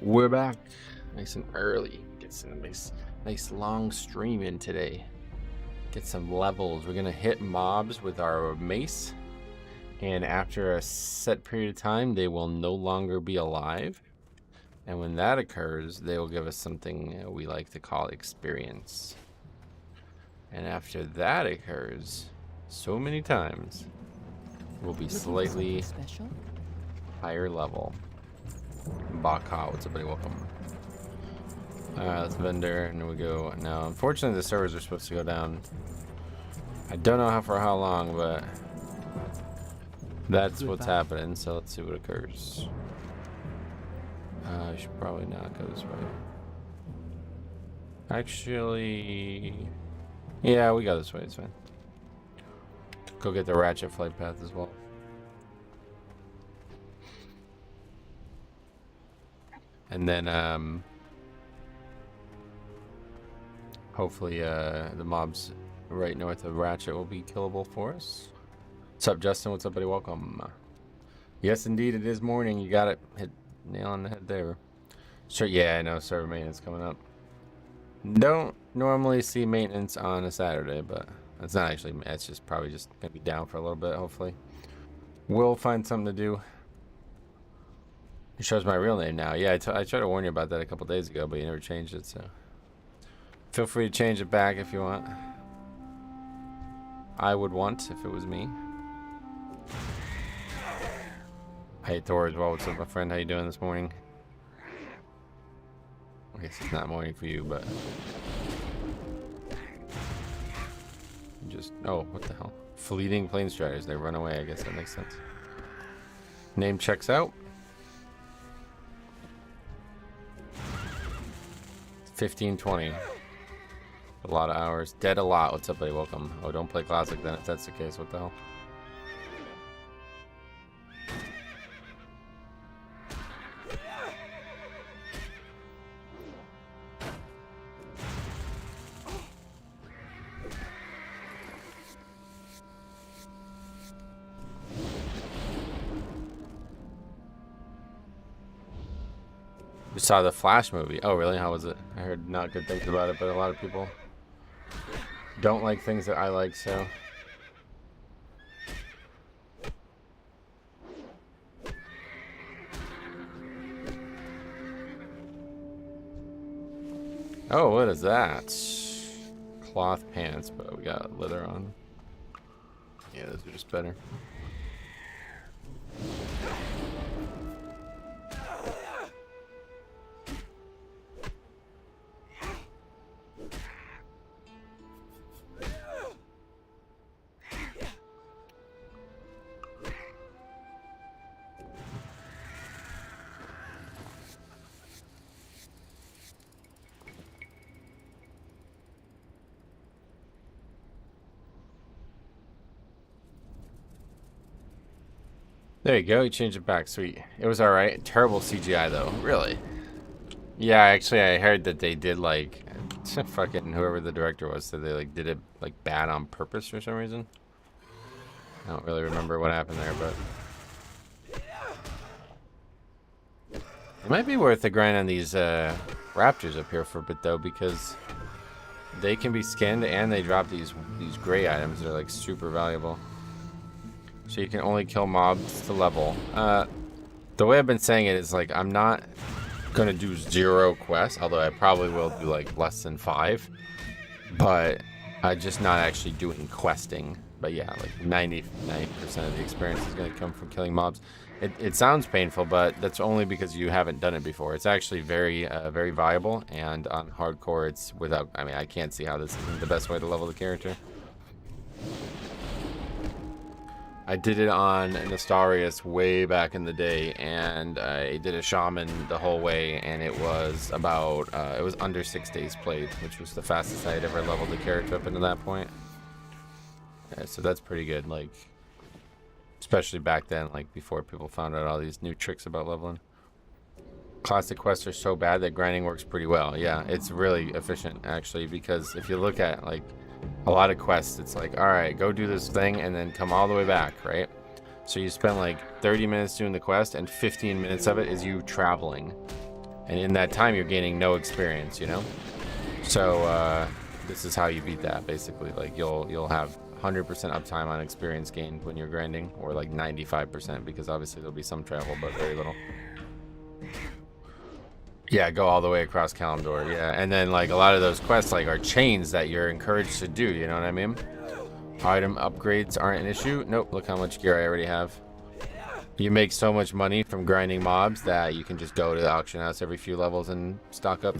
We're back, nice and early. Get some nice long stream in today. Get some levels. We're gonna hit mobs with our mace, and after a set period of time, they will no longer be alive. And when that occurs, they will give us something we like to call experience. And after that occurs, so many times, we'll be slightly higher level. Baka, what's up, buddy? Welcome. Alright, let's vendor, and then we go. Now, unfortunately, the servers are supposed to go down. I don't know for how long, but that's what's happening, so let's see what occurs. I should probably not go this way. Actually, yeah, we go this way, it's fine. Go get the ratchet flight path as well. And then, hopefully, the mobs right north of Ratchet will be killable for us. What's up, Justin? What's up, buddy? Welcome. Yes, indeed, it is morning. You got it. Hit nail on the head there. Sure, yeah, I know. Server maintenance coming up. Don't normally see maintenance on a Saturday, but it's not actually. It's just probably just gonna be down for a little bit. Hopefully, we'll find something to do. It shows my real name now. Yeah, I tried to warn you about that a couple days ago, but you never changed it, so feel free to change it back if you want. I would want if it was me. Hey, Thor as well. What's up, my friend? How you doing this morning? I guess it's not morning for you, but just what the hell? Fleeting plane striders. They run away. I guess that makes sense. Name checks out. 15:20. A lot of hours. Dead a lot. What's up, buddy? Welcome. Oh, don't play classic then if that's the case. What the hell? We saw the Flash movie. Oh, really? How was it? I heard not good things about it, but a lot of people don't like things that I like, so. Oh, what is that? Cloth pants, but we got leather on. Yeah, those are just better. There you go, you changed it back, sweet. It was alright. Terrible CGI though, really. Yeah, actually I heard that they did like, fucking whoever the director was said they like did it like bad on purpose for some reason. I don't really remember what happened there, but it might be worth the grind on these raptors up here for a bit though, because they can be skinned and they drop these gray items that are like super valuable. So you can only kill mobs to level. The way I've been saying it is like I'm not gonna do 0 quests, although I probably will do like less than 5. But I'm just not actually doing questing. But yeah, like 99% of the experience is gonna come from killing mobs. It sounds painful, but that's only because you haven't done it before. It's actually very very viable, and on hardcore it's without. I mean, I can't see how this isn't the best way to level the character. I did it on Nostarius way back in the day, and I did a Shaman the whole way, and it was about, it was under 6 days played, which was the fastest I had ever leveled the character up into that point. Yeah, so that's pretty good, like, especially back then, like, before people found out all these new tricks about leveling. Classic quests are so bad that grinding works pretty well. Yeah, it's really efficient, actually, because if you look at, like, a lot of quests, it's like, all right, go do this thing and then come all the way back, right? So you spend like 30 minutes doing the quest and 15 minutes of it is you traveling. And in that time, you're gaining no experience, you know? So, this is how you beat that, basically. Like, you'll have 100% uptime on experience gained when you're grinding, or like 95%, because obviously there'll be some travel, but very little. Yeah, go all the way across Kalimdor, yeah. And then, like, a lot of those quests, like, are chains that you're encouraged to do, you know what I mean? Item upgrades aren't an issue. Nope, look how much gear I already have. You make so much money from grinding mobs that you can just go to the auction house every few levels and stock up.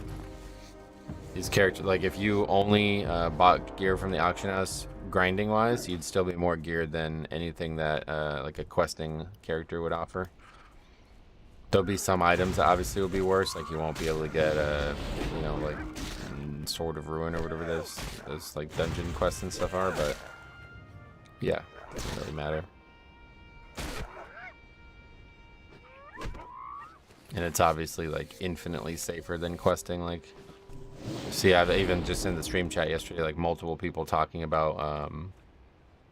These characters, like, if you only bought gear from the auction house grinding wise, you'd still be more geared than anything that like a questing character would offer. There'll be some items that obviously will be worse, like you won't be able to get you know, like Sword of Ruin or whatever those like dungeon quests and stuff are, but yeah, doesn't really matter. And it's obviously like infinitely safer than questing. Like, see, I've even just in the stream chat yesterday, like multiple people talking about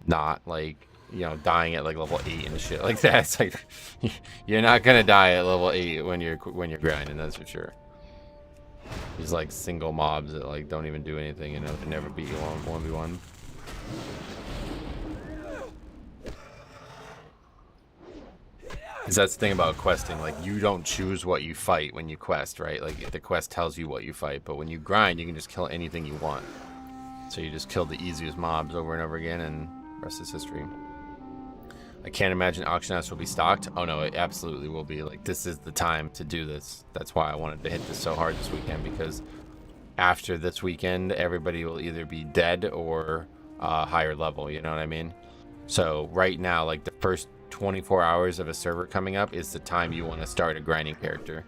not like, you know, dying at like level 8 and shit like that. It's like you're not gonna die at level 8 when you're grinding, that's for sure. These like single mobs that like don't even do anything, you know, they never beat you on 1v1. Because that's the thing about questing, like you don't choose what you fight when you quest, right? Like the quest tells you what you fight, but when you grind, you can just kill anything you want. So you just kill the easiest mobs over and over again, and the rest is history. I can't imagine auction house will be stocked. Oh no, it absolutely will be. Like, this is the time to do this. That's why I wanted to hit this so hard this weekend, because after this weekend, everybody will either be dead or higher level, you know what I mean? So right now, like the first 24 hours of a server coming up is the time you want to start a grinding character,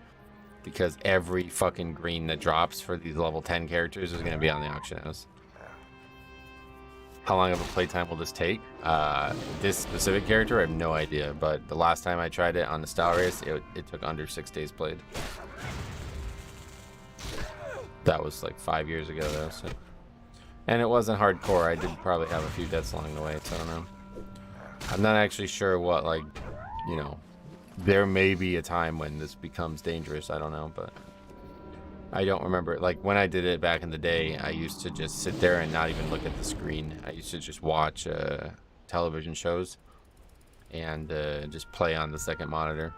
because every fucking green that drops for these level 10 characters is going to be on the auction house. How long of a playtime will this take? This specific character, I have no idea, but the last time I tried it on the style race, it took under 6 days played. That was like 5 years ago though, so. And it wasn't hardcore. I did probably have a few deaths along the way, so I don't know. I'm not actually sure what, like, you know, there may be a time when this becomes dangerous, I don't know, but I don't remember. Like, when I did it back in the day, I used to just sit there and not even look at the screen. I used to just watch television shows and just play on the second monitor.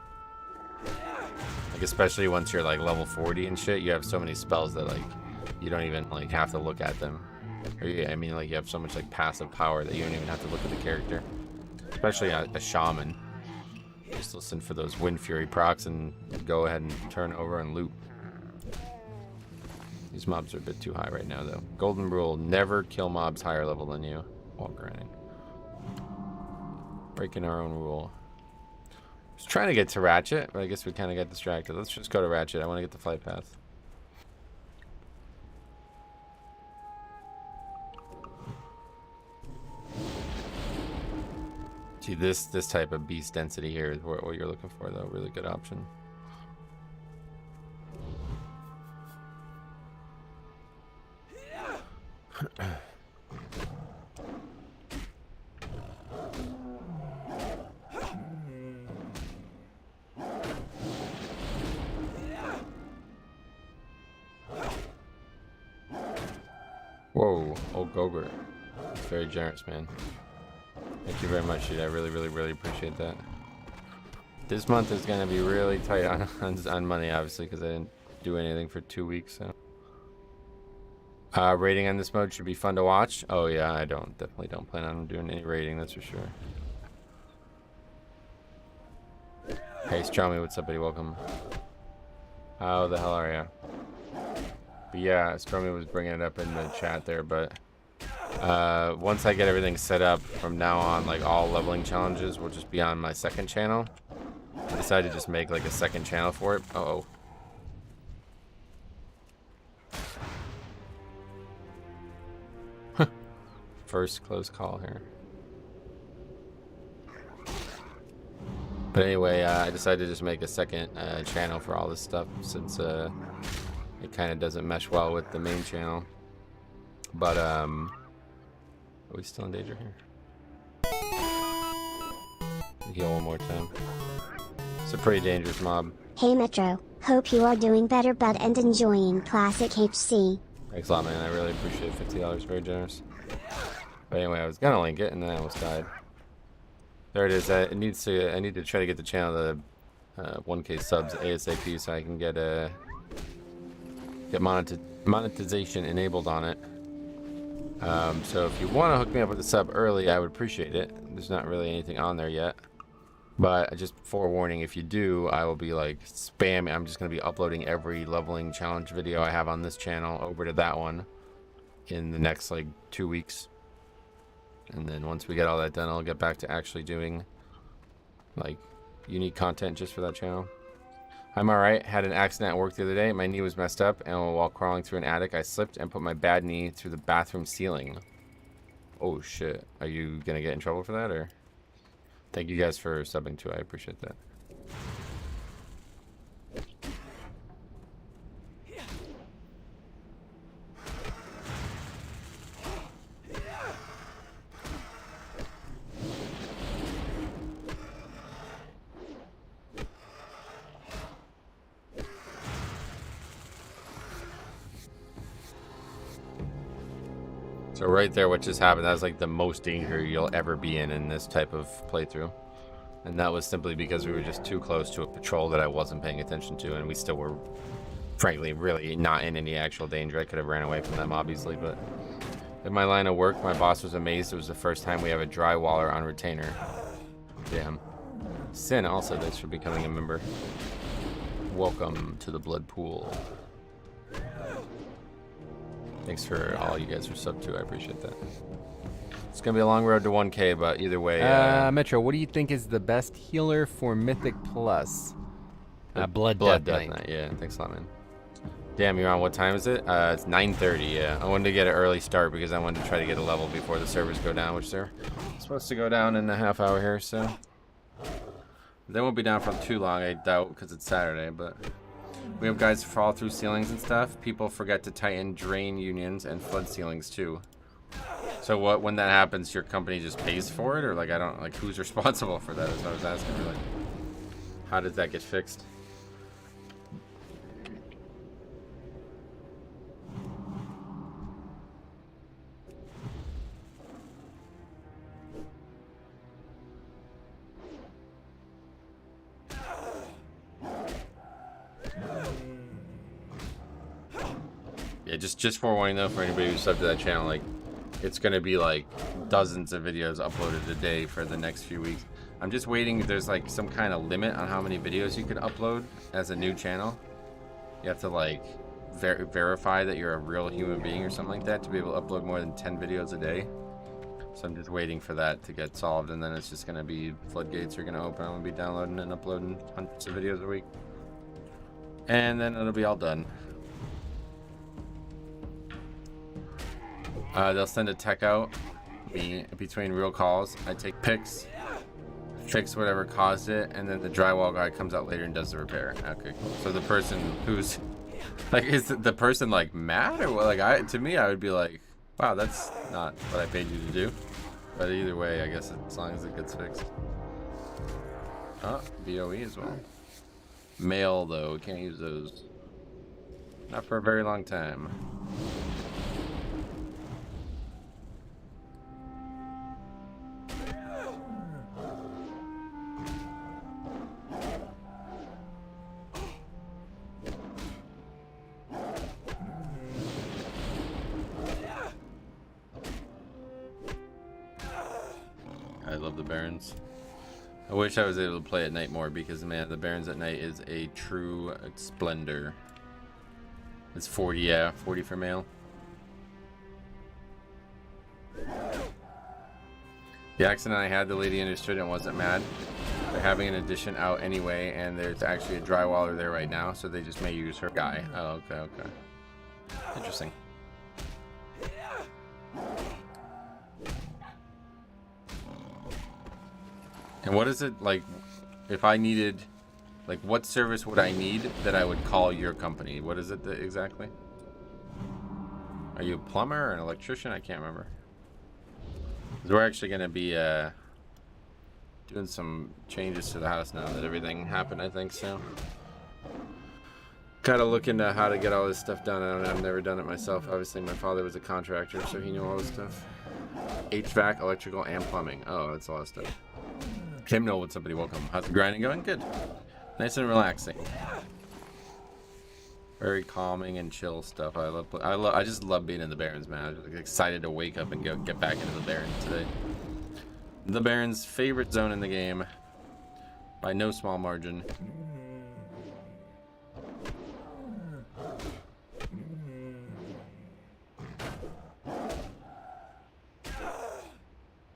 Like, especially once you're like level 40 and shit, you have so many spells that like you don't even like have to look at them. Or, I mean, like, you have so much like passive power that you don't even have to look at the character. Especially a shaman. Just listen for those Wind Fury procs and go ahead and turn over and loop. These mobs are a bit too high right now, though. Golden rule: never kill mobs higher level than you while grinding. Breaking our own rule. I was trying to get to Ratchet, but I guess we kind of got distracted. Let's just go to Ratchet. I want to get the flight path. See, this type of beast density here is what you're looking for, though. Really good option. Whoa, old Gogurt. That's very generous, man. Thank you very much, dude. I really, really, really appreciate that. This month is going to be really tight on money, obviously, because I didn't do anything for 2 weeks, so. Raiding on this mode should be fun to watch. Oh yeah, I definitely don't plan on doing any raiding, that's for sure. Hey Stromy, what's up, buddy? Welcome. How the hell are you? But yeah, Stromy was bringing it up in the chat there, but once I get everything set up from now on, like all leveling challenges will just be on my second channel. I decided to just make like a second channel for it. Uh-oh. First close call here. But anyway, I decided to just make a second channel for all this stuff, since it kind of doesn't mesh well with the main channel. But are we still in danger here? Heal one more time. It's a pretty dangerous mob. Hey Metro, hope you are doing better bud and enjoying classic HC. Thanks a lot, man. I really appreciate $50. Very generous. But anyway, I was gonna link it and then I almost died. There it is. I need to try to get the channel to 1K subs ASAP so I can get monetization enabled on it. So if you want to hook me up with a sub early, I would appreciate it. There's not really anything on there yet. But just forewarning, if you do, I will be like spamming. I'm just going to be uploading every leveling challenge video I have on this channel over to that one in the next like 2 weeks. And then once we get all that done, I'll get back to actually doing like unique content just for that channel. I'm alright. Had an accident at work the other day. My knee was messed up, and while crawling through an attic, I slipped and put my bad knee through the bathroom ceiling. Oh shit. Are you going to get in trouble for that, or? Thank you guys for subbing too. I appreciate that. So right there, what just happened, that was like the most danger you'll ever be in this type of playthrough. And that was simply because we were just too close to a patrol that I wasn't paying attention to, and we still were, frankly, really not in any actual danger. I could have ran away from them, obviously, but in my line of work, my boss was amazed. It was the first time we have a drywaller on retainer. Damn. Sin, also, thanks for becoming a member. Welcome to the blood pool. Thanks for all you guys for sub too. I appreciate that. It's gonna be a long road to 1K, but either way. Metro, what do you think is the best healer for Mythic Plus? Blood Death Knight. Yeah, thanks a lot, man. Damn, you're on. What time is it? It's 9:30. Yeah, I wanted to get an early start because I wanted to try to get a level before the servers go down, which they're supposed to go down in a half hour here. So they won't be down for too long, I doubt, because it's Saturday, but. We have guys fall through ceilings and stuff. People forget to tighten drain unions and flood ceilings too. So what, when that happens, your company just pays for it, or like, I don't, like, who's responsible for that is what I was asking. Like, how does that get fixed? Yeah, just forewarning though, for anybody who's subbed to that channel, like, it's gonna be like dozens of videos uploaded a day for the next few weeks. I'm just waiting. There's like some kind of limit on how many videos you can upload as a new channel. You have to like verify that you're a real human being or something like that to be able to upload more than 10 videos a day. So I'm just waiting for that to get solved, and then it's just gonna be floodgates are gonna open. I'm gonna be downloading and uploading hundreds of videos a week, and then it'll be all done. They'll send a tech out between real calls. I take pics, fix whatever caused it, and then the drywall guy comes out later and does the repair. Okay, cool. So the person who's like, is the person like mad or what? Like, to me, I would be like, wow, that's not what I paid you to do. But either way, I guess as long as it gets fixed. Oh, BOE as well. Mail though, can't use those. Not for a very long time. I love the Barrens. I wish I was able to play at night more because, man, the Barrens at night is a true splendor. It's 40, yeah, 40 for male. The accident I had, the lady understood and wasn't mad. They're having an addition out anyway, and there's actually a drywaller there right now, so they just may use her guy. Oh, okay, okay. Interesting. And what is it like if I needed, like, what service would I need that I would call your company? What is it exactly? Are you a plumber or an electrician? I can't remember. 'Cause we're actually going to be doing some changes to the house now that everything happened, I think so. Kind of look into how to get all this stuff done. I've never done it myself. Obviously, my father was a contractor, so he knew all this stuff. HVAC, electrical, and plumbing. Oh, that's a lot of stuff. Tim, no, what's up, buddy? Welcome. How's the grinding going? Good. Nice and relaxing. Very calming and chill stuff. I just love being in the Barrens, man. I'm excited to wake up and get back into the Barrens today. The Barrens' favorite zone in the game, by no small margin.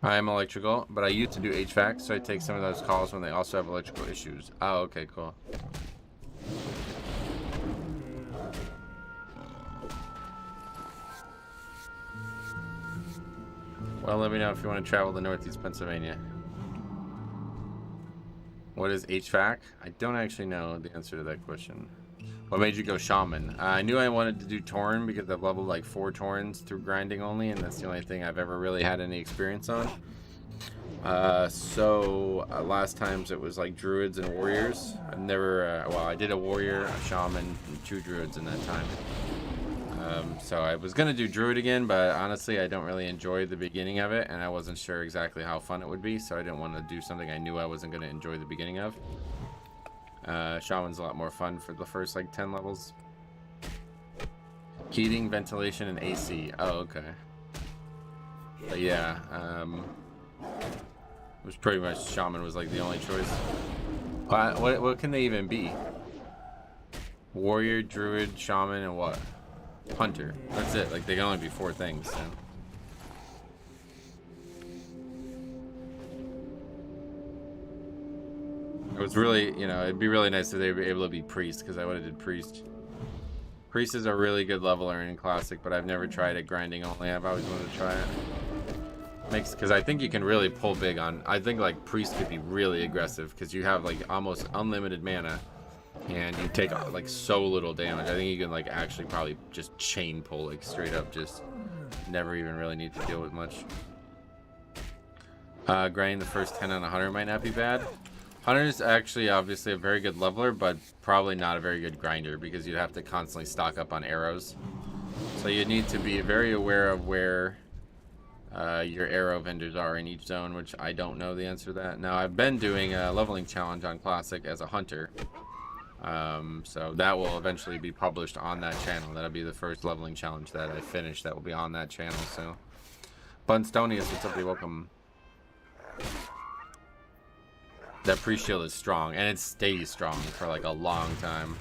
I am electrical, but I used to do HVAC, so I take some of those calls when they also have electrical issues. Oh, okay, cool. Well, let me know if you want to travel to Northeast Pennsylvania. What is HVAC? I don't actually know the answer to that question. What made you go Shaman? I knew I wanted to do Tauren because I've leveled like 4 Taurens through grinding only, and that's the only thing I've ever really had any experience on. Last times it was like Druids and Warriors. I've never, well, I did a Warrior, a Shaman, and 2 Druids in that time. So I was going to do Druid again, but honestly I don't really enjoy the beginning of it, and I wasn't sure exactly how fun it would be, so I didn't want to do something I knew I wasn't going to enjoy the beginning of. Shaman's a lot more fun for the first like 10 levels. Heating, ventilation, and AC. Oh, okay. But yeah, it was pretty much Shaman was like the only choice. What can they even be? Warrior, Druid, Shaman, and what? Hunter. That's it. Like they can only be 4 things. So. It was really, you know, it'd be really nice if they were able to be priest, because I would have did priest. Priest is a really good leveler in classic, but I've never tried it grinding only. I've always wanted to try it. Because I think you can really pull big on. I think like priest could be really aggressive because you have like almost unlimited mana, and you take like so little damage. I think you can like actually probably just chain pull like straight up, just never even really need to deal with much. Grinding the first 10 on a hunter might not be bad. Hunter is actually obviously a very good leveler, but probably not a very good grinder because you'd have to constantly stock up on arrows. So you need to be very aware of where your arrow vendors are in each zone, which I don't know the answer to that. Now I've been doing a leveling challenge on Classic as a hunter, so that will eventually be published on that channel. That'll be the first leveling challenge that I finish that will be on that channel. So Bunstonius, what's up, welcome. That pre-shield is strong, and it stays strong for like a long time.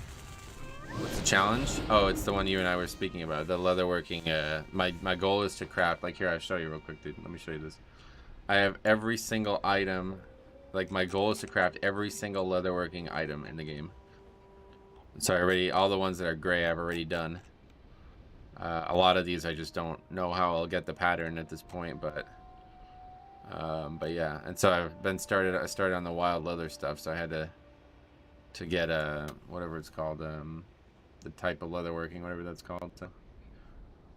What's the challenge? Oh, it's the one you and I were speaking about, the leatherworking. My goal is to craft, like here, I'll show you real quick, dude. Let me show you this. I have every single item, like my goal is to craft every single leatherworking item in the game. So all the ones that are gray I've already done. A lot of these I just don't know how I'll get the pattern at this point, but yeah. And so I started on the wild leather stuff, so I had to get whatever it's called, the type of leatherworking, whatever that's called. So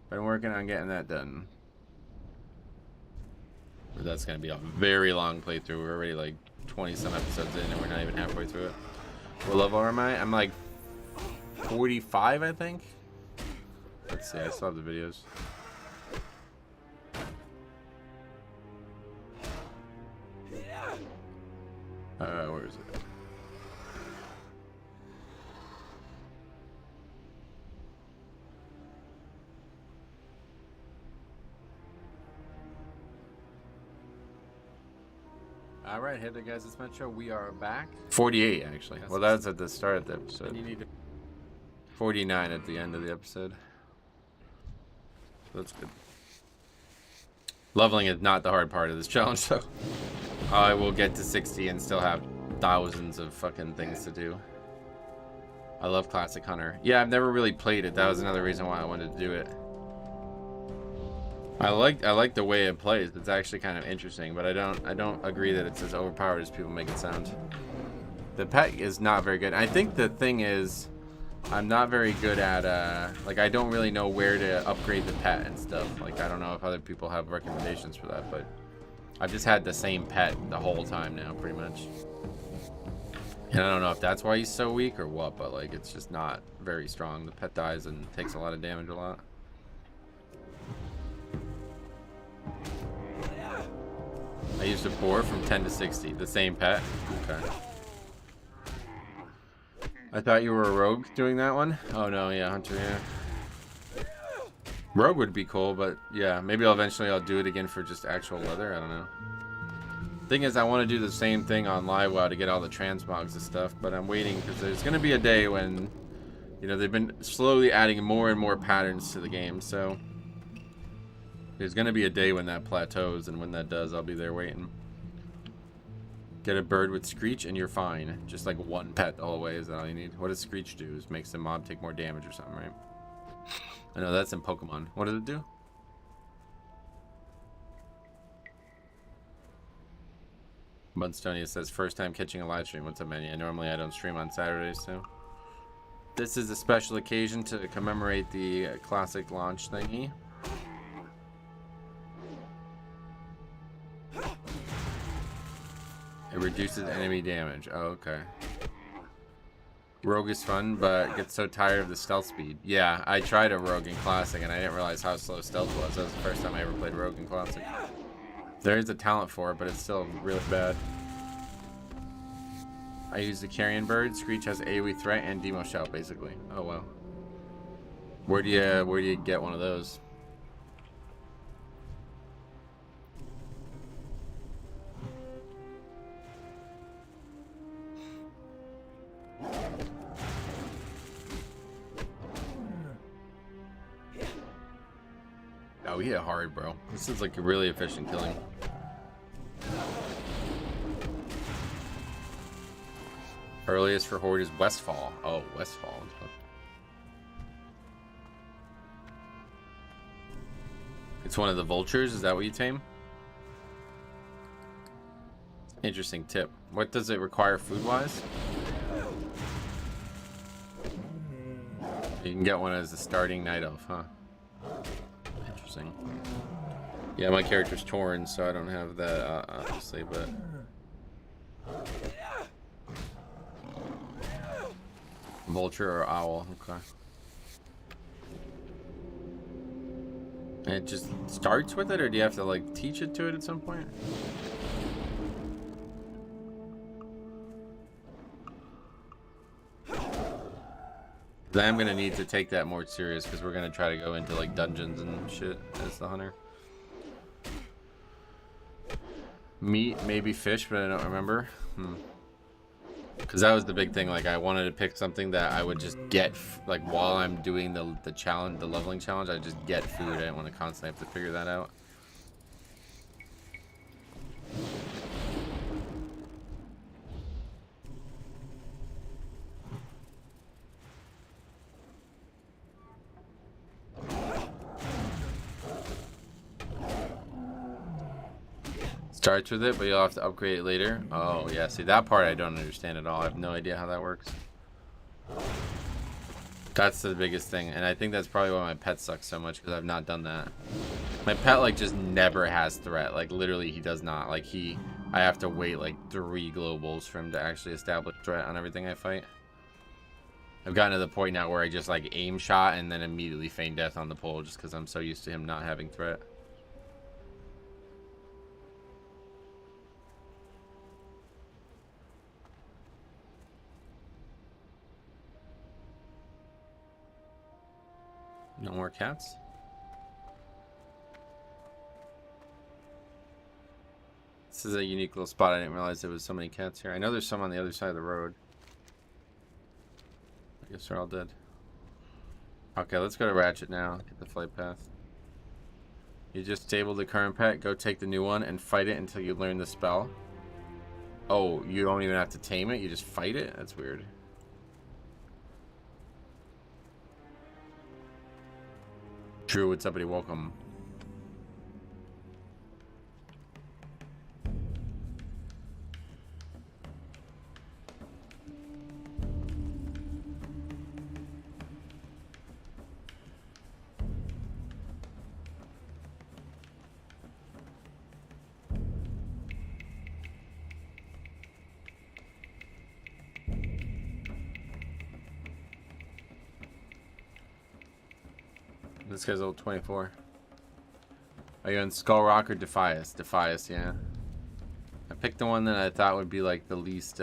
been working on getting that done. But that's gonna be a very long playthrough. We're already like 20 some episodes in and we're not even halfway through it. What level am I? I'm like 45, I think. Let's see, I still have the videos. Where is it? All right, hey there, guys. It's Metro. We are back. 48, actually. Well, that's at the start of the episode. 49 at the end of the episode. That's good. Leveling is not the hard part of this challenge, so I will get to 60 and still have thousands of fucking things to do. I love Classic Hunter. Yeah, I've never really played it. That was another reason why I wanted to do it. I like the way it plays. It's actually kind of interesting, but I don't agree that it's as overpowered as people make it sound. The pet is not very good. I think the thing is, I'm not very good at like I don't really know where to upgrade the pet and stuff. Like I don't know if other people have recommendations for that, but I've just had the same pet the whole time now, pretty much. And I don't know if that's why he's so weak or what, but like it's just not very strong. The pet dies and takes a lot of damage a lot. I used a boar from 10 to 60. The same pet? Okay. I thought you were a rogue doing that one. Oh no, yeah, hunter, yeah. Rogue would be cool, but yeah, maybe eventually I'll do it again for just actual leather. I don't know. Thing is, I want to do the same thing on LiveWow to get all the transmogs and stuff, but I'm waiting because there's going to be a day when, you know, they've been slowly adding more and more patterns to the game, so there's going to be a day when that plateaus, and when that does, I'll be there waiting. Get a bird with Screech and you're fine. Just like one pet the whole way is all you need. What does Screech do? It makes the mob take more damage or something, right? I know that's in Pokemon. What does it do? Mudstonia says, first time catching a live stream. What's up, man? Yeah, normally I don't stream on Saturdays, so. This is a special occasion to commemorate the classic launch thingy. It reduces enemy damage. Oh, okay. Rogue is fun, but gets so tired of the stealth speed. Yeah, I tried a Rogue in Classic, and I didn't realize how slow stealth was. That was the first time I ever played Rogue in Classic. There is a talent for it, but it's still really bad. I use the Carrion Bird. Screech has AoE threat and Demo Shout, basically. Oh wow. Where do you get one of those? Oh, we hit hard, bro. This is like a really efficient killing. Earliest for Horde is Westfall. Oh, Westfall. It's one of the vultures. Is that what you tame? Interesting tip. What does it require food-wise? You can get one as a starting night elf, huh? Interesting. Yeah, my character's Tauren, so I don't have that, obviously, but... Vulture or owl, okay. And it just starts with it, or do you have to, like, teach it to it at some point? I am gonna need to take that more serious because we're gonna try to go into like dungeons and shit as the hunter. Meat, maybe fish, but I don't remember. Because that was the big thing. Like I wanted to pick something that I would just get, like while I'm doing the challenge, the leveling challenge. I just get food. I didn't want to constantly have to figure that out. Starts with it, but you'll have to upgrade it later. Oh, yeah. See, that part I don't understand at all. I have no idea how that works. That's the biggest thing. And I think that's probably why my pet sucks so much, because I've not done that. My pet, like, just never has threat. Like, literally, he does not. Like, I have to wait, like, 3 globals for him to actually establish threat on everything I fight. I've gotten to the point now where I just, like, aim shot and then immediately feign death on the pole just because I'm so used to him not having threat. No more cats? This is a unique little spot. I didn't realize there was so many cats here. I know there's some on the other side of the road. I guess they're all dead. Okay, let's go to Ratchet now. Get the flight path. You just stable the current pet, go take the new one, and fight it until you learn the spell. Oh, you don't even have to tame it? You just fight it? That's weird. Drew, what's up, buddy? Welcome. This guy's level 24. Are you on Skull Rock or Defias? Defias, yeah. I picked the one that I thought would be like the least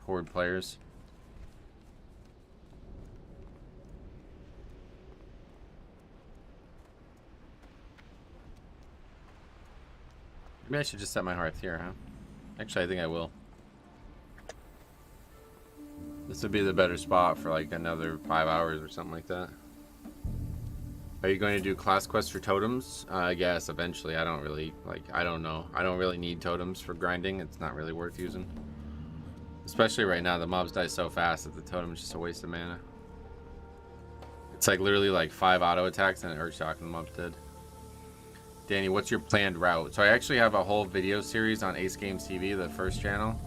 horde players. Maybe I should just set my hearth here, huh? Actually, I think I will. This would be the better spot for like another 5 hours or something like that. Are you going to do class quests for totems? I guess eventually. I don't really, like, I don't know. I don't really need totems for grinding. It's not really worth using. Especially right now, the mobs die so fast that the totem is just a waste of mana. It's like literally like 5 auto attacks and an Earthshock and the mob's dead. Danny, what's your planned route? So I actually have a whole video series on Ace Games TV, the first channel,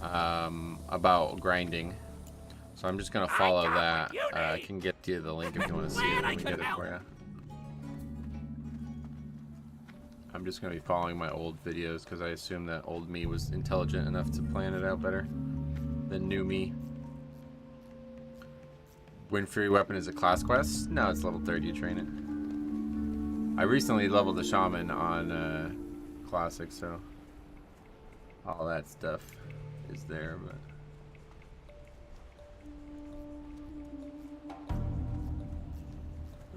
about grinding. So I'm just gonna follow that. I can get you the link if you want to see it. Let me get it for you. I'm just gonna be following my old videos because I assume that old me was intelligent enough to plan it out better than new me. Wind Fury weapon is a class quest? No, it's level 30. You train it. I recently leveled the Shaman on Classic, so all that stuff is there, but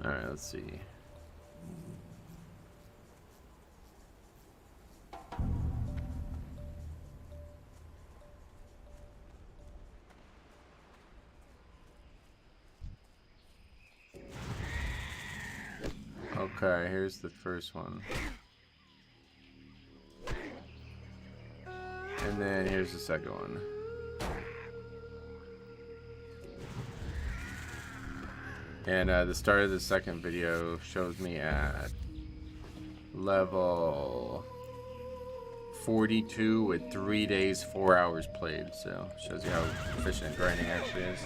alright, let's see. Okay, here's the first one. And then here's the second one. And the start of the second video shows me at level 42 with 3 days, 4 hours played. So shows you how efficient grinding actually is.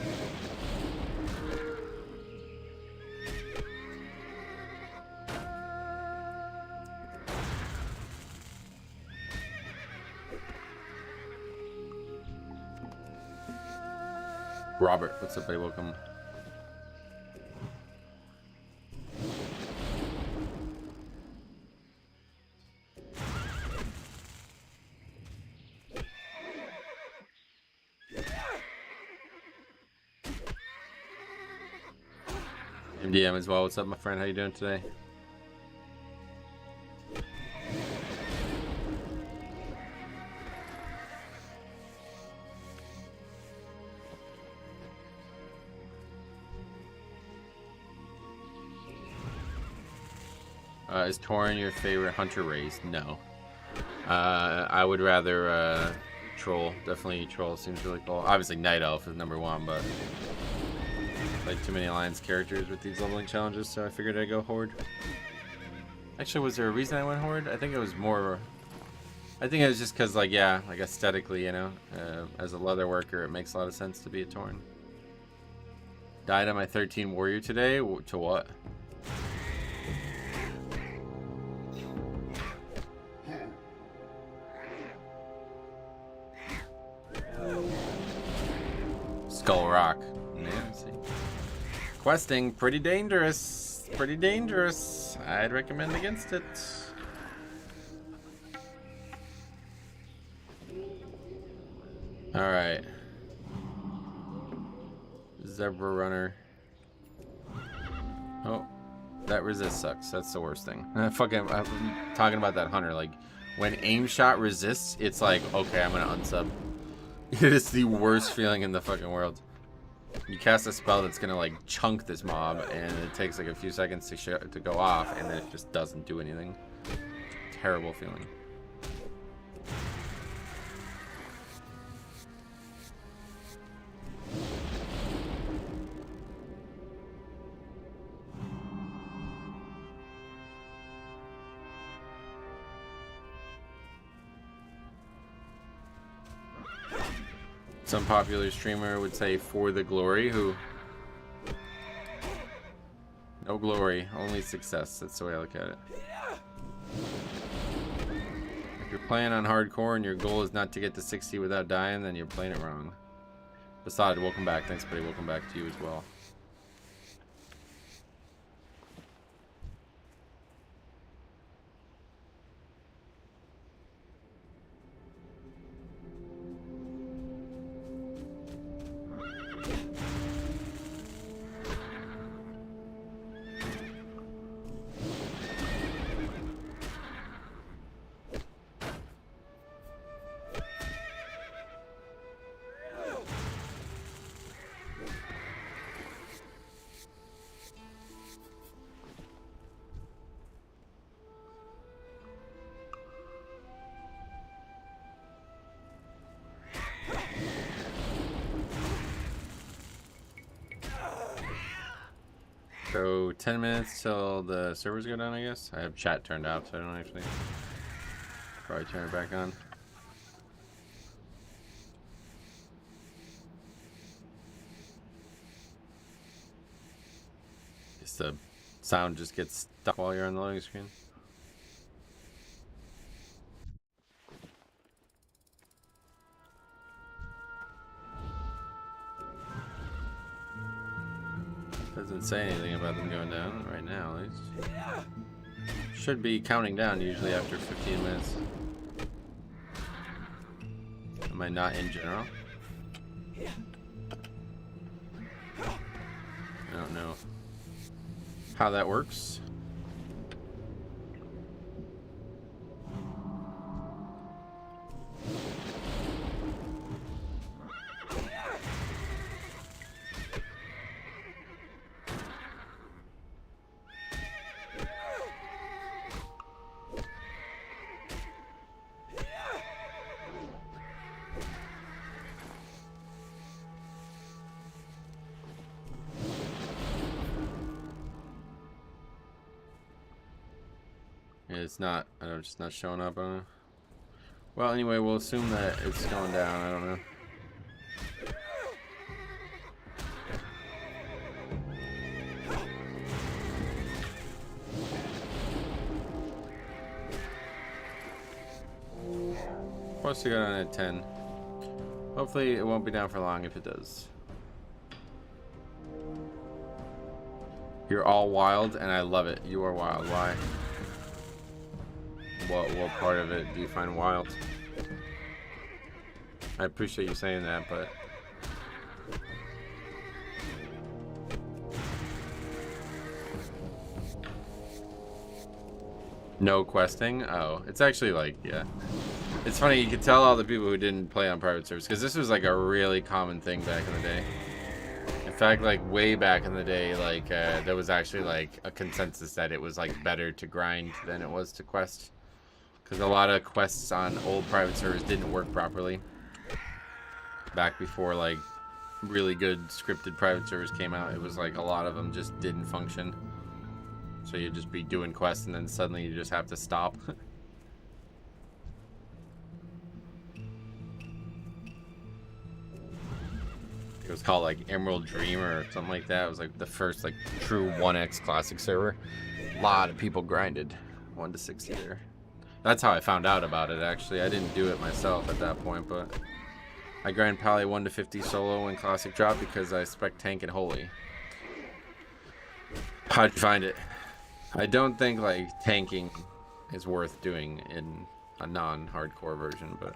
Robert, what's up, buddy? Welcome. MDM as well. What's up, my friend? How you doing today? Is Tauren your favorite hunter race? No. I would rather troll. Definitely troll seems really cool. Obviously Night Elf is #1, but like too many alliance characters with these leveling challenges, so I figured I'd go horde. Actually, was there a reason I went horde? I think it was more, I think it was just because, like, yeah, like aesthetically, you know, as a leather worker, it makes a lot of sense to be a Tauren. Died on my 13 warrior today. To what? Skull Rock. Yeah, see. Questing, pretty dangerous. Pretty dangerous. I'd recommend against it. Alright. Zebra Runner. Oh. That resist sucks. That's the worst thing. I'm talking about that hunter. Like, when aim shot resists, it's like, okay, I'm gonna unsub. It is the worst feeling in the fucking world. You cast a spell that's gonna like chunk this mob, and it takes like a few seconds to go off, and then it just doesn't do anything. Terrible feeling. Some popular streamer would say for the glory. Who? No glory, only success. That's the way I look at it. If you're playing on hardcore and your goal is not to get to 60 without dying, then you're playing it wrong. Basad, welcome back. Thanks, buddy. Welcome back to you as well. 10 minutes till the servers go down, I guess. I have chat turned off, so I don't actually probably turn it back on. Just the sound just gets stuck while you're on the loading screen. Doesn't say anything about them going down right now, at least. Should be counting down usually after 15 minutes. Am I not in general? I don't know how that works. It's not, I don't, just not showing up on it. Well, anyway, we'll assume that it's going down. I don't know. Supposed to go down at 10. Hopefully, it won't be down for long if it does. You're all wild, and I love it. You are wild. Why? What part of it do you find wild? I appreciate you saying that, but no questing? Oh, it's actually like, yeah. It's funny, you could tell all the people who didn't play on private servers, because this was like a really common thing back in the day. In fact, like way back in the day, like there was actually like a consensus that it was like better to grind than it was to quest. Because a lot of quests on old private servers didn't work properly. Back before like really good scripted private servers came out, it was like a lot of them just didn't function. So you'd just be doing quests and then suddenly you just have to stop. It was called like Emerald Dream or something like that. It was like the first like true 1x classic server. A lot of people grinded 1 to 60 there. That's how I found out about it, actually. I didn't do it myself at that point, but I grind Pally 1 to 50 solo in classic drop because I spec tank and holy. How'd you find it? I don't think like tanking is worth doing in a non-hardcore version, but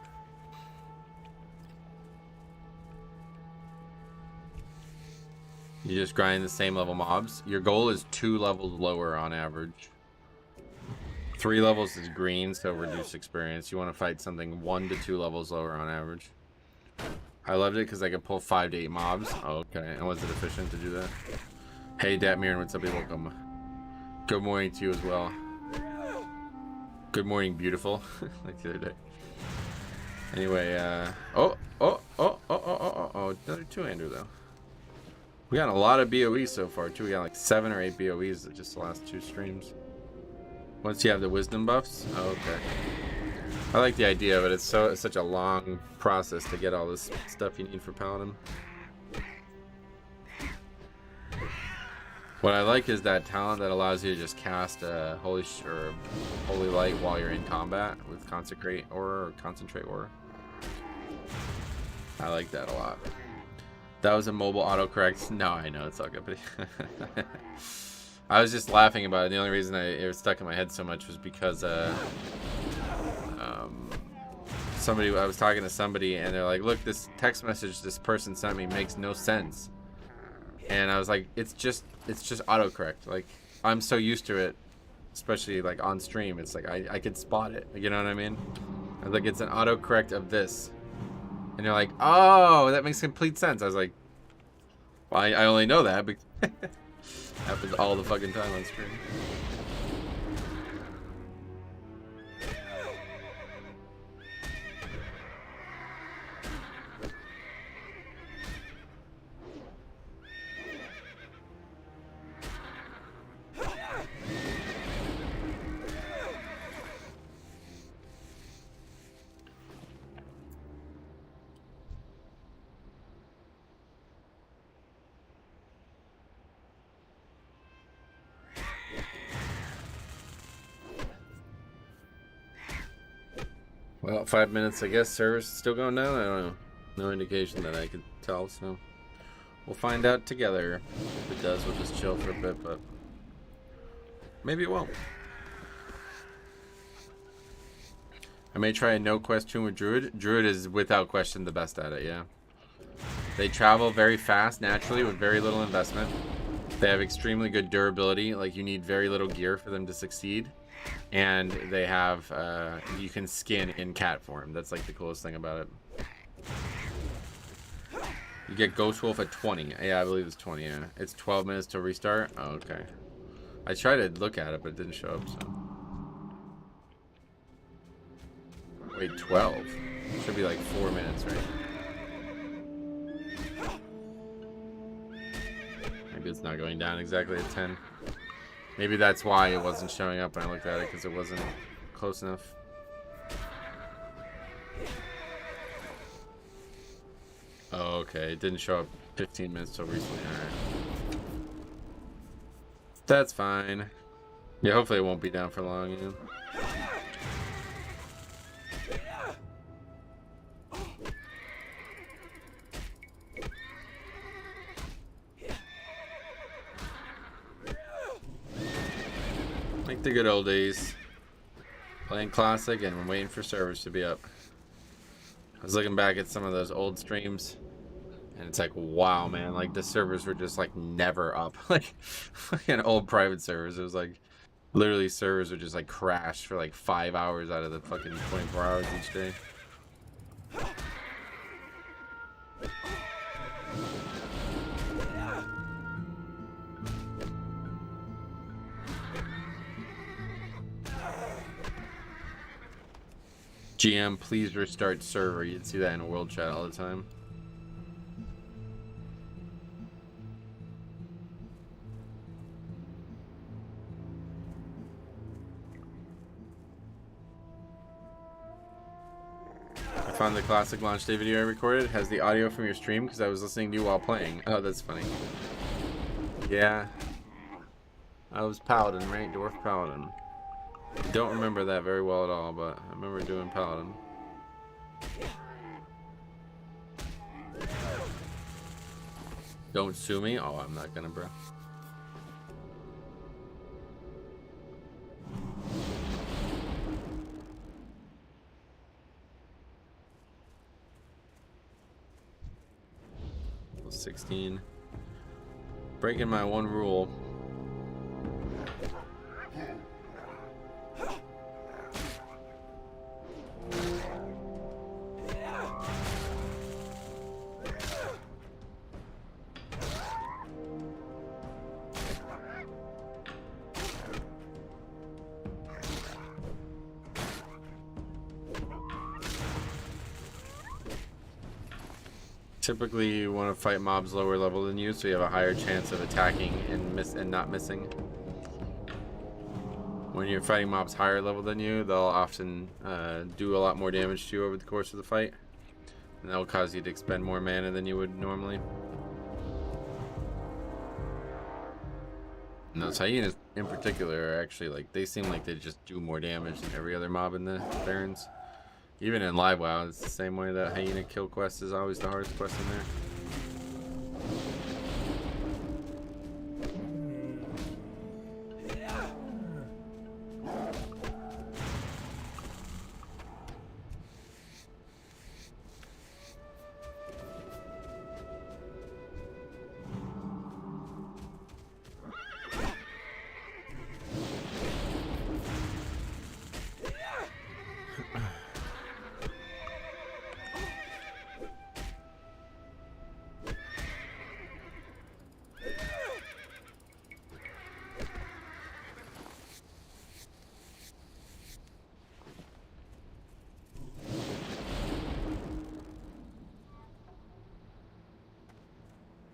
you just grind the same level mobs. Your goal is 2 levels lower on average. 3 levels is green, so reduced experience. You want to fight something 1 to 2 levels lower on average. I loved it because I could pull 5 to 8 mobs. Oh, okay. And was it efficient to do that? Hey, Datmiran, what's up? Welcome. Good morning to you as well. Good morning, beautiful. Like the other day. Anyway, another 2-hander though. We got a lot of BOEs so far too. We got like 7 or 8 BOEs just the last 2 streams. Once you have the wisdom buffs, oh, okay. I like the idea, but it's such a long process to get all this stuff you need for Paladin. What I like is that talent that allows you to just cast Holy Light while you're in combat with Consecrate Aura or Concentrate Aura. I like that a lot. That was a mobile autocorrect. No, I know, it's all good, but I was just laughing about it. The only reason it was stuck in my head so much was because I was talking to somebody and they're like, look, this text message this person sent me makes no sense. And I was like, it's just autocorrect. Like, I'm so used to it, especially like on stream. It's like I could spot it. You know what I mean? I was like, it's an autocorrect of this. And they're like, oh, that makes complete sense. I was like, well, I only know that because happens all the fucking time on stream. Well, 5 minutes, I guess. Server's still going down? I don't know. No indication that I could tell, so we'll find out together. If it does, we'll just chill for a bit, but maybe it won't. I may try a no question with Druid. Druid is without question the best at it, yeah. They travel very fast, naturally, with very little investment. They have extremely good durability, like you need very little gear for them to succeed. And they have, you can skin in cat form. That's like the coolest thing about it. You get Ghost Wolf at 20. Yeah, I believe it's 20, yeah. It's 12 minutes to restart? Oh, okay. I tried to look at it, but it didn't show up, so. Wait, 12? Should be like 4 minutes, right? Maybe it's not going down exactly at 10. Maybe that's why it wasn't showing up when I looked at it, because it wasn't close enough. Oh, okay. It didn't show up 15 minutes till recently. Alright. That's fine. Yeah, hopefully it won't be down for long, you know? Like the good old days. Playing Classic and waiting for servers to be up. I was looking back at some of those old streams, and it's like, wow, man, like the servers were just like never up. Like an old private servers, it was like literally servers would just like crash for like 5 hours out of the fucking 24 hours each day. GM, please restart server. You'd see that in a world chat all the time. I found the Classic launch day video I recorded. It has the audio from your stream because I was listening to you while playing. Oh, that's funny. Yeah. I was Paladin, right? Dwarf Paladin. Don't remember that very well at all, but I remember doing Paladin. Don't sue me? Oh, I'm not gonna, bro. Level 16. Breaking my one rule. Typically, you want to fight mobs lower level than you, so you have a higher chance of attacking and not missing. When you're fighting mobs higher level than you, they'll often do a lot more damage to you over the course of the fight, and that will cause you to expend more mana than you would normally. And those hyenas in particular are actually like, they seem like they just do more damage than every other mob in the Barrens. Even in live WoW, it's the same way that hyena kill quest is always the hardest quest in there.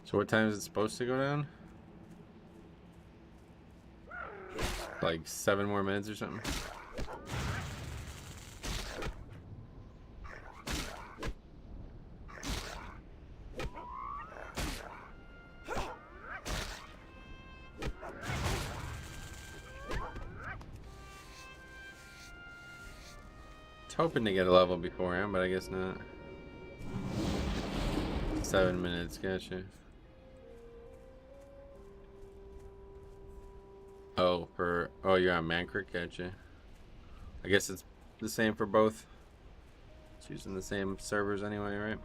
So what time is it supposed to go down? Like 7 more minutes or something? hoping to get a level beforehand, but I guess not. 7 minutes, gotcha. Oh, you're on Mancrick, gotcha. I guess it's the same for both. It's using the same servers anyway, right?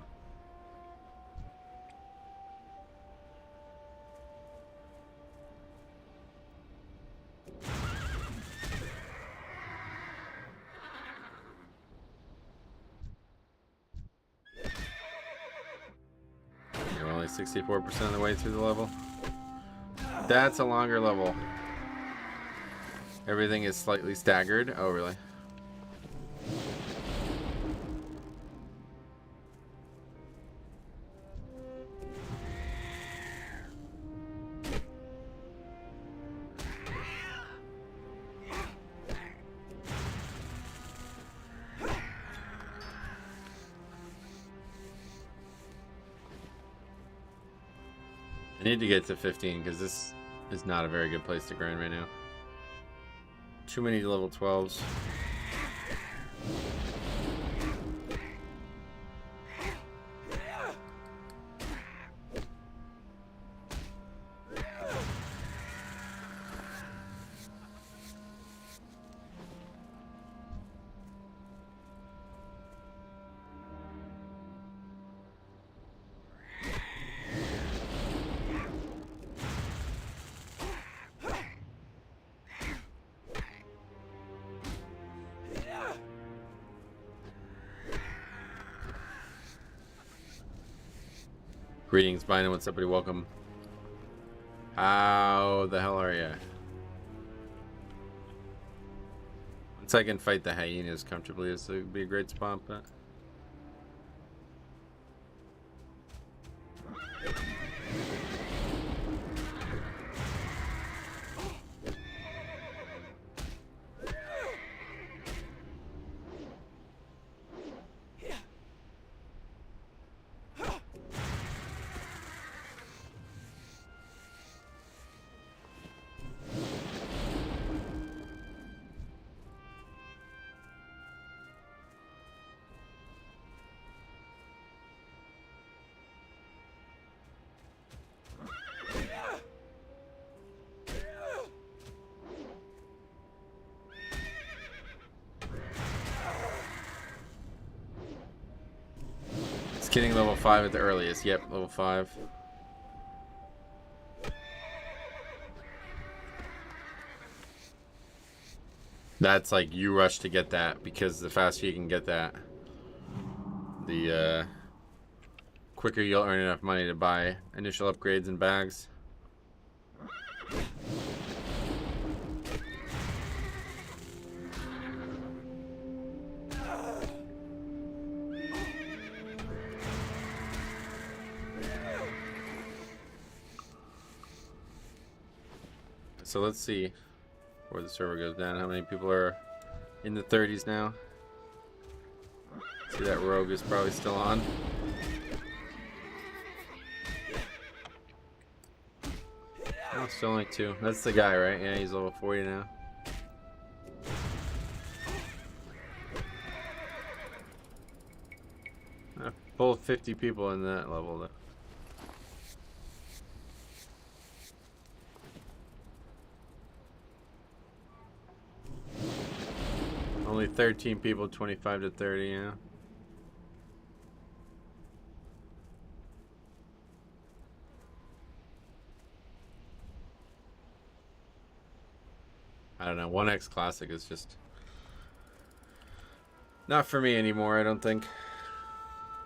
You're only 64% of the way through the level. That's a longer level. Everything is slightly staggered. Oh, really? I need to get to 15 because this is not a very good place to grind right now. Too many level 12s. Greetings, Biden. What's up, buddy? Welcome. How the hell are you? Once I can fight the hyenas comfortably, this would be a great spot, but... Getting level 5 at the earliest. Yep, level 5. That's like you rush to get that because the faster you can get that, the quicker you'll earn enough money to buy initial upgrades and bags. So let's see where the server goes down. How many people are in the 30s now? See, that rogue is probably still on. Oh, still only 2. That's the guy, right? Yeah, he's level 40 now. Full 50 people in that level, though. Only 13 people, 25 to 30, yeah. I don't know, 1X Classic is just not for me anymore, I don't think.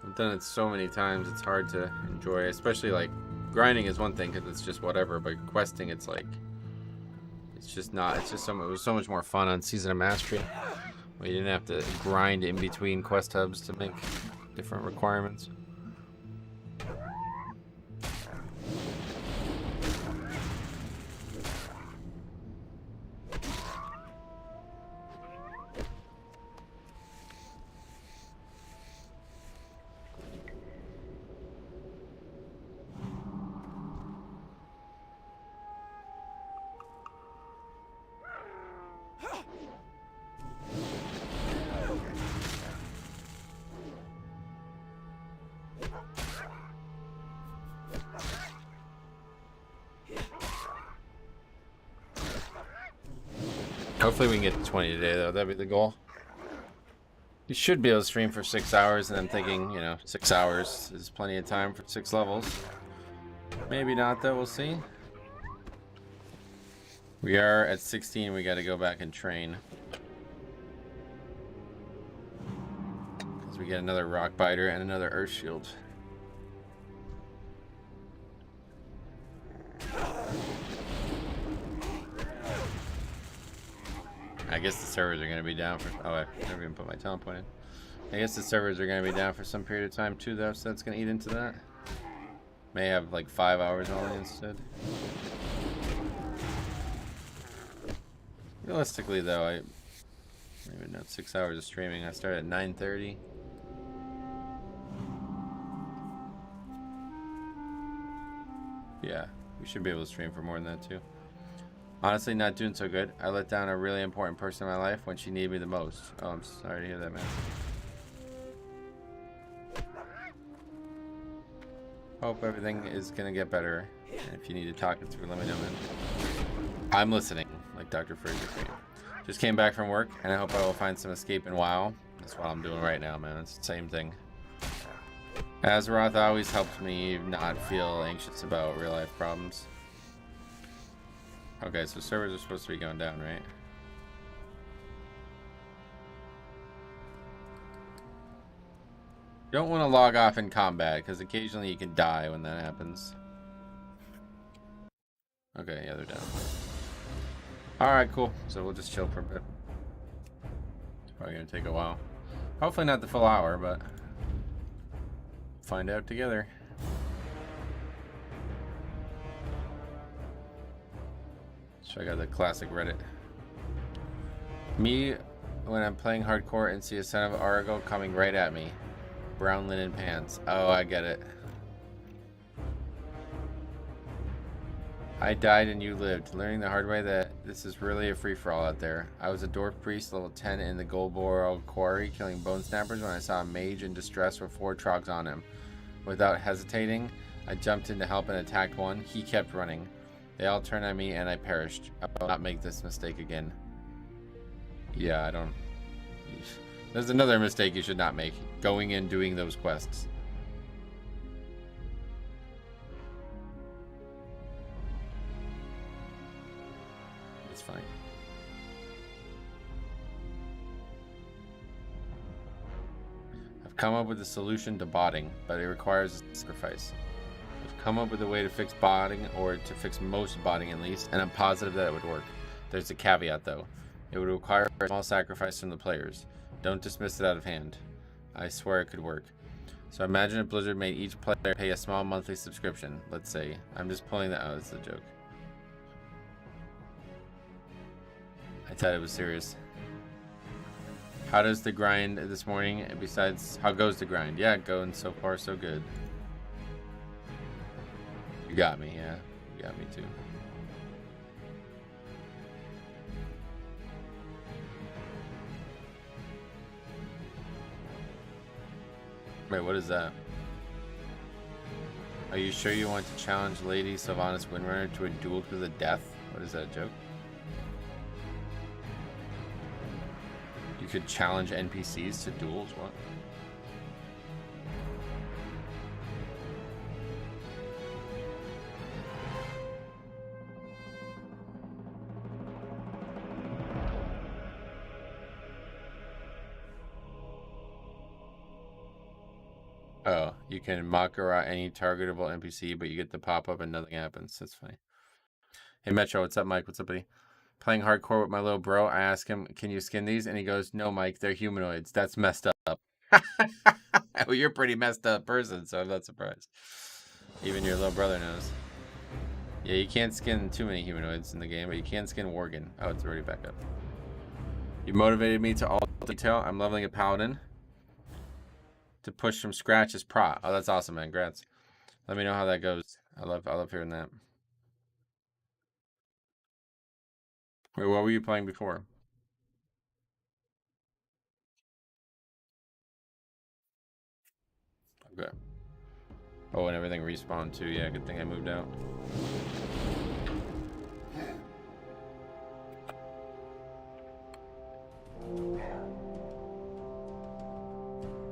I've done it so many times, it's hard to enjoy, especially like grinding is one thing because it's just whatever, but questing it's like, it's just not, it was so much more fun on Season of Mastery. We didn't have to grind in between quest hubs to make different requirements. Hopefully we can get to 20 today, though. That'd be the goal. You should be able to stream for 6 hours, and I'm thinking, you know, 6 hours is plenty of time for 6 levels. Maybe not, though. We'll see. We are at 16. We got to go back and train. Because we get another rock biter and another earth shield. I guess the servers are going to be down for... Oh, I never even put my talent point in. I guess the servers are going to be down for some period of time too, though, so that's going to eat into that. May have like 5 hours only instead. Realistically, though, I don't even know, 6 hours of streaming. I started at 9:30. Yeah, we should be able to stream for more than that too. Honestly, not doing so good. I let down a really important person in my life when she needed me the most. Oh, I'm sorry to hear that, man. Hope everything is gonna get better. And if you need to talk it through, let me know, man. I'm listening, like Dr. Fraser Cream. Just came back from work, and I hope I will find some escape in WoW. That's what I'm doing right now, man. It's the same thing. Azeroth always helps me not feel anxious about real life problems. Okay, so servers are supposed to be going down, right? You don't want to log off in combat, because occasionally you can die when that happens. Okay, yeah, they're down. Alright, cool. So we'll just chill for a bit. It's probably going to take a while. Hopefully not the full hour, but... find out together. Check out the classic Reddit. Me, when I'm playing hardcore and see a son of Arago coming right at me. Brown linen pants. Oh, I get it. I died and you lived, learning the hard way that this is really a free-for-all out there. I was a dwarf priest, level 10 in the Goldboro Quarry, killing bone snappers when I saw a mage in distress with 4 trogs on him. Without hesitating, I jumped in to help and attacked one. He kept running. They all turned on me and I perished. I will not make this mistake again. Yeah, I don't... There's another mistake you should not make. Going and doing those quests. It's fine. I've come up with a solution to botting, but it requires a sacrifice. I've come up with a way to fix botting, or to fix most botting at least, and I'm positive that it would work. There's a caveat though. It would require a small sacrifice from the players. Don't dismiss it out of hand. I swear it could work. So imagine if Blizzard made each player pay a small monthly subscription, let's say. I'm just pulling that out, it's a joke. I thought it was serious. How does the grind this morning, besides, how goes the grind? Yeah, going so far so good. You got me, yeah. You got me too. Wait, what is that? Are you sure you want to challenge Lady Sylvanas Windrunner to a duel to the death? What is that, a joke? You could challenge NPCs to duels? What? Oh, you can Makara any targetable NPC, but you get the pop-up and nothing happens. That's funny. Hey, Metro, what's up, Mike? What's up, buddy? Playing hardcore with my little bro. I ask him, can you skin these? And he goes, no, Mike, they're humanoids. That's messed up. Well, you're a pretty messed up person, so I'm not surprised. Even your little brother knows. Yeah, you can't skin too many humanoids in the game, but you can skin Worgen. Oh, it's already back up. You motivated me to all detail. I'm leveling a paladin to push from scratch as prot. Oh, that's awesome, man. Congrats. Let me know how that goes. I love hearing that. Wait, what were you playing before? Okay. Oh, and everything respawned too. Yeah, good thing I moved out.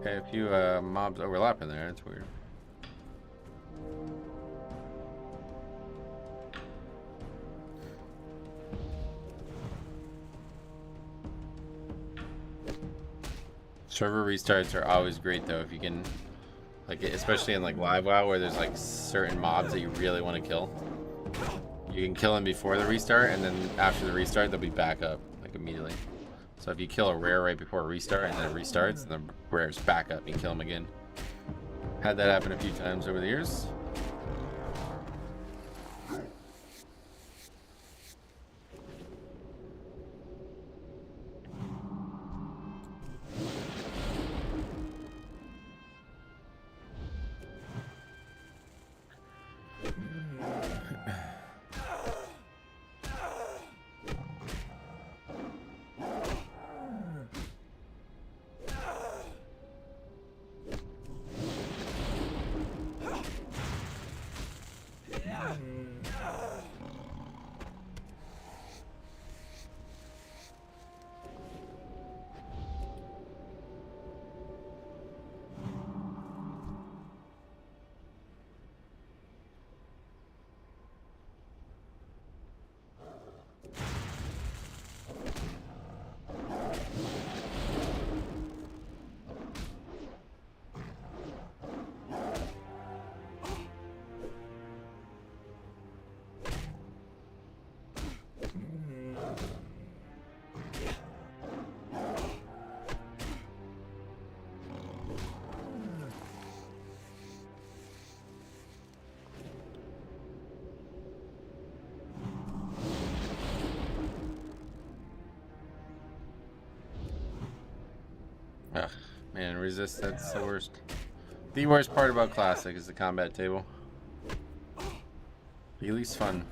Okay, a few mobs overlap in there. That's weird. Server restarts are always great though if you can, like, especially in like live WoW where there's like certain mobs that you really want to kill. You can kill them before the restart, and then after the restart they'll be back up like immediately. So if you kill a rare right before a restart and then it restarts, and the rare's back up, you kill them again. Had that happen a few times over the years. Ugh, man, resist, that's the worst. The worst part about Classic is the combat table. The least fun.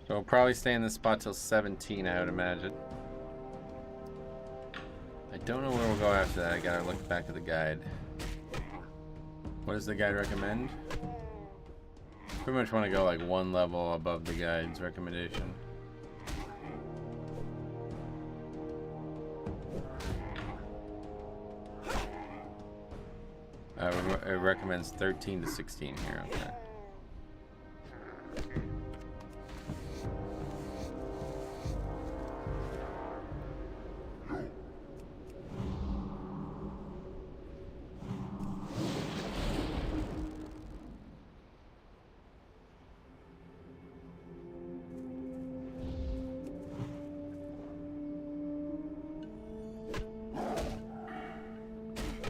So I'll probably stay in this spot till 17, I would imagine. I don't know where we'll go after that. I gotta look back at the guide. What does the guide recommend? Pretty much want to go like one level above the guide's recommendation. It recommends 13 to 16 here. Okay.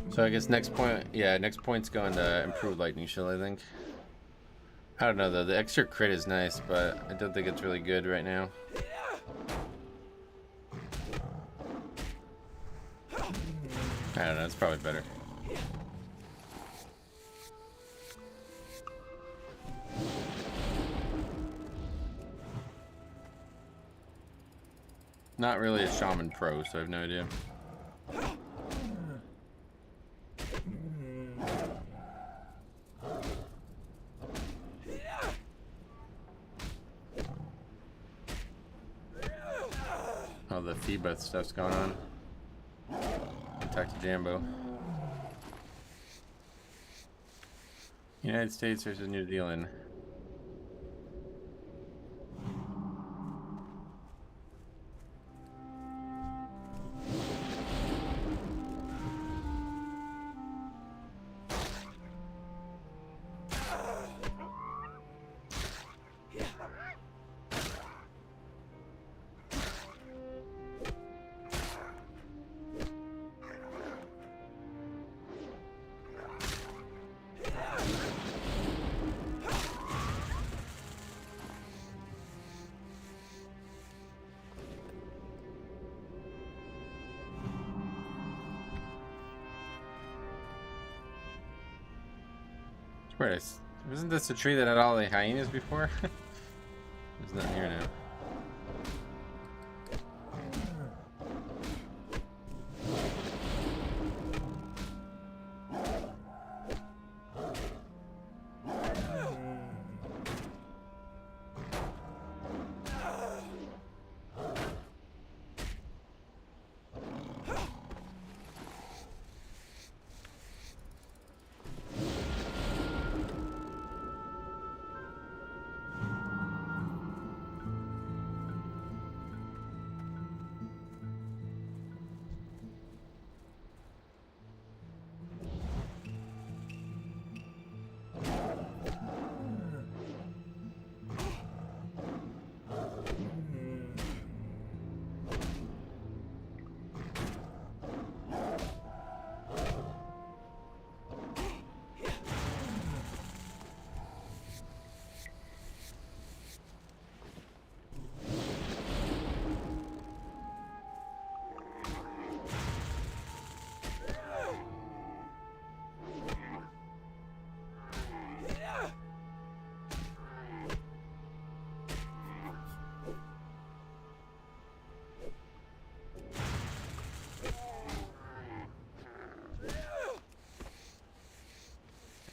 So I guess next point, yeah, next point's going to improve lightning shield, I think. I don't know though, the extra crit is nice, but I don't think it's really good right now. I don't know, it's probably better. Not really a Shaman pro, so I have no idea. Oh, the FIBA stuff's going on. Talk to Jambo. United States versus New Zealand. Wait, wasn't this a tree that had all the hyenas before? There's nothing here now.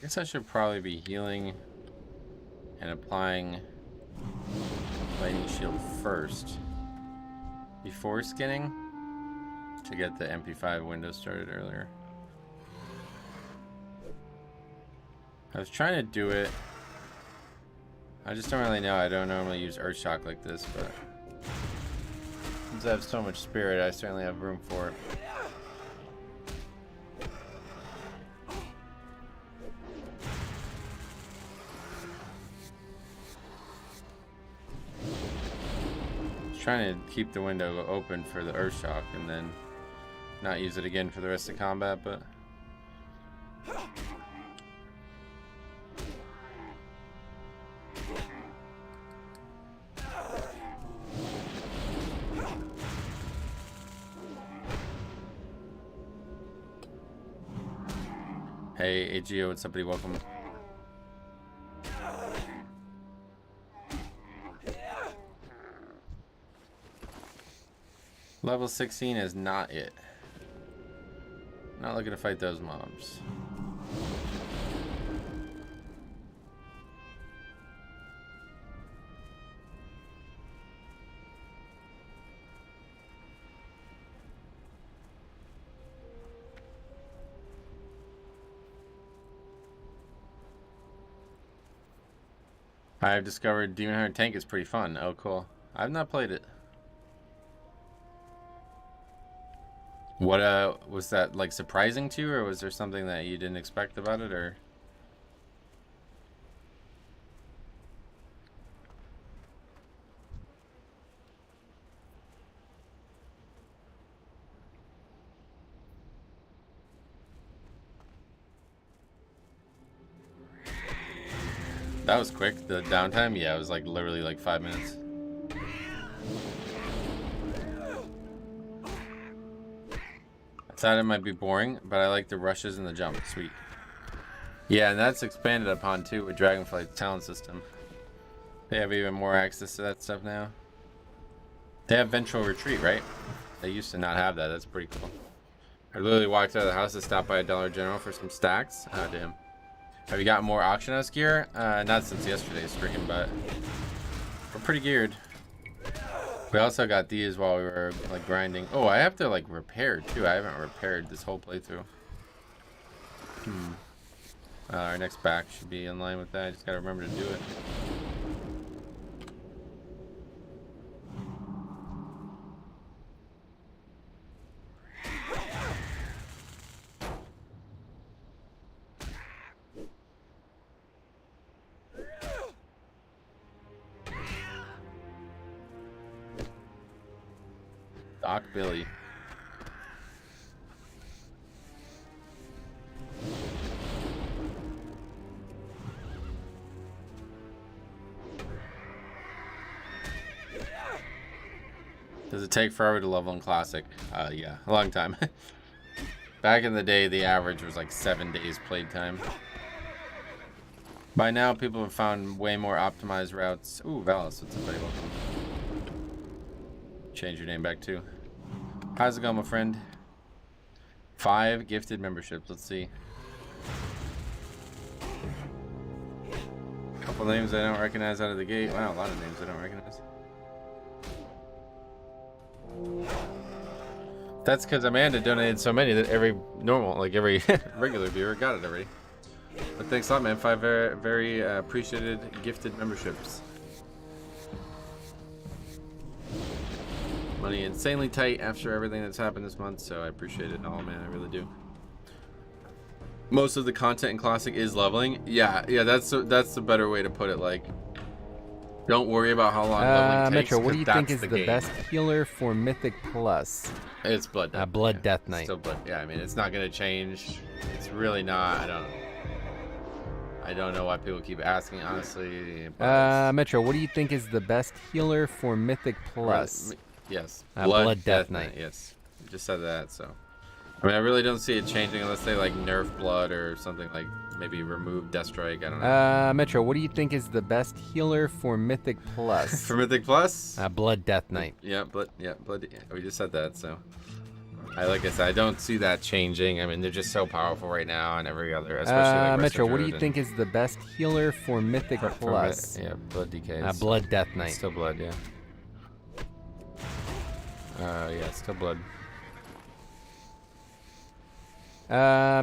guess I should probably be healing and applying lightning shield first before skinning to get the MP5 window started earlier. I was trying to do it. I just don't really know. I don't normally use Earth Shock like this, but since I have so much spirit, I certainly have room for it. Trying to keep the window open for the Earth Shock and then not use it again for the rest of combat, but hey AGO, what's up buddy, welcome. Level 16 is not it. Not looking to fight those mobs. I've discovered Demon Hunter Tank is pretty fun. Oh, cool. I've not played it. What was that like surprising to you, or was there something that you didn't expect about it, or? That was quick. The downtime, yeah, it was like literally like 5 minutes. I thought it might be boring, but I like the rushes and the jump. Sweet. Yeah, and that's expanded upon too with Dragonflight's talent system. They have even more access to that stuff now. They have Ventral Retreat, right? They used to not have that. That's pretty cool. I literally walked out of the house to stop by a Dollar General for some stacks. Oh, damn. Have you gotten more auction house gear? Not since yesterday's stream, but we're pretty geared. We also got these while we were like grinding. Oh, I have to like repair too. I haven't repaired this whole playthrough. Our next back should be in line with that. I just gotta remember to do it. Doc Billy. Does it take forever to level in Classic? Yeah, a long time. Back in the day, the average was like 7 days playtime. By now, people have found way more optimized routes. Ooh, Valis, what's up, buddy? Welcome. Change your name back too. How's it going, my friend? 5 gifted memberships. Let's see. Couple names I don't recognize out of the gate. Wow, a lot of names I don't recognize. That's because Amanda donated so many that every normal, like every regular viewer got it already. But thanks a lot, man. 5 very, very appreciated gifted memberships. Money insanely tight after everything that's happened this month, so I appreciate it all, man. I really do. Most of the content in Classic is leveling. Yeah, that's the better way to put it. Like, don't worry about how long leveling takes. Metro, what do you think is the game. best healer for Mythic Plus? It's Blood Death. Blood Death Knight. Still Blood. Yeah, I mean, it's not gonna change. It's really not. I don't know why people keep asking, honestly. Metro, what do you think is the best healer for Mythic Plus? Yes. Blood Death Knight. Yes. I just said that, so. I mean, I really don't see it changing unless they, like, nerf Blood or something, like, maybe remove Deathstrike. I don't know. Metro, what do you think is the best healer for Mythic Plus? For Mythic Plus? Blood Death Knight. Yeah, Blood. Yeah, we just said that, so. Like I said, I don't see that changing. I mean, they're just so powerful right now, and every other, especially like Metro, what do Druid you and think is the best healer for Mythic Plus? yeah, Blood DK. Blood Death Knight. Still Blood, yeah. Yeah, still Blood.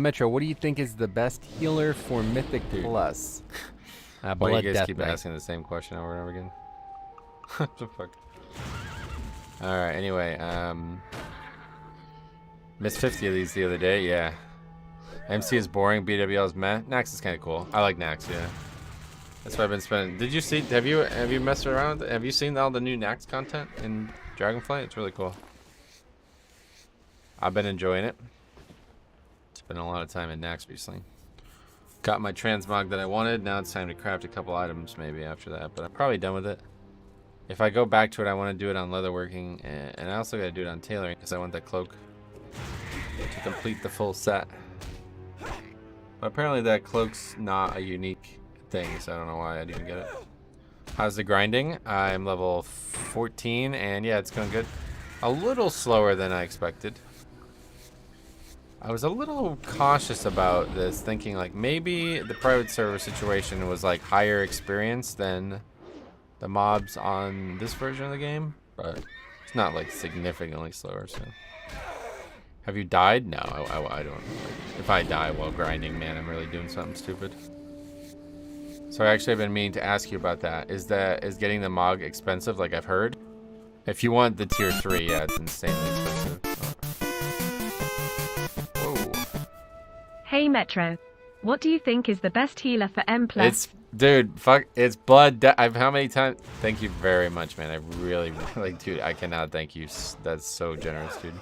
Metro, what do you think is the best healer for Mythic Plus? Why Blood do you guys Death keep Knight. asking the same question over and over again? What the fuck? Alright, anyway, missed 50 of these the other day, yeah. MC is boring, BWL is meh. Nax is kind of cool. I like Nax, yeah. That's what I've been spending. Did you see, have you messed around? Have you seen all the new Nax content in Dragonflight? It's really cool. I've been enjoying it. Spent a lot of time in Nax recently. Got my transmog that I wanted. Now it's time to craft a couple items maybe after that, but I'm probably done with it. If I go back to it, I want to do it on leatherworking, and I also got to do it on tailoring because I want that cloak to complete the full set. But apparently that cloak's not a unique thing, so I don't know why I didn't get it. How's the grinding? I'm level 14, and yeah, it's going good. A little slower than I expected. I was a little cautious about this, thinking like maybe the private server situation was like higher experience than the mobs on this version of the game, but it's not like significantly slower. So, have you died? No, I don't. If I die while grinding, man, I'm really doing something stupid. So actually, I've been meaning to ask you about that. Is getting the Mog expensive? Like I've heard. If you want the tier 3, yeah, it's insanely expensive. Hey Metro, what do you think is the best healer for M+? Dude, fuck, it's Blood. How many times? Thank you very much, man. I really, dude, I cannot thank you. That's so generous, dude.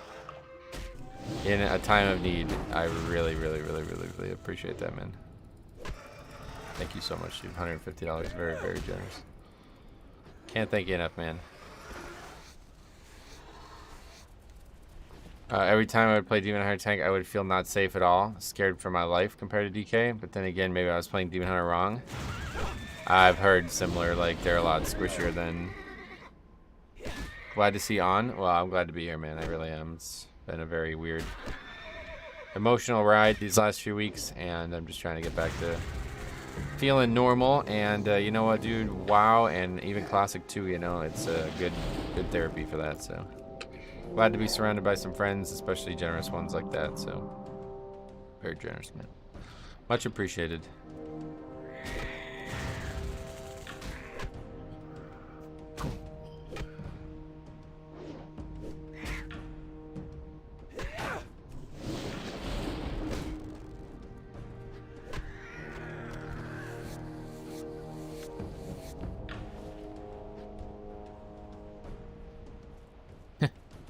In a time of need, I really appreciate that, man. Thank you so much, dude. $150, very, very generous. Can't thank you enough, man. Every time I would play Demon Hunter tank, I would feel not safe at all, scared for my life compared to DK. But then again, maybe I was playing Demon Hunter wrong. I've heard similar, like they're a lot squishier than. Glad to see on. Well, I'm glad to be here, man. I really am. It's been a very weird, emotional ride these last few weeks, and I'm just trying to get back to feeling normal. And you know what, dude? WoW and even Classic 2, you know, it's a good therapy for that. So. Glad to be surrounded by some friends, especially generous ones like that, so very generous, man. Much appreciated. Cool.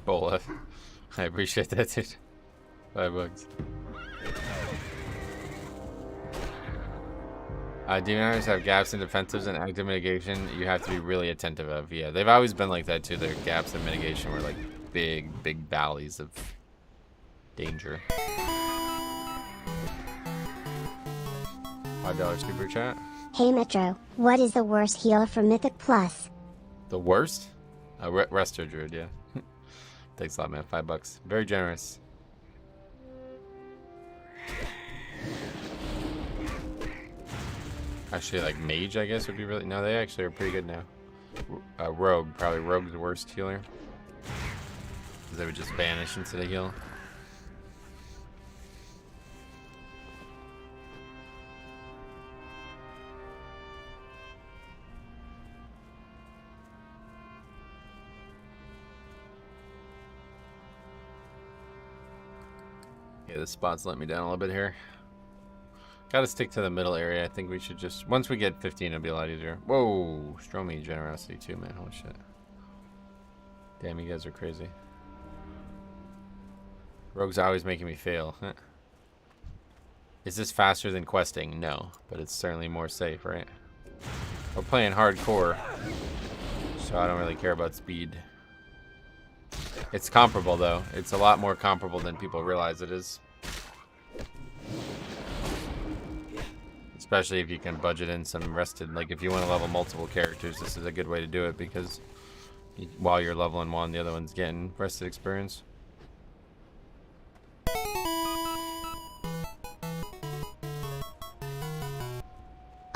Bola. I appreciate that, dude. $5. Demon Hunters have gaps in defensives and active mitigation you have to be really attentive of. Yeah, they've always been like that too. Their gaps in mitigation were like big valleys of danger. $5 super chat. Hey Metro, what is the worst healer for Mythic Plus? The worst? Resto Druid, yeah. Thanks a lot, man. $5. Very generous. Actually, like Mage, I guess, would be really. No, they actually are pretty good now. Rogue, probably Rogue's the worst healer. Because they would just vanish instead of heal. Yeah, this spot's let me down a little bit here. Gotta stick to the middle area. I think we should just... Once we get 15, it'll be a lot easier. Whoa! Stromy generosity too, man. Holy shit. Damn, you guys are crazy. Rogue's always making me fail. Is this faster than questing? No. But it's certainly more safe, right? We're playing hardcore. So I don't really care about speed. It's comparable, though. It's a lot more comparable than people realize it is. Especially if you can budget in some rested. Like, if you want to level multiple characters, this is a good way to do it, because while you're leveling one, the other one's getting rested experience.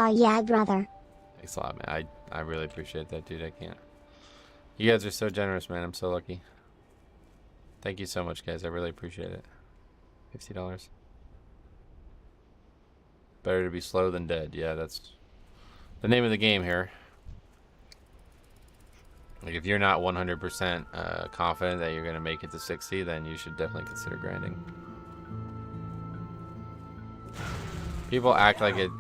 Aw yeah, brother. Thanks a lot, man. I really appreciate that, dude. I can't. You guys are so generous, man. I'm so lucky. Thank you so much, guys. I really appreciate it. $50. Better to be slow than dead. Yeah, that's the name of the game here. Like, if you're not 100% confident that you're going to make it to 60, then you should definitely consider grinding. People act like it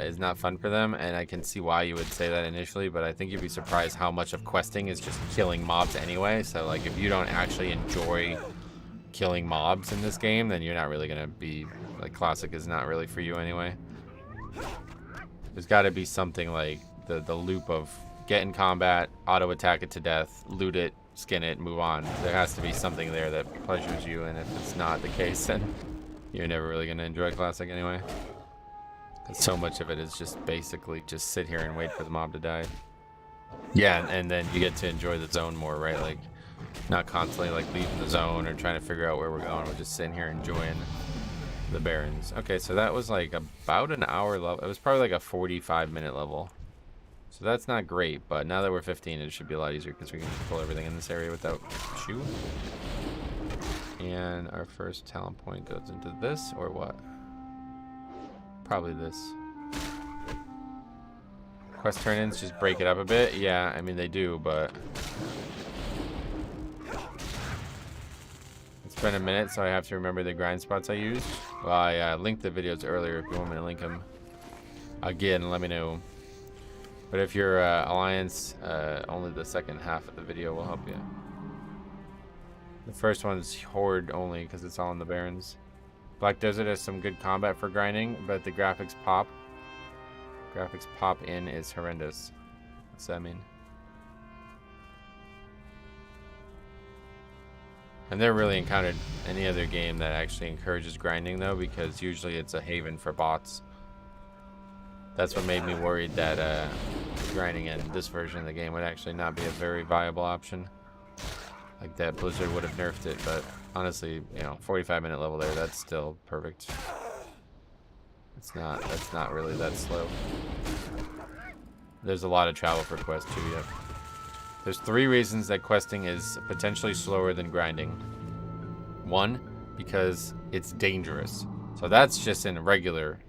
is not fun for them, and I can see why you would say that initially, but I think you'd be surprised how much of questing is just killing mobs anyway. So, like, if you don't actually enjoy killing mobs in this game, then you're not really going to be, like, Classic is not really for you anyway. There's got to be something like the loop of get in combat, auto attack it to death, loot it, skin it, move on. There has to be something there that pleasures you, and if it's not the case, then you're never really going to enjoy Classic anyway. So much of it is just basically just sit here and wait for the mob to die. Yeah, and then you get to enjoy the zone more, right? Like, not constantly like leaving the zone or trying to figure out where we're going. We're just sitting here enjoying the Barrens. Okay, so that was like about an hour level. It was probably like a 45-minute level. So that's not great, but now that we're 15, it should be a lot easier because we can pull everything in this area without shoe. And our first talent point goes into this, or what? Probably this. Quest turn-ins just break it up a bit. Yeah, I mean they do, but it's been a minute, so I have to remember the grind spots I used. Well, I linked the videos earlier. If you want me to link them again, let me know. But if you're Alliance, only the second half of the video will help you. The first one's Horde only because it's all in the Barrens. Black Desert has some good combat for grinding, but the graphics pop in is horrendous. What's that mean? I've never really encountered any other game that actually encourages grinding though, because usually it's a haven for bots. That's what made me worried that grinding in this version of the game would actually not be a very viable option. Like that Blizzard would have nerfed it, but honestly, you know, 45-minute level there, that's still perfect. That's not really that slow. There's a lot of travel for quest too, yep. There's 3 reasons that questing is potentially slower than grinding. 1, because it's dangerous. So that's just in regular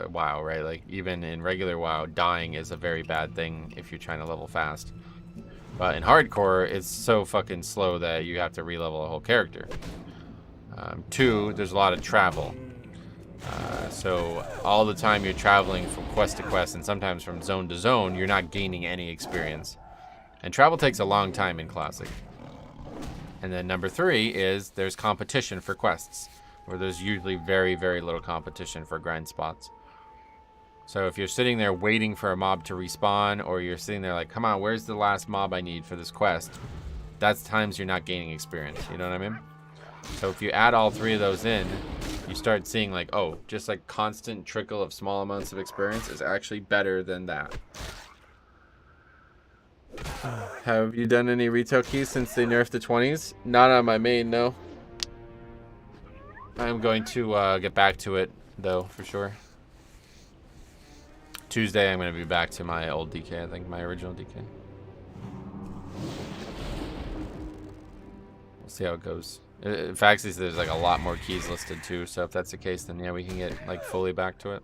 WoW, right? Like even in regular WoW, dying is a very bad thing if you're trying to level fast. But in hardcore, it's so fucking slow that you have to re-level a whole character. 2, there's a lot of travel. So all the time you're traveling from quest to quest and sometimes from zone to zone, you're not gaining any experience. And travel takes a long time in Classic. And then number 3 is there's competition for quests, where there's usually very, very little competition for grind spots. So if you're sitting there waiting for a mob to respawn, or you're sitting there like, come on, where's the last mob I need for this quest? That's times you're not gaining experience, you know what I mean? So if you add all 3 of those in, you start seeing like, oh, just like constant trickle of small amounts of experience is actually better than that. Have you done any retail keys since they nerfed the 20s? Not on my main, no. I'm going to get back to it, though, for sure. Tuesday, I'm going to be back to my old DK, I think, my original DK. We'll see how it goes. In fact, there's like a lot more keys listed, too, so if that's the case, then yeah, we can get like fully back to it.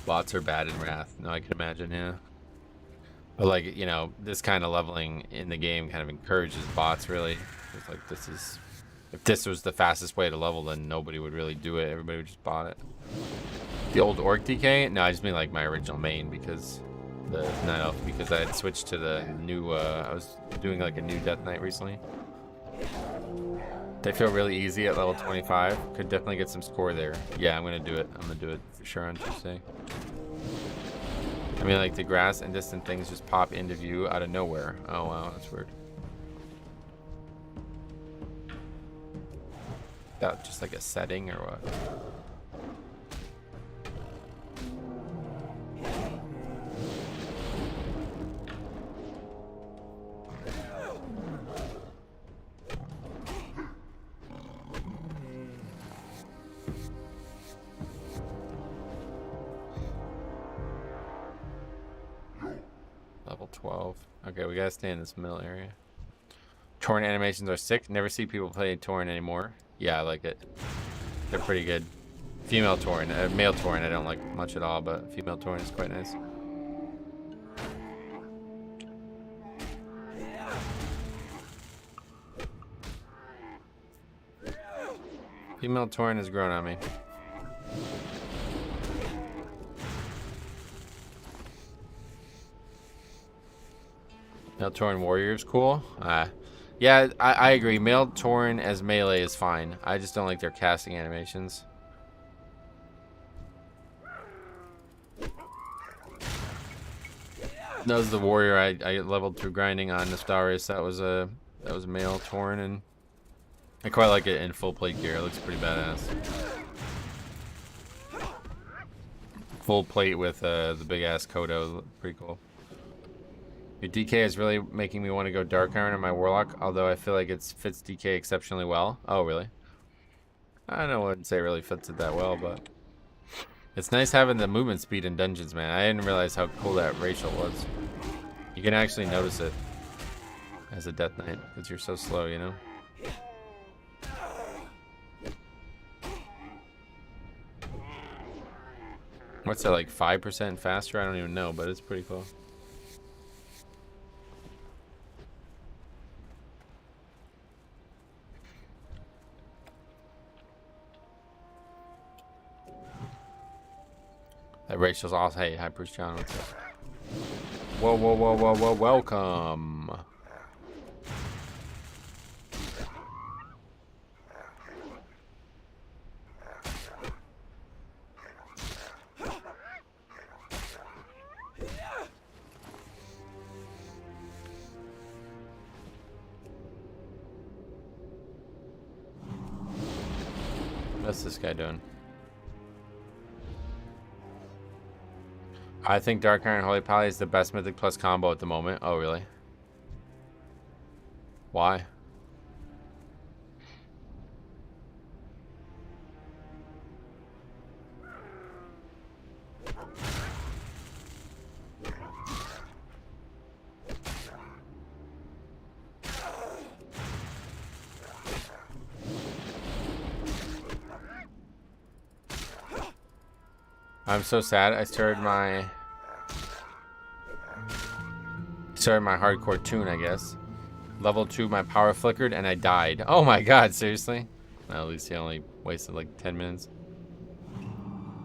Bots are bad in Wrath. No, I can imagine, yeah. But like, you know, this kind of leveling in the game kind of encourages bots, really. It's like, this is... If this was the fastest way to level, then nobody would really do it. Everybody would just bot it. The old Orc DK? No, I just mean like my original main, because... because I had switched to the new, I was doing like a new Death Knight recently. They feel really easy at level 25. Could definitely get some score there. Yeah, I'm gonna do it. I'm gonna do it for sure on Tuesday. I mean, like the grass and distant things just pop into view out of nowhere. Oh wow, that's weird. That just like a setting or what? 12. Okay, we gotta stay in this middle area. Tauren animations are sick. Never see people play Tauren anymore. Yeah, I like it. They're pretty good. Female Tauren, male Tauren I don't like much at all, but female Tauren is quite nice. Female Tauren has grown on me. Male Tauren warrior is cool. Yeah, I agree. Male Tauren as melee is fine. I just don't like their casting animations. That was the warrior I leveled through grinding on Nestaris. That was a male Tauren, and I quite like it in full plate gear. It looks pretty badass. Full plate with the big ass Kodo, pretty cool. Your DK is really making me want to go Dark Iron on my Warlock, although I feel like it fits DK exceptionally well. Oh, really? I wouldn't say it really fits it that well, but it's nice having the movement speed in dungeons, man. I didn't realize how cool that racial was. You can actually notice it as a Death Knight because you're so slow, you know? What's that, like 5% faster? I don't even know, but it's pretty cool. That Rachel's awesome. Hey, hi, Bruce John. What's up? Whoa, whoa, whoa, whoa, whoa, welcome. What's this guy doing? I think Dark Iron Holy Pally is the best Mythic Plus combo at the moment. Oh, really? Why? I'm so sad. I started my hardcore tune, I guess. Level 2, my power flickered and I died. Oh my god, seriously? Well, at least he only wasted like 10 minutes.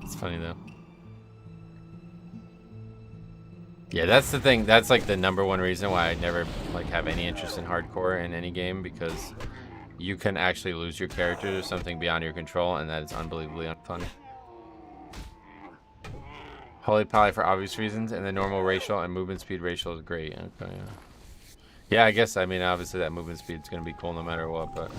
It's funny though. Yeah, that's the thing. That's like the #1 reason why I never like have any interest in hardcore in any game, because you can actually lose your character to something beyond your control, and that is unbelievably unfun. Holy Pally for obvious reasons, and the normal racial and movement speed racial is great. Okay, yeah. Yeah, I guess, I mean, obviously that movement speed is going to be cool no matter what, but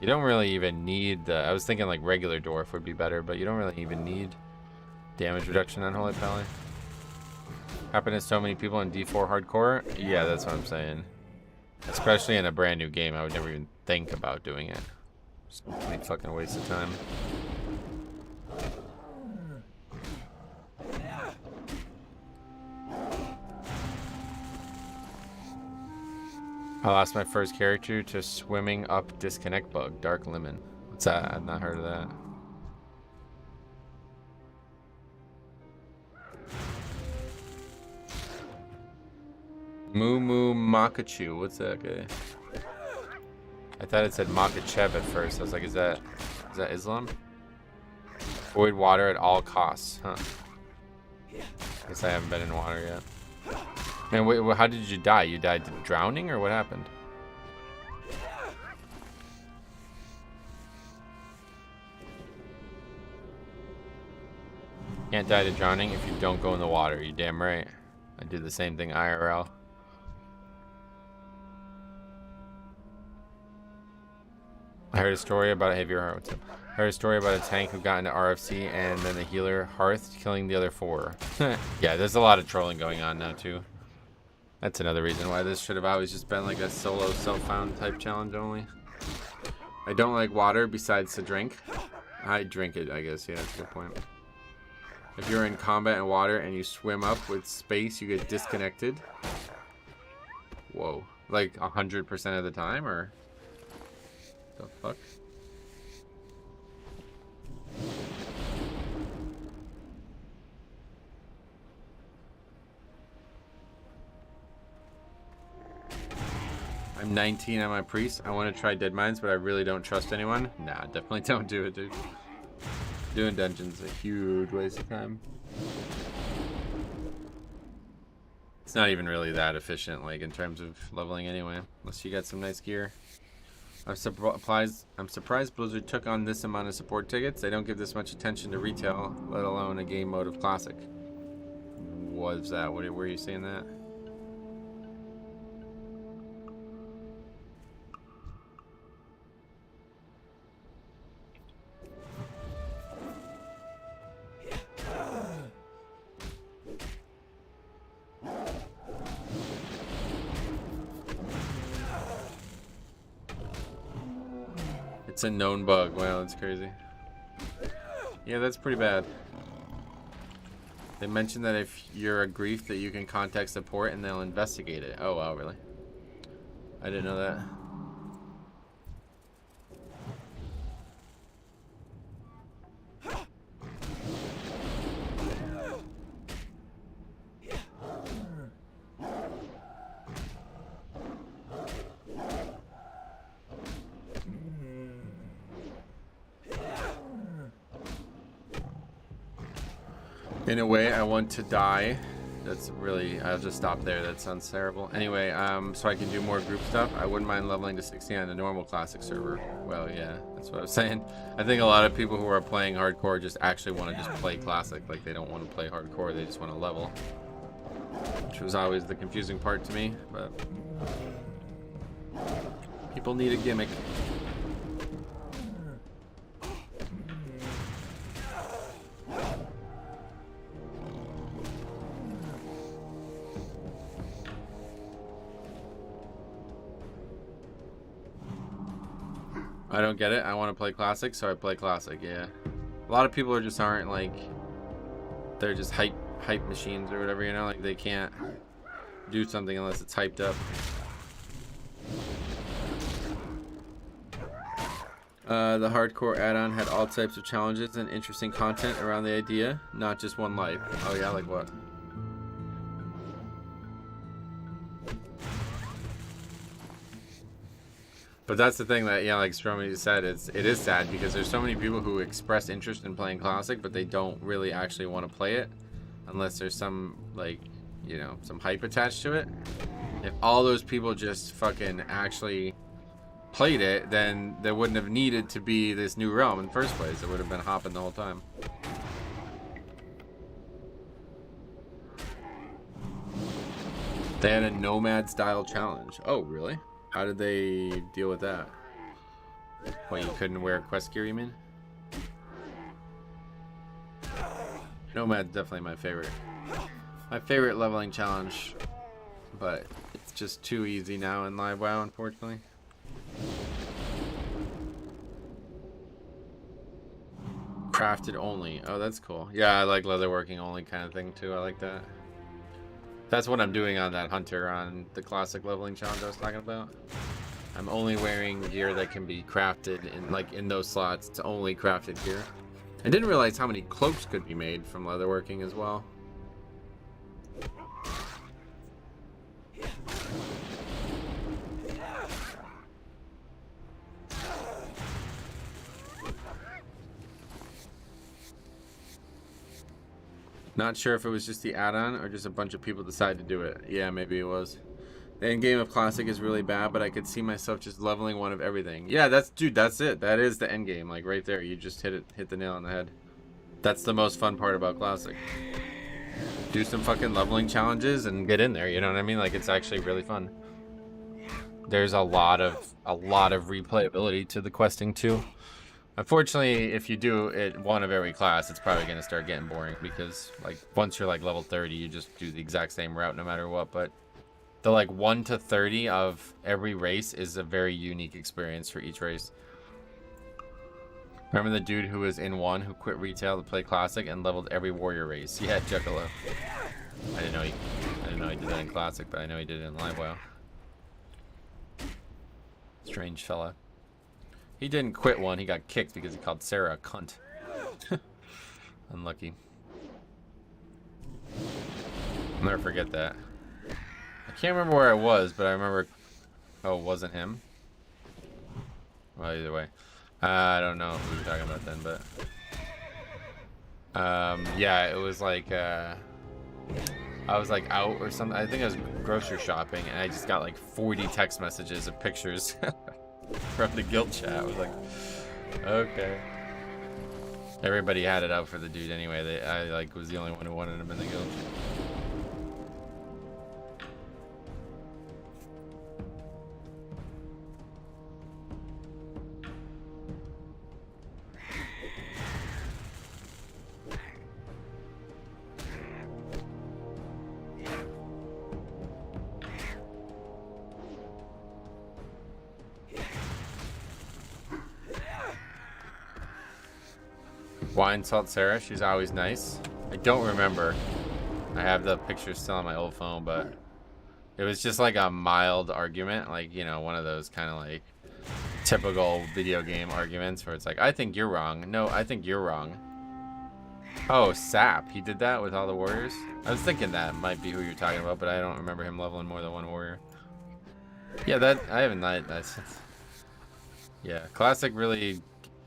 you don't really even need the, I was thinking like regular dwarf would be better, but you don't really even need damage reduction on Holy Pally. Happened to so many people in D4 hardcore? Yeah, that's what I'm saying. Especially in a brand new game, I would never even think about doing it. It's a complete fucking waste of time. I lost my first character to swimming up disconnect bug, Dark Lemon. What's that? I've not heard of that. Moo Moo Makachu. What's that guy? I thought it said Makachev at first. I was like, is that Islam? Avoid water at all costs. Huh. Guess I haven't been in water yet. Man, wait, how did you die? You died to drowning, or what happened? Can't die to drowning if you don't go in the water. You damn right. I did the same thing IRL. I heard a story about a heard a story about a tank who got into RFC and then the healer Hearth killing the other 4. Yeah, there's a lot of trolling going on now too. That's another reason why this should have always just been like a solo self-found type challenge only. I don't like water besides to drink. I drink it, I guess. Yeah, that's a good point. If you're in combat and water and you swim up with space, you get disconnected. Whoa. Like 100% of the time, or the fuck? I'm 19 on my priest. I want to try Dead Mines, but I really don't trust anyone. Nah, definitely don't do it, dude. Doing dungeons is a huge waste of time. It's not even really that efficient, like in terms of leveling anyway, unless you got some nice gear. I'm surprised Blizzard took on this amount of support tickets. They don't give this much attention to retail, let alone a game mode of Classic. What was that? What were you saying that? It's a known bug. Wow, that's crazy. Yeah, that's pretty bad. They mentioned that if you're a grief that you can contact support and they'll investigate it. Oh wow, really? I didn't know that. In a way, I want to die. That's really, I'll just stop there. That sounds terrible. Anyway, so I can do more group stuff. I wouldn't mind leveling to 60 on the normal Classic server. Well, yeah, that's what I was saying. I think a lot of people who are playing hardcore just actually want to just play Classic. Like, they don't want to play hardcore, they just want to level. Which was always the confusing part to me, but people need a gimmick. I don't get it. I want to play Classic, so I play Classic, yeah. A lot of people just aren't like, they're just hype machines or whatever, you know? Like, they can't do something unless it's hyped up. The hardcore add-on had all types of challenges and interesting content around the idea, not just one life. Oh yeah, like what? But that's the thing that, yeah, like Stromy said, it is sad because there's so many people who express interest in playing Classic, but they don't really actually want to play it unless there's some, like, you know, some hype attached to it. If all those people just fucking actually played it, then there wouldn't have needed to be this new realm in the first place. It would have been hopping the whole time. They had a nomad style challenge. Oh, really? How did they deal with that? What, you couldn't wear quest gear, you mean? Nomad's definitely my favorite. My favorite leveling challenge. But it's just too easy now in Live WoW, unfortunately. Crafted only. Oh, that's cool. Yeah, I like leatherworking only kind of thing too. I like that. That's what I'm doing on that hunter on the Classic leveling challenge I was talking about. I'm only wearing gear that can be crafted in, like, in those slots. It's only crafted gear. I didn't realize how many cloaks could be made from leatherworking as well. Not sure if it was just the add-on or just a bunch of people decided to do it. Yeah, maybe it was. The end game of Classic is really bad, but I could see myself just leveling one of everything. Yeah, dude, that's it. That is the end game, like right there. You just hit the nail on the head. That's the most fun part about Classic. Do some fucking leveling challenges and get in there, you know what I mean? Like, it's actually really fun. There's a lot of replayability to the questing too. Unfortunately, if you do it one of every class, it's probably going to start getting boring because, like, once you're like level 30, you just do the exact same route no matter what. But the like 1 to 30 of every race is a very unique experience for each race. Remember the dude who was in 1 who quit retail to play classic and leveled every warrior race? Yeah, Juggalo. I didn't know he did that in classic, but I know he did it in live WoW. Strange fella. He didn't quit 1, he got kicked because he called Sarah a cunt. Unlucky. I'll never forget that. I can't remember where I was, but I remember... Oh, it wasn't him? Well, either way. I don't know who we were talking about then, but... yeah, it was like, I was like out or something. I think I was grocery shopping, and I just got like 40 text messages of pictures from the guild chat. I was like, okay. Everybody had it out for the dude anyway. I like was the only one who wanted him in the guild. Wine Salt Sarah, she's always nice. I don't remember. I have the pictures still on my old phone, but it was just like a mild argument, like, you know, one of those kind of like typical video game arguments where it's like, I think you're wrong. No, I think you're wrong. Oh, Sap, he did that with all the warriors? I was thinking that might be who you're talking about, but I don't remember him leveling more than 1 warrior. Yeah, that I haven't. That's yeah, classic really.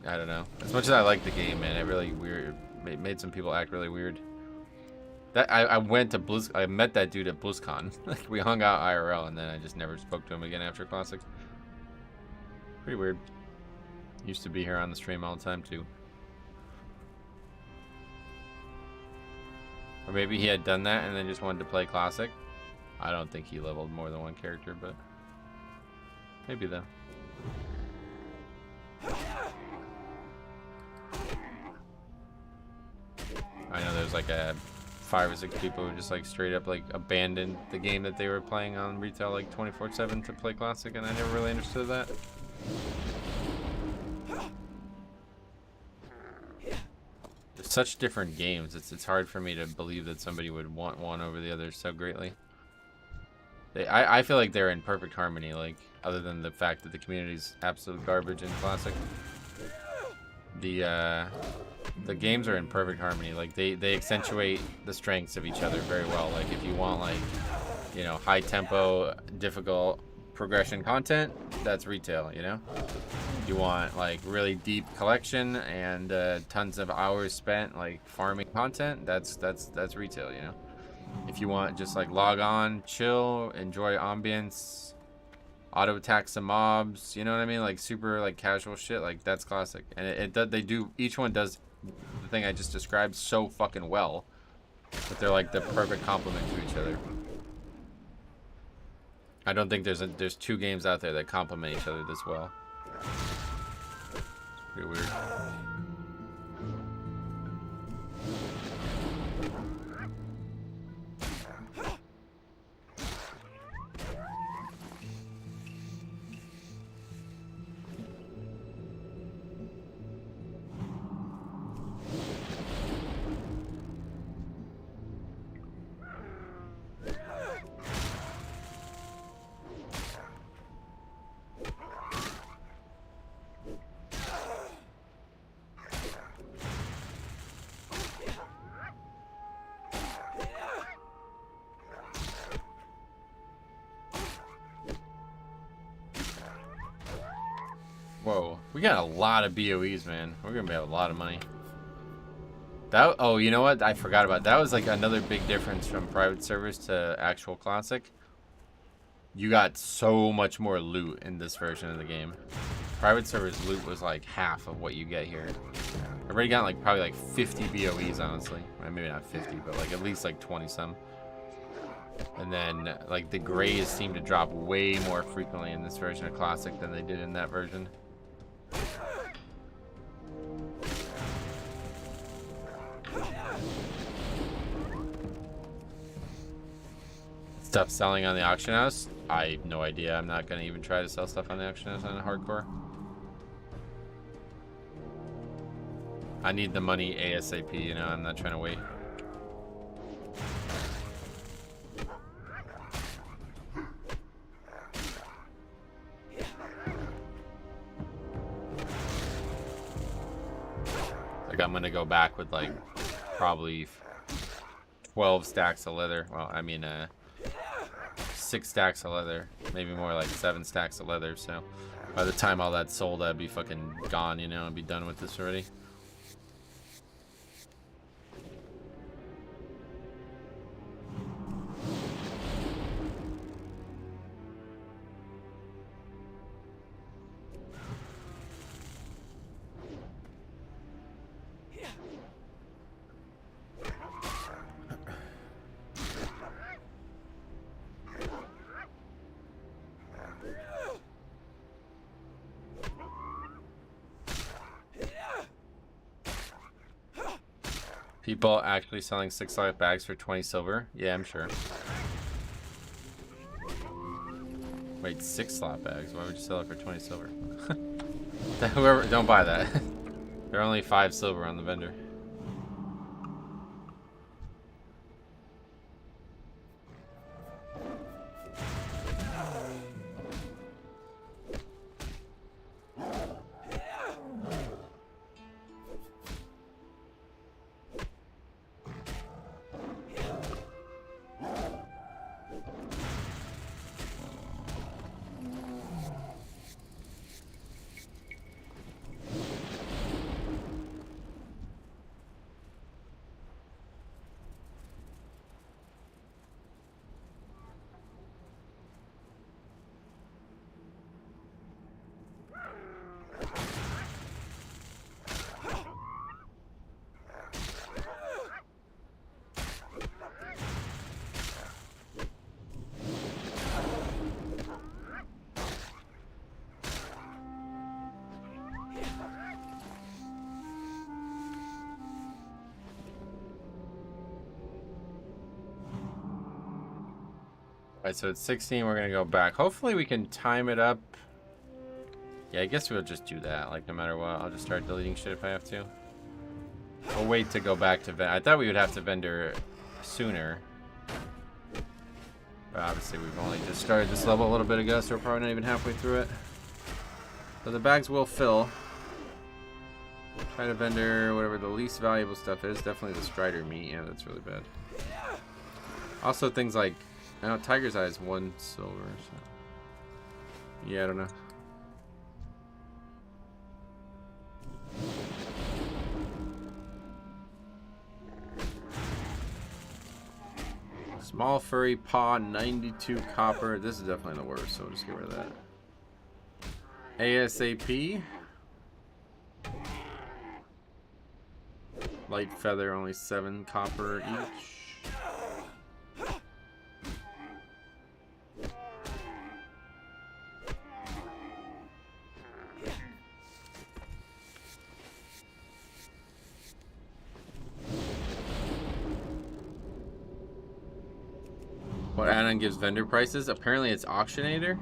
I don't know. As much as I like the game, man, it really weird. It made some people act really weird. That I went to Blizz. I met that dude at BlizzCon. Like we hung out IRL, and then I just never spoke to him again after Classic. Pretty weird. Used to be here on the stream all the time too. Or maybe he had done that and then just wanted to play Classic. I don't think he leveled more than 1 character, but maybe though. I know there's like 5 or 6 people who just like straight up like abandoned the game that they were playing on retail like 24/7 to play Classic, and I never really understood that. They're such different games. It's hard for me to believe that somebody would want one over the other so greatly. I feel like they're in perfect harmony, like other than the fact that the community's absolute garbage in Classic. The games are in perfect harmony. Like they accentuate the strengths of each other very well. Like if you want like, you know, high tempo, difficult progression content, that's retail, you know? If you want like really deep collection and tons of hours spent like farming content, that's retail, you know? If you want just like log on, chill, enjoy ambience, auto attack some mobs, you know what I mean? Like super like casual shit, like that's Classic. And they do, each one does the thing I just described so fucking well, but they're like the perfect complement to each other. I don't think there's 2 games out there that complement each other this well. It's pretty weird. Whoa, we got a lot of BOEs, man. We're gonna have a lot of money. That, oh, you know what? I forgot about that. Was like another big difference from private servers to actual Classic. You got so much more loot in this version of the game. Private servers loot was like half of what you get here. I've already got like probably like 50 BOEs, honestly. Well, maybe not 50, but like at least like 20 some. And then like the grays seem to drop way more frequently in this version of Classic than they did in that version. Stuff selling on the auction house? I have no idea. I'm not gonna even try to sell stuff on the auction house on hardcore. I need the money ASAP, you know, I'm not trying to wait. Like, I'm gonna go back with, like, probably 12 stacks of leather. Well, I mean, 6 stacks of leather. Maybe more like 7 stacks of leather, so by the time all that's sold, I'd be fucking gone, you know, and be done with this already. People actually selling 6 life bags for 20 silver? Yeah, I'm sure. Wait, 6 slot bags? Why would you sell it for 20 silver? Whoever, don't buy that. There are only 5 silver on the vendor. Alright, so it's 16, we're gonna go back. Hopefully we can time it up. Yeah, I guess we'll just do that, like no matter what. I'll just start deleting shit if I have to. We'll wait to go back to vendor. I thought we would have to vendor sooner. But obviously we've only just started this level a little bit ago, so we're probably not even halfway through it. So the bags will fill. Try to vendor whatever the least valuable stuff is. Definitely the Strider meat. Yeah, that's really bad. Also things like, I know Tiger's Eye is 1 silver, so yeah, I don't know. Small furry paw, 92 copper. This is definitely the worst, so we'll just get rid of that. ASAP. Light feather, only 7 copper each. What add-on gives vendor prices? Apparently it's Auctionator.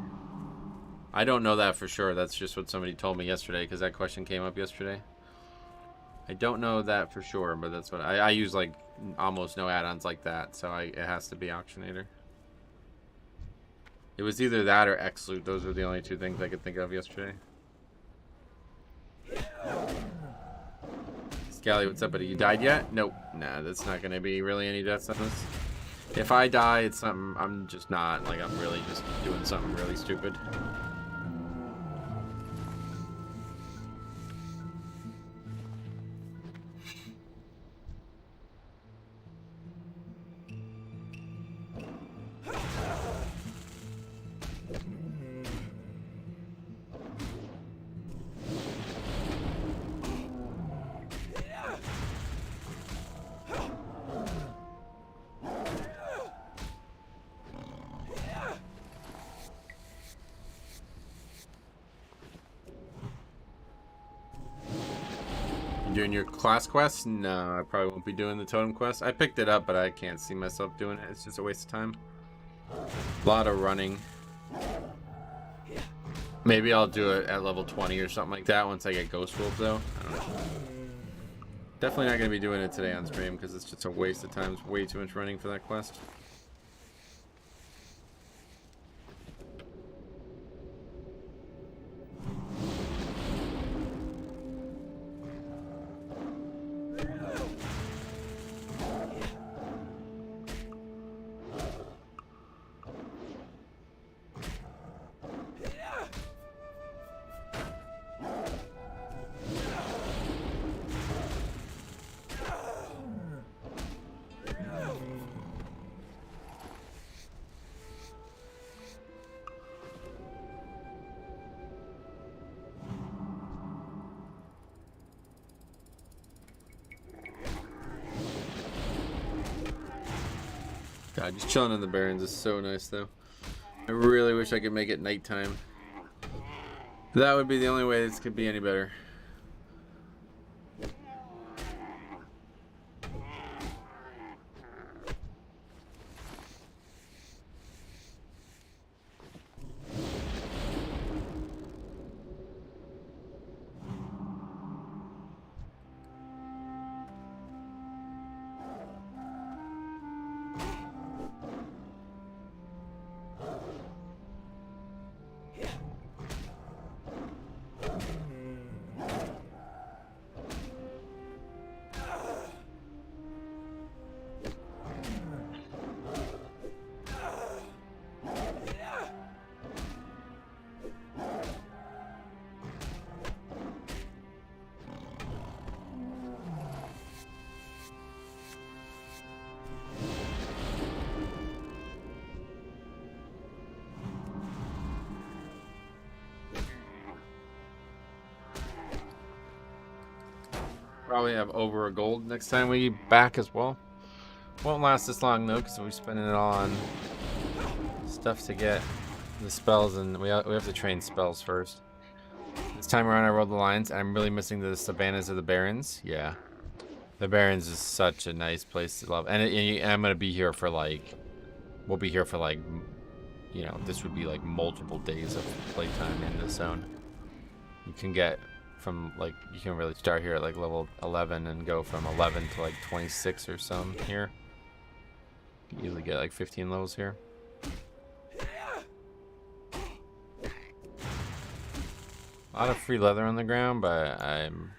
I don't know that for sure. That's just what somebody told me yesterday because that question came up yesterday. I don't know that for sure, but that's what I use, like almost no add-ons like that, so it has to be Auctionator. It was either that or X-Loot. Those were the only 2 things I could think of yesterday. Scally, what's up, buddy? You died yet? Nope. Nah, that's not gonna be really any death sentence. If I die, it's something I'm just not, like, I'm really just doing something really stupid. Doing your class quest? No, I probably won't be doing the totem quest. I picked it up, but I can't see myself doing it. It's just a waste of time. A lot of running. Maybe I'll do it at level 20 or something like that once I get Ghost Wolf, though. I don't know. Definitely not going to be doing it today on stream because it's just a waste of time. It's way too much running for that quest. God, just chilling in the Barrens is so nice, though. I really wish I could make it nighttime. That would be the only way this could be any better. Probably have over a gold next time we back as well. Won't last this long though, because we're spending it all on stuff to get the spells, and we have to train spells first. This time around I rolled the lines, and I'm really missing the savannas of the Barrens. Yeah. The Barrens is such a nice place to love. And I'm going to be here for like, we'll be here for like, you know, this would be like multiple days of playtime in this zone. You can get from like, you can really start here at like level 11 and go from 11 to like 26 or some here. You can easily get like 15 levels here. A lot of free leather on the ground, but I'm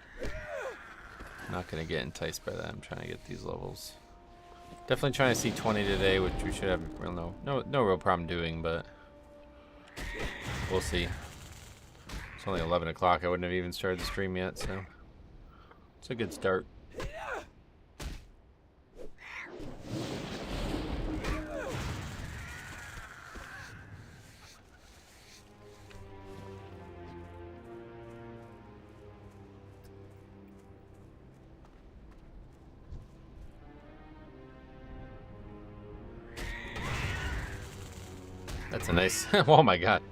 not going to get enticed by that. I'm trying to get these levels. Definitely trying to see 20 today, which we should have no real problem doing, but we'll see. It's only 11 o'clock. I wouldn't have even started the stream yet, so it's a good start. That's a nice. Oh my god.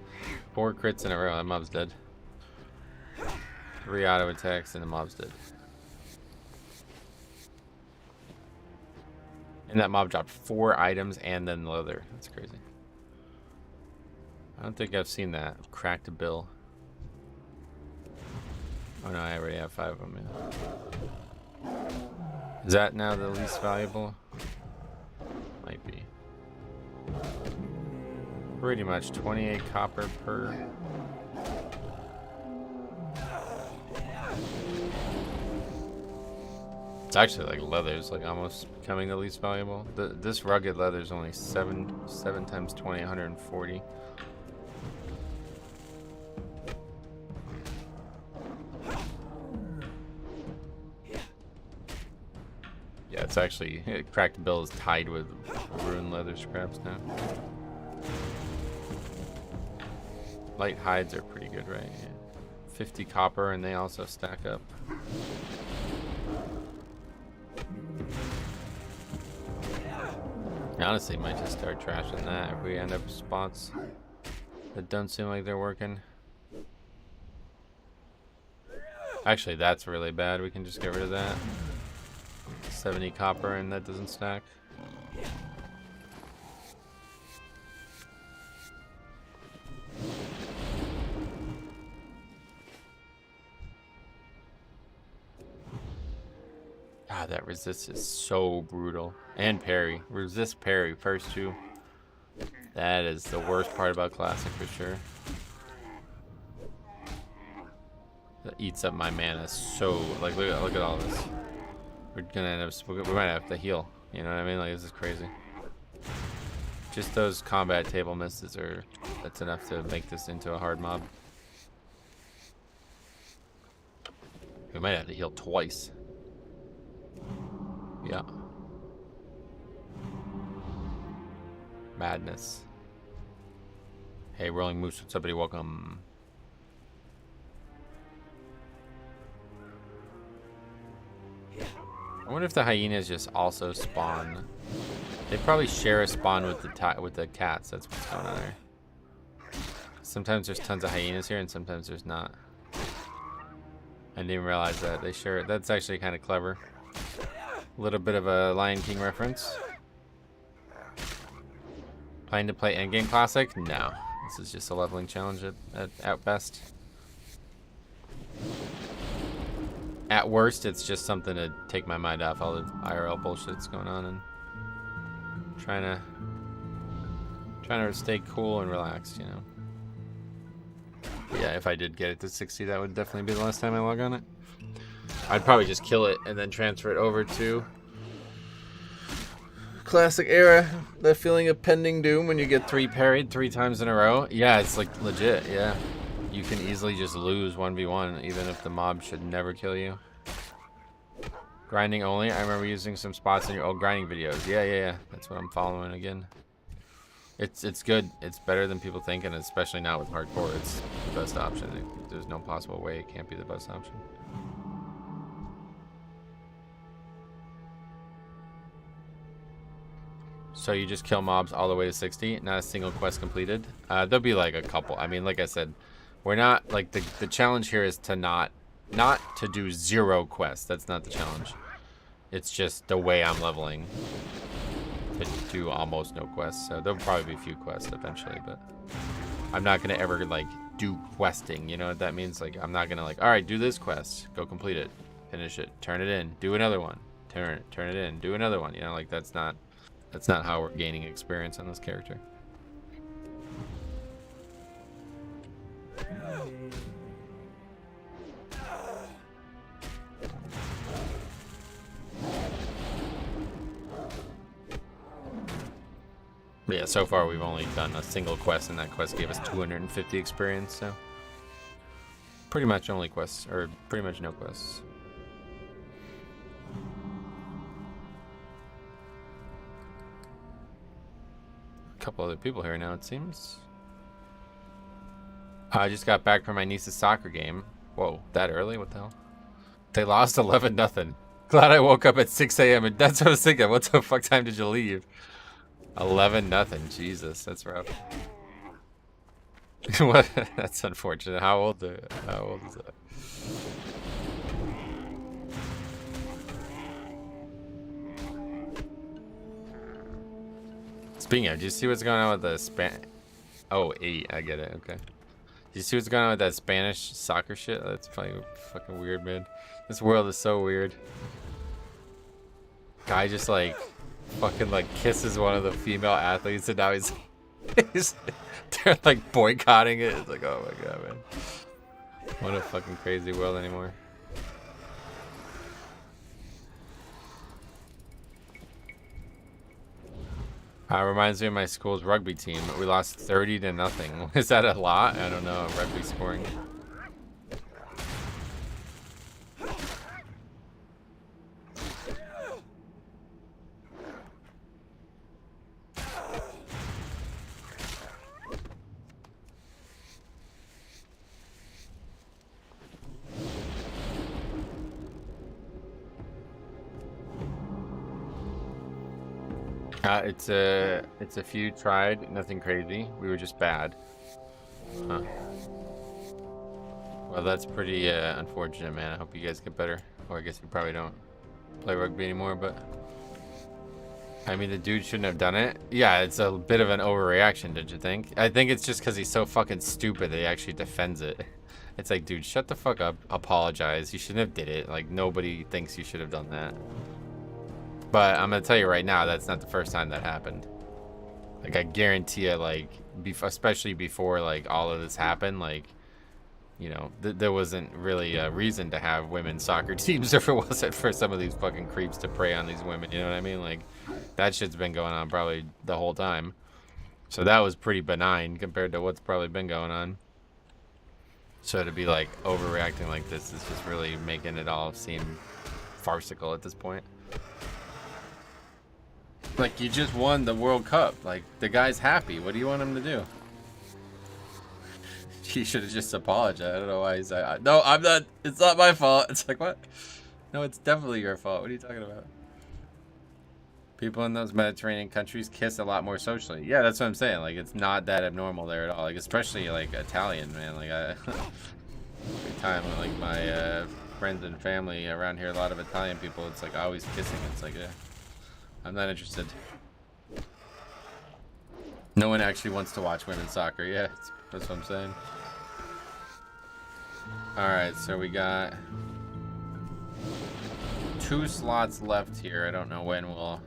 4 crits in a row. That mob's dead. 3 auto attacks and the mob's dead. And that mob dropped 4 items and then leather. That's crazy. I don't think I've seen that. Cracked a bill. Oh no, I already have 5 of them. Yeah. Is that now the least valuable? Might be. Pretty much 28 copper per. It's actually like leather's like almost becoming the least valuable. This rugged leather is only 7 times 20, 140. Yeah, it's actually cracked bill is tied with ruined leather scraps now. Light hides are pretty good, right? Yeah. 50 copper, and they also stack up. I honestly might just start trashing that if we end up with spots that don't seem like they're working. Actually, that's really bad. We can just get rid of that. 70 copper, and that doesn't stack. God, that resist is so brutal. And parry. Resist parry, first two. That is the worst part about Classic for sure. That eats up my mana so, like, look at all this. We're gonna end up, we might have to heal. You know what I mean? Like, this is crazy. Just those combat table misses that's enough to make this into a hard mob. We might have to heal twice. Yeah. Madness. Hey, Rolling Moose, what's up, buddy? Welcome. I wonder if the hyenas just also spawn. They probably share a spawn with the cats. That's what's going on there. Sometimes there's tons of hyenas here, and sometimes there's not. I didn't even realize that they share it. That's actually kind of clever. A little bit of a Lion King reference. Planning to play Endgame Classic? No. This is just a leveling challenge at best. At worst, it's just something to take my mind off all the IRL bullshit that's going on and trying to stay cool and relaxed, you know. But yeah, if I did get it to 60, that would definitely be the last time I log on it. I'd probably just kill it and then transfer it over to Classic Era. The feeling of pending doom when you get 3 parried 3 times in a row. Yeah, it's like legit, yeah. You can easily just lose 1v1 even if the mob should never kill you. Grinding only. I remember using some spots in your old grinding videos. Yeah. That's what I'm following again. It's good. It's better than people think, and especially now with hardcore, it's the best option. There's no possible way it can't be the best option. So you just kill mobs all the way to 60, not a single quest completed. There'll be like a couple. I mean, like I said, we're not like the challenge here is to not to do 0 quests. That's not the challenge. It's just the way I'm leveling to do almost no quests. So there'll probably be a few quests eventually, but I'm not gonna ever like do questing. You know what that means? Like I'm not gonna like, all right, do this quest, go complete it, finish it, turn it in, do another one, turn it in, do another one. You know, like that's not how we're gaining experience on this character. But yeah, so far we've only done a single quest, and that quest gave us 250 experience, so pretty much only quests, or pretty much no quests. A couple other people here now, it seems. I just got back from my niece's soccer game. Whoa, that early? What the hell? They lost 11-0. Glad I woke up at 6 a.m. and that's what I was thinking. What the fuck time did you leave? 11-0. Jesus, that's rough. What? That's unfortunate. How old is that? Speaking of, do you see what's going on with the Oh, 8. I get it. Okay. Do you see what's going on with that Spanish soccer shit? That's fucking weird, man. This world is so weird. Guy just like fucking like kisses one of the female athletes, and now they're like boycotting it. It's like, oh my god, man. What a fucking crazy world anymore. Reminds me of my school's rugby team. We lost 30-0. Is that a lot? I don't know. Rugby scoring. It's a few tried, nothing crazy. We were just bad. Huh. Well, that's pretty unfortunate, man. I hope you guys get better. Or I guess you probably don't play rugby anymore, but I mean, the dude shouldn't have done it. Yeah, it's a bit of an overreaction, did you think? I think it's just because he's so fucking stupid that he actually defends it. It's like, dude, shut the fuck up. Apologize. You shouldn't have did it. Like, nobody thinks you should have done that. But I'm gonna tell you right now, that's not the first time that happened. Like, I guarantee you, like, especially before, like, all of this happened, like, you know, there wasn't really a reason to have women's soccer teams if it wasn't for some of these fucking creeps to prey on these women, you know what I mean? Like, that shit's been going on probably the whole time. So that was pretty benign compared to what's probably been going on. So to be, like, overreacting like this is just really making it all seem farcical at this point. Like, you just won the World Cup. Like, the guy's happy. What do you want him to do? He should have just apologized. I don't know why he's like, no, I'm not. It's not my fault. It's like, what? No, it's definitely your fault. What are you talking about? People in those Mediterranean countries kiss a lot more socially. Yeah, that's what I'm saying. Like, it's not that abnormal there at all. Like, especially, like, Italian, man. Like, every time, like, my friends and family around here, a lot of Italian people, it's, like, always kissing. It's like, I'm not interested. No one actually wants to watch women's soccer. Yeah, that's what I'm saying. Alright, so we got 2 slots left here. I don't know when we'll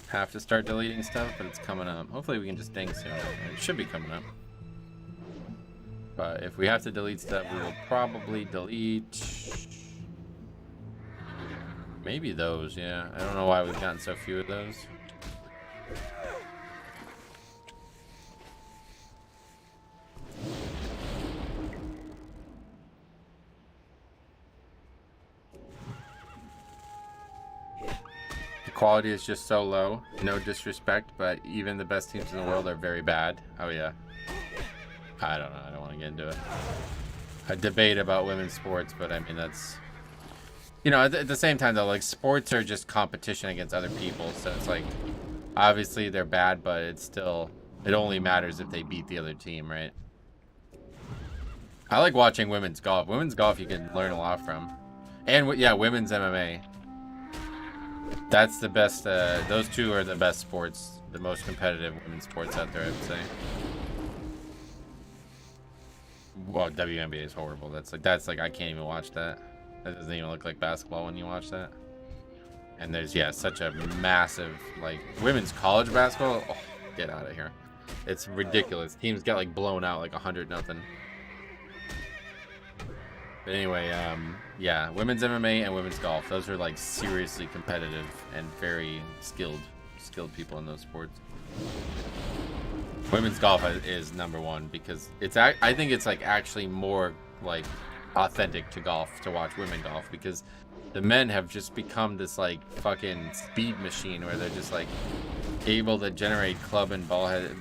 have to start deleting stuff, but it's coming up. Hopefully we can just ding soon. It should be coming up. But if we have to delete stuff, we will probably delete maybe those, yeah. I don't know why we've gotten so few of those. Quality is just so low. No disrespect, but even the best teams in the world are very bad. Oh yeah. I don't know. I don't want to get into it. A debate about women's sports, but I mean that's, you know, at the same time though, like sports are just competition against other people. So it's like, obviously they're bad, but it's still, it only matters if they beat the other team, right? I like watching women's golf. Women's golf you can learn a lot from, and yeah, women's MMA. That's the best, those two are the best sports, the most competitive women's sports out there, I would say. Well, WNBA is horrible. That's like, I can't even watch that. That doesn't even look like basketball when you watch that. And there's, yeah, such a massive, like, women's college basketball. Oh, get out of here. It's ridiculous. Teams get, like, blown out like 100-0. But anyway, yeah, women's MMA and women's golf. Those are like seriously competitive and very skilled people in those sports. Women's golf is #1 because it's, I think it's like actually more like authentic to golf to watch women golf, because the men have just become this like fucking speed machine where they're just like able to generate club head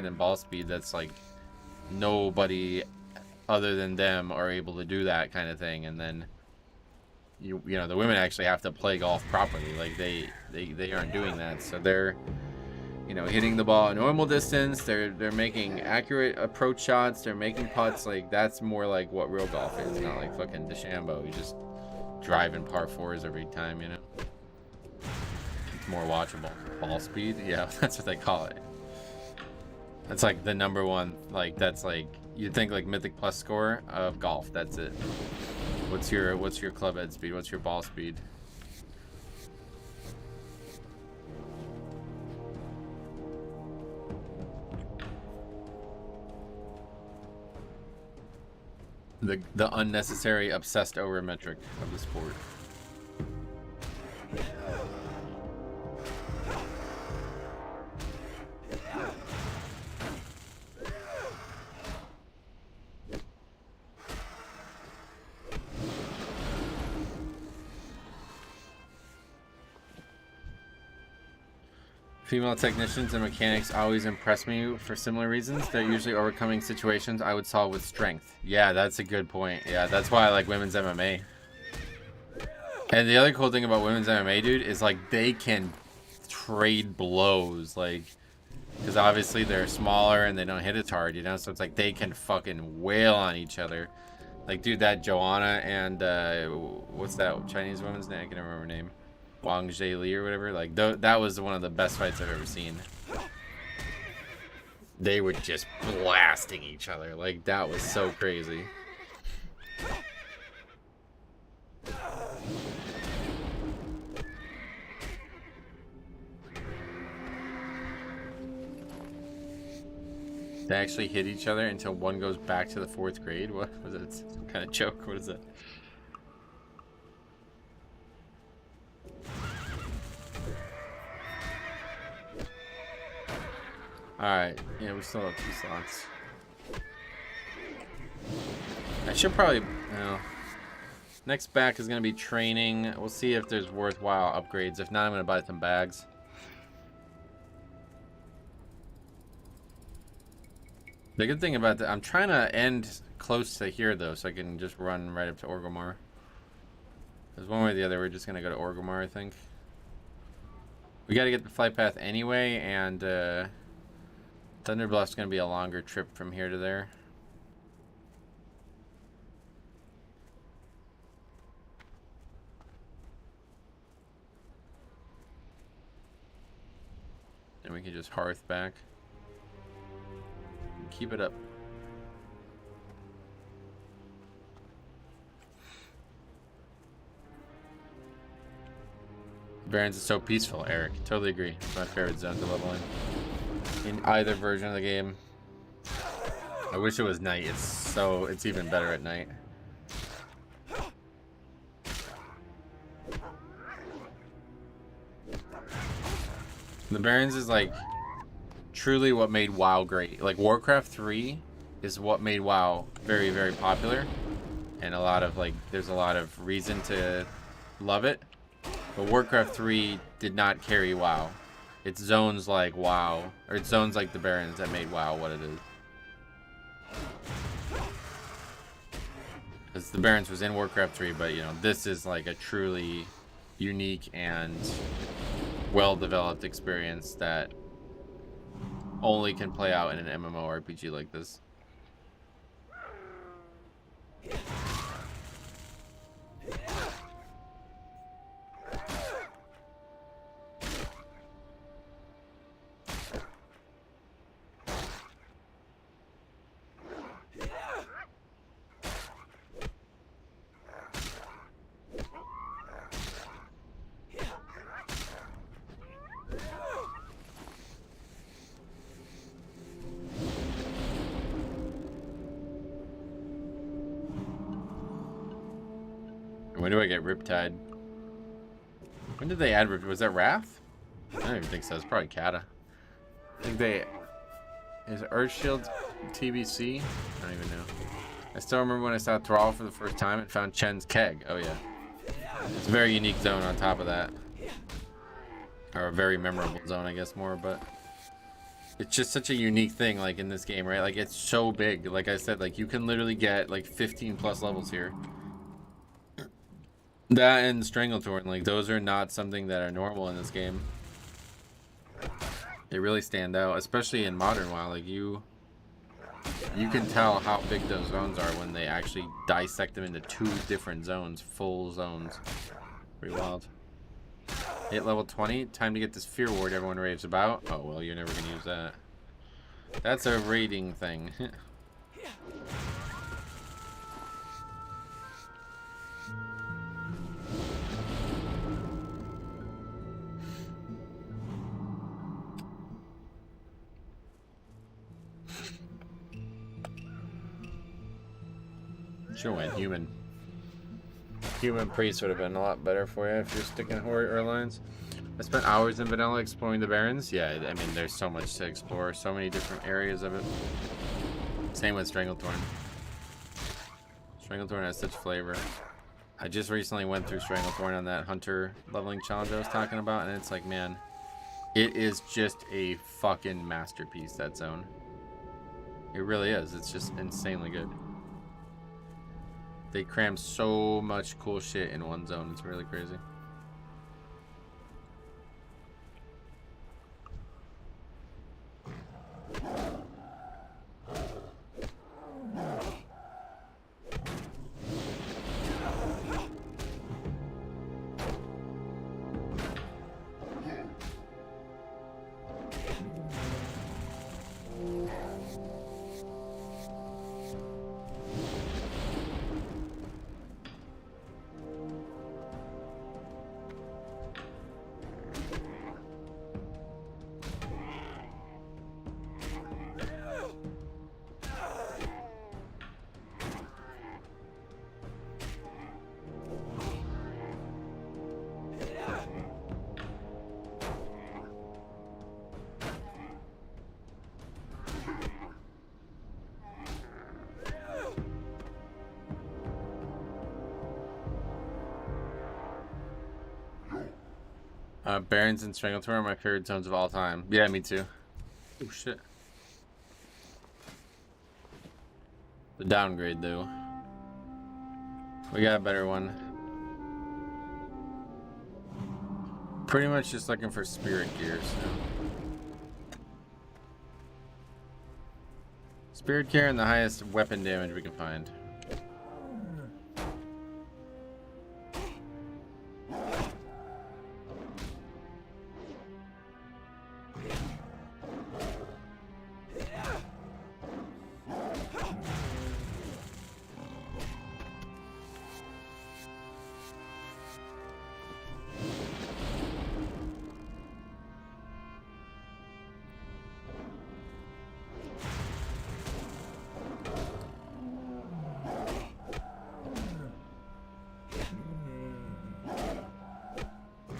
and ball speed that's like nobody other than them are able to do that kind of thing. And then you know the women actually have to play golf properly. Like they aren't doing that, so they're, you know, hitting the ball at normal distance, they're making accurate approach shots, they're making putts. Like that's more like what real golf is, not like fucking DeChambeau. You just driving par 4s every time, you know. It's more watchable. Ball speed, yeah, that's what they call it. That's like the #1, like that's like, you'd think like Mythic Plus score of golf. That's it. What's your club head speed? What's your ball speed? The unnecessary obsessed over metric of the sport. Female technicians and mechanics always impress me for similar reasons. They're usually overcoming situations I would solve with strength. Yeah, that's a good point. Yeah, that's why I like women's MMA. And the other cool thing about women's MMA, dude, is like they can trade blows. Like, because obviously they're smaller and they don't hit as hard, you know? So it's like they can fucking wail on each other. Like, dude, that Joanna and, what's that Chinese woman's name? I can't remember her name. Wang Zhe Li or whatever. Like, that was one of the best fights I've ever seen. They were just blasting each other. Like, that was so crazy. They actually hit each other until one goes back to the 4th grade? What was it? Some kind of joke? What is that? Alright, yeah, we still have 2 slots. I should probably, well, next back is going to be training. We'll see if there's worthwhile upgrades. If not, I'm going to buy some bags. The good thing about that, I'm trying to end close to here though, so I can just run right up to Orgrimmar. There's one way or the other, we're just going to go to Orgrimmar, I think. We got to get the flight path anyway, and Thunderbluff's going to be a longer trip from here to there. And we can just hearth back. Keep it up. Barrens is so peaceful, Eric. Totally agree. It's my favorite zone to level in either version of the game. I wish it was night. It's even better at night. The Barrens is like truly what made WoW great. Like Warcraft 3 is what made WoW very, very popular, and there's a lot of reason to love it. But Warcraft 3 did not carry WoW. It's zones like WoW, or it's zones like the Barrens that made WoW what it is. Because the Barrens was in Warcraft 3, but you know, this is like a truly unique and well-developed experience that only can play out in an MMORPG like this. When do I get Riptide? When did they add Riptide? Was that Wrath? I don't even think so. It's probably Kata. I think they... Is Earthshield TBC? I don't even know. I still remember when I saw Thrall for the first time and found Chen's Keg. Oh yeah. It's a very unique zone on top of that. Or a very memorable zone, I guess, more, but... It's just such a unique thing, like, in this game, right? Like, it's so big. Like I said, like, you can literally get, like, 15 plus levels here. That and Stranglethorn, like, those are not something that are normal in this game. They really stand out, especially in modern WoW. Like, you can tell how big those zones are when they actually dissect them into 2 different zones, full zones. Pretty wild. Hit level 20, time to get this Fear Ward everyone raves about. Oh, well, you're never going to use that. That's a raiding thing. Sure went human. Human priest would have been a lot better for you if you're sticking horror lines. I spent hours in vanilla exploring the Barrens. Yeah, I mean, there's so much to explore, so many different areas of it. Same with Stranglethorn. Stranglethorn has such flavor. I just recently went through Stranglethorn on that hunter leveling challenge I was talking about, and it's like, man, it is just a fucking masterpiece, that zone. It really is. It's just insanely good. They cram so much cool shit in one zone. It's really crazy. Barrens and Stranglethorn are my favorite zones of all time. Yeah, me too. Oh shit. The downgrade though. We got a better one. Pretty much just looking for spirit gears now. Spirit gear and the highest weapon damage we can find.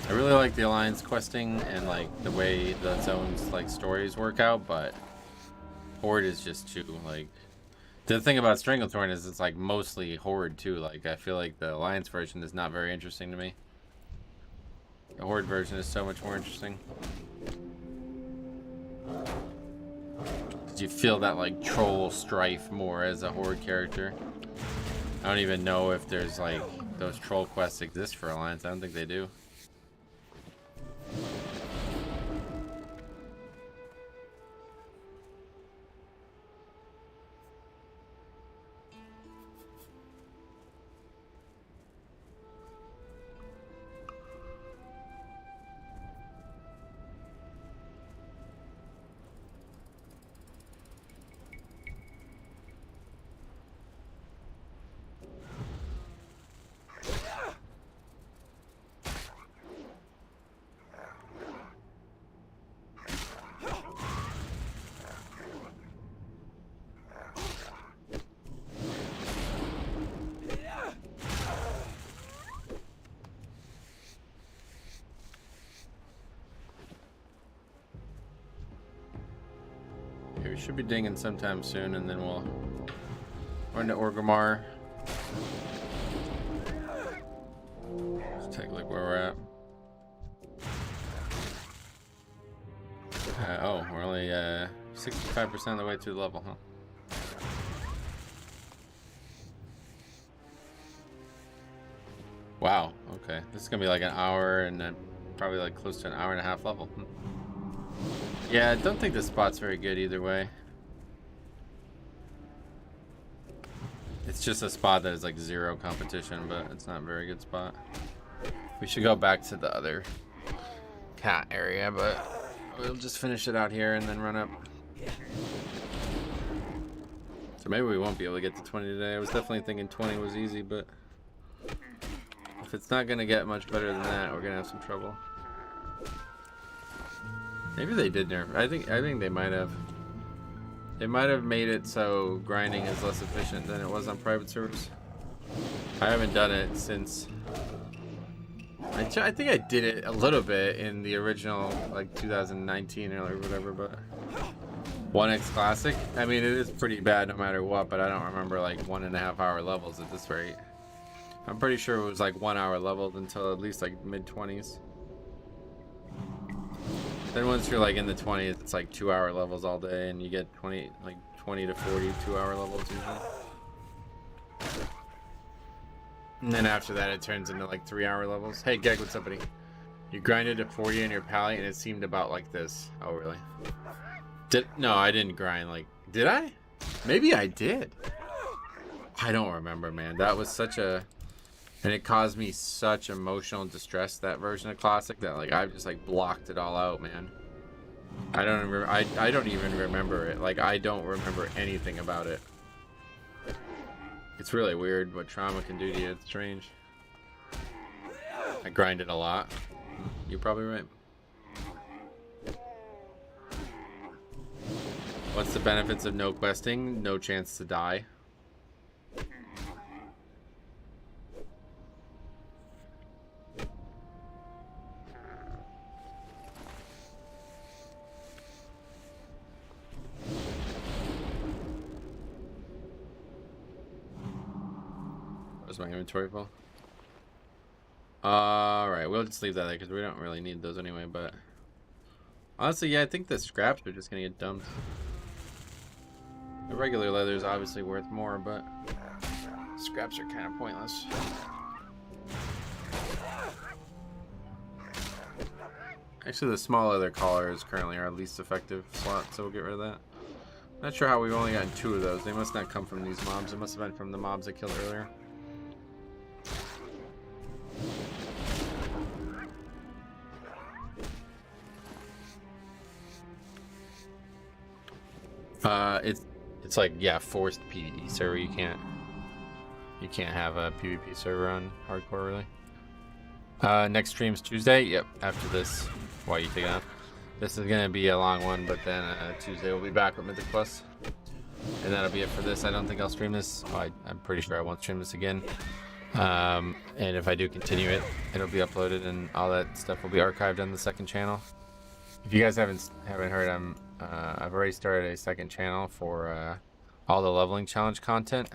I really like the Alliance questing and like the way the zones like stories work out, but Horde is just too like. The thing about Stranglethorn is it's like mostly Horde too. Like I feel like the Alliance version is not very interesting to me. The Horde version is so much more interesting. Cause you feel that like troll strife more as a Horde character. I don't even know if there's like those troll quests exist for Alliance. I don't think they do. We should be dinging sometime soon, and then we'll run to Orgrimmar. Let's take a look where we're at. Oh, we're only 65% of the way through the level, huh? Wow, okay. This is gonna be like an hour and then probably like close to an hour and a half level. Yeah, I don't think this spot's very good either way. It's just a spot that is like zero competition, but it's not a very good spot. We should go back to the other cat area, but we'll just finish it out here and then run up. So maybe we won't be able to get to 20 today. I was definitely thinking 20 was easy, but if it's not gonna get much better than that, we're gonna have some trouble. Maybe they did nerf. I think they might have. They might have made it so grinding is less efficient than it was on private servers. I haven't done it since. I think I did it a little bit in the original like 2019 or whatever, but 1x Classic. I mean, it is pretty bad no matter what, but I don't remember like 1.5 hour levels at this rate. I'm pretty sure it was like 1 hour leveled until at least like mid-20s. Then once you're like in the 20s, it's like 2 hour levels all day, and you get 20 to 40 2-hour levels usually. And then after that, it turns into like 3-hour levels. Hey, Geg, what's up, buddy? You grinded to 40 in your pally, and it seemed about like this. Oh, really? No, I didn't grind. Like, did I? Maybe I did. I don't remember, man. That was such a... And it caused me such emotional distress, that version of Classic, that like I've just like blocked it all out, man. I don't remember. I don't even remember it. Like I don't remember anything about it. It's really weird what trauma can do to you. It's strange. I grinded a lot. You're probably right. What's the benefits of no questing? No chance to die. Where's my inventory full? Alright, we'll just leave that there because we don't really need those anyway, but honestly, yeah, I think the scraps are just gonna get dumped. The regular leather is obviously worth more, but scraps are kind of pointless. Actually, the small leather collar is currently our least effective slot, so we'll get rid of that. Not sure how we've only gotten 2 of those. They must not come from these mobs. It must have been from the mobs I killed earlier. It's like, yeah, forced PvE server. You can't have a PvP server on hardcore, really. Next stream's Tuesday. Yep, after this. Why are you taking off? This is gonna be a long one, but then Tuesday we'll be back with Mythic Plus, and that'll be it for this. I don't think I'll stream this. Oh, I'm pretty sure I won't stream this again. And if I do continue it, it'll be uploaded, and all that stuff will be archived on the second channel. If you guys haven't heard, I've already started a second channel for all the leveling challenge content.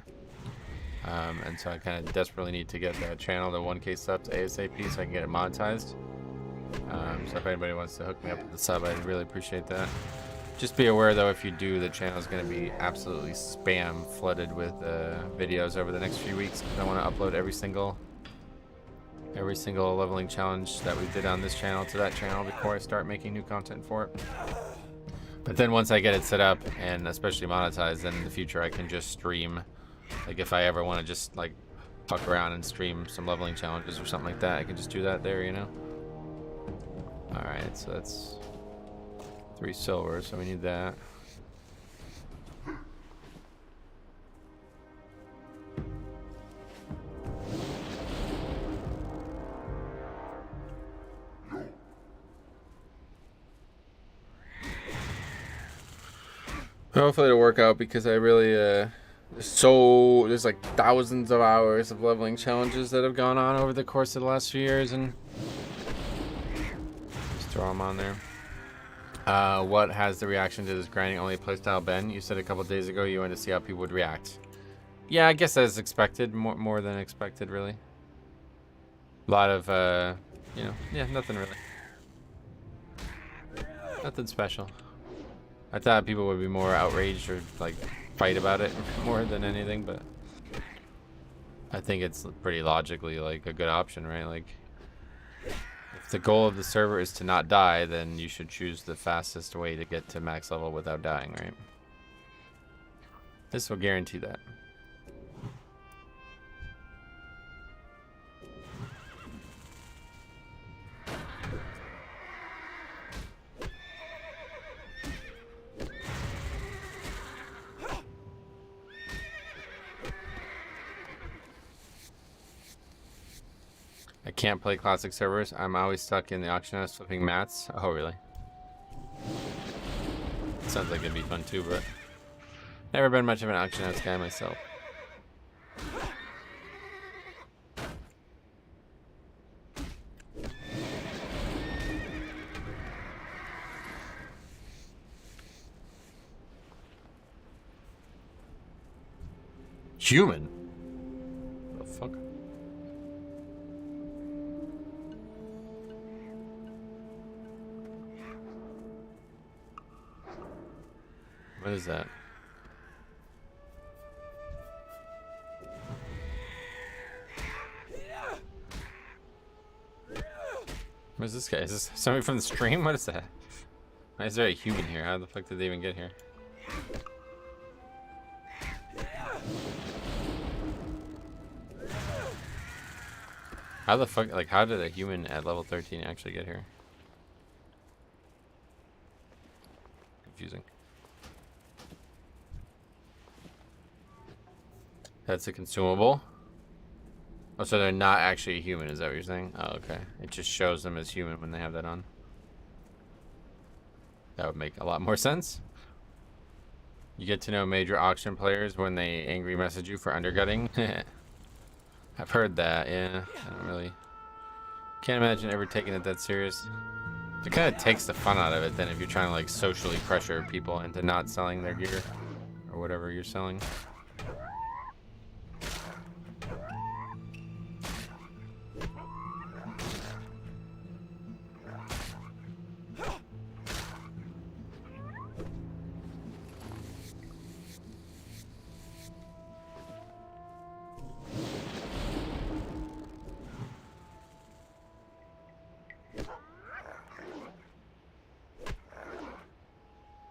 And so I kind of desperately need to get that channel to 1K subs ASAP so I can get it monetized. So if anybody wants to hook me up with the sub, I'd really appreciate that. Just be aware though, if you do, the channel is going to be absolutely spam flooded with videos over the next few weeks, because I want to upload every single leveling challenge that we did on this channel to that channel before I start making new content for it. But then once I get it set up, and especially monetized, then in the future I can just stream. Like if I ever want to just like fuck around and stream some leveling challenges or something like that, I can just do that there, you know? Alright, so that's 3 silver, so we need that. Hopefully it'll work out, because I really there's like thousands of hours of leveling challenges that have gone on over the course of the last few years, and just throw them on there. What has the reaction to this grinding only playstyle been? You said a couple days ago you wanted to see how people would react. Yeah, I guess as expected, more than expected, really. A lot of you know, yeah, nothing really, nothing special. I thought people would be more outraged or like fight about it more than anything, but I think it's pretty logically like a good option, right? Like if the goal of the server is to not die, then you should choose the fastest way to get to max level without dying, right? This will guarantee that. I can't play classic servers. I'm always stuck in the auction house flipping mats. Oh, really? Sounds like it'd be fun too, but never been much of an auction house guy myself. Human? The fuck? What is that? What is this guy? Is this somebody from the stream? What is that? Why is there a human here? How the fuck did they even get here? How the fuck, like, how did a human at level 13 actually get here? Confusing. That's a consumable. Oh, so they're not actually a human, is that what you're saying? Oh, okay. It just shows them as human when they have that on. That would make a lot more sense. You get to know major auction players when they angry message you for undergutting. I've heard that, yeah. I don't really... Can't imagine ever taking it that serious. It kind of takes the fun out of it then if you're trying to like socially pressure people into not selling their gear or whatever you're selling.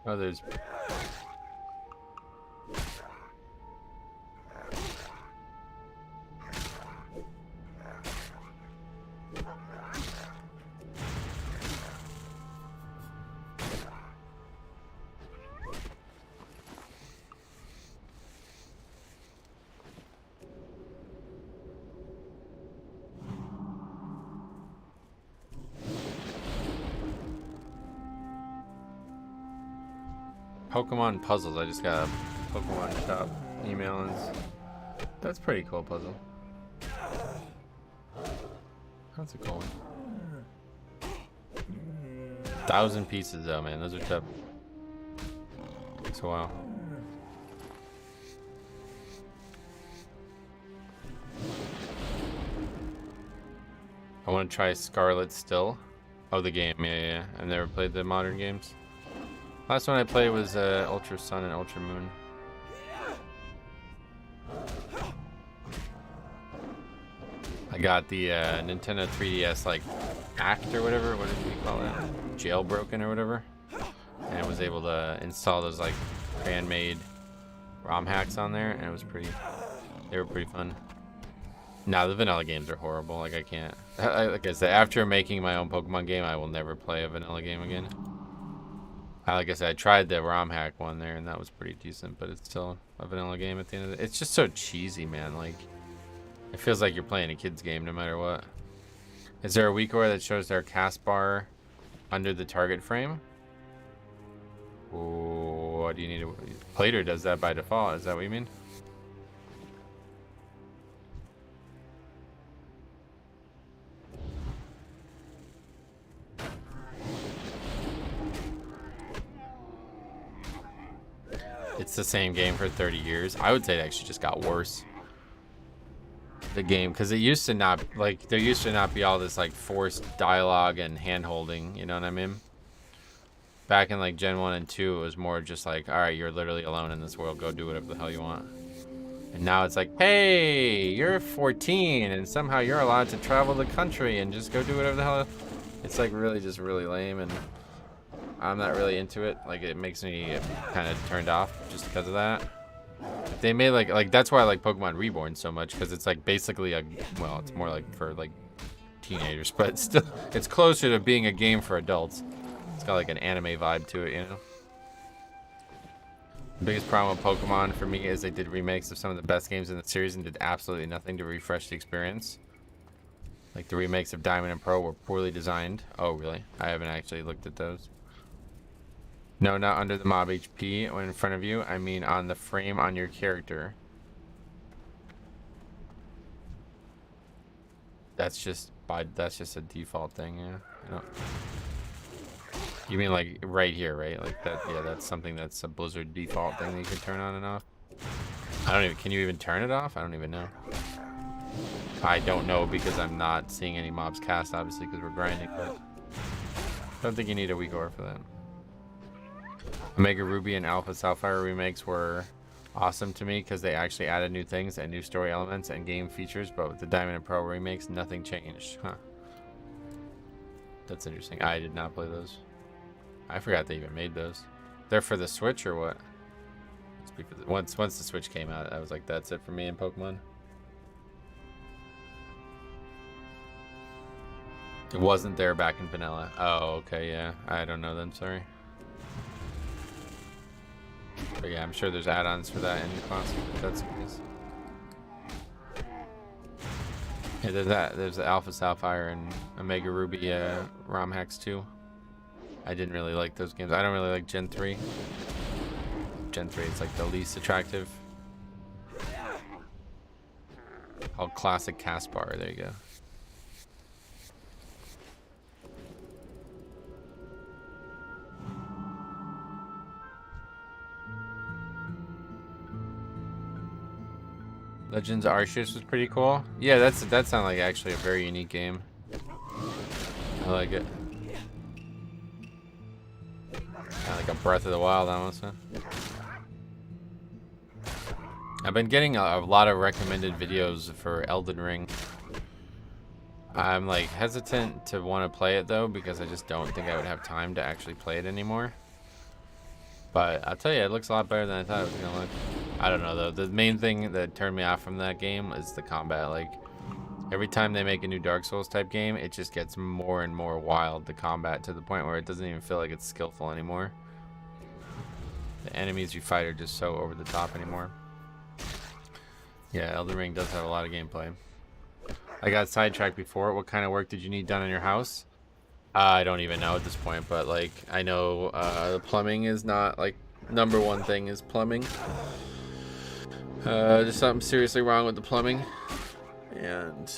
Oh, there's... Pokemon puzzles. I just got a Pokemon shop email and that's a pretty cool puzzle. That's a cool one. 1,000 pieces though, man. Those are tough. Takes a while. I want to try Scarlet still. Oh, the game. Yeah. I've never played the modern games. Last one I played was Ultra Sun and Ultra Moon. I got the Nintendo 3DS like hacked or whatever. What did we call it? Jailbroken or whatever. And I was able to install those like fan-made ROM hacks on there, and it was pretty. They were pretty fun. Nah, the vanilla games are horrible. Like I can't. Like I said, after making my own Pokemon game, I will never play a vanilla game again. Like I said, I tried the ROM hack one there, and that was pretty decent, but it's still a vanilla game at the end of it. It's just so cheesy, man. Like, it feels like you're playing a kid's game no matter what. Is there a WeakOR that shows their cast bar under the target frame? Ooh, what do you need to... Plater does that by default. Is that what you mean? It's the same game for 30 years. I would say it actually just got worse. The game, because it used to not, like, there used to not be all this, like, forced dialogue and hand-holding, you know what I mean? Back in, like, Gen 1 and 2, it was more just like, alright, you're literally alone in this world, go do whatever the hell you want. And now it's like, hey, you're 14, and somehow you're allowed to travel the country and just go do whatever the hell. It's, like, really just really lame, and I'm not really into it. Like, it makes me kind of turned off just because of that. They made like that's why I like Pokemon Reborn so much, because it's like basically a, well, it's more like for like teenagers, but still it's closer to being a game for adults. It's got like an anime vibe to it, you know. The biggest problem with Pokemon for me is they did remakes of some of the best games in the series and did absolutely nothing to refresh the experience. Like the remakes of Diamond and Pearl were poorly designed. Oh really? I haven't actually looked at those. No, not under the mob HP when in front of you. I mean on the frame on your character. That's just a default thing, yeah. No. You mean like right here, right? Like that, yeah, that's something that's a Blizzard default thing that you can turn on and off. I don't even, can you even turn it off? I don't even know. I don't know because I'm not seeing any mobs cast, obviously, because we're grinding, but I don't think you need a WeakOR for that. Omega Ruby and Alpha Sapphire remakes were awesome to me because they actually added new things and new story elements and game features, but with the Diamond and Pearl remakes, nothing changed. Huh. That's interesting. I did not play those. I forgot they even made those. They're for the Switch or what? Once the Switch came out, I was like, that's it for me in Pokemon. It wasn't there back in vanilla. Oh, okay, yeah. I don't know then, sorry. But yeah, I'm sure there's add-ons for that in the classic, if that's the case. Yeah, there's that. There's the Alpha Sapphire and Omega Ruby ROM hacks too. I didn't really like those games. I don't really like Gen 3. Gen 3 is like the least attractive. Called Classic Caspar. There you go. Legends Arceus was pretty cool. Yeah, that sounds like actually a very unique game. I like it. Kinda like a Breath of the Wild almost, huh? I've been getting a lot of recommended videos for Elden Ring. I'm like hesitant to want to play it though because I just don't think I would have time to actually play it anymore. But I'll tell you, it looks a lot better than I thought it was gonna look. I don't know though. The main thing that turned me off from that game is the combat. Like every time they make a new Dark Souls type game, it just gets more and more wild, the combat, to the point where it doesn't even feel like it's skillful anymore. The enemies you fight are just so over the top anymore. Yeah, Elden Ring does have a lot of gameplay. I got sidetracked before. What kind of work did you need done in your house? I don't even know at this point, but like I know the plumbing is not like #1 thing is plumbing. There's something seriously wrong with the plumbing, and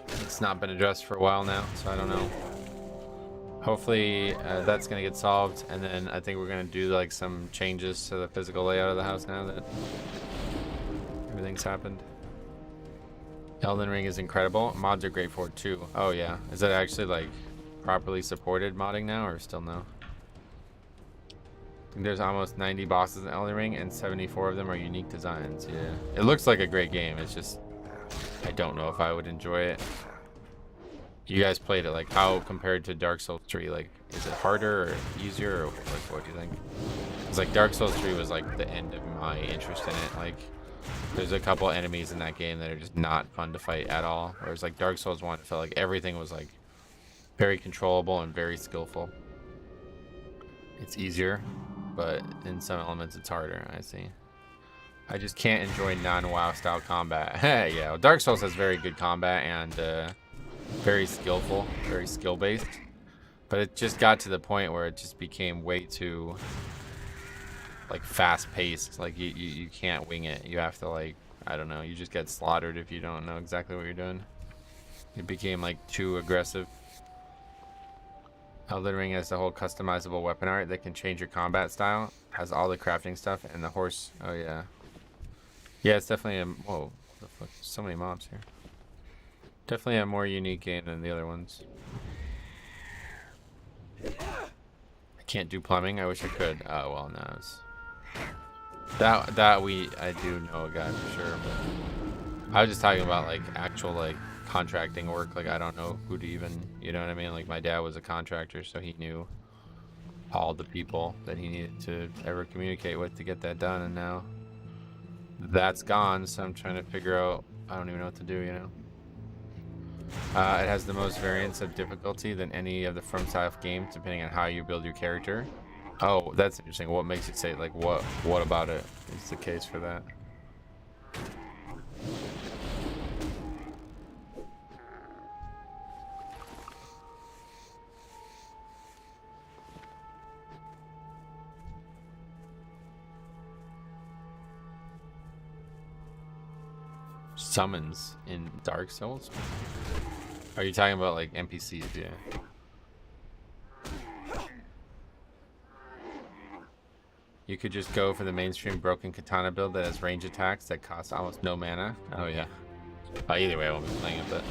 it's not been addressed for a while now, so I don't know. Hopefully that's gonna get solved, and then I think we're gonna do like some changes to the physical layout of the house now that everything's happened. Elden Ring is incredible. Mods are great for it too. Oh yeah, is that actually like properly supported modding now, or still no? I think there's almost 90 bosses in Elden Ring, and 74 of them are unique designs. Yeah, it looks like a great game. It's just I don't know if I would enjoy it. You guys played it, like how compared to Dark Souls 3? Like, is it harder or easier, or like what do you think? It's like Dark Souls 3 was like the end of my interest in it. Like, there's a couple enemies in that game that are just not fun to fight at all. Whereas like Dark Souls 1, it felt like everything was like very controllable and very skillful. It's easier, but in some elements it's harder. I see. I just can't enjoy non-WoW style combat. Yeah, well, Dark Souls has very good combat and very skillful, very skill based. But it just got to the point where it just became way too like fast paced. Like you can't wing it. You have to like, I don't know, you just get slaughtered if you don't know exactly what you're doing. It became like too aggressive. Elden Ring has the whole customizable weapon art that can change your combat style. Has all the crafting stuff and the horse. Oh yeah. Yeah, it's definitely a, whoa, what the fuck? There's so many mobs here. Definitely a more unique game than the other ones. I can't do plumbing. I wish I could. Oh well, no. It's, I do know a guy for sure, but I was just talking about like actual like contracting work. Like I don't know who to even, you know what I mean? Like my dad was a contractor, so he knew all the people that he needed to ever communicate with to get that done, and now that's gone. So I'm trying to figure out. I don't even know what to do. You know. It has the most variance of difficulty than any of the FromSoft games, depending on how you build your character. Oh, that's interesting. What makes it say, like, what about it is the case for that? Summons in Dark Souls? Are you talking about like NPCs? Yeah. You could just go for the mainstream broken katana build that has range attacks that cost almost no mana. Oh yeah. Either way, I won't be playing it, but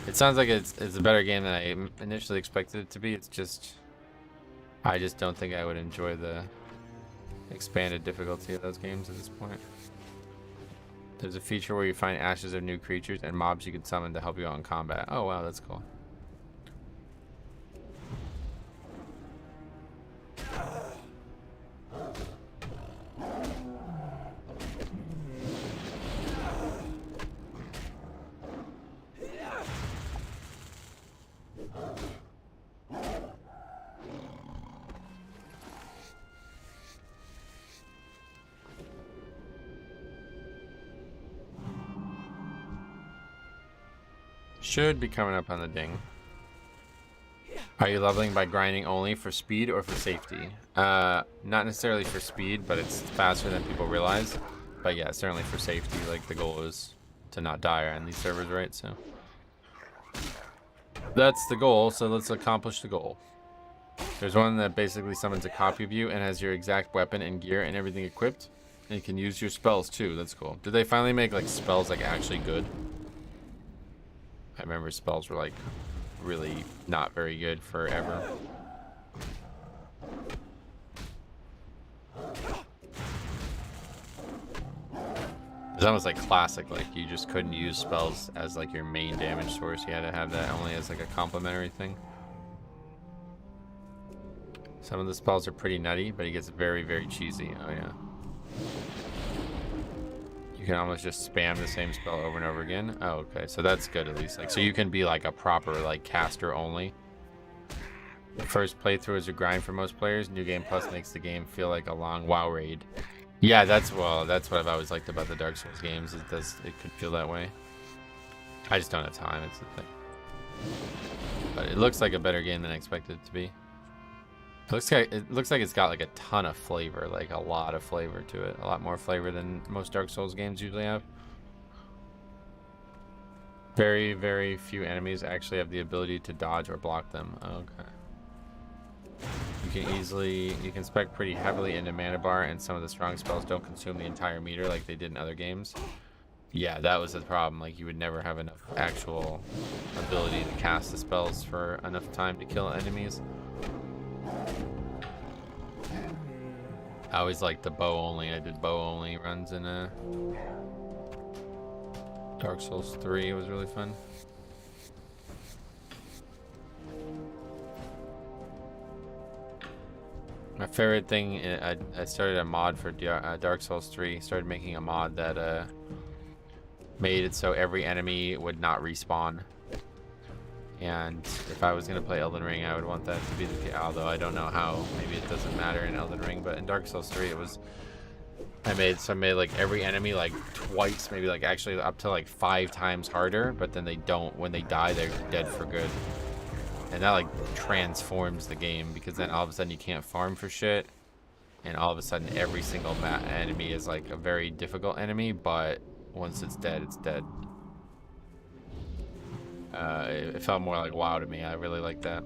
it sounds like it's a better game than I initially expected it to be. It's just I just don't think I would enjoy the expanded difficulty of those games at this point. There's a feature where you find ashes of new creatures and mobs you can summon to help you out in combat. Oh wow, that's cool. Should be coming up on the ding. Are you leveling by grinding only for speed or for safety? Not necessarily for speed, but it's faster than people realize. But yeah, certainly for safety. Like the goal is to not die on these servers, right? So that's the goal. So let's accomplish the goal. There's one that basically summons a copy of you and has your exact weapon and gear and everything equipped. And you can use your spells too. That's cool. Did they finally make like spells like actually good? I remember spells were like really not very good forever. It's almost like classic, like you just couldn't use spells as like your main damage source. You had to have that only as like a complementary thing. Some of the spells are pretty nutty, but he gets very, very cheesy. Oh yeah. You can almost just spam the same spell over and over again. Oh, okay. So that's good at least. Like, so you can be like a proper like caster only. The first playthrough is a grind for most players. New Game Plus makes the game feel like a long WoW raid. Yeah, that's what I've always liked about the Dark Souls games. It could feel that way. I just don't have time. It's the thing. But it looks like a better game than I expected it to be. It looks like it's got like a ton of flavor, like a lot of flavor to it. A lot more flavor than most Dark Souls games usually have. Very, very few enemies actually have the ability to dodge or block them. Okay. You can spec pretty heavily into mana bar, and some of the strong spells don't consume the entire meter like they did in other games. Yeah, that was the problem. Like, you would never have enough actual ability to cast the spells for enough time to kill enemies. I always liked the bow only. I did bow only runs in Dark Souls 3. It was really fun. My favorite thing, I started a mod for Dark Souls 3. Started making a mod that made it so every enemy would not respawn. And if I was going to play Elden Ring, I would want that to be the case. Although I don't know how. Maybe it doesn't matter in Elden Ring. But in Dark Souls 3, it was... I made like every enemy like twice, maybe like actually up to like 5 times harder. But then they don't... When they die, they're dead for good. And that like transforms the game, because then all of a sudden you can't farm for shit, and all of a sudden every single enemy is like a very difficult enemy, but once it's dead, it's dead. It felt more like WoW to me. I really like that.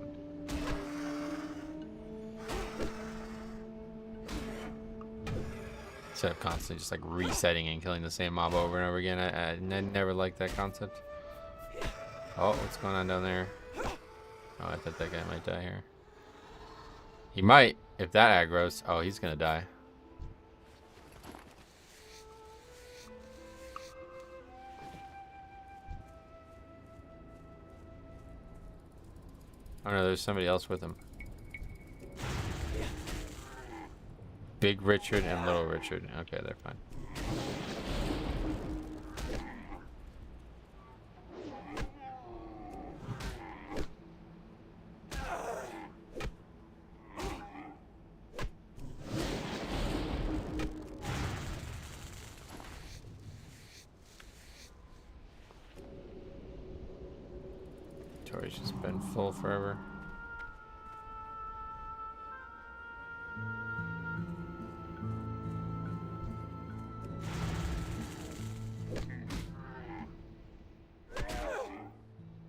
Instead of constantly just like resetting and killing the same mob over and over again, I never liked that concept. Oh, what's going on down there? Oh, I thought that guy might die here. He might, if that aggro's. Oh, he's gonna die. Oh no, there's somebody else with him. Big Richard and Little Richard. Okay, they're fine. Tori's just been full forever.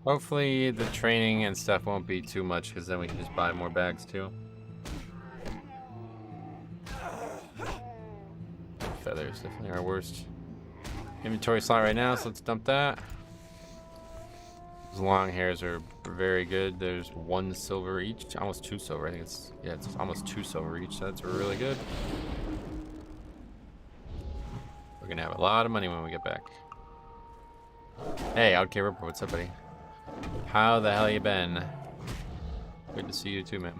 Hopefully the training and stuff won't be too much, because then we can just buy more bags too. Feathers definitely our worst inventory slot right now, so let's dump that. Those long hairs are very good. There's 1 silver each, almost 2 silver. I think it's, yeah, it's almost 2 silver each, so that's really good. We're gonna have a lot of money when we get back. Hey, Outcare Ripper, what's up, buddy? How the hell you been? Good to see you too, man.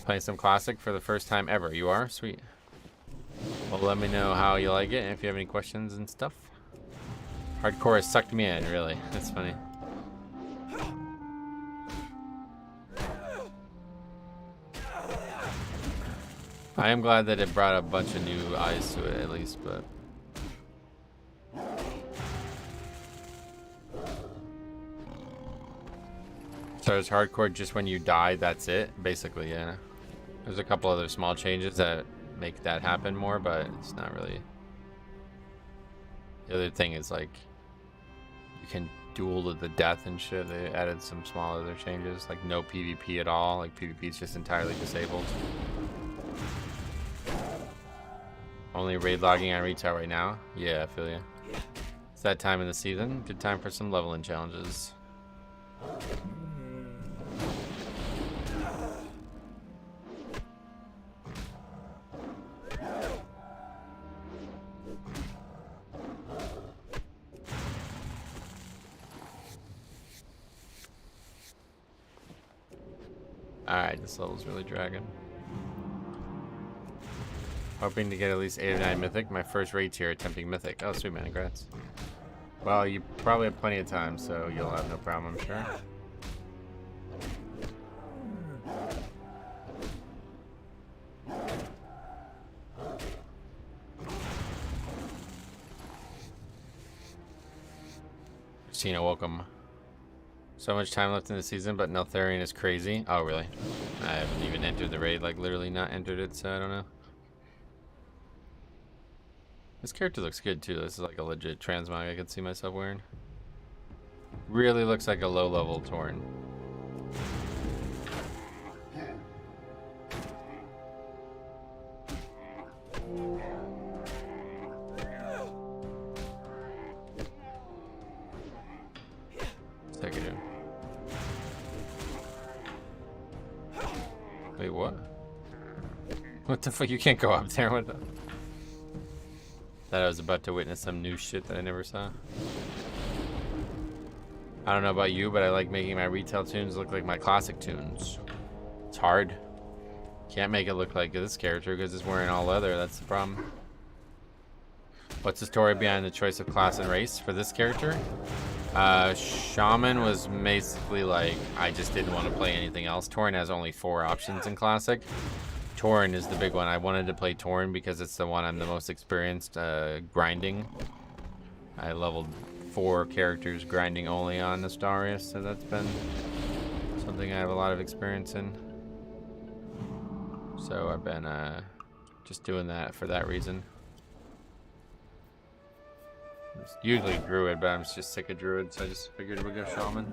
Playing some Classic for the first time ever. You are? Sweet. Well, let me know how you like it and if you have any questions and stuff. Hardcore has sucked me in, really. That's funny. I am glad that it brought a bunch of new eyes to it, at least, but... So is hardcore just when you die, that's it? Basically, yeah. There's a couple other small changes that make that happen more, but it's not really... The other thing is, like, you can duel to the death and shit. They added some small other changes, like no PvP at all. Like, PvP is just entirely disabled. Only raid logging on retail right now? Yeah, I feel you. It's that time in the season. Good time for some leveling challenges. Alright, this level's really dragging. Hoping to get at least 8 or 9 mythic. My first raid tier attempting mythic. Oh, sweet man, congrats. Well, you probably have plenty of time, so you'll have no problem, I'm sure. Christina, welcome. So much time left in the season, but Neltharion is crazy. Oh, really? I haven't even entered the raid, like literally not entered it, so I don't know. This character looks good too. This is like a legit transmog I could see myself wearing. Really looks like a low-level Tauren. Second. Wait, what? What the fuck? You can't go up there with them. Thought I was about to witness some new shit that I never saw. I don't know about you, but I like making my retail tunes look like my classic tunes. It's hard. Can't make it look like this character because it's wearing all leather. That's the problem. What's the story behind the choice of class and race for this character? Shaman was basically like, I just didn't want to play anything else. Tauren has only 4 options in Classic. Tauren is the big one. I wanted to play Tauren because it's the one I'm the most experienced grinding. I leveled 4 characters grinding only on Astarius, so that's been something I have a lot of experience in. So I've been just doing that for that reason. It's usually Druid, but I'm just sick of Druid, so I just figured we'd go Shaman.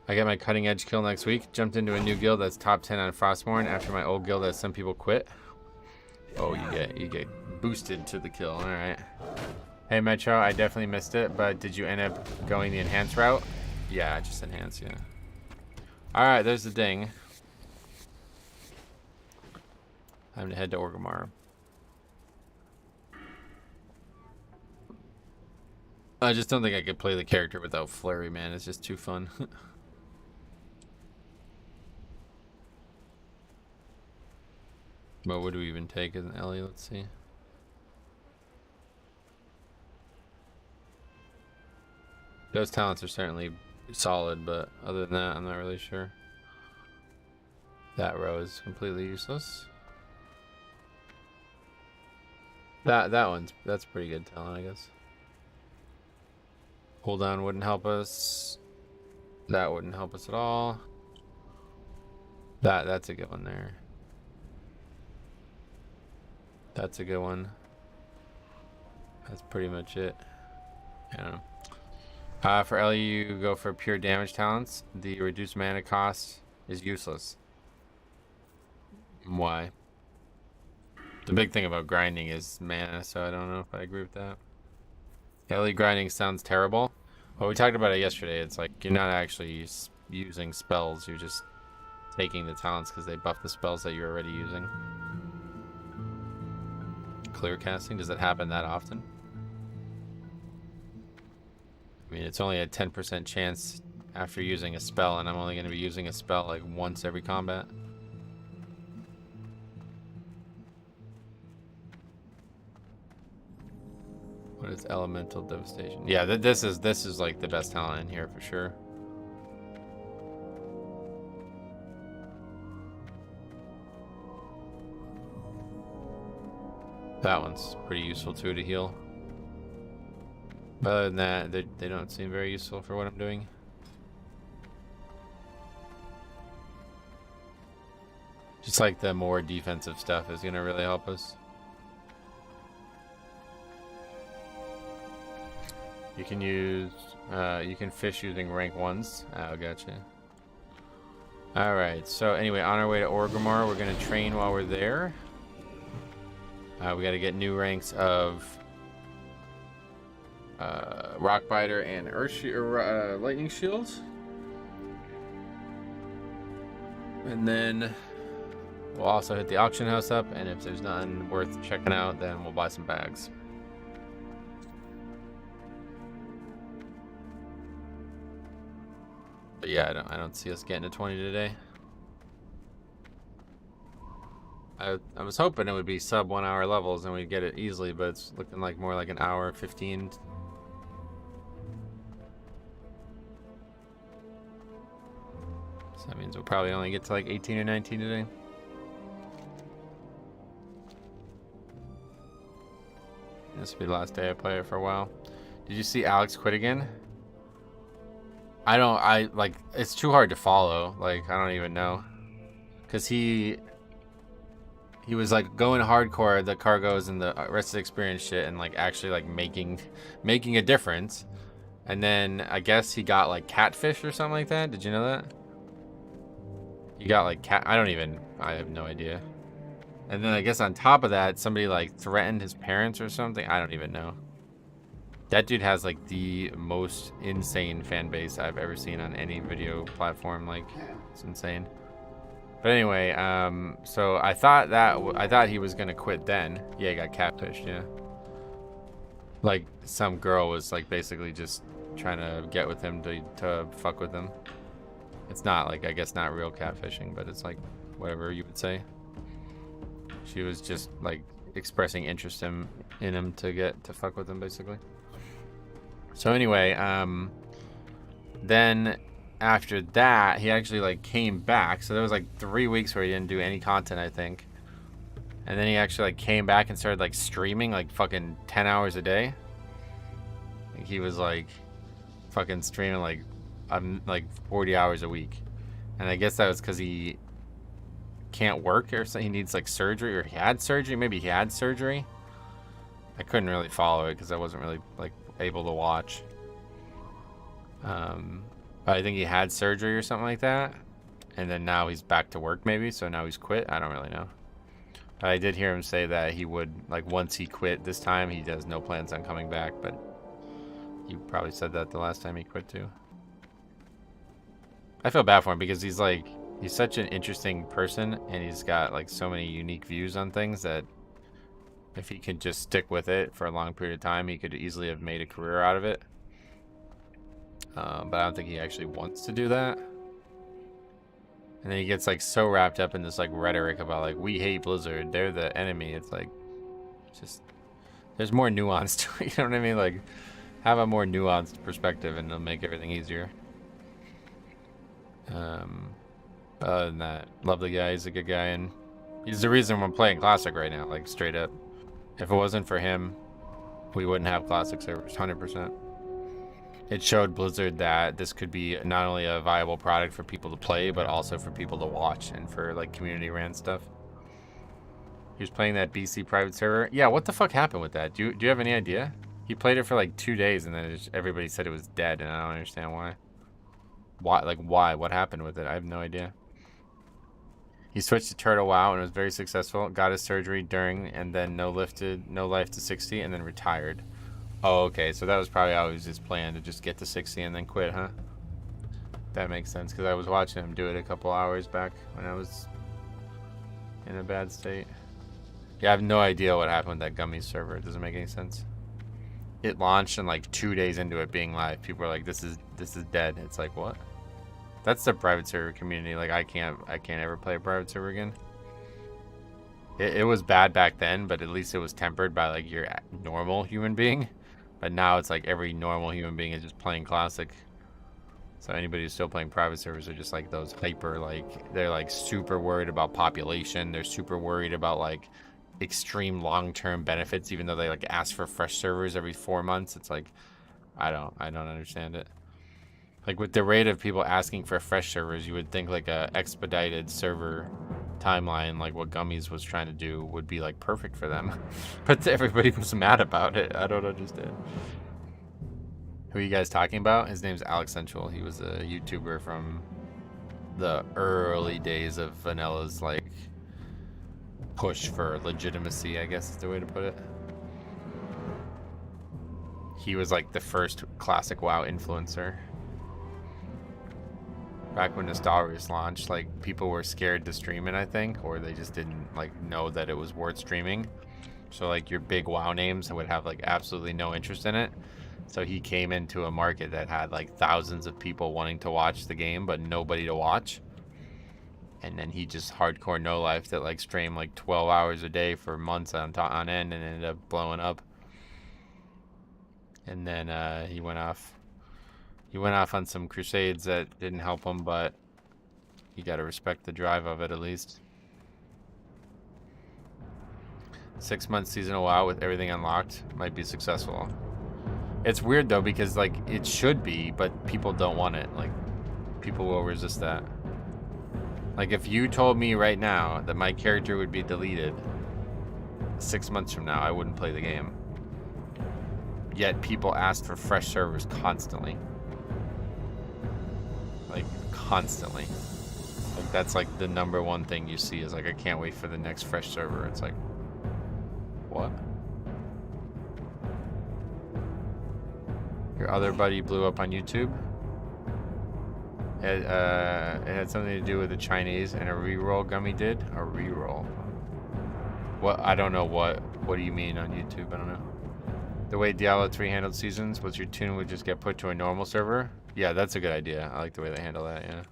I get my cutting edge kill next week. Jumped into a new guild that's top 10 on Frostmourne after my old guild has some people quit. Oh, you get boosted to the kill. All right. Hey Metro, I definitely missed it, but did you end up going the enhanced route? Yeah, just enhance, yeah. All right, there's the ding. Time to head to Orgrimmar. I just don't think I could play the character without flurry, man. It's just too fun. What would we even take as an Ellie? Let's see. Those talents are certainly solid, but other than that, I'm not really sure. That row is completely useless. That's pretty good talent, I guess. Cooldown wouldn't help us. That wouldn't help us at all. That's a good one there. That's a good one. That's pretty much it. I don't know. For Ellie, you go for pure damage talents. The reduced mana cost is useless. Why? The big thing about grinding is mana, so I don't know if I agree with that. Ellie grinding sounds terrible. Well, we talked about it yesterday. It's like you're not actually using spells. You're just taking the talents because they buff the spells that you're already using. Clear casting, does it happen that often? I mean, it's only a 10% chance after using a spell, and I'm only going to be using a spell like once every combat. What is elemental devastation? Yeah, this is like the best talent in here for sure. That one's pretty useful too to heal. But other than that, they don't seem very useful for what I'm doing. Just like the more defensive stuff is gonna really help us. You can use, you can fish using rank 1s. Oh, gotcha. Alright, so anyway, on our way to Orgrimmar, we're gonna train while we're there. We gotta get new ranks of Rockbiter and Lightning Shield. And then we'll also hit the auction house up, and if there's none worth checking out, then we'll buy some bags. But yeah, I don't see us getting to 20 today. I was hoping it would be sub 1 hour levels and we'd get it easily, but it's looking like more like an hour 15. So that means we'll probably only get to like 18 or 19 today. This will be the last day I play it for a while. Did you see Alex quit again? I like, it's too hard to follow. Like, I don't even know. Because he was like going hardcore, the cargoes and the rest of the experience shit, and like actually like making a difference. And then I guess he got like catfish or something like that. Did you know that? He got like I have no idea. And then I guess on top of that, somebody like threatened his parents or something. I don't even know. That dude has like the most insane fan base I've ever seen on any video platform. Like, it's insane. But anyway, so I thought he was gonna quit then. Yeah, he got catfished. Yeah. Like some girl was like basically just trying to get with him to fuck with him. It's not like, I guess not real catfishing, but it's like whatever you would say. She was just like expressing interest in him to fuck with him basically. So anyway, then after that he actually like came back. So there was like 3 weeks where he didn't do any content, I think. And then he actually like came back and started like streaming like fucking 10 hours a day. Like, he was like fucking streaming like 40 hours a week. And I guess that was because he can't work or something. He needs like surgery, or he had surgery. Maybe he had surgery. I couldn't really follow it because I wasn't really like able to watch. But I think he had surgery or something like that. And then now he's back to work maybe. So now he's quit. I don't really know. But I did hear him say that he would, like, once he quit this time, he has no plans on coming back. But he probably said that the last time he quit too. I feel bad for him because he's like, he's such an interesting person and he's got like so many unique views on things that if he could just stick with it for a long period of time, he could easily have made a career out of it. But I don't think he actually wants to do that. And then he gets like so wrapped up in this like rhetoric about like, we hate Blizzard, they're the enemy. It's like, just, there's more nuance to it, you know what I mean? Like, have a more nuanced perspective and it'll make everything easier. Other than that, love the guy, he's a good guy, and he's the reason I'm playing Classic right now, like straight up. If it wasn't for him, we wouldn't have Classic servers, 100%. It showed Blizzard that this could be not only a viable product for people to play, but also for people to watch and for like community ran stuff. He was playing that BC private server. Yeah, what the fuck happened with that? Do you have any idea? He played it for like 2 days and then everybody said it was dead, and I don't understand why. Why? What happened with it? I have no idea. He switched to Turtle WoW and was very successful. Got his surgery during, and then no life to 60, and then retired. Oh, okay. So that was probably always his plan, to just get to 60 and then quit, huh? That makes sense, because I was watching him do it a couple hours back when I was in a bad state. Yeah, I have no idea what happened with that Gummies server. It doesn't make any sense. It launched, and like 2 days into it being live, people were like, "This is dead." It's like, what? That's the private server community. Like, I can't ever play a private server again. It was bad back then, but at least it was tempered by like your normal human being. But now it's like every normal human being is just playing Classic. So anybody who's still playing private servers are just like those hyper, like, they're like super worried about population. They're super worried about like extreme long-term benefits, even though they like ask for fresh servers every 4 months. It's like, I don't understand it. Like, with the rate of people asking for fresh servers, you would think like a expedited server timeline, like what Gummies was trying to do, would be like perfect for them. But everybody was mad about it. I don't understand. Who are you guys talking about? His name's Alex Central. He was a YouTuber from the early days of Vanilla's like push for legitimacy, I guess is the way to put it. He was like the first Classic WoW influencer. Back when Nostalrius launched, like, people were scared to stream it, I think, or they just didn't like know that it was worth streaming. So like your big WoW names would have like absolutely no interest in it, So he came into a market that had like thousands of people wanting to watch the game, but nobody to watch. And then he just hardcore no-life that like streamed like 12 hours a day for months on end and ended up blowing up. And then he went off. He went off on some crusades that didn't help him, but you gotta respect the drive of it at least. 6 months seasonal WoW with everything unlocked might be successful. It's weird though because like it should be, but people don't want it. Like people will resist that. Like if you told me right now that my character would be deleted 6 months from now, I wouldn't play the game. Yet people ask for fresh servers constantly. Like constantly. Like that's like the #1 thing you see is like I can't wait for the next fresh server. It's like what? Your other buddy blew up on YouTube. It had something to do with the Chinese and a reroll Gummy did. A reroll. What? I don't know what. What do you mean on YouTube? I don't know. The way Diablo 3 handled seasons was your tune would just get put to a normal server. Yeah, that's a good idea. I like the way they handle that. Yeah.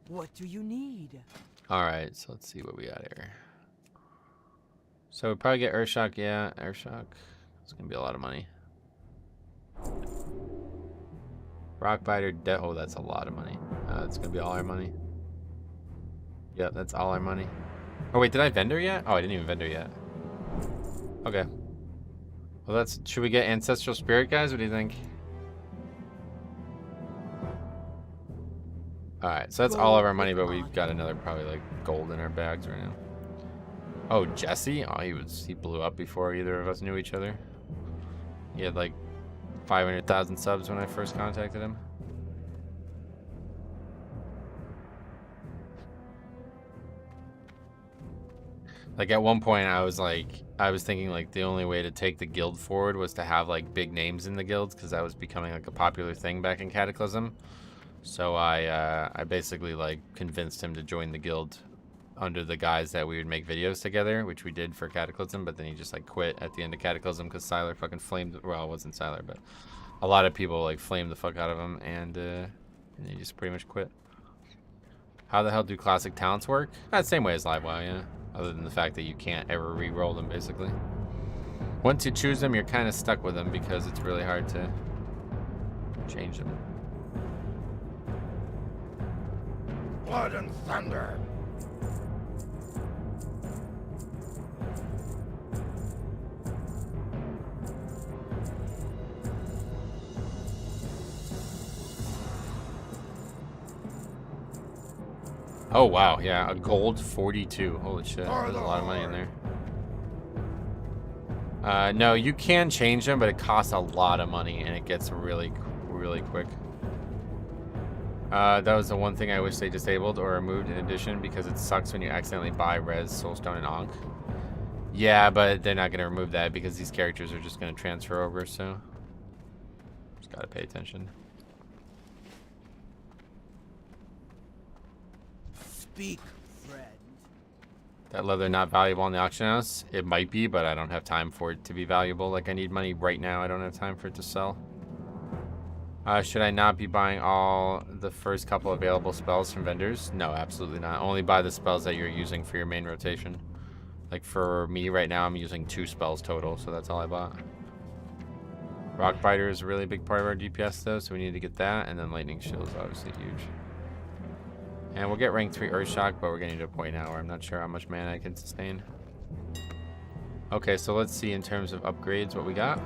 What do you need? All right, so let's see what we got here. So we'll probably get Earthshock. Yeah, Earthshock. It's gonna be a lot of money. Rockbiter, oh, that's a lot of money. It's gonna be all our money. Yep, that's all our money. Oh wait, did I vendor yet? Oh, I didn't even vendor yet. Okay. Well, that's. Should we get Ancestral Spirit, guys? What do you think? All right, so that's all of our money, but we've got another probably like gold in our bags right now. Oh, Jesse? Oh, he blew up before either of us knew each other. He had like 500,000 subs when I first contacted him. Like at one point I was thinking like the only way to take the guild forward was to have like big names in the guilds because that was becoming like a popular thing back in Cataclysm. So I basically like convinced him to join the guild under the guise that we would make videos together, which we did for Cataclysm, but then he just like quit at the end of Cataclysm because Sylar fucking flamed. Well, it wasn't Sylar, but a lot of people like flamed the fuck out of him, and he just pretty much quit. How the hell do classic talents work? Same way as live WoW, yeah. Other than the fact that you can't ever re-roll them, basically. Once you choose them, you're kind of stuck with them because it's really hard to change them. Blood and thunder. Oh wow, yeah, a gold 42. Holy shit, there's a lot of money in there. No, you can change them, but it costs a lot of money and it gets really, really quick. That was the one thing I wish they disabled or removed in addition because it sucks when you accidentally buy Res, Soulstone, and Ankh. Yeah, but they're not going to remove that because these characters are just going to transfer over, so just got to pay attention. Speak, friend. That leather not valuable in the auction house? It might be, but I don't have time for it to be valuable. Like, I need money right now. I don't have time for it to sell. Should I not be buying all the first couple available spells from vendors? No, absolutely not. Only buy the spells that you're using for your main rotation. Like, for me right now, I'm using 2 spells total, so that's all I bought. Rockbiter is a really big part of our DPS, though, so we need to get that. And then Lightning Shield is obviously huge. And we'll get rank 3 Earthshock, but we're getting to a point now where I'm not sure how much mana I can sustain. Okay, so let's see in terms of upgrades what we got.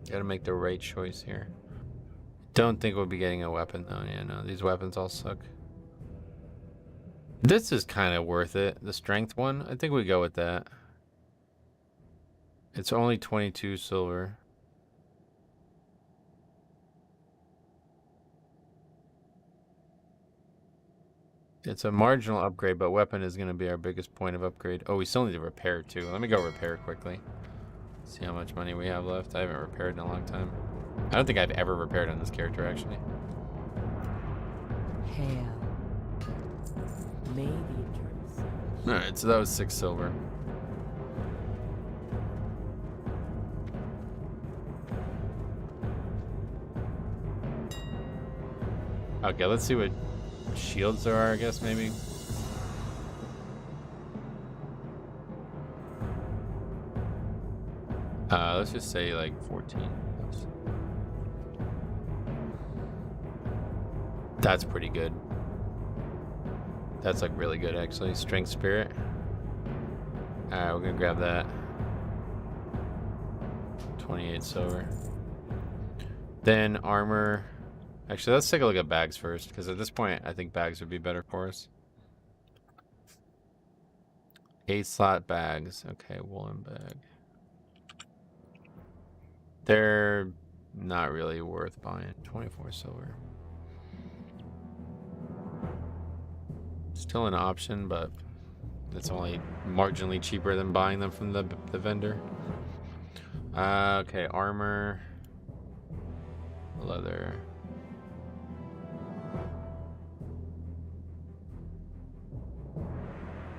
Gotta make the right choice here. Don't think we'll be getting a weapon though. Yeah, no, these weapons all suck. This is kind of worth it. The strength one, I think we go with that. It's only 22 silver. It's a marginal upgrade, but weapon is going to be our biggest point of upgrade. Oh, we still need to repair too. Let me go repair quickly. See how much money we have left. I haven't repaired in a long time. I don't think I've ever repaired on this character, actually. Hail. May the eternal Alright, so that was 6 silver. Okay, let's see what shields there are, I guess, maybe. Let's just say like 14. That's pretty good. That's like really good, actually. Strength Spirit. Alright, we're gonna grab that. 28 silver. Then armor. Actually, let's take a look at bags first, because at this point, I think bags would be better for us. 8-slot bags. Okay, woolen bag. They're not really worth buying. 24 silver. Still an option, but it's only marginally cheaper than buying them from the vendor. Okay, armor. Leather.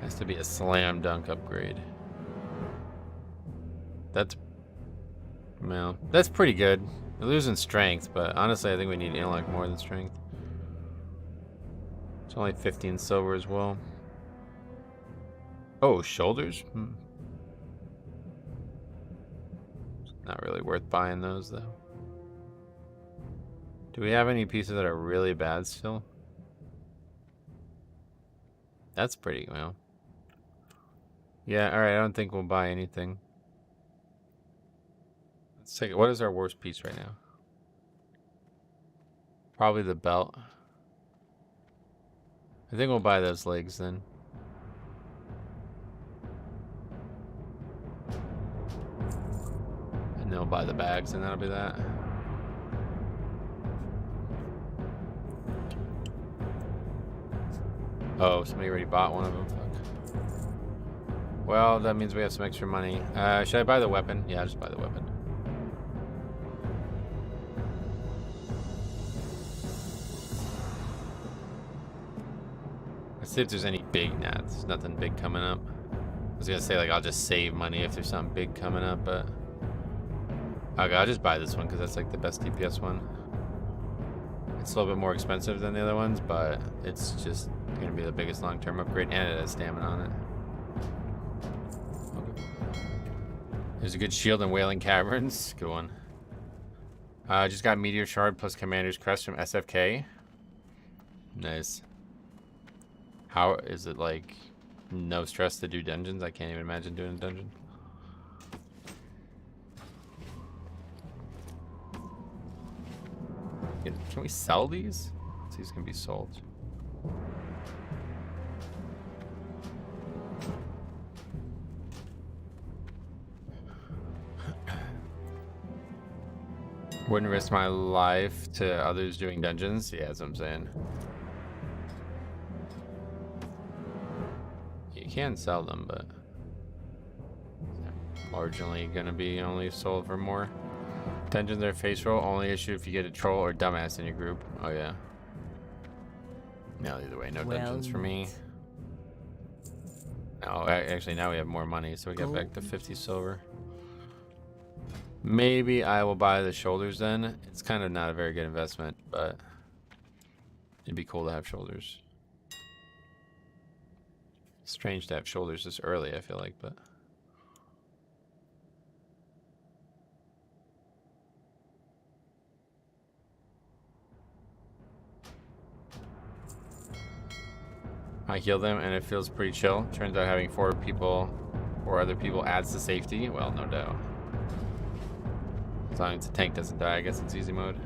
Has to be a slam dunk upgrade. That's, well, that's pretty good. We're losing strength, but honestly, I think we need intellect more than strength. It's only 15 silver as well. Oh, shoulders? Not really worth buying those, though. Do we have any pieces that are really bad still? That's pretty well. Yeah, alright, I don't think we'll buy anything. Let's take it. What is our worst piece right now? Probably the belt. I think we'll buy those legs then. And then we'll buy the bags and that'll be that. Oh, somebody already bought one of them. Fuck. Well, that means we have some extra money. Should I buy the weapon? Yeah, I'll just buy the weapon. Let's see if there's any big nats. There's nothing big coming up. I was gonna say, like, I'll just save money if there's something big coming up, but... Okay, I'll just buy this one because that's, like, the best DPS one. It's a little bit more expensive than the other ones, but it's just gonna be the biggest long-term upgrade, and it has stamina on it. Okay. There's a good shield in Wailing Caverns. Good one. Just got Meteor Shard plus Commander's Crest from SFK. Nice. How is it, like, no stress to do dungeons? I can't even imagine doing a dungeon. Can we sell these? These can be sold. Wouldn't risk my life to others doing dungeons. Yeah, that's what I'm saying. You can sell them, but marginally gonna be only sold for more. Dungeons are face roll, only issue if you get a troll or dumbass in your group. Oh yeah. No, either way, no dungeons for me. No, actually now we have more money, so we get back to 50 silver. Maybe I will buy the shoulders then. It's kind of not a very good investment, but it'd be cool to have shoulders. Strange to have shoulders this early, I feel like, but... I heal them and it feels pretty chill. Turns out having 4 other people adds to safety. Well, no doubt. As long as the tank doesn't die, I guess it's easy mode.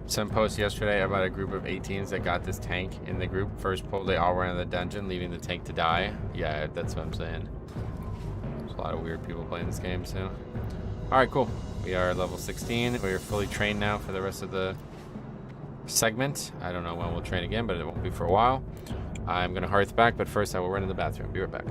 Some post yesterday about a group of 18s that got this tank in the group. First pull, they all ran in the dungeon, leaving the tank to die. Yeah, that's what I'm saying. There's a lot of weird people playing this game, so. Alright, cool. We are level 16. We are fully trained now for the rest of the segment. I don't know when we'll train again, but it won't be for a while. I'm gonna hearth back, but first I will run to the bathroom. Be right back.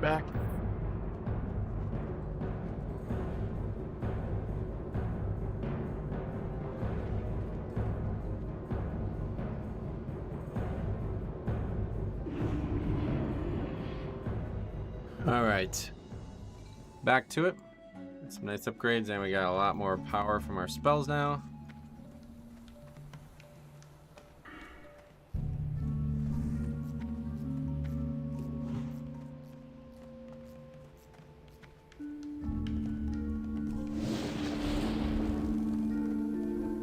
Back. All right. Back to it. Some nice upgrades, and we got a lot more power from our spells now.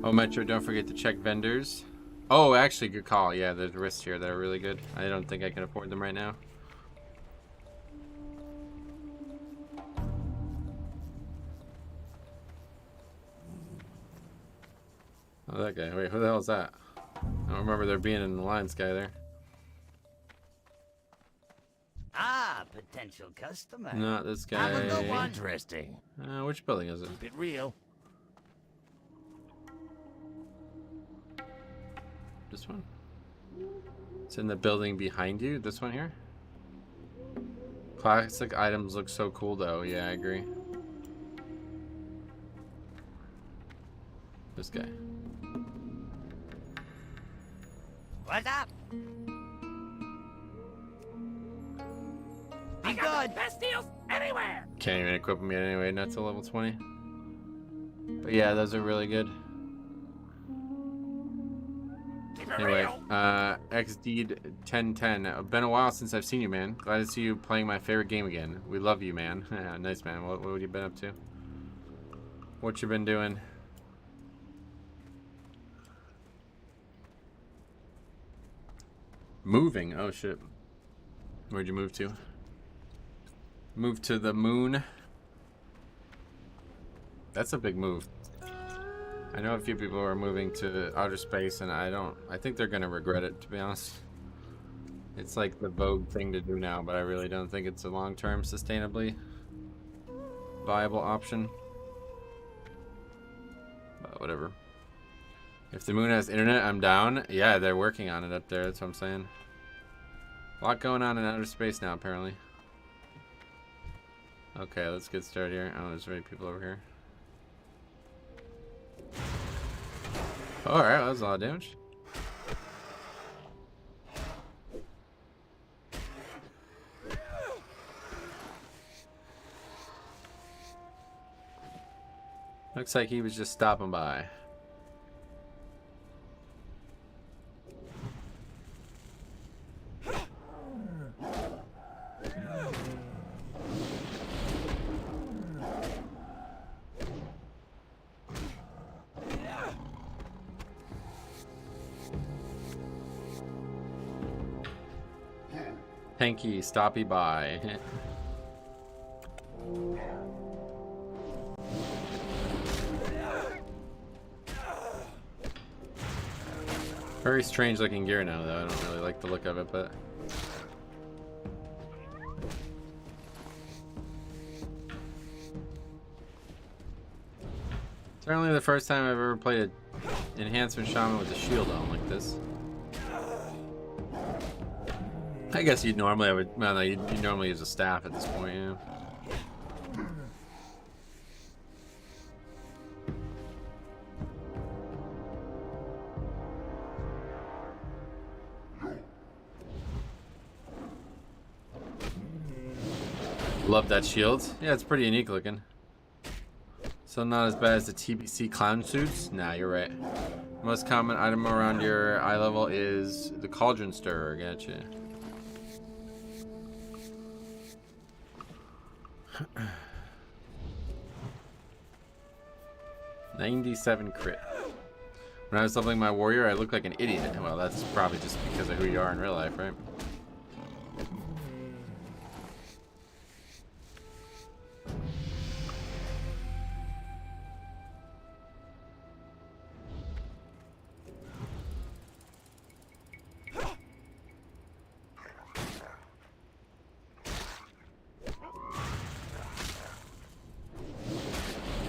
Oh, Metro, don't forget to check vendors. Oh, actually, good call. Yeah, there's wrists here that are really good. I don't think I can afford them right now. Oh, that guy. Wait, who the hell is that? I don't remember there being an alliance guy there. Ah, potential customer. Not this guy. Interesting. Which building is it? Keep it real. This one? It's in the building behind you? This one here? Classic items look so cool though. Yeah, I agree. This guy. What's up? Be good. Best deals anywhere. Can't even equip them yet anyway, not till level 20. But yeah, those are really good. Keep it Anyway, real. XD1010. Been a while since I've seen you, man. Glad to see you playing my favorite game again. We love you, man. Yeah, nice, man. What have you been up to? What you been doing? Moving. Oh shit. Where'd you move to? Move to the moon. That's a big move. I know a few people are moving to outer space, and I think they're gonna regret it, to be honest. It's like the vogue thing to do now, but I really don't think it's a long-term sustainably viable option. But whatever. If the moon has internet, I'm down. Yeah, they're working on it up there, that's what I'm saying. A lot going on in outer space now, apparently. Okay, let's get started here. Oh, there's already people over here. Alright, that was a lot of damage. Looks like he was just stopping by. Hanky, stoppy by. Very strange looking gear now, though. I don't really like the look of it, but. Certainly the first time I've ever played an enhancement shaman with a shield on like this. I guess you'd normally have well, no, you'd normally use a staff at this point, yeah. Love that shield. Yeah, it's pretty unique looking. So not as bad as the TBC clown suits? Nah, you're right. Most common item around your eye level is the cauldron stirrer. Gotcha. 97 crit. When I was leveling my warrior, I looked like an idiot. Well, that's probably just because of who you are in real life, right?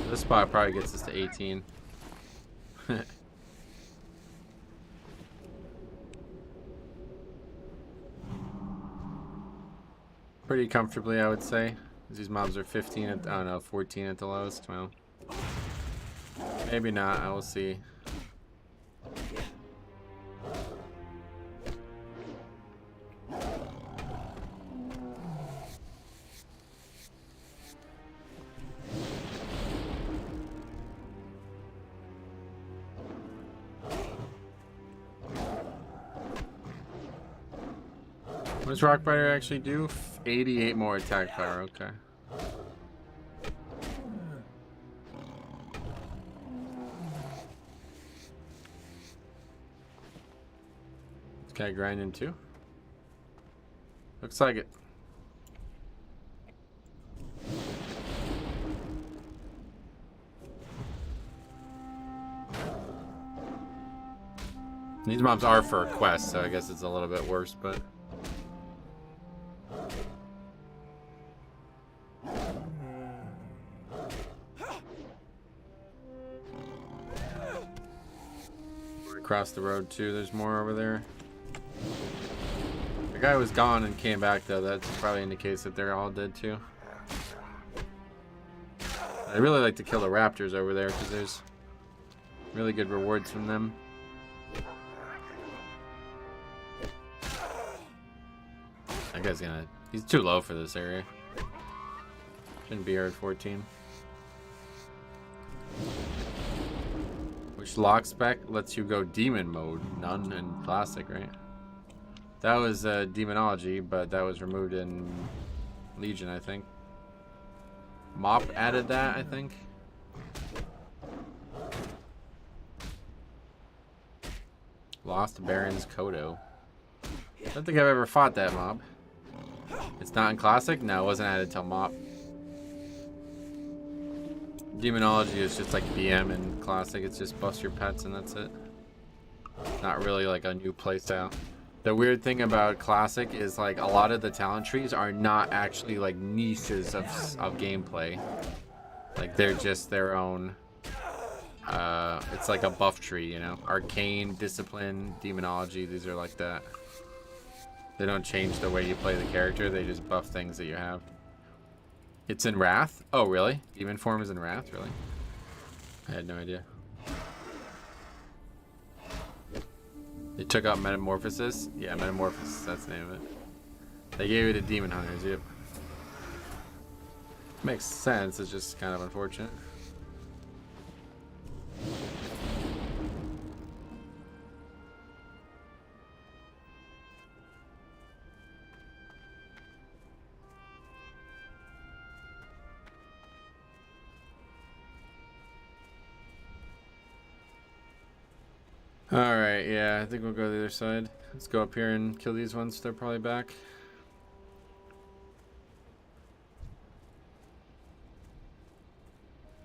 This spot probably gets us to 18. pretty comfortably, I would say. These mobs are 15 at, oh no, 14 at the lowest. Well, maybe not. I will see. What does Rockbiter actually do? 88 more attack power, okay. This guy grinding too? Looks like it. These mobs are for a quest, so I guess it's a little bit worse, but... Across the road too, there's more over there. The guy was gone and came back though. That probably indicates that they're all dead too. I really like to kill the raptors over there because there's really good rewards from them. That guy's gonna... He's too low for this area. Shouldn't be here at 14. Which lock spec lets you go demon mode? None in classic, right? That was demonology, but that was removed in Legion, I think. Mop added that, I think. Lost Barrens Kodo. I don't think I've ever fought that mob. It's not in classic? No, it wasn't added till Mop. Demonology is just like BM in classic. It's just bust your pets and that's it. Not really like a new playstyle. The weird thing about classic is like a lot of the talent trees are not actually like niches of gameplay. Like they're just their own. It's like a buff tree, you know. Arcane, discipline, demonology. These are like that. They don't change the way you play the character. They just buff things that you have. It's in Wrath? Oh, really? Demon form is in Wrath? Really? I had no idea. They took out Metamorphosis? Yeah, Metamorphosis, that's the name of it. They gave it to Demon Hunters, yep. Makes sense, it's just kind of unfortunate. Alright, yeah, I think we'll go to the other side. Let's go up here and kill these ones. They're probably back.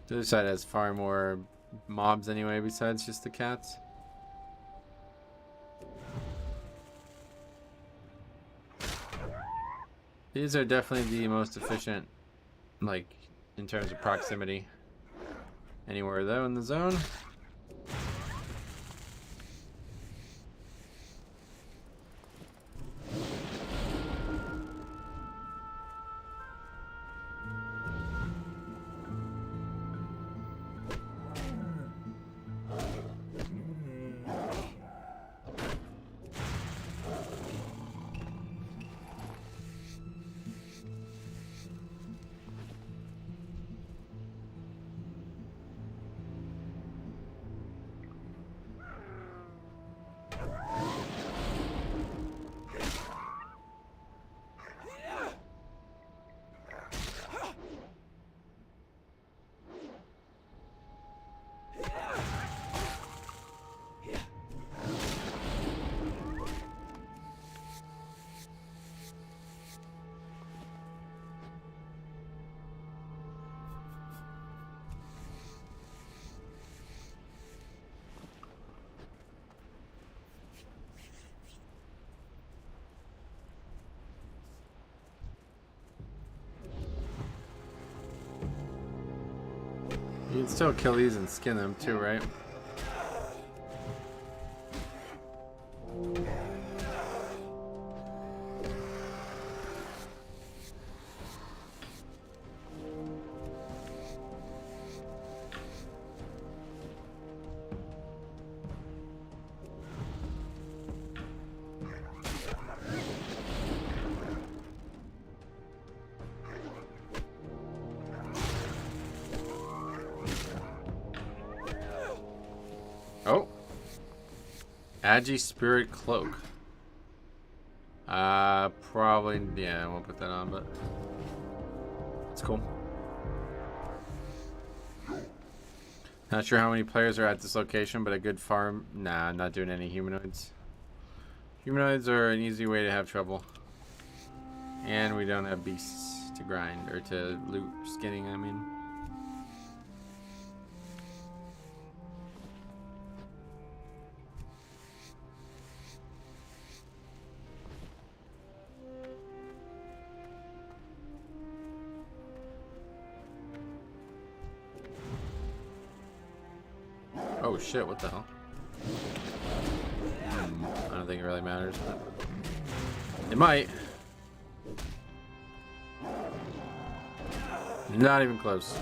The other side has far more mobs anyway, besides just the cats. These are definitely the most efficient, like, in terms of proximity. Anywhere though in the zone. You can still kill these and skin them too, right? Agi Spirit Cloak. Probably, yeah, I won't put that on, but it's cool. Not sure how many players are at this location, but a good farm. Nah, I'm not doing any humanoids. Humanoids are an easy way to have trouble. And we don't have beasts to grind, or to loot skinning, I mean. Oh shit, what the hell? I don't think it really matters, but it might. Not even close.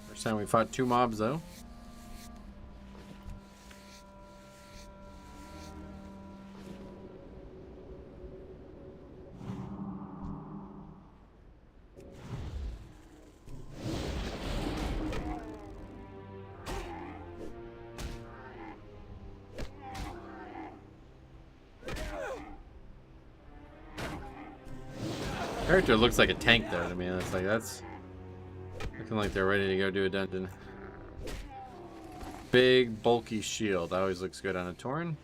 First time we fought 2 mobs though. Character looks like a tank though to me. That's looking like they're ready to go do a dungeon. Big bulky shield always looks good on a Tauren.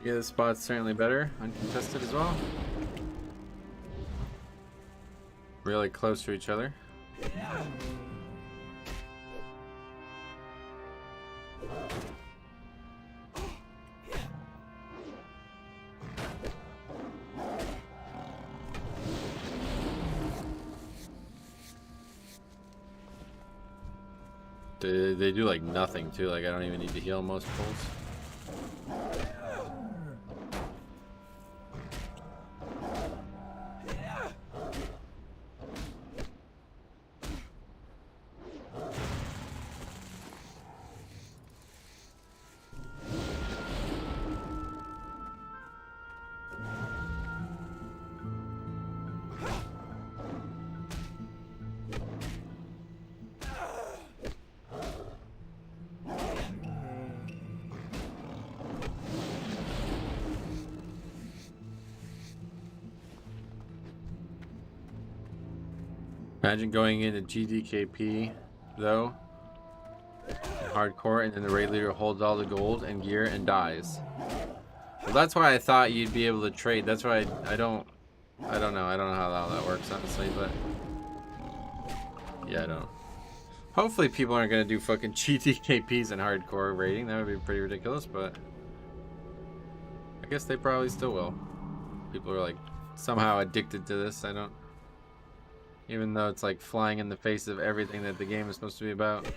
Yeah, this spot's certainly better, uncontested as well. Really close to each other. They do like nothing too, like I don't even need to heal most pulls. Imagine going into GDKP though, hardcore, and then the raid leader holds all the gold and gear and dies. Well, that's why I thought you'd be able to trade. That's why I don't know. I don't know how that works honestly, but yeah, I don't. Hopefully people aren't gonna do fucking GDKPs and hardcore raiding. That would be pretty ridiculous, but I guess they probably still will. People are like somehow addicted to this. I don't. Even though it's like flying in the face of everything that the game is supposed to be about.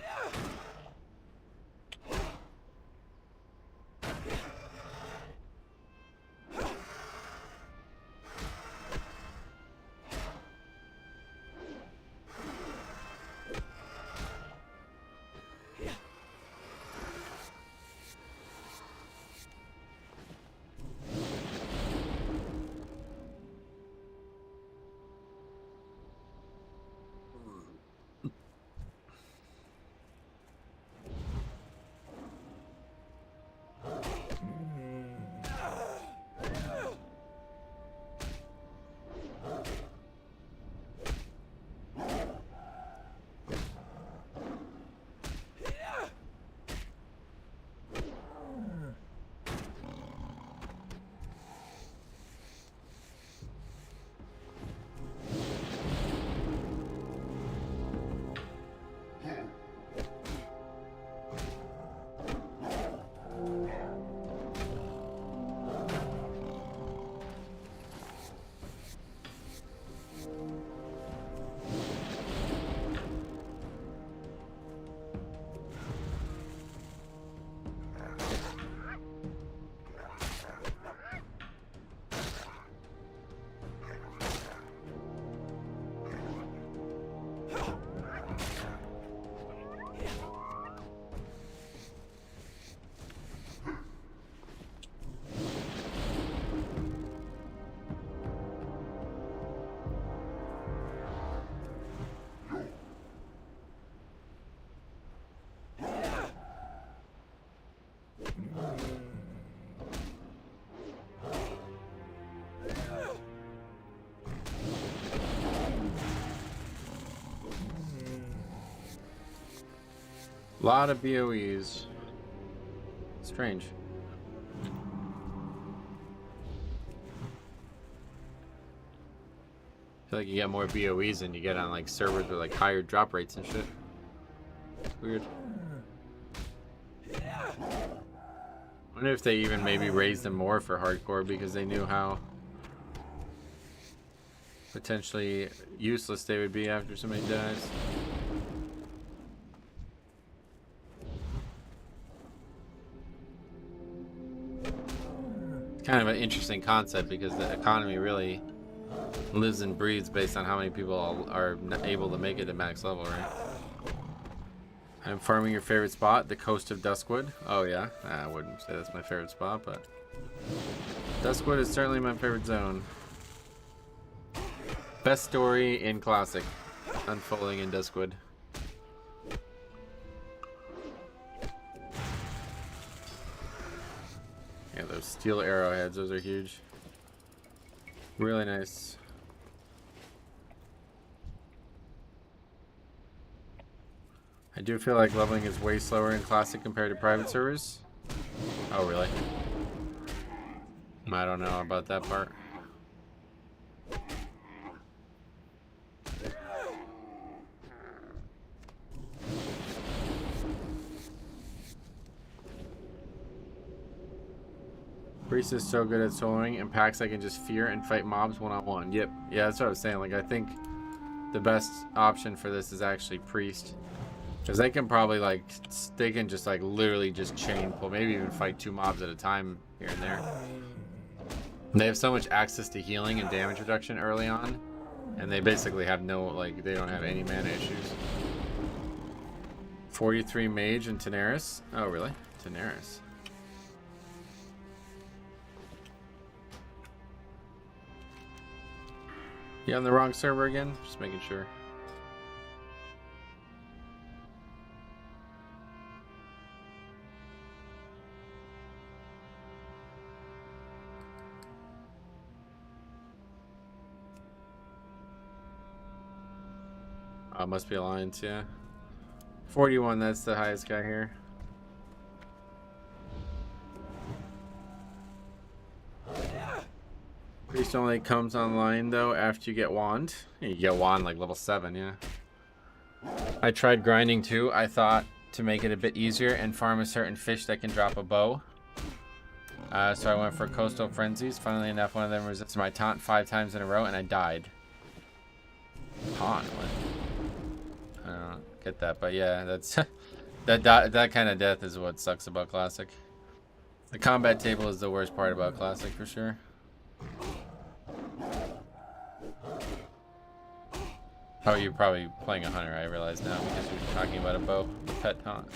A lot of BOEs. Strange. I feel like you get more BOEs than you get on like servers with like higher drop rates and shit. Weird. I wonder if they even maybe raised them more for hardcore because they knew how potentially useless they would be after somebody dies. It's kind of an interesting concept because the economy really lives and breathes based on how many people are able to make it to max level, right? I'm farming your favorite spot, the coast of Duskwood. Oh yeah, I wouldn't say that's my favorite spot, but Duskwood is certainly my favorite zone. Best story in Classic, unfolding in Duskwood. Yeah, those steel arrowheads, those are huge. Really nice. I do feel like leveling is way slower in Classic compared to private servers. Oh, really? I don't know about that part. Priest is so good at soloing. In packs I can just fear and fight mobs one-on-one. Yep. Yeah, that's what I was saying. Like, I think the best option for this is actually Priest. Because they can probably, like, they can just, like, literally just chain pull. Maybe even fight 2 mobs at a time here and there. And they have so much access to healing and damage reduction early on. And they basically have no, like, they don't have any mana issues. 43 Mage and Tenaris. Oh, really? Tenaris. You on the wrong server again? Just making sure. Oh, must be Alliance, yeah. 41, that's the highest guy here. Priest only comes online though after you get wand. You get wand like level 7, yeah. I tried grinding too. I thought to make it a bit easier and farm a certain fish that can drop a bow. So I went for Coastal Frenzies. Funnily enough, one of them resisted my taunt 5 times in a row and I died. Taunt? What? I don't get that, but yeah, that's that kind of death is what sucks about Classic. The combat table is the worst part about Classic for sure. Oh, you're probably playing a hunter, I realize now, because you're talking about a bow, a pet taunt.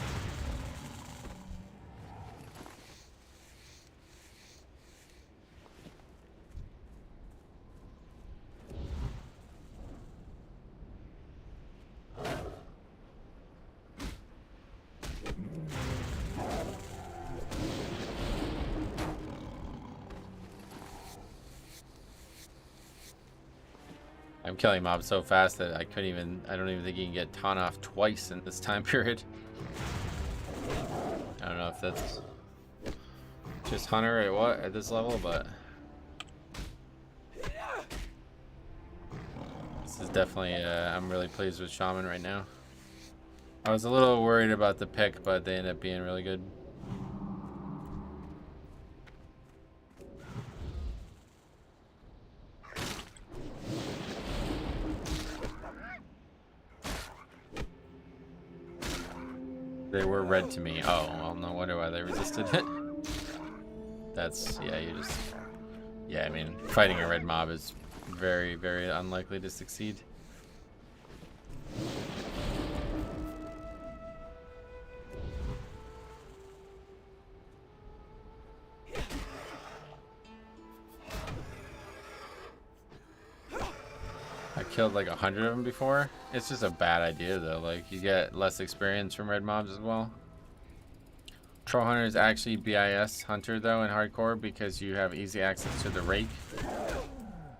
I'm killing mobs so fast that I don't even think you can get taunt off twice in this time period. I don't know if that's just hunter or what at this level, but this is definitely, I'm really pleased with Shaman right now. I was a little worried about the pick, but they ended up being really good. They were red to me. Oh, well, no wonder why they resisted it. That's, yeah, yeah, I mean, fighting a red mob is very, very unlikely to succeed. I killed like 100 of them before. It's just a bad idea though. Like, you get less experience from red mobs as well. Troll Hunter is actually BIS Hunter though in hardcore because you have easy access to the Rake,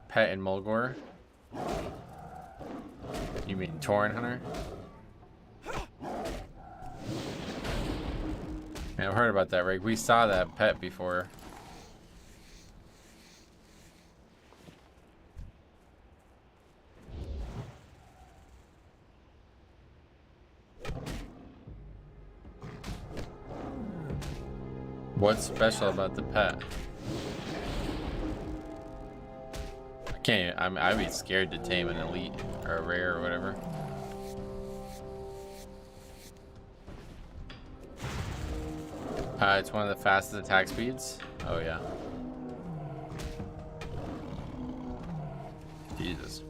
Pet, and Mulgore. You mean Tauren Hunter? Yeah, I've heard about that rig. We saw that pet before. What's special about the pet? I can't. I'd be scared to tame an elite or a rare or whatever. It's one of the fastest attack speeds. Oh yeah. Jesus.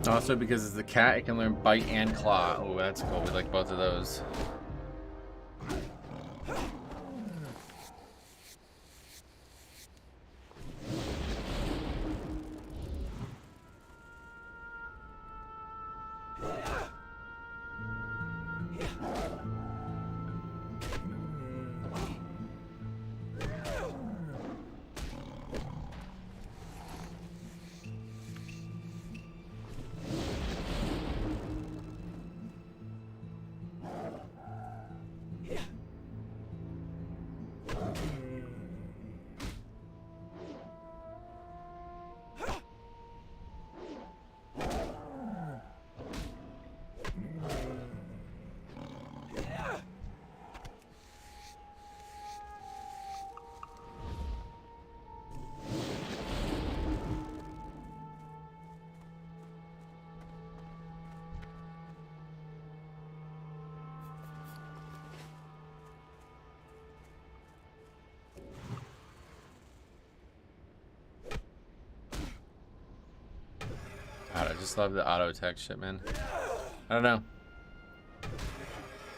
Also, because it's a cat, it can learn bite and claw. Oh, that's cool. We like both of those. God, I just love the auto attack shit, man. I don't know.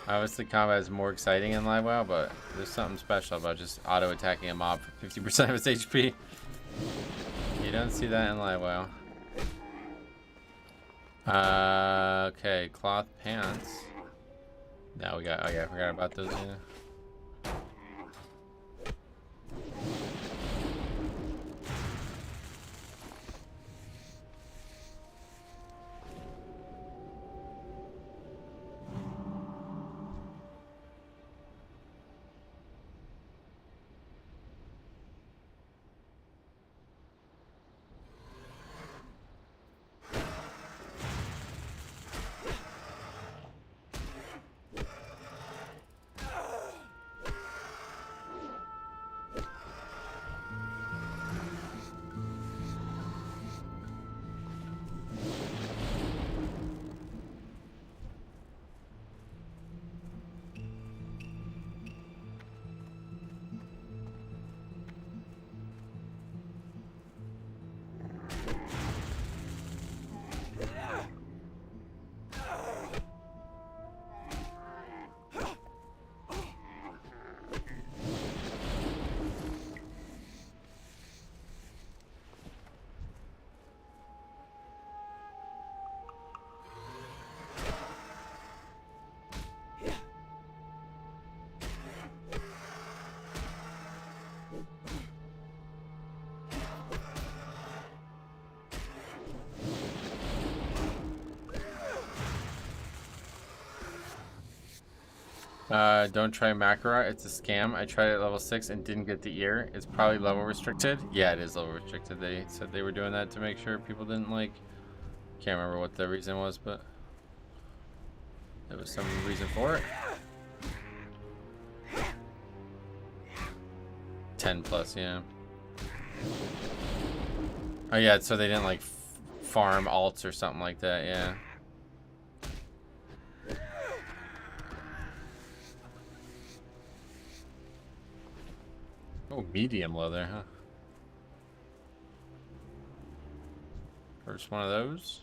Obviously, combat is more exciting in Live WoW, but there's something special about just auto attacking a mob for 50% of its HP. You don't see that in Live WoW. Okay, cloth pants. Now we got. Oh yeah, I forgot about those. Yeah. Don't try Makara, it's a scam. I tried it at level 6 and didn't get the ear. It's probably level restricted. Yeah, it is level restricted. They said they were doing that to make sure people didn't like... Can't remember what the reason was, but... there was some reason for it. 10 plus, yeah. Oh yeah, so they didn't like farm alts or something like that, yeah. Oh, medium low there, huh? First one of those.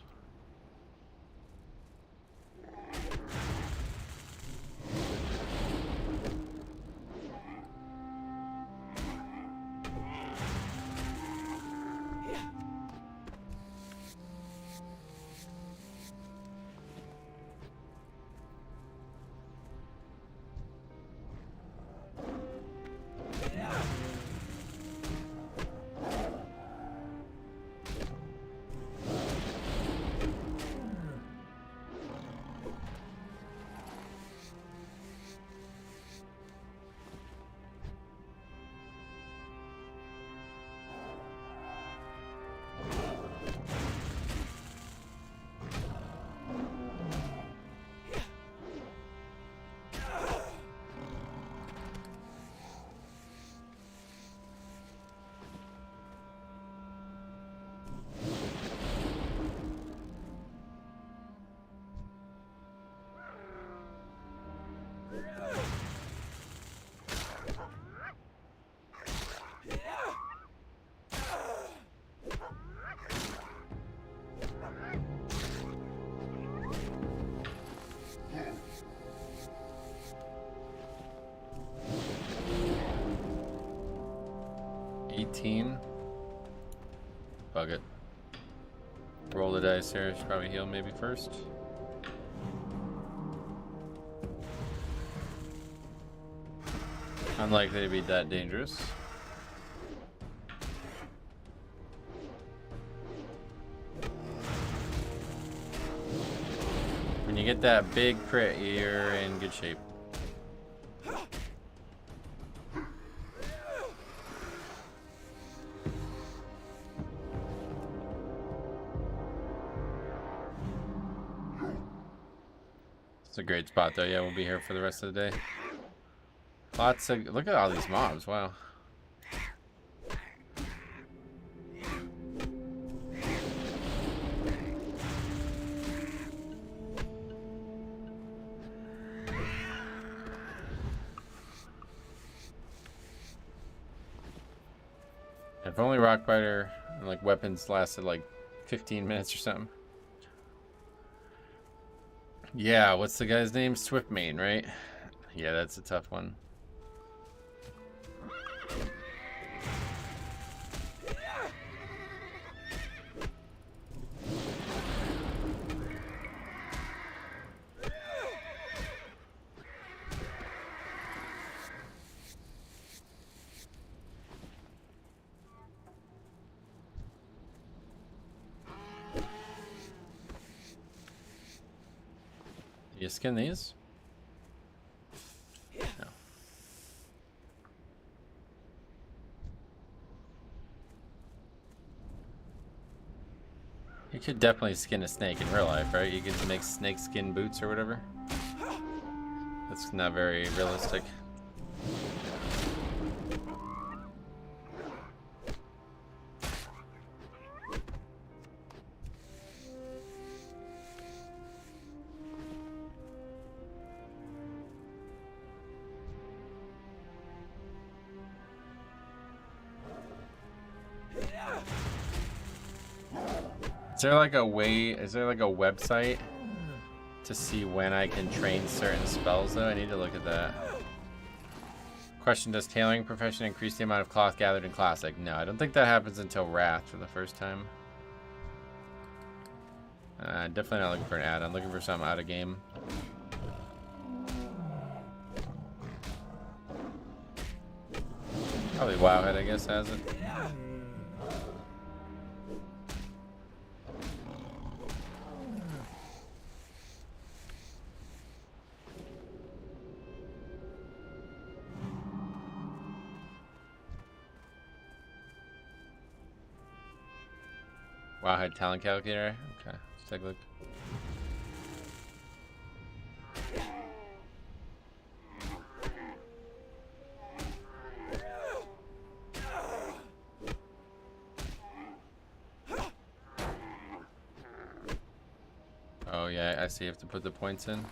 Bug it. Roll the dice here. Should probably heal maybe first. Unlikely to be that dangerous. When you get that big crit, you're in good shape. It's a great spot though. Yeah, we'll be here for the rest of the day. Lots of, look at all these mobs, wow. If only Rockbiter and like weapons lasted like 15 minutes or something. Yeah, what's the guy's name? Swiftmane, right? Yeah, that's a tough one. You skin these? No. You could definitely skin a snake in real life, right? You could make snake skin boots or whatever. That's not very realistic. Is there like a way, is there like a website to see when I can train certain spells though? I need to look at that. Question, does tailoring profession increase the amount of cloth gathered in Classic? No, I don't think that happens until Wrath for the first time. Definitely not looking for an ad. I'm looking for something out of game. Probably Wowhead, I guess, has it. Wowhead talent calculator. Okay, let's take a look. Oh yeah, I see. You have to put the points in.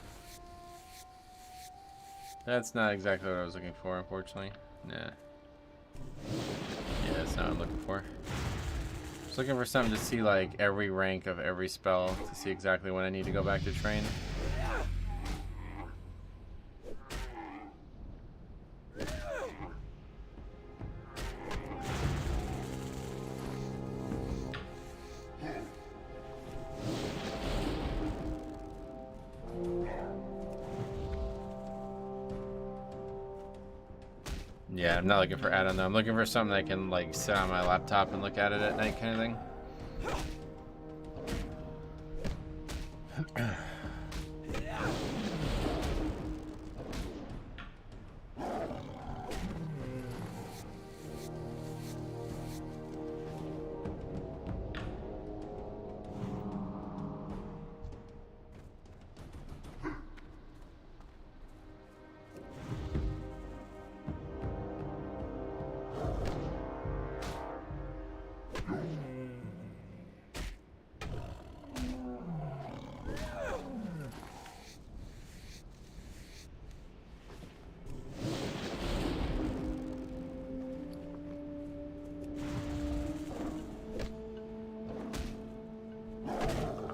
That's not exactly what I was looking for, unfortunately. Nah. Yeah, that's not what I'm looking for. Just looking for something to see like every rank of every spell to see exactly when I need to go back to train. Yeah, I'm not looking for add-on though. I'm looking for something I can like sit on my laptop and look at it at night kind of thing.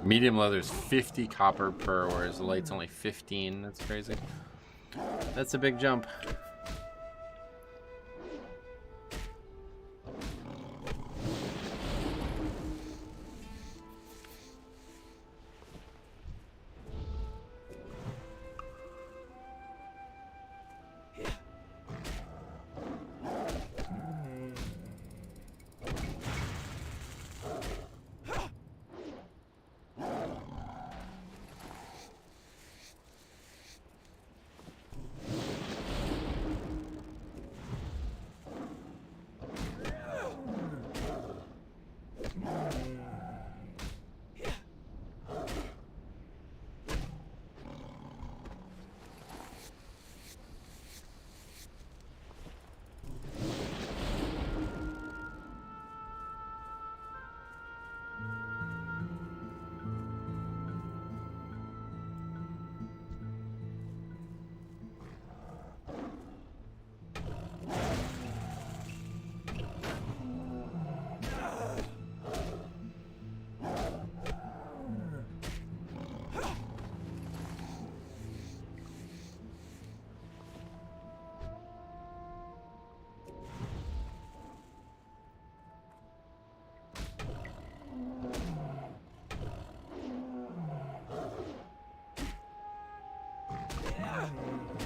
Medium leather's 50 copper per, whereas the light's only 15. That's crazy. That's a big jump.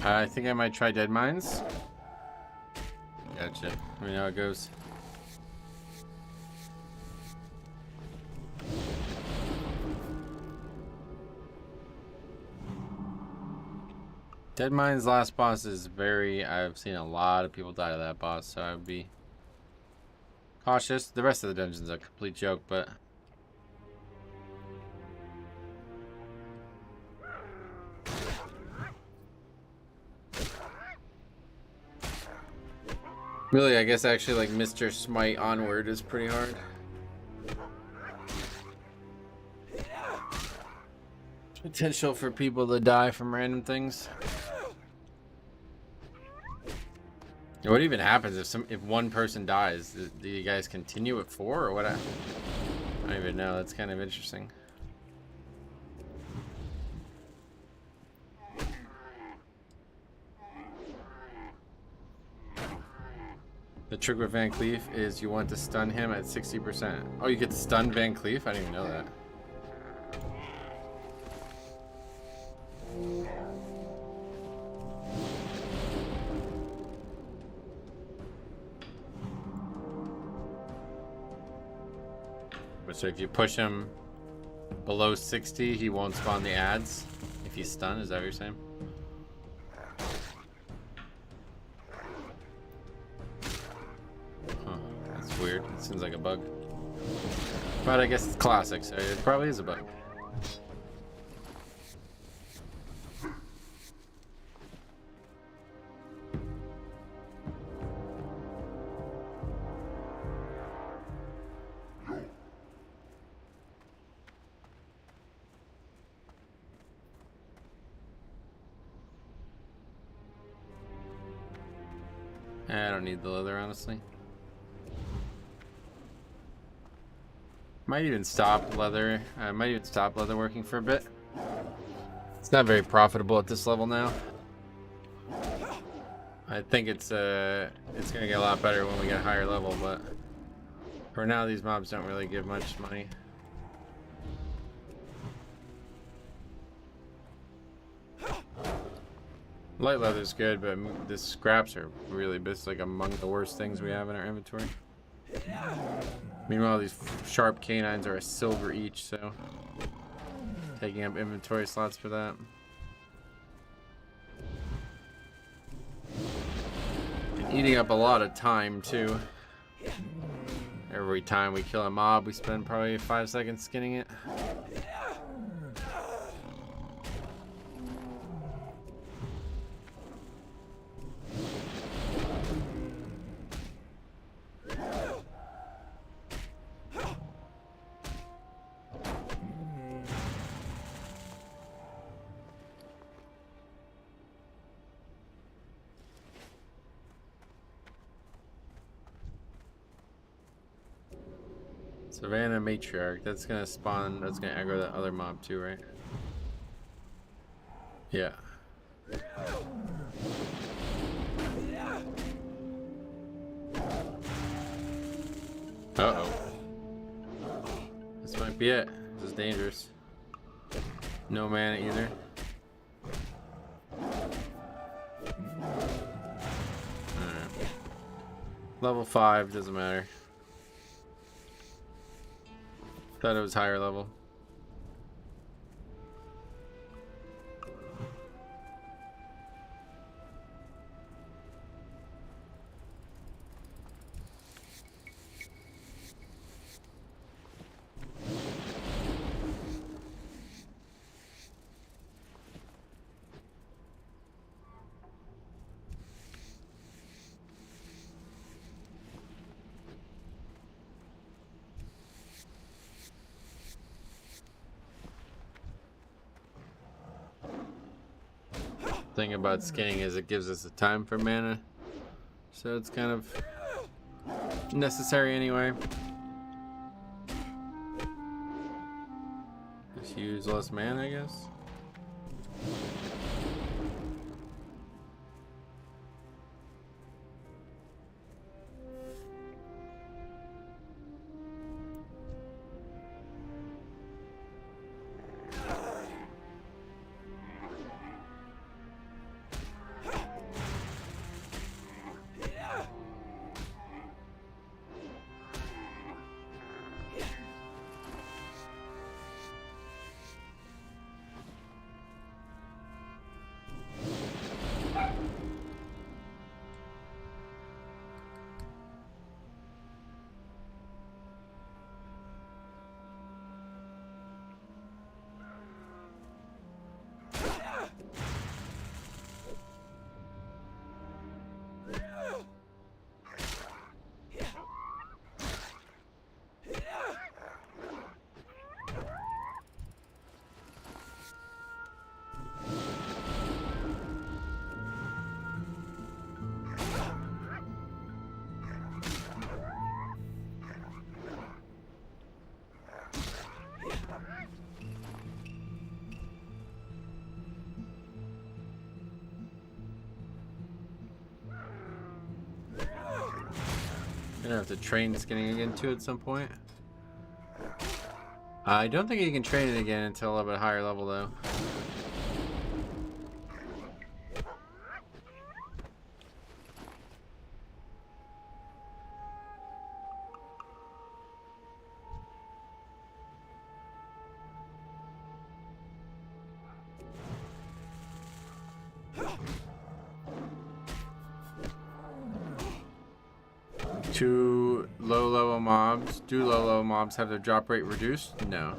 I think I might try Dead Mines. Gotcha. Let me know how it goes. Dead Mines last boss is very... I've seen a lot of people die to that boss, so I would be cautious. The rest of the dungeon's a complete joke, but... Really, I guess actually like Mr. Smite onward is pretty hard. Potential for people to die from random things. What even happens if one person dies? Do you guys continue at 4 or what? I don't even know. That's kind of interesting. The trick with Van Cleef is you want to stun him at 60%. Oh, you get to stun Van Cleef? I didn't even know that. So if you push him below 60, he won't spawn the ads if he's stunned. Is that what you're saying? Huh, that's weird. It seems like a bug. But I guess it's classic, so it probably is a bug. I don't need the leather, honestly. Might even stop leather. I might even stop leather working for a bit. It's not very profitable at this level now. I think it's gonna get a lot better when we get a higher level, but for now these mobs don't really give much money. Light leather's good, but the scraps are really just like among the worst things we have in our inventory. Meanwhile, these sharp canines are a silver each, so taking up inventory slots for that. And eating up a lot of time too. Every time we kill a mob, we spend probably 5 seconds skinning it. Savannah Matriarch, that's gonna spawn, that's gonna aggro that other mob too, right? Yeah. Uh-oh. This might be it. This is dangerous. No mana either. Alright. Level 5, doesn't matter. Thought it was higher level. Thing about skinning is it gives us a time for mana, so it's kind of necessary anyway. Just use less mana, I guess. Gonna have to train skinning again too at some point. I don't think you can train it again until a little bit higher level though. Do low-level mobs have their drop rate reduced? No.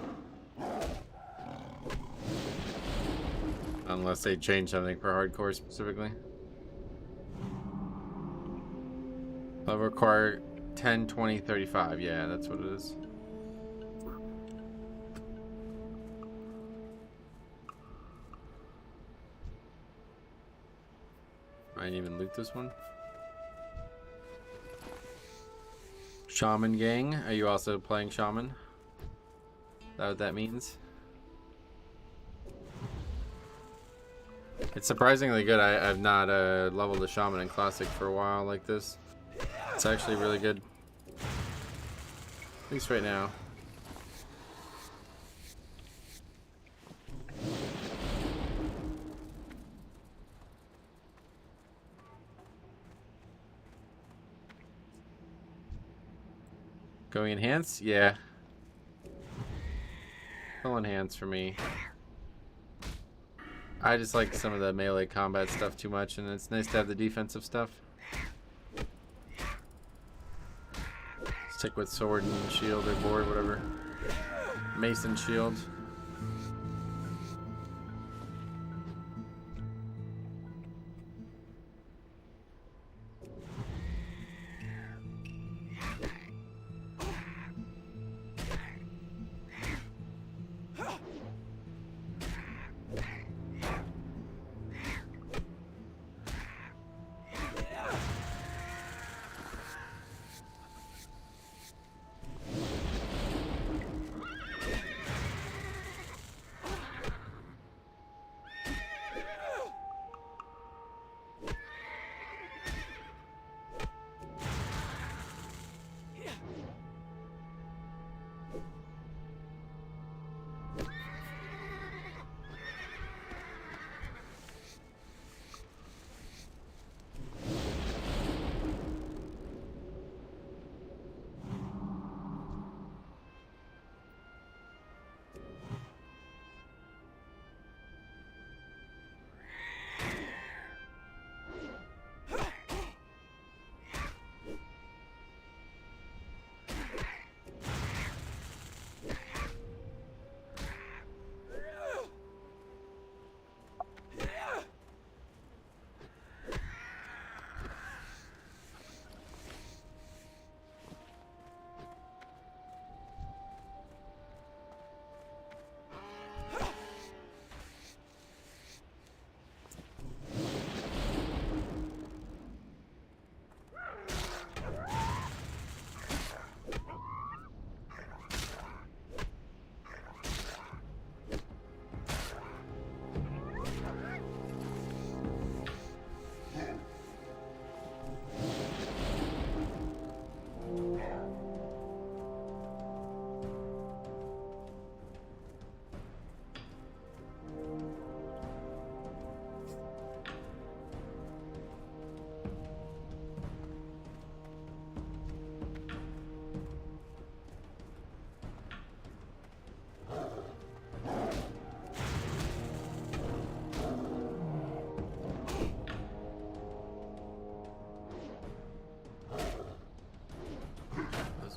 Unless they change something for hardcore specifically. They'll require 10, 20, 35. Yeah, that's what it is. I didn't even loot this one. Shaman gang, are you also playing Shaman? Is that what that means? It's surprisingly good. I've not leveled the Shaman in Classic for a while like this. It's actually really good. At least right now. Going enhance? Yeah. Full enhance for me. I just like some of the melee combat stuff too much, and it's nice to have the defensive stuff. Stick with sword and shield or board, whatever. Mace and shield.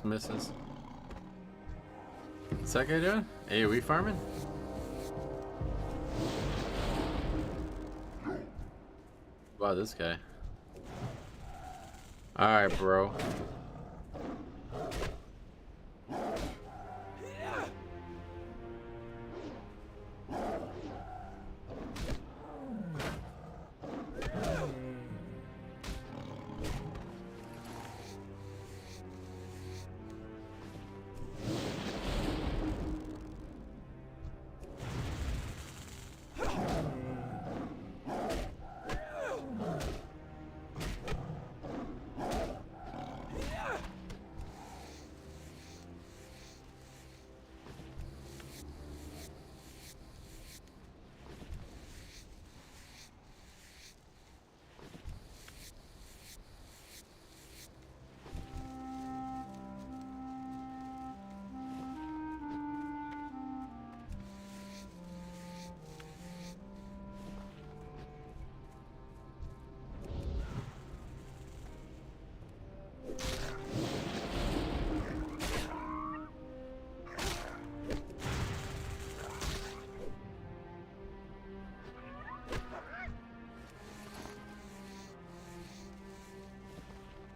Misses. What's that guy doing? AoE farming? Wow, this guy. Alright, bro.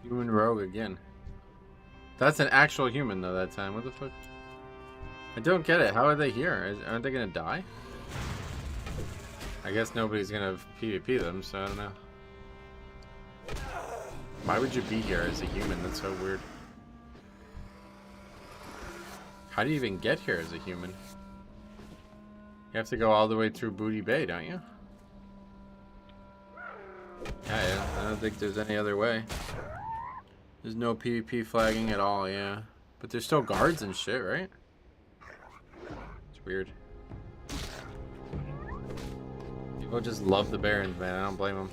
Human rogue again. That's an actual human though that time. What the fuck? I don't get it. How are they here? Aren't they gonna die? I guess nobody's gonna PvP them, so I don't know. Why would you be here as a human? That's so weird. How do you even get here as a human? You have to go all the way through Booty Bay, don't you? Yeah, I don't think there's any other way. There's no PvP flagging at all, yeah. But there's still guards and shit, right? It's weird. People just love the Barrens, man. I don't blame them.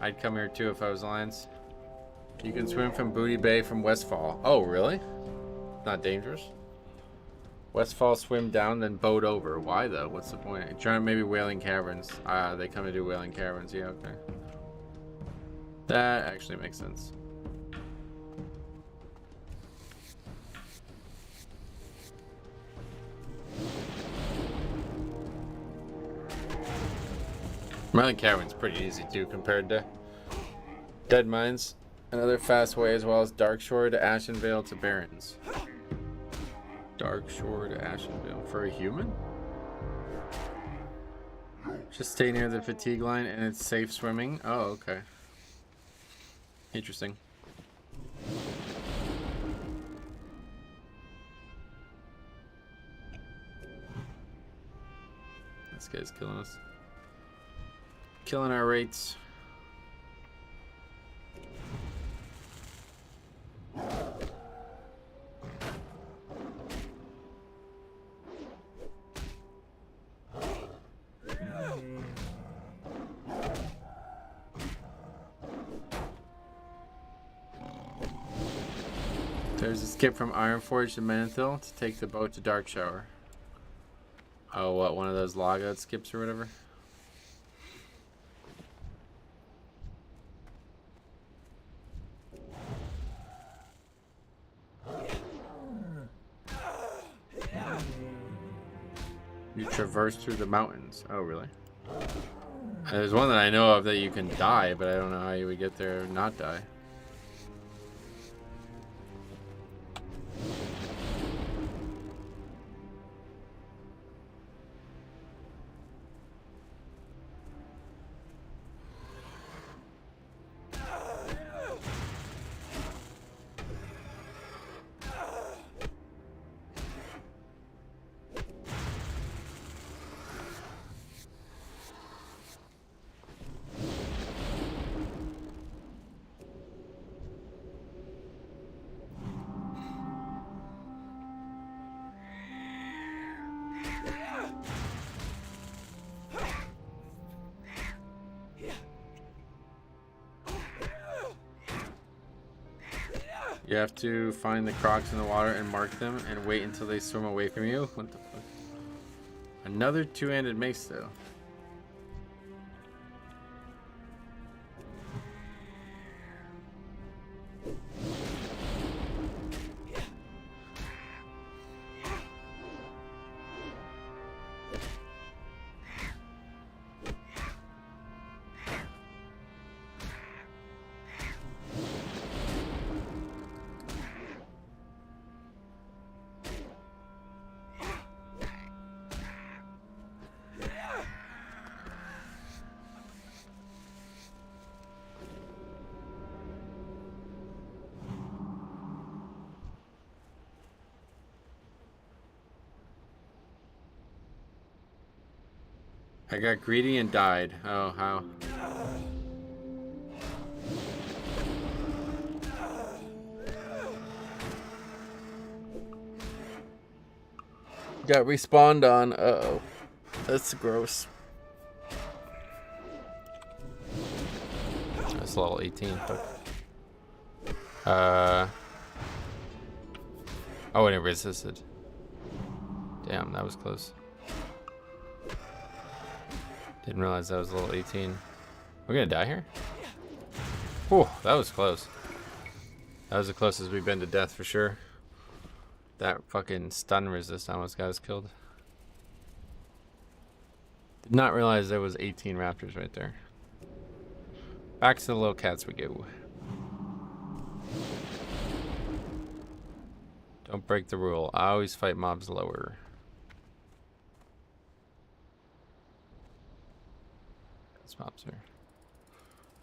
I'd come here too if I was Lions. You can swim from Booty Bay from Westfall. Oh, really? Not dangerous? Westfall swim down, then boat over. Why though? What's the point? Trying maybe Whaling Caverns. They come to do Whaling Caverns. Yeah, okay. That actually makes sense. Whaling Caverns pretty easy too compared to Dead Mines. Another fast way, as well as Dark Shore to Ashenvale to Barrens. Dark Shore to Ashenvale for a human? Just stay near the fatigue line and it's safe swimming. Oh, okay. Interesting. This guy's killing us. Killing our rates. There's a skip from Ironforge to Menethil to take the boat to Dark Shower. Oh, what? One of those logout skips or whatever? You traverse through the mountains. Oh, really? There's one that I know of that you can die, but I don't know how you would get there and not die. You have to find the crocs in the water and mark them and wait until they swim away from you. What the fuck? Another two-handed mace though. I got greedy and died. Oh, how? Got respawned on. Uh-oh. That's gross. That's level 18. Oh, and it resisted. Damn, that was close. Didn't realize that was level 18. We're gonna die here? Whew, that was close. That was the closest we've been to death for sure. That fucking stun resist almost got us killed. Did not realize there was 18 raptors right there. Back to the little cats we go. Don't break the rule. I always fight mobs lower. These mobs here.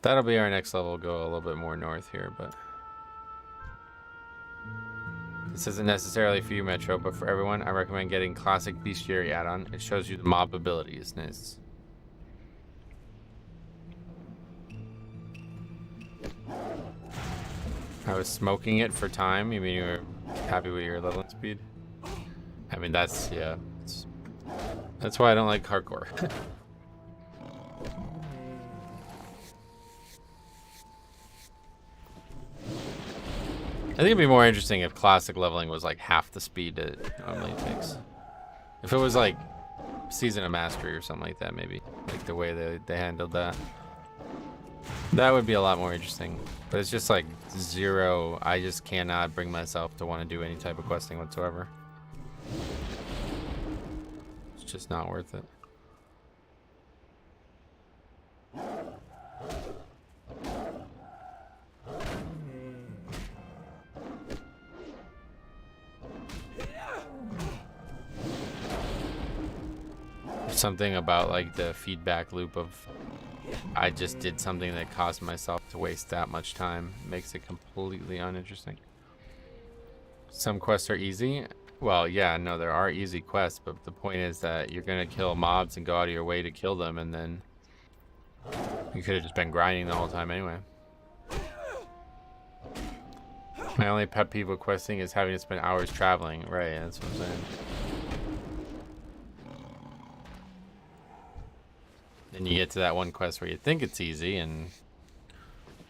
That'll be our next level. Go a little bit more north here, but this isn't necessarily for you, Metro, but for everyone, I recommend getting Classic Bestiary add-on. It shows you the mob abilities. Nice. I was smoking it for time. You mean you were happy with your leveling speed? I mean, that's, yeah. That's why I don't like hardcore. think it'd be more interesting if classic leveling was like half the speed it normally takes. If it was like Season of Mastery or something like that, maybe. Like the way they handled that. That would be a lot more interesting. But it's just like zero. I just cannot bring myself to want to do any type of questing whatsoever. It's just not worth it. Something about like the feedback loop of I just did something that caused myself to waste that much time makes it completely uninteresting. Some quests are easy. Well, yeah, no, there are easy quests, but the point is that you're gonna kill mobs and go out of your way to kill them, and then you could have just been grinding the whole time anyway. My only pet peeve with questing is having to spend hours traveling. Right, that's what I'm saying. Then you get to that one quest where you think it's easy and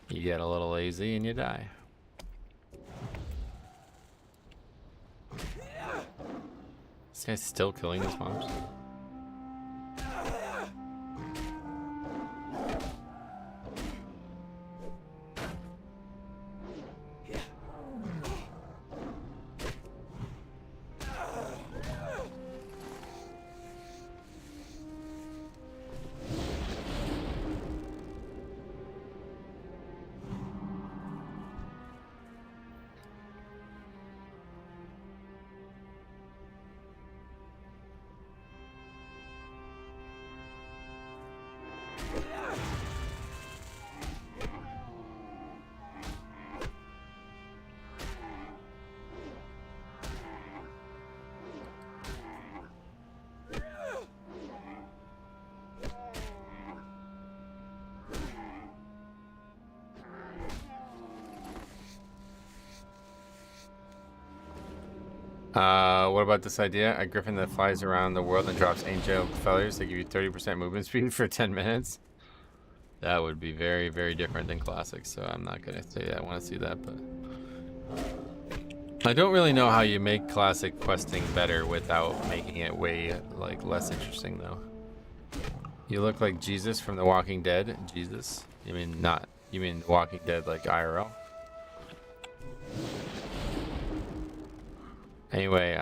you get a little lazy and you die. This guy's still killing these mobs. What about this idea? A griffin that flies around the world and drops angel feathers that give you 30% movement speed for 10 minutes? That would be very, very different than classic, so I'm not gonna say I want to see that, but I don't really know how you make classic questing better without making it way like less interesting though. You look like Jesus from The Walking Dead. Jesus? You mean not? You mean The Walking Dead like IRL? Anyway,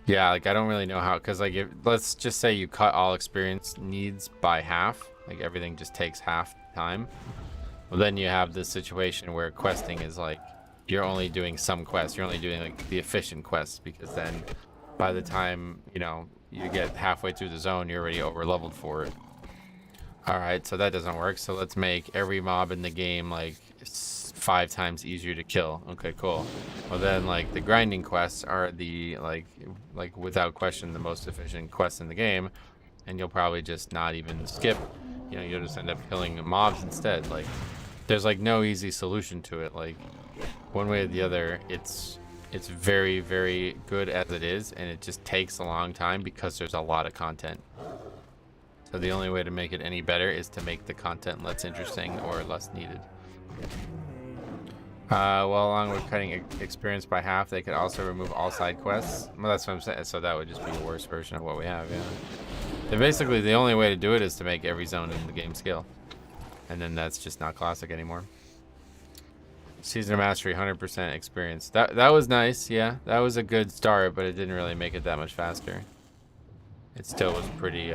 yeah, like I don't really know how, because like if let's just say you cut all experience needs by half, like everything just takes half time. Well, then you have this situation where questing is like you're only doing some quests, you're only doing like the efficient quests, because then by the time you know you get halfway through the zone, you're already over leveled for it. All right, so that doesn't work. So let's make every mob in the game like 5 times easier to kill. Okay, cool. Well then, like the grinding quests are the like without question the most efficient quests in the game, and you'll probably just not even skip. You know, you'll just end up killing mobs instead. Like there's like no easy solution to it. Like one way or the other, it's very, very good as it is, and it just takes a long time because there's a lot of content. So the only way to make it any better is to make the content less interesting or less needed. Well, along with cutting experience by half, they could also remove all side quests. Well, that's what I'm saying. So that would just be a worse version of what we have, yeah. And basically, the only way to do it is to make every zone in the game scale. And then that's just not classic anymore. Season of Mastery, 100% experience. That was nice, yeah. That was a good start, but it didn't really make it that much faster. It still was pretty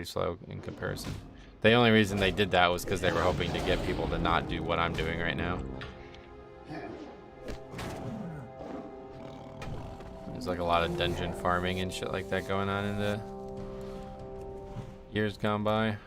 slow in comparison. The only reason they did that was because they were hoping to get people to not do what I'm doing right now. There's like a lot of dungeon farming and shit like that going on in the years gone by.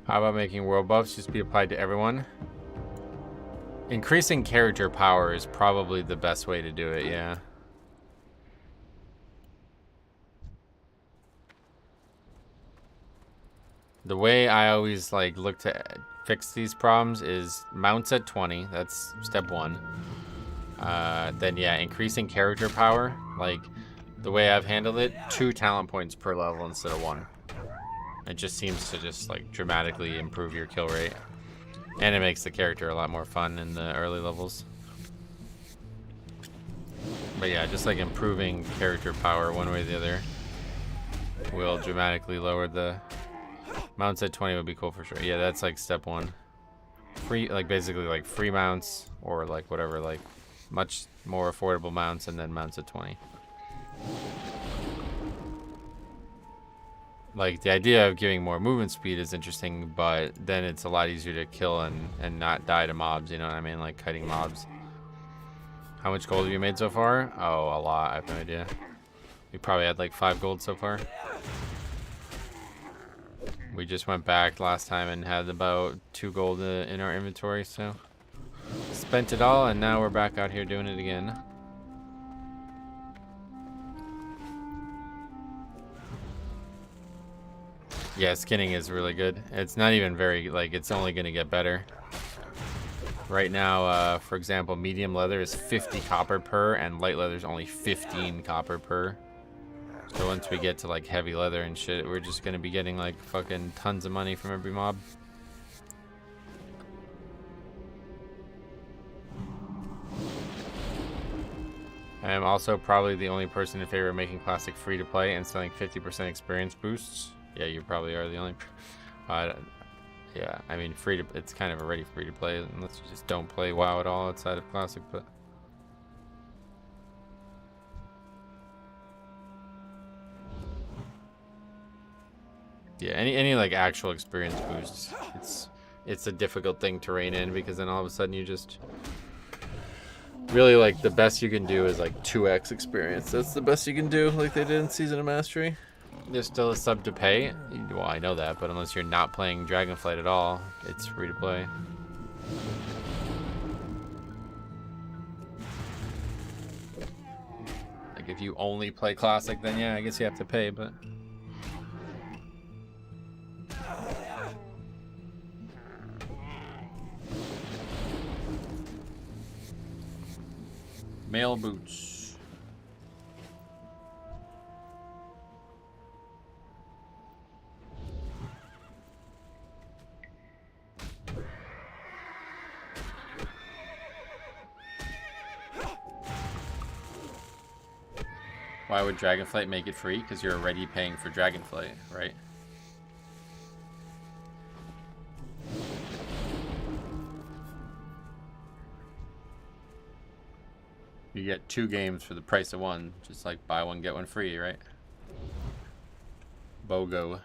How about making world buffs just be applied to everyone? Increasing character power is probably the best way to do it, yeah. The way I always like look to fix these problems is mounts at 20. That's step 1. Then yeah, increasing character power. Like the way I've handled it, 2 talent points per level instead of 1. It just seems to just like dramatically improve your kill rate, and it makes the character a lot more fun in the early levels. But yeah, just like improving character power one way or the other will dramatically lower the mounts at 20 would be cool for sure. Yeah, that's like step 1. Free, like basically like free mounts or like whatever, like much more affordable mounts, and then mounts at 20. Like the idea of giving more movement speed is interesting, but then it's a lot easier to kill and not die to mobs, you know what I mean? Like kiting mobs. How much gold have you made so far? Oh, a lot. I have no idea. We probably had like 5 gold so far. We just went back last time and had about 2 gold in our inventory, so spent it all, and now we're back out here doing it again. Yeah, skinning is really good. It's not even very, like, it's only gonna get better. Right now, for example, medium leather is 50 copper per, and light leather is only 15 copper per. So once we get to like heavy leather and shit, we're just gonna be getting like fucking tons of money from every mob. I am also probably the only person in favor of making Classic free to play and selling 50% experience boosts. Yeah, you probably are the only. Yeah, I mean, it's kind of already free to play unless you just don't play WoW at all outside of Classic, but. Yeah, any like actual experience boosts, it's a difficult thing to rein in, because then all of a sudden you just really, like, the best you can do is like 2x experience. That's the best you can do, like they did in Season of Mastery. There's still a sub to pay. Well, I know that, but unless you're not playing Dragonflight at all, it's free to play. Like if you only play Classic, then yeah, I guess you have to pay, but. Male boots. Why would Dragonflight make it free? Because you're already paying for Dragonflight, right? You get 2 games for the price of 1, just like buy 1 get 1 free, right? BOGO.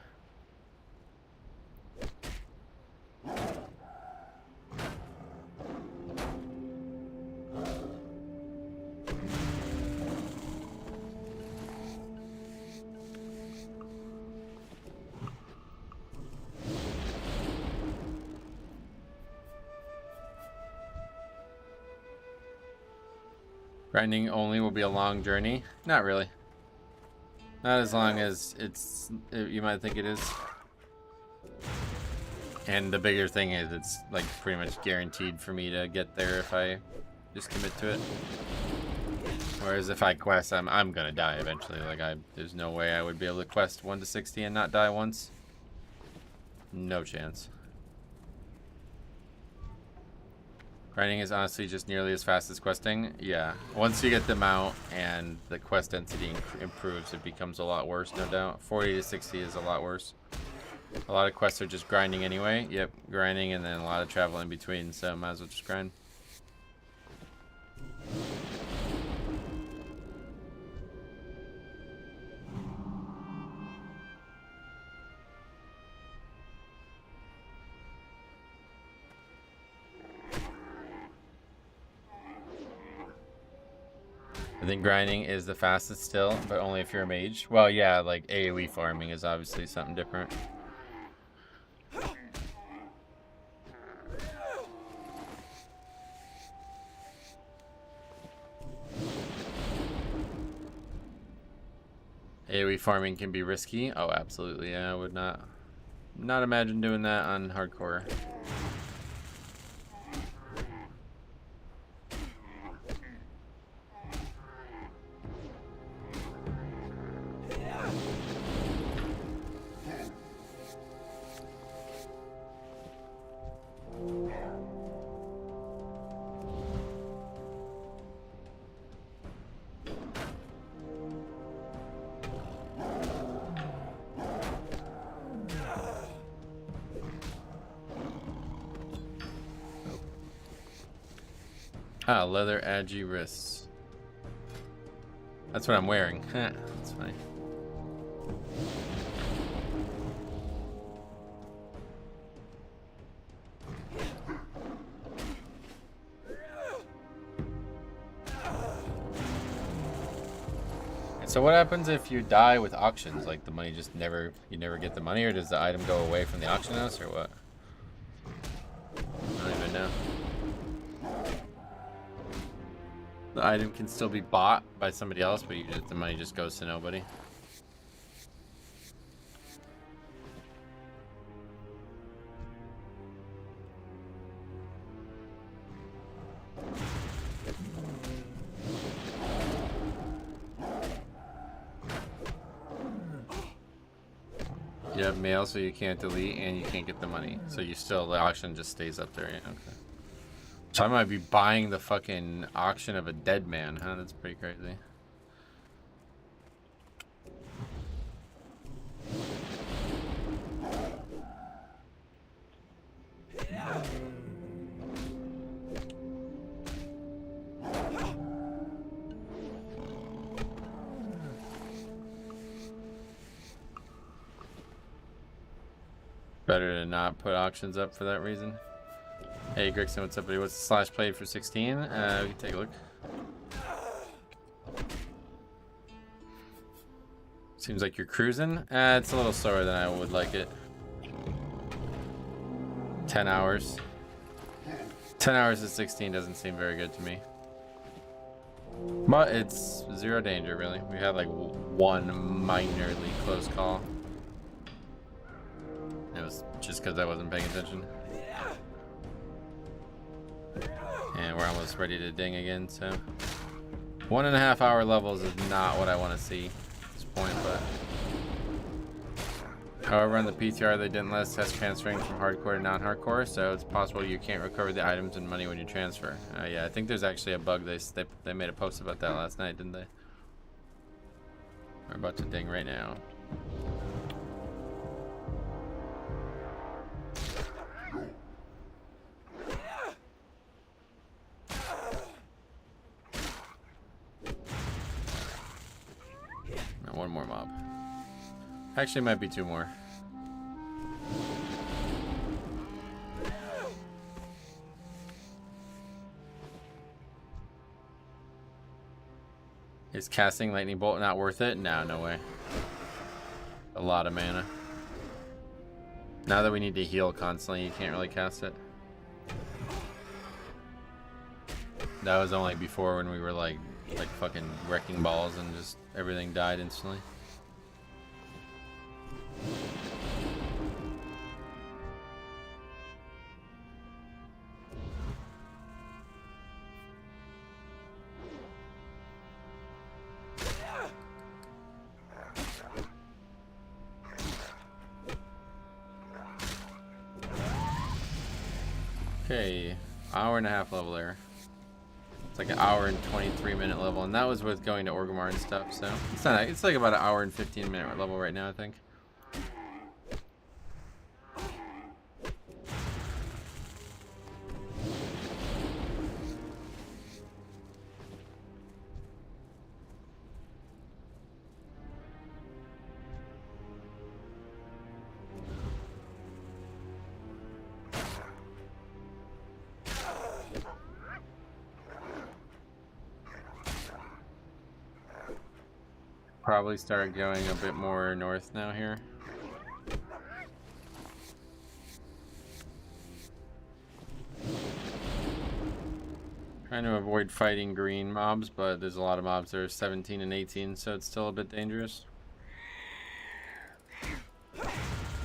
Grinding only will be a long journey. Not really. Not as long as you might think it is. And the bigger thing is, it's like pretty much guaranteed for me to get there if I just commit to it. Whereas if I quest, I'm gonna die eventually. Like there's no way I would be able to quest 1 to 60 and not die once. No chance. Grinding is honestly just nearly as fast as questing. Yeah, once you get the mount and the quest density improves, it becomes a lot worse, no doubt. 40 to 60 is a lot worse. A lot of quests are just grinding anyway. Yep, grinding, and then a lot of travel in between, so might as well just grind. I think grinding is the fastest still, but only if you're a mage. Well, yeah, like AoE farming is obviously something different. AoE farming can be risky. Oh, absolutely. Yeah, I would not not imagine doing that on hardcore. Ah, leather agi wrists. That's what I'm wearing. That's funny. So what happens if you die with auctions? Like the money just you never get the money, or does the item go away from the auction house, or what? I don't even know. The item can still be bought by somebody else, but the money just goes to nobody. You have mail, so you can't delete, and you can't get the money. So the auction just stays up there. Yeah, okay. So I might be buying the fucking auction of a dead man, huh? That's pretty crazy. Better to not put auctions up for that reason. Hey Gregson, what's up buddy? What's the slash played for 16? We can take a look. Seems like you're cruising. It's a little slower than I would like it. 10 hours. 10 hours of 16 doesn't seem very good to me. But it's zero danger really. We had like one minorly close call. It was just because I wasn't paying attention. And we're almost ready to ding again, so 1.5 hour levels is not what I want to see at this point, but however on the PTR they didn't let us test transferring from hardcore to non-hardcore, so it's possible you can't recover the items and money when you transfer. Yeah, I think there's actually a bug. They made a post about that last night, didn't they? We're about to ding right now. One more mob. Actually, might be two more. Is casting lightning bolt not worth it? No, no way. A lot of mana. Now that we need to heal constantly, you can't really cast it. That was only before when we were like fucking wrecking balls and just everything died instantly. Okay, hour and a half level there. It's like an hour and 23-minute level, and that was with going to Orgrimmar and stuff, so it's not. It's like about an hour and 15-minute level right now, I think. Probably start going a bit more north now here. Trying to avoid fighting green mobs, but there's a lot of mobs that are 17 and 18, so it's still a bit dangerous. 17 and 18, so it's still a bit dangerous.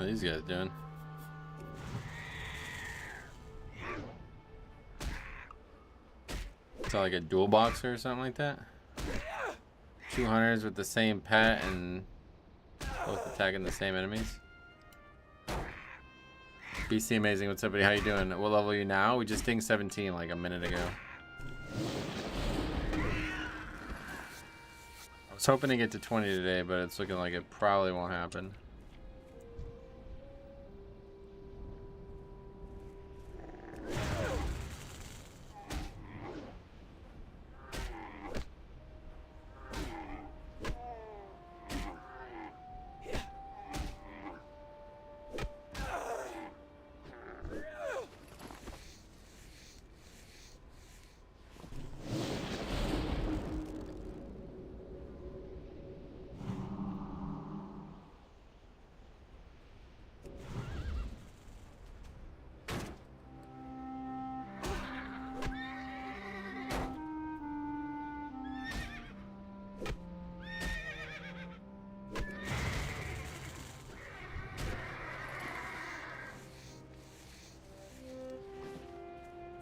What are these guys doing? It's like a dual boxer or something like that. 2 hunters with the same pet and both attacking the same enemies. BC Amazing, what's up, buddy? How you doing? What level are you now? We just dinged 17 like a minute ago. I was hoping to get to 20 today, but it's looking like it probably won't happen.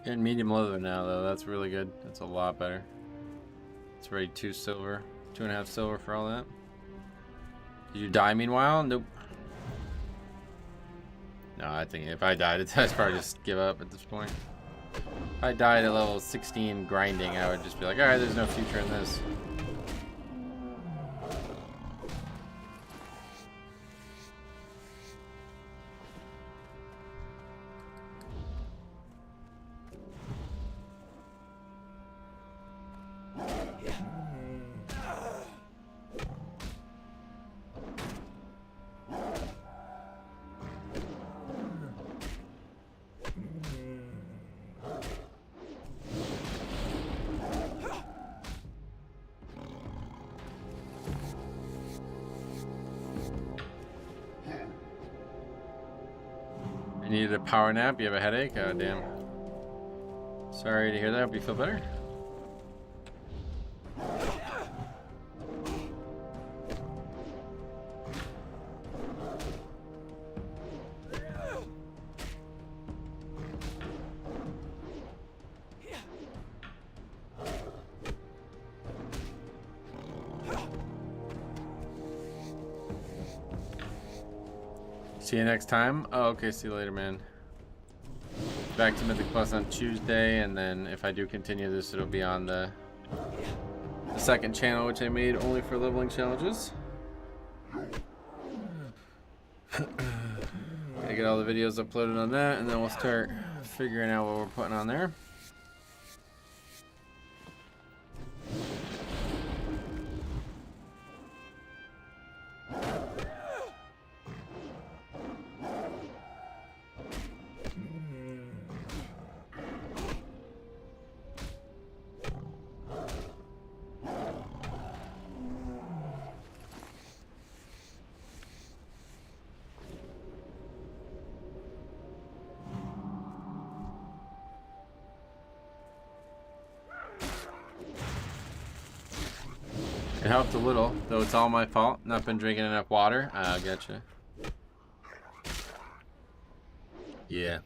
Getting medium leather now, though. That's really good. That's a lot better. It's already 2 silver. 2.5 silver for all that. Did you die meanwhile? Nope. No, I think if I died, I'd probably just give up at this point. If I died at level 16 grinding, I would just be like, alright, there's no future in this. You needed a power nap? You have a headache? Oh, damn. Sorry to hear that. Hope you feel better. See you next time. Oh, okay. See you later, man. Back to Mythic Plus on Tuesday, and then if I do continue this, it'll be on the second channel, which I made only for leveling challenges. Gotta get all the videos uploaded on that, and then we'll start figuring out what we're putting on there. It helped a little, though it's all my fault. Not been drinking enough water. I gotcha. Yeah.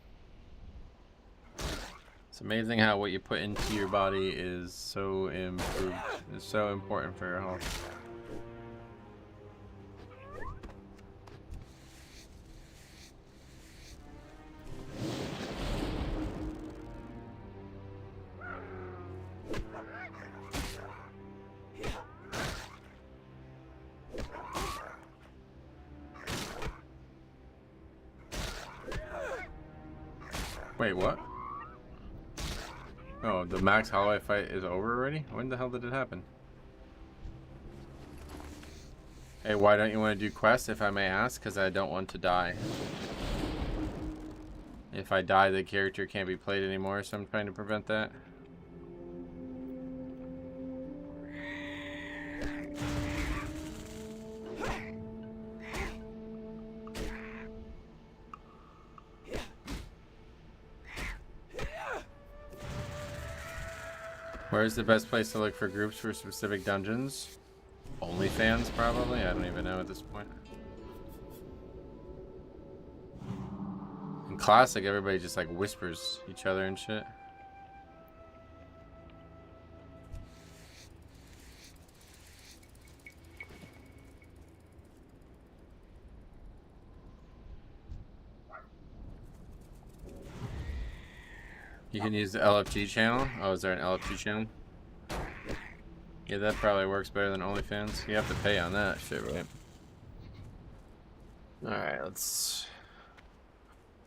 It's amazing how what you put into your body is so improved. It's so important for your health. Wait, what? Oh, the max hallway fight is over already? When the hell did it happen? Hey, why don't you want to do quests, if I may ask? Because I don't want to die. If I die, the character can't be played anymore, so I'm trying to prevent that. Where's the best place to look for groups for specific dungeons? OnlyFans, probably? I don't even know at this point. In Classic, everybody just like whispers each other and shit. You can use the LFG channel. Oh, is there an LFG channel? Yeah, that probably works better than OnlyFans. You have to pay on that shit, right? Alright, let's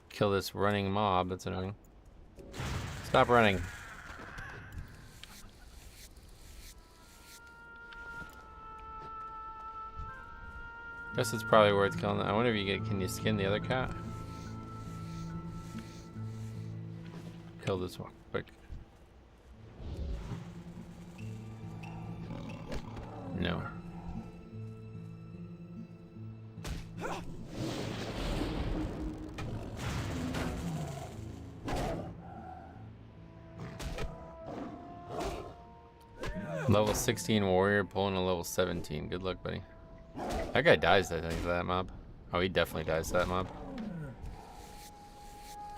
kill this running mob. That's annoying. Stop running. Guess it's probably worth killing. I wonder if can you skin the other cat? Kill this one quick. No. Level 16 warrior pulling a level 17. Good luck, buddy. That guy dies, I think, to that mob. Oh, he definitely dies to that mob.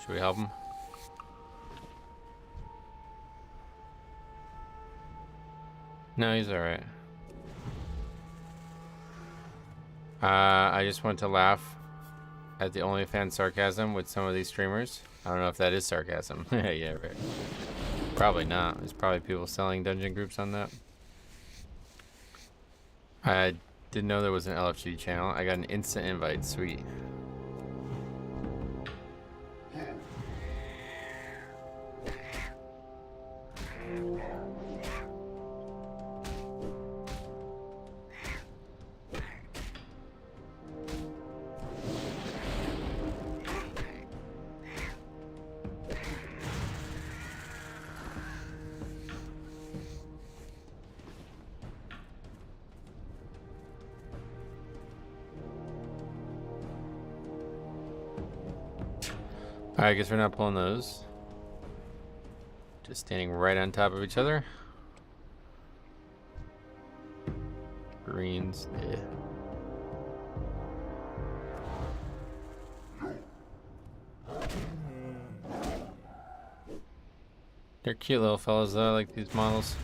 Should we help him? No, he's alright. I just want to laugh at the OnlyFans sarcasm with some of these streamers. I don't know if that is sarcasm. Yeah, right. Probably not. There's probably people selling dungeon groups on that. I didn't know there was an LFG channel. I got an instant invite. Sweet. Alright, I guess we're not pulling those. Just standing right on top of each other. Greens, yeah. They're cute little fellas though, I like these models.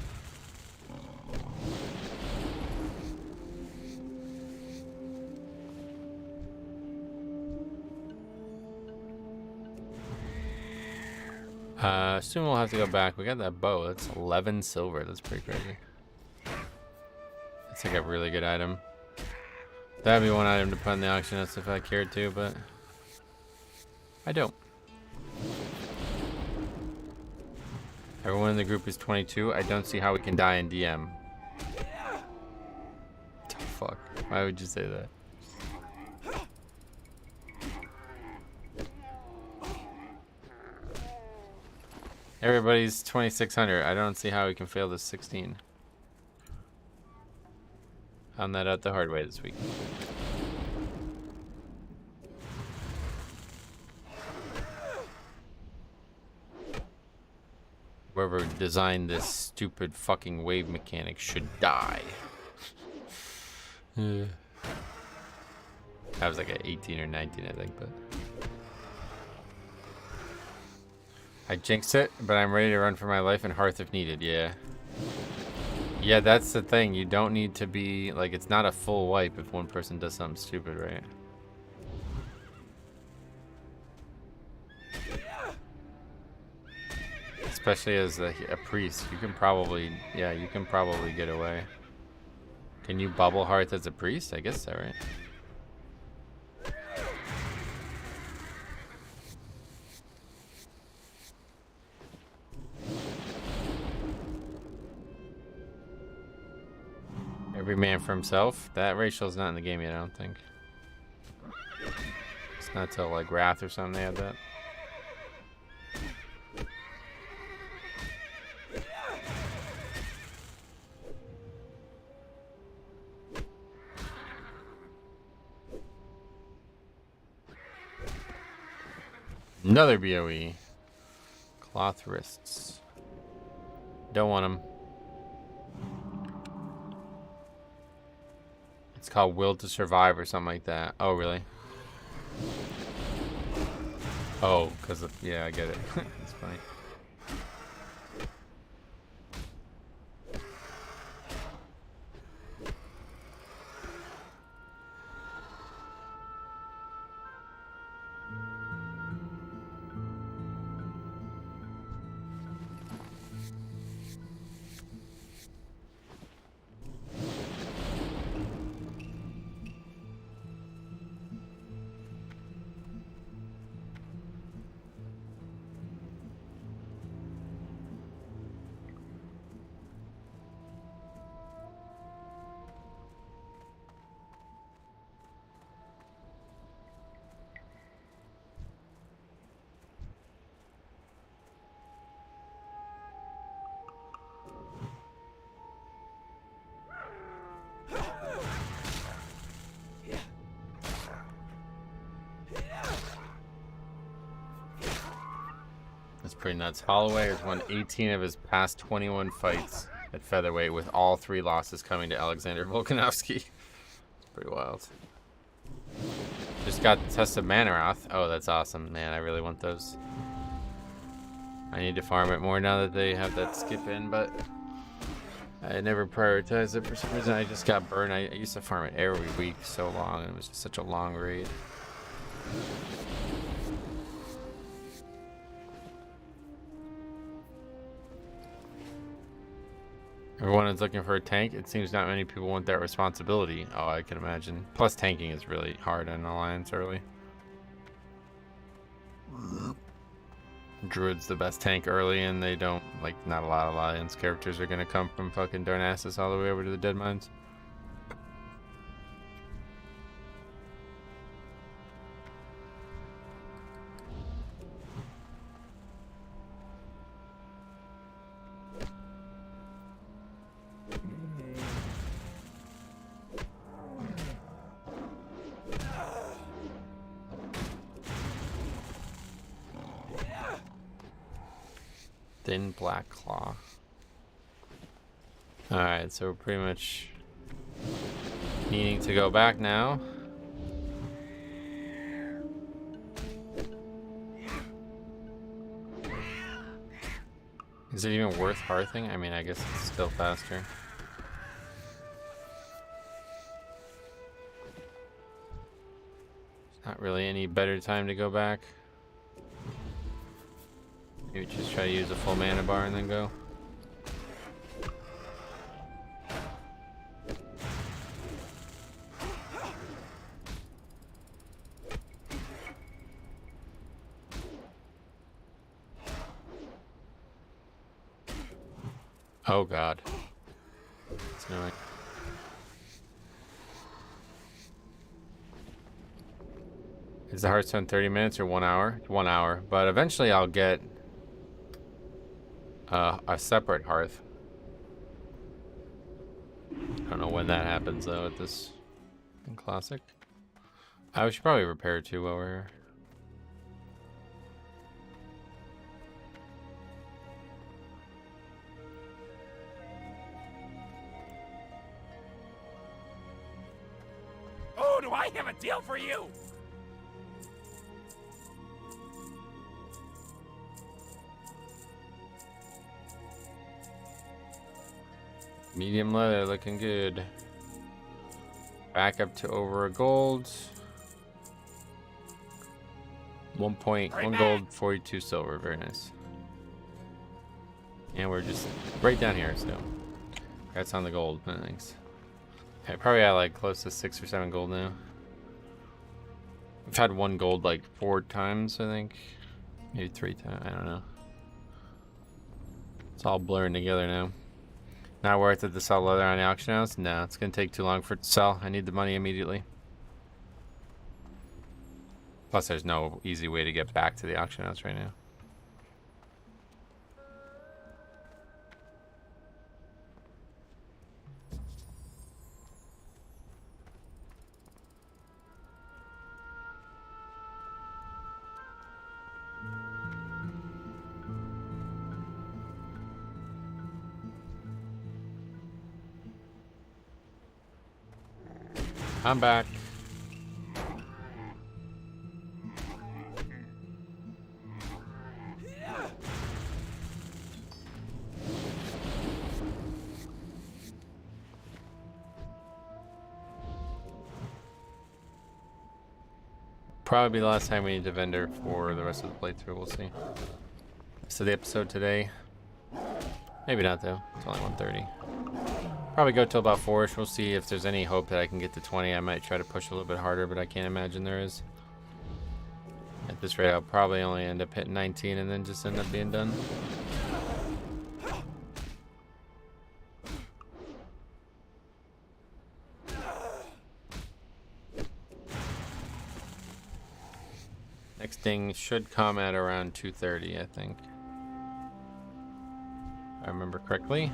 Soon we'll have to go back. We got that bow. That's 11 silver. That's pretty crazy. That's like a really good item. That'd be one item to put in the auction house if I cared to, but I don't. Everyone in the group is 22. I don't see how we can die in DM. Oh, fuck. Why would you say that? Everybody's 2600. I don't see how we can fail this 16. Found that out the hard way this week. Whoever designed this stupid fucking wave mechanic should die. That was like an 18 or 19, I think, but I jinxed it, but I'm ready to run for my life in Hearth if needed, yeah. Yeah, that's the thing. You don't need to be, like, it's not a full wipe if one person does something stupid, right? Especially as a priest, you can probably, yeah, you can probably get away. Can you bubble Hearth as a priest? I guess so, right? Every man for himself. That racial's not in the game yet, I don't think. It's not till like Wrath or something they had that. Another BOE. Cloth wrists. Don't want them. It's called Will to Survive or something like that. Oh, really? Oh, because yeah, I get it. It's funny. That's pretty nuts. Holloway has won 18 of his past 21 fights at featherweight, with all 3 losses coming to Alexander Volkanovski. It's pretty wild. Just got the test of Manaroth. Oh, that's awesome. Man, I really want those. I need to farm it more now that they have that skip in, but I never prioritized it for some reason. I just got burned. I used to farm it every week so long, and it was just such a long raid. Everyone is looking for a tank. It seems not many people want that responsibility. Oh, I can imagine. Plus, tanking is really hard in Alliance early. Druid's the best tank early, and they don't, like, not a lot of Alliance characters are gonna come from fucking Darnassus all the way over to the Dead Mines. Thin Black Claw. Alright, so we're pretty much needing to go back now. Is it even worth hearthing? I mean, I guess it's still faster. Not really any better time to go back. Maybe just try to use a full mana bar and then go. Oh god. It's annoying. Is the Hearthstone 30 minutes or 1 hour? 1 hour. But eventually I'll get a separate hearth. I don't know when that happens though at this in Classic. I should probably repair too while we're here. Oh, do I have a deal for you? Medium leather looking good. Back up to over a gold. 1.1 gold, 42 silver. Very nice. And we're just right down here, so that's on the gold. Thanks. Okay, probably at like close to 6 or 7 gold now. I've had 1 gold like 4 times, I think. Maybe 3 times. I don't know. It's all blurring together now. Not worth it to sell leather on the auction house? No, it's gonna take too long for it to sell. I need the money immediately. Plus, there's no easy way to get back to the auction house right now. I'm back. Probably be the last time we need to vendor for the rest of the playthrough. We'll see. So the episode today, maybe not though. It's only 1:30. Probably go till about 4ish. We'll see if there's any hope that I can get to 20. I might try to push a little bit harder, but I can't imagine there is. At this rate, I'll probably only end up hitting 19 and then just end up being done. Next thing should come at around 2:30, I think. If I remember correctly.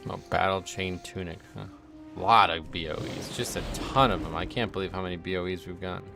Oh, battle chain tunic. Huh. A lot of BOEs. Just a ton of them. I can't believe how many BOEs we've gotten.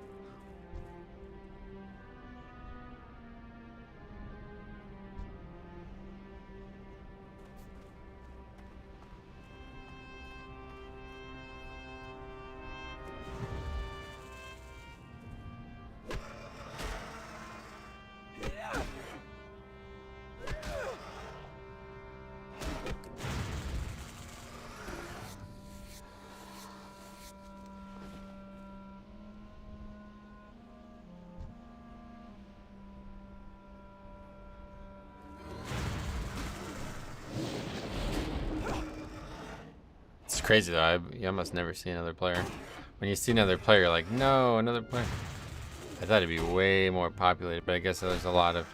It's crazy though. You almost never see another player. When you see another player, you're like, no, another player. I thought it'd be way more populated, but I guess there's a lot of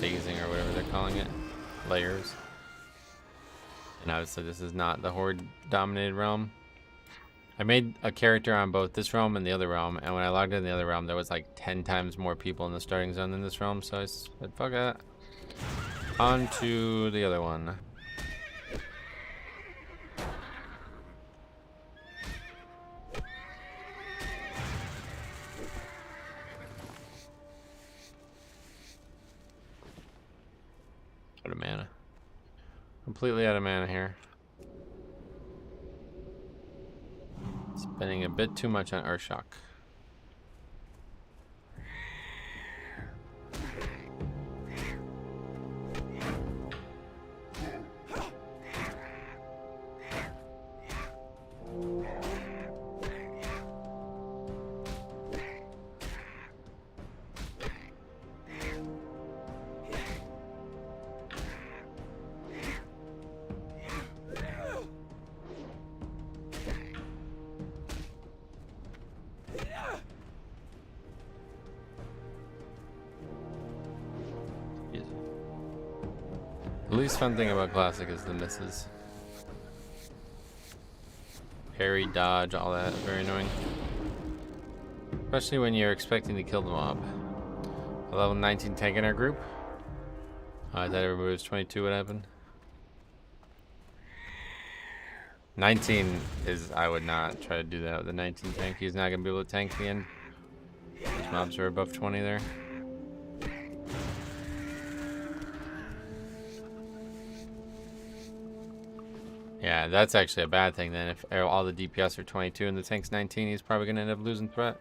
phasing or whatever they're calling it, layers. And obviously, this is not the horde-dominated realm. I made a character on both this realm and the other realm, and when I logged in the other realm, there was like 10 times more people in the starting zone than this realm. So I said, fuck that. On to the other one. Out of mana. Completely out of mana here. Spending a bit too much on Urshock. The least fun thing about Classic is the misses. Parry, dodge, all that. Very annoying. Especially when you're expecting to kill the mob. A level 19 tank in our group. Oh, I thought everybody was 22. What happened? 19 is... I would not try to do that with a 19 tank. He's not going to be able to tank the end. Those mobs are above 20 there. Yeah, that's actually a bad thing then. If all the DPS are 22 and the tank's 19, he's probably going to end up losing threat.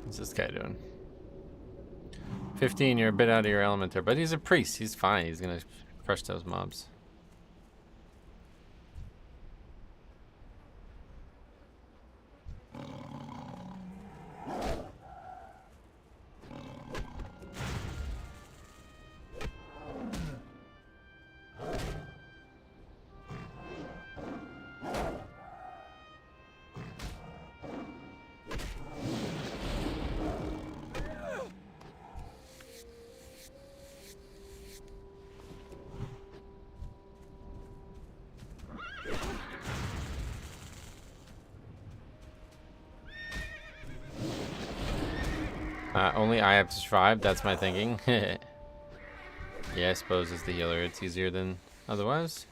What's this guy doing? 15, you're a bit out of your element there, but he's a priest. He's fine. He's gonna crush those mobs. Only I have to survive, that's my thinking. Yeah, I suppose as the healer, it's easier than otherwise.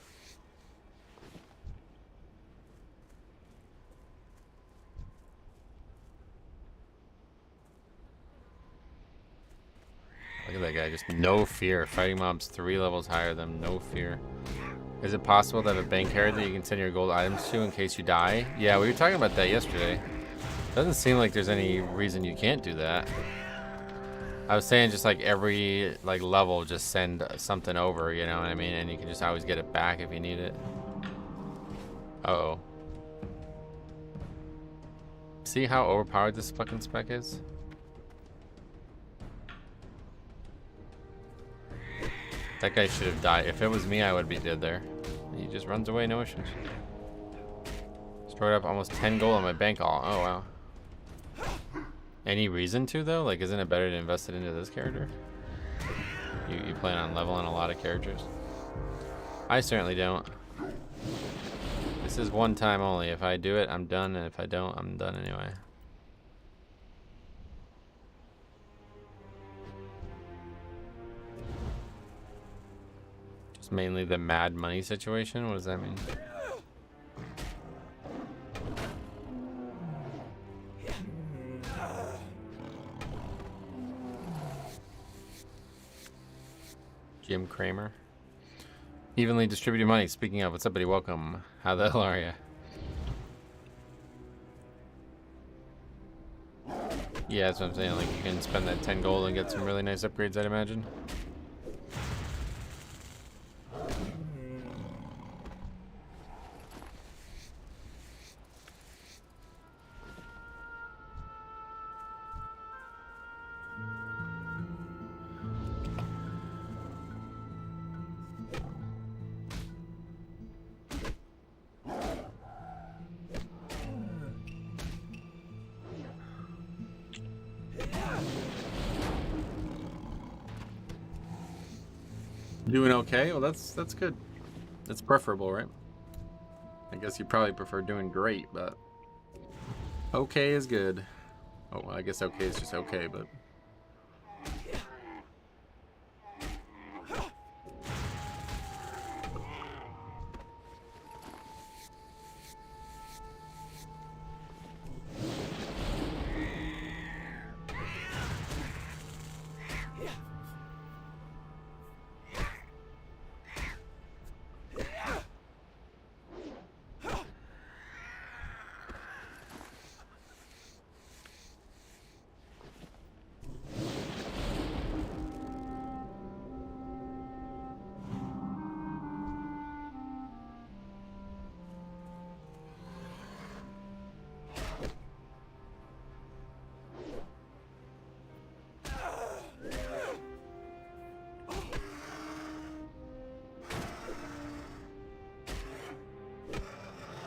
Look at that guy, just no fear. Fighting mobs 3 levels higher than no fear. Is it possible to have a bank card that you can send your gold items to in case you die? Yeah, we were talking about that yesterday. Doesn't seem like there's any reason you can't do that. I was saying just like every like level, just send something over, you know what I mean? And you can just always get it back if you need it. Uh-oh. See how overpowered this fucking spec is? That guy should have died. If it was me, I would be dead there. He just runs away, no issues. Stored up almost 10 gold on my bank all. Oh, wow. Any reason to, though? Like, isn't it better to invest it into this character? You plan on leveling a lot of characters? I certainly don't. This is one time only. If I do it, I'm done. And if I don't, I'm done anyway. Just mainly the mad money situation? What does that mean? Jim Kramer. Evenly distributed money. Speaking of, what's up, buddy? Welcome. How the hell are ya? Yeah, that's what I'm saying. Like, you can spend that 10 gold and get some really nice upgrades, I'd imagine. Doing okay? Well, that's good. That's preferable, right? I guess you probably prefer doing great, but okay is good. Oh, well, I guess okay is just okay, but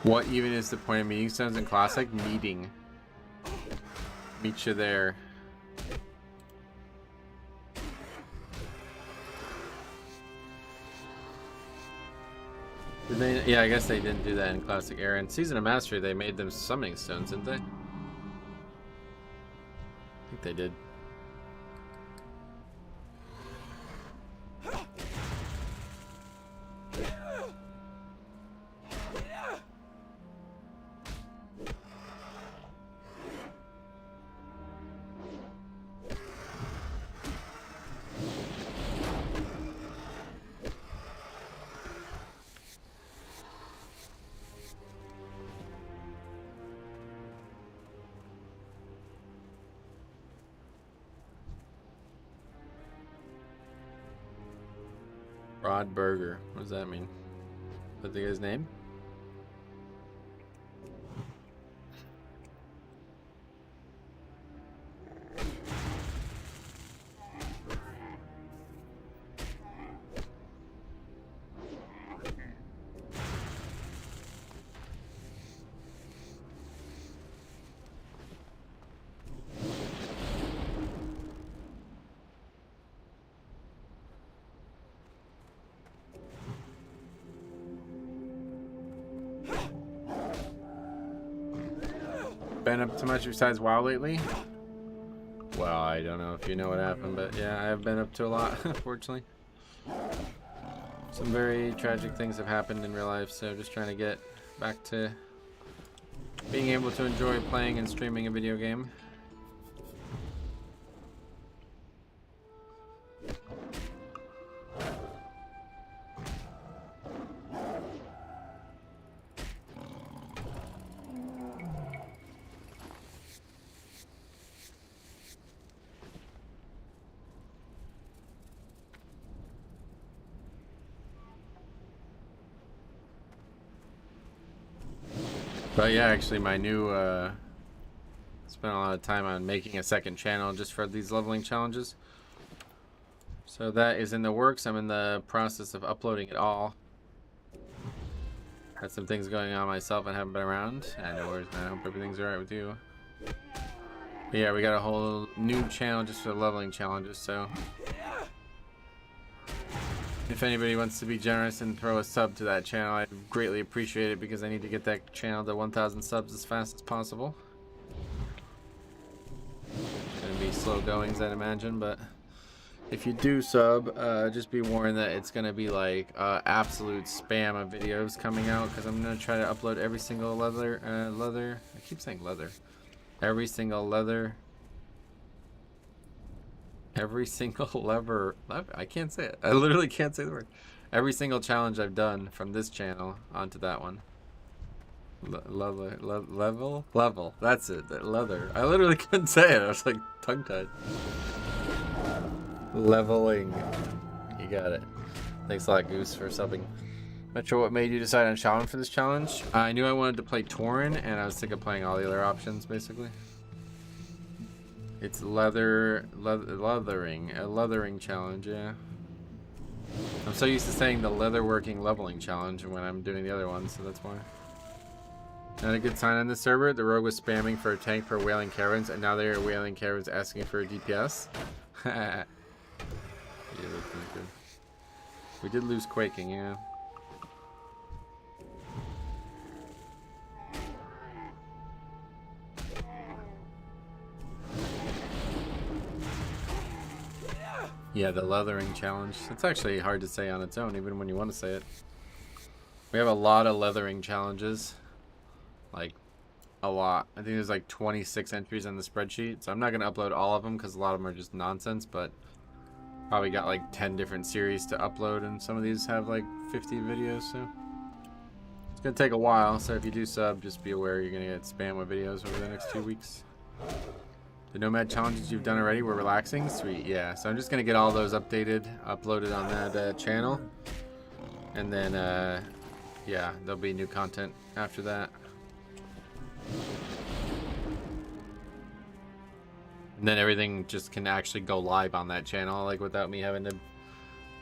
what even is the point of meeting stones in Classic? Meeting. Meet you there. Did they, yeah, I guess they didn't do that in Classic Era. In Season of Mastery, they made them summoning stones, didn't they? I think they did. Rod Burger. What does that mean? Is that the guy's name? Been up too much besides WoW lately? Well, I don't know if you know what happened, but yeah, I have been up to a lot, unfortunately. Some very tragic things have happened in real life, so just trying to get back to being able to enjoy playing and streaming a video game. But yeah, actually my new, spent a lot of time on making a second channel just for these leveling challenges. So that is in the works. I'm in the process of uploading it all. Had some things going on myself and haven't been around. I know where's man. I hope everything's alright with you. But yeah, we got a whole new channel just for leveling challenges, so if anybody wants to be generous and throw a sub to that channel, I'd greatly appreciate it because I need to get that channel to 1,000 subs as fast as possible. It's gonna be slow goings, I'd imagine, but if you do sub, just be warned that it's gonna be like absolute spam of videos coming out because I'm gonna try to upload every single leather. I keep saying leather. Every single leather. Every single lever. I can't say it. I literally can't say the word. Every single challenge I've done from this channel onto that one. Level. That's it. Leather. I literally couldn't say it. I was like tongue-tied. Leveling. You got it. Thanks a lot, Goose, for subbing. Not sure what made you decide on Shaman for this challenge. I knew I wanted to play Tauren, and I was sick of playing all the other options, basically. It's leathering, a leathering challenge, yeah. I'm so used to saying the leatherworking leveling challenge when I'm doing the other ones, so that's why. Not a good sign on this server. The rogue was spamming for a tank for whaling caverns, and now there are whaling caverns asking for a DPS. Yeah, that's not good. We did lose quaking, yeah. Yeah, the leathering challenge. It's actually hard to say on its own, even when you want to say it. We have a lot of leathering challenges. Like, a lot. I think there's like 26 entries on the spreadsheet. So I'm not going to upload all of them because a lot of them are just nonsense. But probably got like 10 different series to upload. And some of these have like 50 videos. So it's going to take a while. So if you do sub, just be aware you're going to get spam with videos over the next 2 weeks. The Nomad challenges you've done already were relaxing? Sweet, yeah. So I'm just going to get all those updated, uploaded on that channel. And then, yeah, there'll be new content after that. And then everything just can actually go live on that channel, like without me having to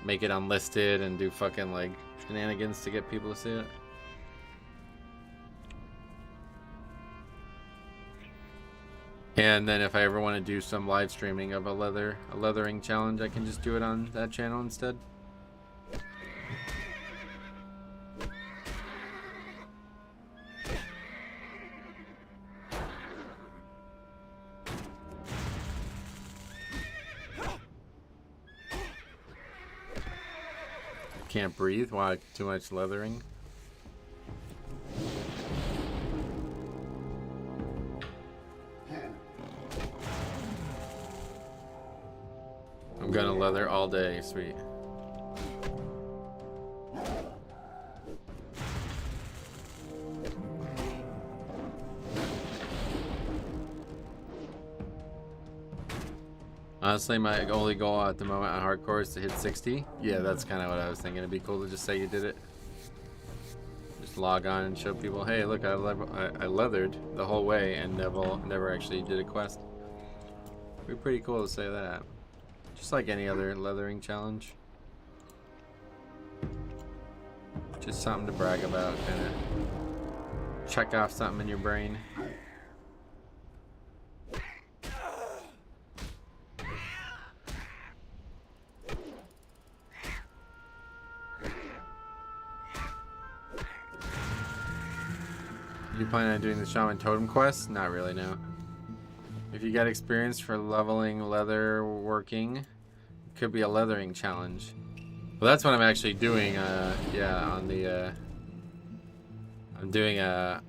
make it unlisted and do fucking like shenanigans to get people to see it. And then if I ever want to do some live streaming of a leathering challenge, I can just do it on that channel instead. Can't breathe. Why? Too much leathering. I'm gonna leather all day, sweet. Honestly, my only goal at the moment on hardcore is to hit 60. Yeah, that's kind of what I was thinking. It'd be cool to just say you did it. Just log on and show people, hey, look, I leathered the whole way and never actually did a quest. It'd be pretty cool to say that. Just like any other leathering challenge. Just something to brag about, kind of check off something in your brain. You plan on doing the Shaman Totem quest? Not really, no. If you got experience for leveling leather working, it could be a leathering challenge. Well, that's what I'm actually doing. Yeah, on the. I'm doing a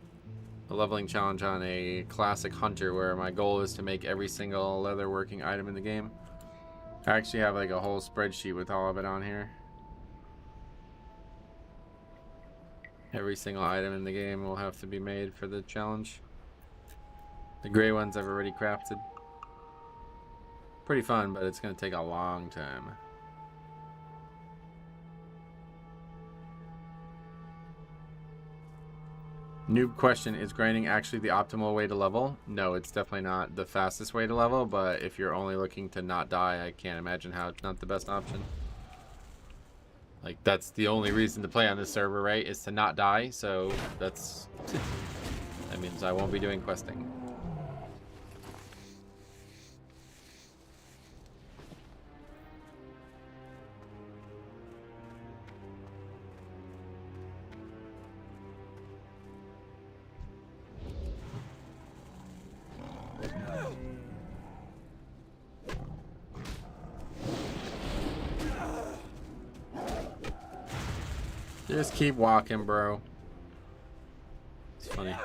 leveling challenge on a classic hunter where my goal is to make every single leatherworking item in the game. I actually have like a whole spreadsheet with all of it on here. Every single item in the game will have to be made for the challenge. The gray ones I've already crafted. Pretty fun, but it's going to take a long time. Noob question, is grinding actually the optimal way to level? No, it's definitely not the fastest way to level, but if you're only looking to not die, I can't imagine how it's not the best option. Like, that's the only reason to play on this server, right? Is to not die, so that's... that means I won't be doing questing. Just keep walking, bro. It's funny.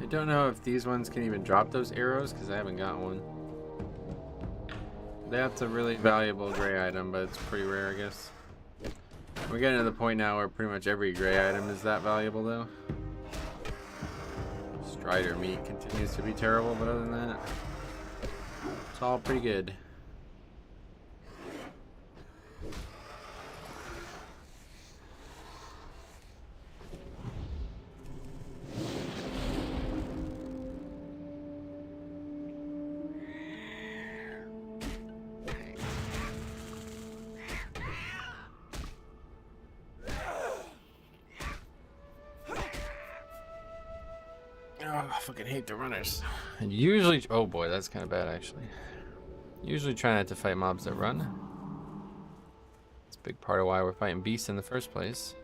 I don't know if these ones can even drop those arrows because I haven't got one. That's a really valuable gray item, but it's pretty rare, I guess. We're getting to the point now where pretty much every gray item is that valuable, though. Strider meat continues to be terrible, but other than that, it's all pretty good. I fucking hate the runners. And usually, oh boy, that's kind of bad actually. Usually try not to fight mobs that run. It's a big part of why we're fighting beasts in the first place.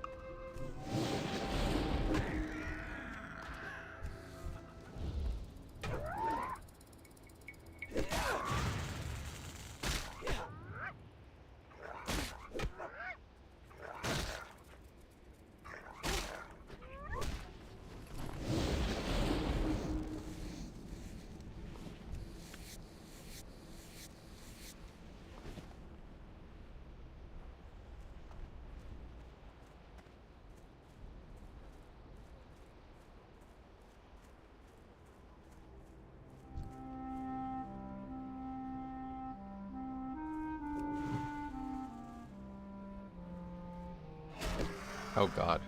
Oh god.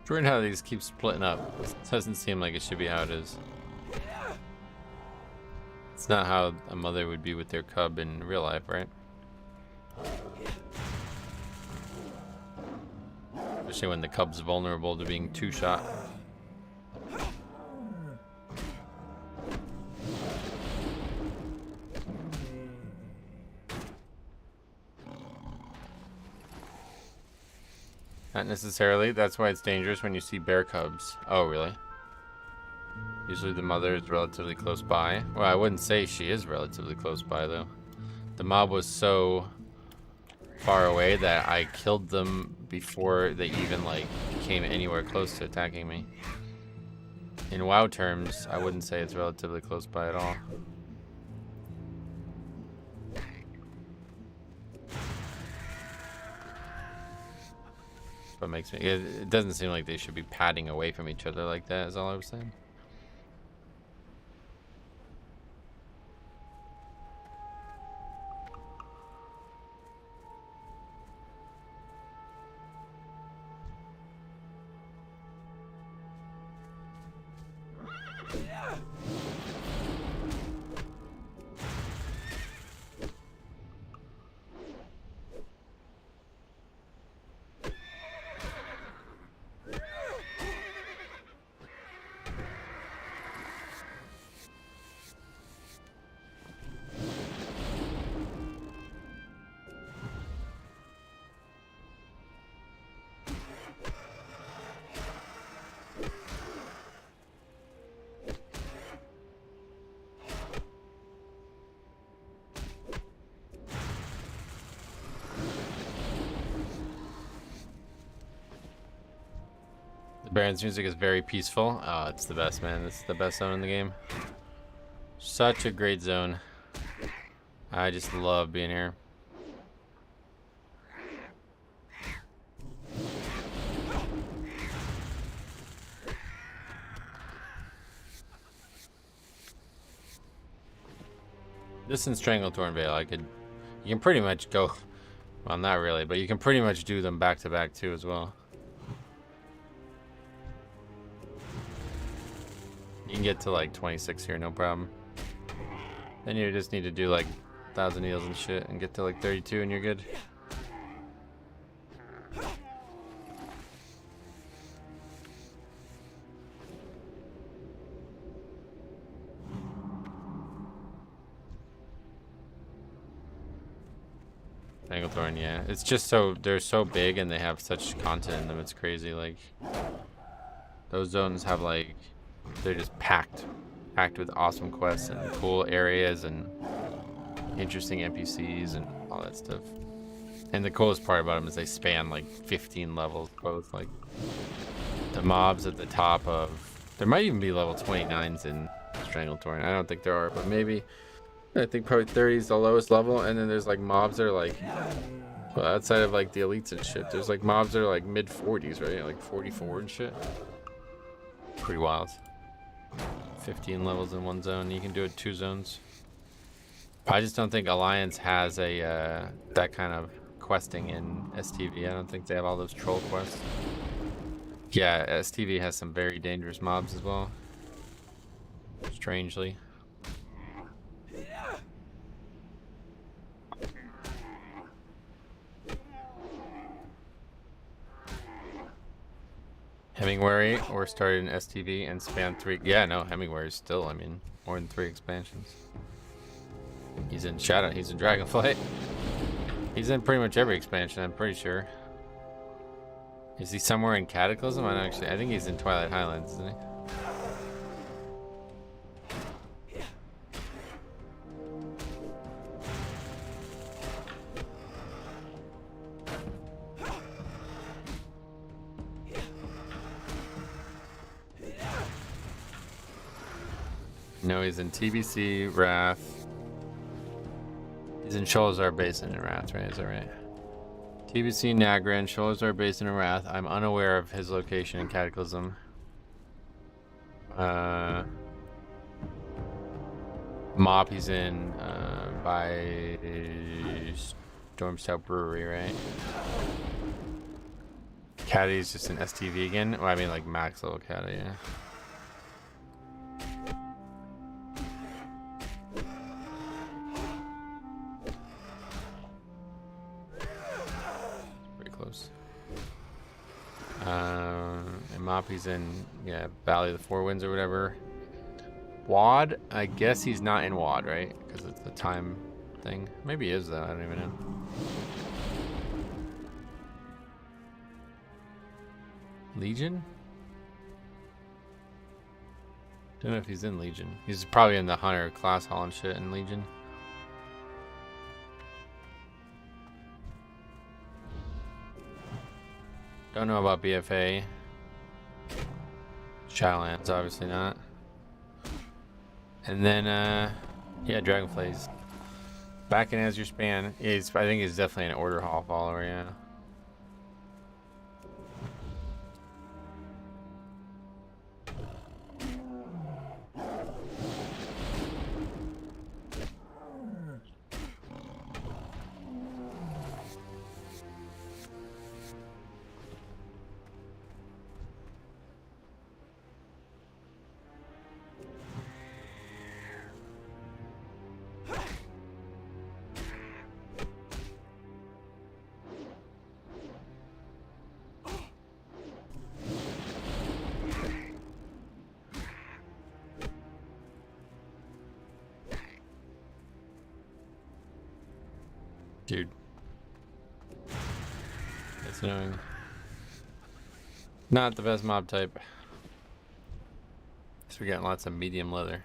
It's weird how these keep splitting up. It doesn't seem like it should be how it is. It's not how a mother would be with their cub in real life, right? Especially when the cub's vulnerable to being two-shot. Not necessarily. That's why it's dangerous when you see bear cubs. Oh, really? Usually the mother is relatively close by. Well, I wouldn't say she is relatively close by, though. The mob was so far away that I killed them before they even, like, came anywhere close to attacking me. In WoW terms, I wouldn't say it's relatively close by at all. What makes me... It doesn't seem like they should be padding away from each other like that, is all I was saying. Barrens music is very peaceful. Oh, it's the best, man. This is the best zone in the game. Such a great zone. I just love being here. This and Strangle Tauren Vale, you can pretty much go, well, not really, but you can pretty much do them back to back too as well. You can get to like 26 here, no problem. Then you just need to do like 1,000 heals and shit and get to like 32 and you're good. Tauren, yeah. It's just so, they're so big and they have such content in them, it's crazy. Like, those zones have like, they're just packed with awesome quests and cool areas and interesting NPCs and all that stuff. And the coolest part about them is they span like 15 levels both. Like the mobs at the top of, there might even be level 29s in Strangle Tauren. I don't think there are, but maybe. I think probably 30 is the lowest level, and then there's like mobs that are like, well, outside of like the elites and shit, there's like mobs that are like mid 40s, right? Like 44 and shit. Pretty wild. 15 levels in one zone. You can do it 2 zones. I just don't think Alliance has a that kind of questing in STV. I don't think they have all those troll quests. Yeah, STV has some very dangerous mobs as well. Strangely. Hemingway or started in STV and spanned 3. Yeah, no, Hemingway is still, I mean, more than 3 expansions. He's in Shadow, he's in Dragonflight. He's in pretty much every expansion, I'm pretty sure. Is he somewhere in Cataclysm? I think he's in Twilight Highlands, isn't he? No, he's in TBC, Wrath. He's in Sholazar Basin and Wrath, right? Is that right? TBC, Nagran, Sholazar Basin and Wrath. I'm unaware of his location in Cataclysm. Mop, he's in by Stormstout Brewery, right? Caddy's just in STV again. Well, I mean like max level Caddy, yeah. Moppy's in, yeah, Valley of the Four Winds or whatever. Wad, I guess he's not in Wad, right? Because it's the time thing. Maybe he is, though. I don't even know. Legion? Don't know if he's in Legion. He's probably in the Hunter class hall and shit in Legion. Don't know about BFA. Shadowlands, obviously not. And then, yeah, Dragonflays. Back in as your span. I think he's definitely an Order Hall follower, yeah. Dude. It's annoying. Not the best mob type. So we're getting lots of medium leather.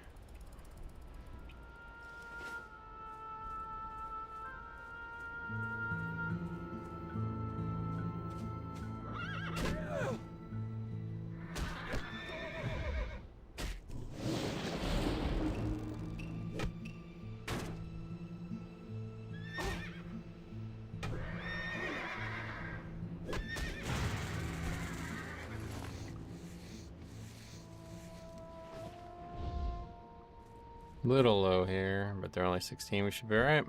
Little low here, but they're only 16. We should be alright.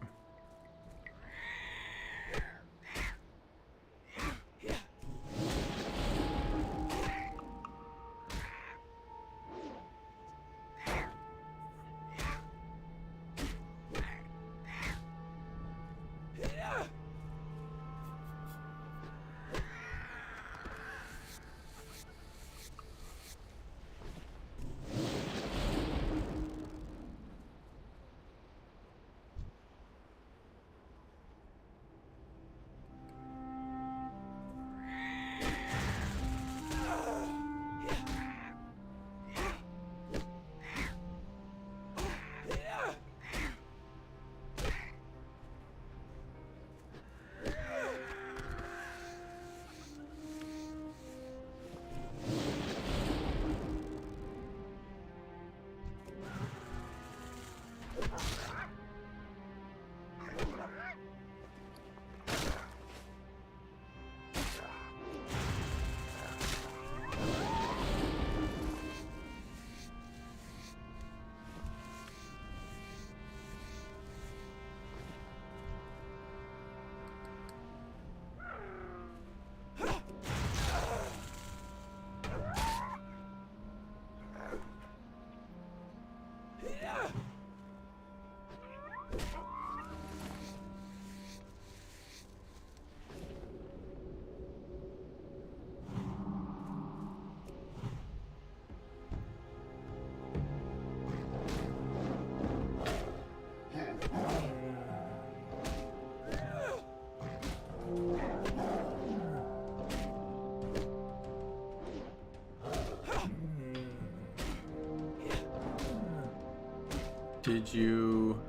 Did you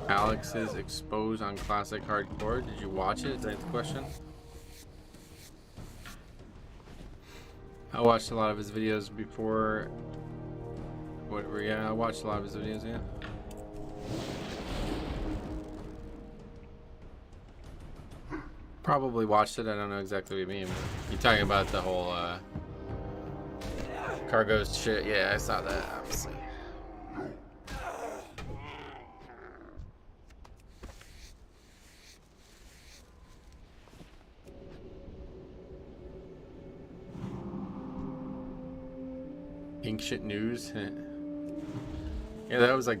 Alex's expose on classic hardcore? Did you watch it? Is that the question? I watched a lot of his videos before. Whatever, yeah, I watched a lot of his videos, yeah. Probably watched it, I don't know exactly what you mean. You're talking about the whole cargoes shit, yeah, I saw that, obviously. Ancient news. Yeah, that was like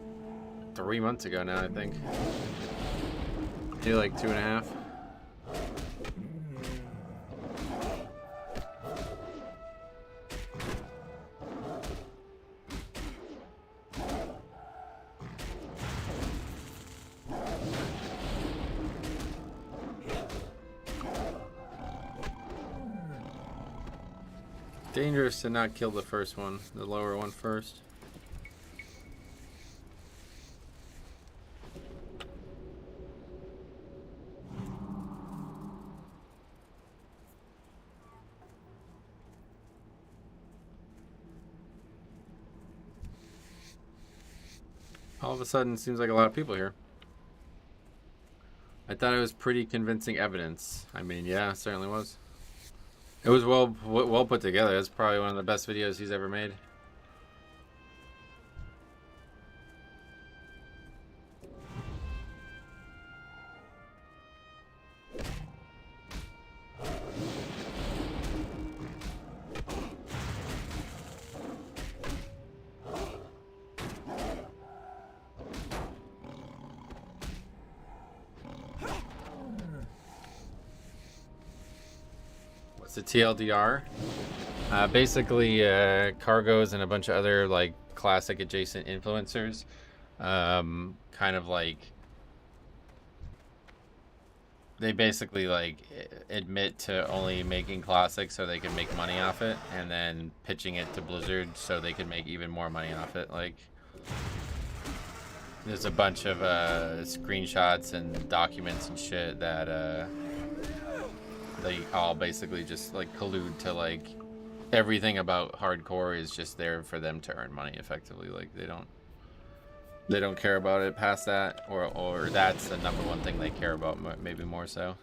3 months ago now, I think. Maybe like 2.5. Dangerous to not kill the first one, the lower one first. All of a sudden, seems like a lot of people here. I thought it was pretty convincing evidence. I mean, yeah, it certainly was. It was well put together. It's probably one of the best videos he's ever made. The TLDR, basically Cargos and a bunch of other like classic adjacent influencers, kind of like they basically like admit to only making classics so they can make money off it, and then pitching it to Blizzard so they can make even more money off it. Like there's a bunch of screenshots and documents and shit that they all basically just like collude to like everything about hardcore is just there for them to earn money effectively. Like they don't care about it past that, or that's the number one thing they care about, maybe more so.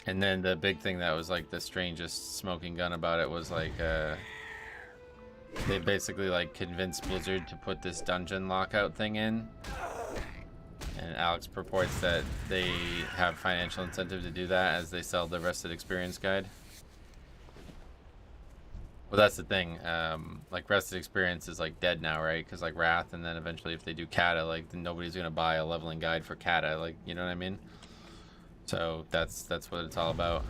And then the big thing that was like the strangest smoking gun about it was like they basically like convinced Blizzard to put this dungeon lockout thing in. And Alex purports that they have financial incentive to do that as they sell the Rested Experience guide. Well, that's the thing. Like Rested Experience is like dead now, right? Because like Wrath, and then eventually if they do Kata, like then nobody's gonna buy a leveling guide for Kata. Like, you know what I mean? So that's what it's all about.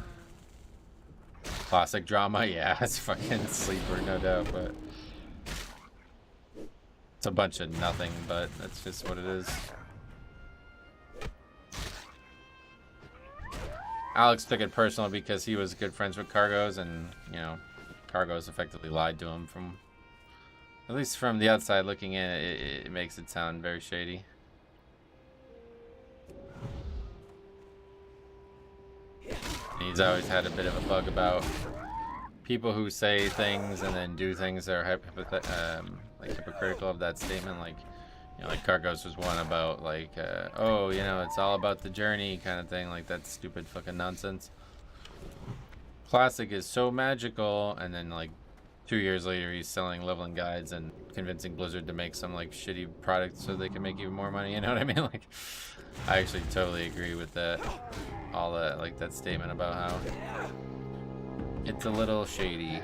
Classic drama, yeah, it's fucking sleeper, no doubt, but it's a bunch of nothing. But that's just what it is. Alex took it personal because he was good friends with Cargos, and you know, Cargos effectively lied to him. From at least from the outside looking in, it makes it sound very shady. He's always had a bit of a bug about people who say things and then do things that are like hypocritical of that statement. Like, you know, like Cargos was one about like, oh, you know, it's all about the journey kind of thing. Like that stupid fucking nonsense. Classic is so magical, and then like 2 years later he's selling leveling guides and convincing Blizzard to make some like shitty product so they can make even more money. You know what I mean? Like, I actually totally agree with that. All that, like that statement about how it's a little shady,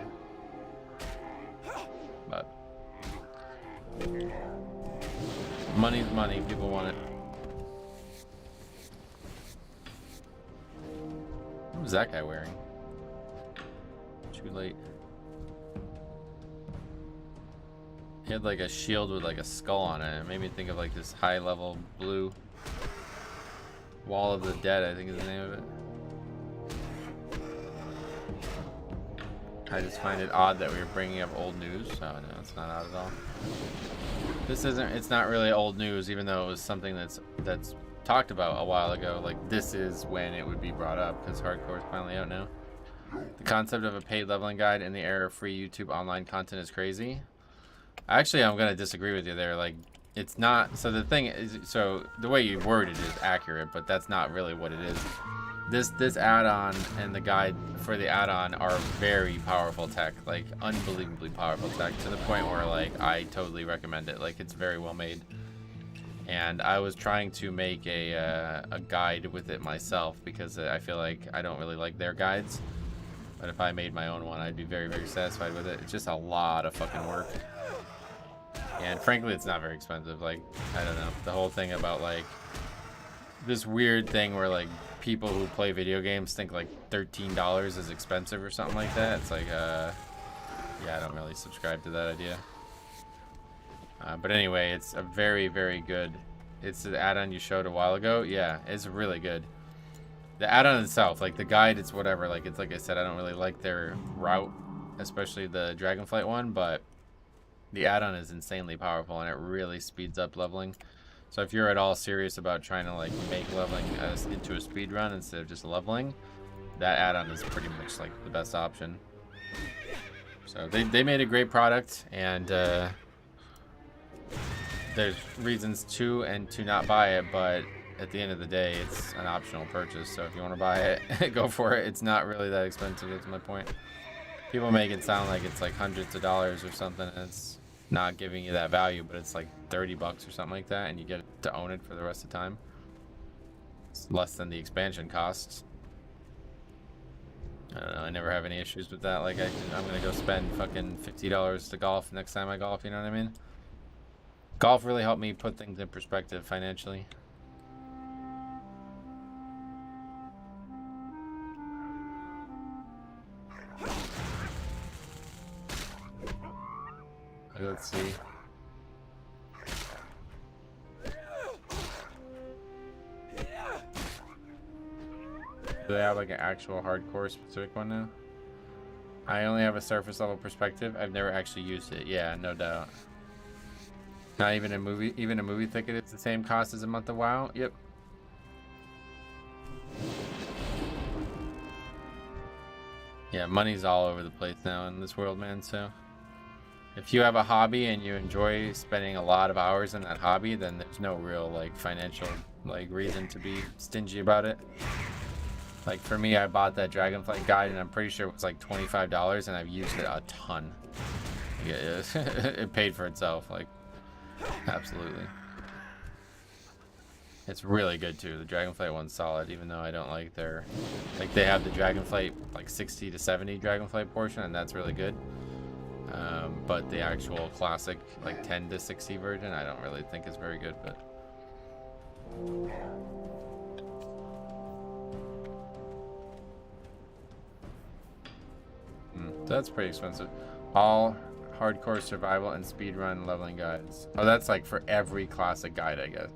but money's money. People want it. What was that guy wearing? Too late. He had like a shield with like a skull on it. It made me think of like this high level blue. Wall of the Dead, I think is the name of it. I just find it odd that we were bringing up old news. Oh no, it's not odd at all. This isn't. It's not really old news, even though it was something that's talked about a while ago. Like this is when it would be brought up because hardcore is finally out now. The concept of a paid leveling guide in the era of free YouTube online content is crazy. Actually, I'm gonna disagree with you there. Like, it's not. So the thing is, so the way you word it is accurate, but that's not really what it is. This add-on and the guide for the add-on are very powerful tech, like unbelievably powerful tech, to the point where like I totally recommend it. Like, it's very well made. And I was trying to make a guide with it myself because I feel like I don't really like their guides. But if I made my own one, I'd be very, very satisfied with it. It's just a lot of fucking work. And frankly, it's not very expensive. Like, I don't know. The whole thing about like this weird thing where like people who play video games think like $13 is expensive or something like that. It's like, yeah, I don't really subscribe to that idea. But anyway, it's a very, very good. It's the add-on you showed a while ago. Yeah, it's really good. The add-on itself, like the guide, it's whatever. Like it's like I said, I don't really like their route, especially the Dragonflight one, but the add-on is insanely powerful and it really speeds up leveling. So if you're at all serious about trying to like make leveling into a speed run instead of just leveling, that add-on is pretty much like the best option. So they made a great product, and there's reasons to and to not buy it, but at the end of the day, it's an optional purchase. So if you want to buy it, go for it. It's not really that expensive. That's my point. People make it sound like it's like hundreds of dollars or something, and it's not giving you that value, but it's like 30 bucks or something like that, and you get to own it for the rest of the time. It's less than the expansion costs. I don't know, I never have any issues with that. Like I'm gonna go spend fucking $50 to golf next time I golf, you know what I mean? Golf really helped me put things in perspective financially. Let's see. Do they have like an actual hardcore specific one now? I only have a surface level perspective. I've never actually used it. Yeah, no doubt. Not even a movie ticket, it's the same cost as a month of WoW. Yep. Yeah, money's all over the place now in this world, man, so if you have a hobby and you enjoy spending a lot of hours in that hobby, then there's no real like financial like reason to be stingy about it. Like for me, I bought that Dragonflight guide and I'm pretty sure it was like $25 and I've used it a ton. Yeah, it paid for itself, like absolutely. It's really good too. The Dragonflight one's solid, even though I don't like their, like they have the Dragonflight like 60 to 70 Dragonflight portion, and that's really good. But the actual classic like 10 to 60 version, I don't really think is very good. But that's pretty expensive. All hardcore survival and speedrun leveling guides. Oh, that's like for every classic guide, I guess.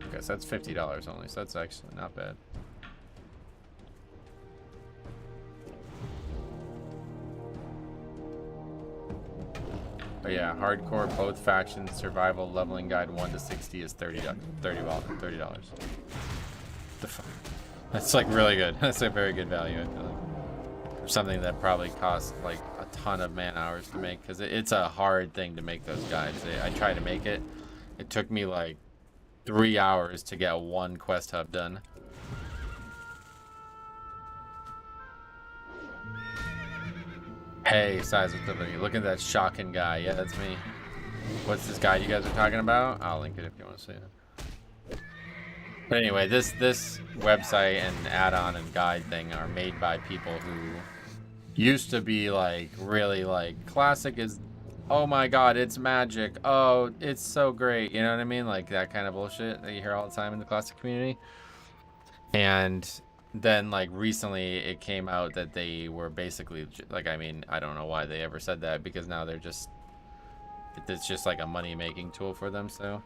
Okay, so that's $50 only, so that's actually not bad. But yeah, hardcore both factions survival leveling guide 1 to 60 is $30. The fuck? That's like really good. That's a very good value, I feel like. For something that probably costs like a ton of man hours to make, because it's a hard thing to make those guides. I tried to make it. It took me like 3 hours to get one quest hub done. Hey, Size of Liberty, look at that shocking guy. Yeah, that's me. What's this guy you guys are talking about? I'll link it if you want to see it. But anyway, this website and add-on and guide thing are made by people who used to be like really like classic is, oh my god, it's magic, oh it's so great, you know what I mean, like that kind of bullshit that you hear all the time in the classic community. And then like recently it came out that they were basically like, I mean, I don't know why they ever said that, because now they're just, it's just like a money making tool for them. So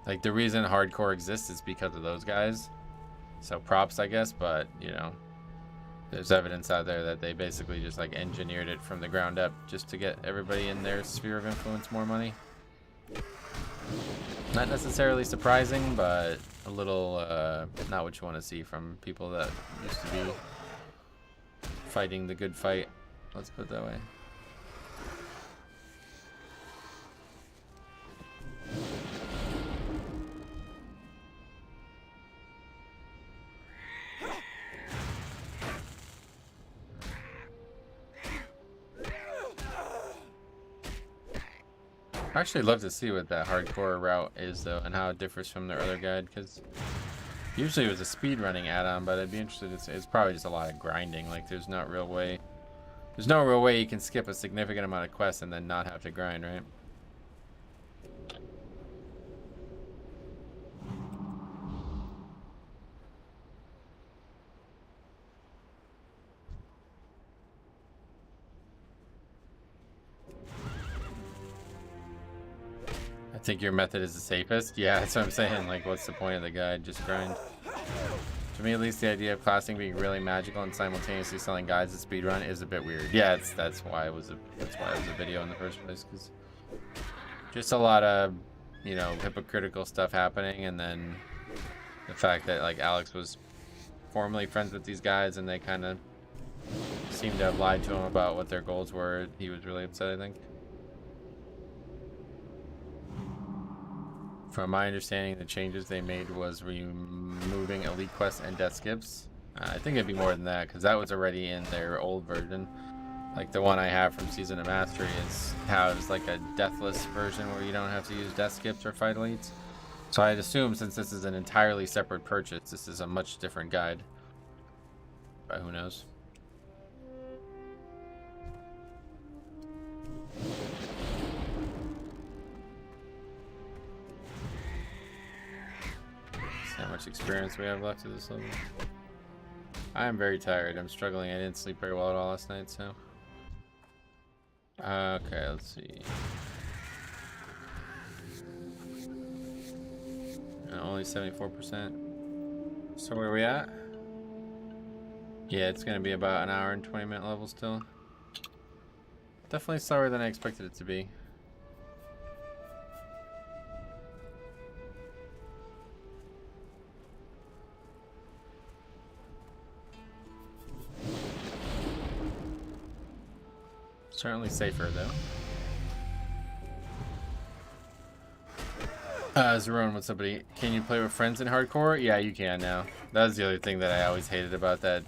like the reason hardcore exists is because of those guys, so props I guess. But you know, there's evidence out there that they basically just like engineered it from the ground up just to get everybody in their sphere of influence more money. Not necessarily surprising, but a little not what you want to see from people that used to be fighting the good fight. Let's put it that way. I actually love to see what that hardcore route is though, and how it differs from their other guide, because usually it was a speed running add-on, but I'd be interested to see. It's probably just a lot of grinding. Like there's no real way you can skip a significant amount of quests and then not have to grind, right? I think your method is the safest. Yeah, that's what I'm saying. Like, what's the point of the guide? Just grind. To me, at least, the idea of classing being really magical and simultaneously selling guides to speedrun is a bit weird. Yeah, that's why it was a video in the first place, because just a lot of, you know, hypocritical stuff happening, and then the fact that like Alex was formerly friends with these guys and they kind of seemed to have lied to him about what their goals were. He was really upset, I think. From my understanding, the changes they made was removing elite quests and death skips. I think it'd be more than that, because that was already in their old version. Like the one I have from Season of Mastery has like a deathless version where you don't have to use death skips or fight elites. So I'd assume, since this is an entirely separate purchase, this is a much different guide. But who knows? How much experience we have left at this level. I am very tired. I'm struggling. I didn't sleep very well at all last night, so. Okay, let's see. Only 74%. So where are we at? Yeah, it's gonna be about an hour and 20-minute level still. Definitely slower than I expected it to be. Certainly safer, though. Zerone, what's up, buddy? Can you play with friends in hardcore? Yeah, you can now. That was the other thing that I always hated about the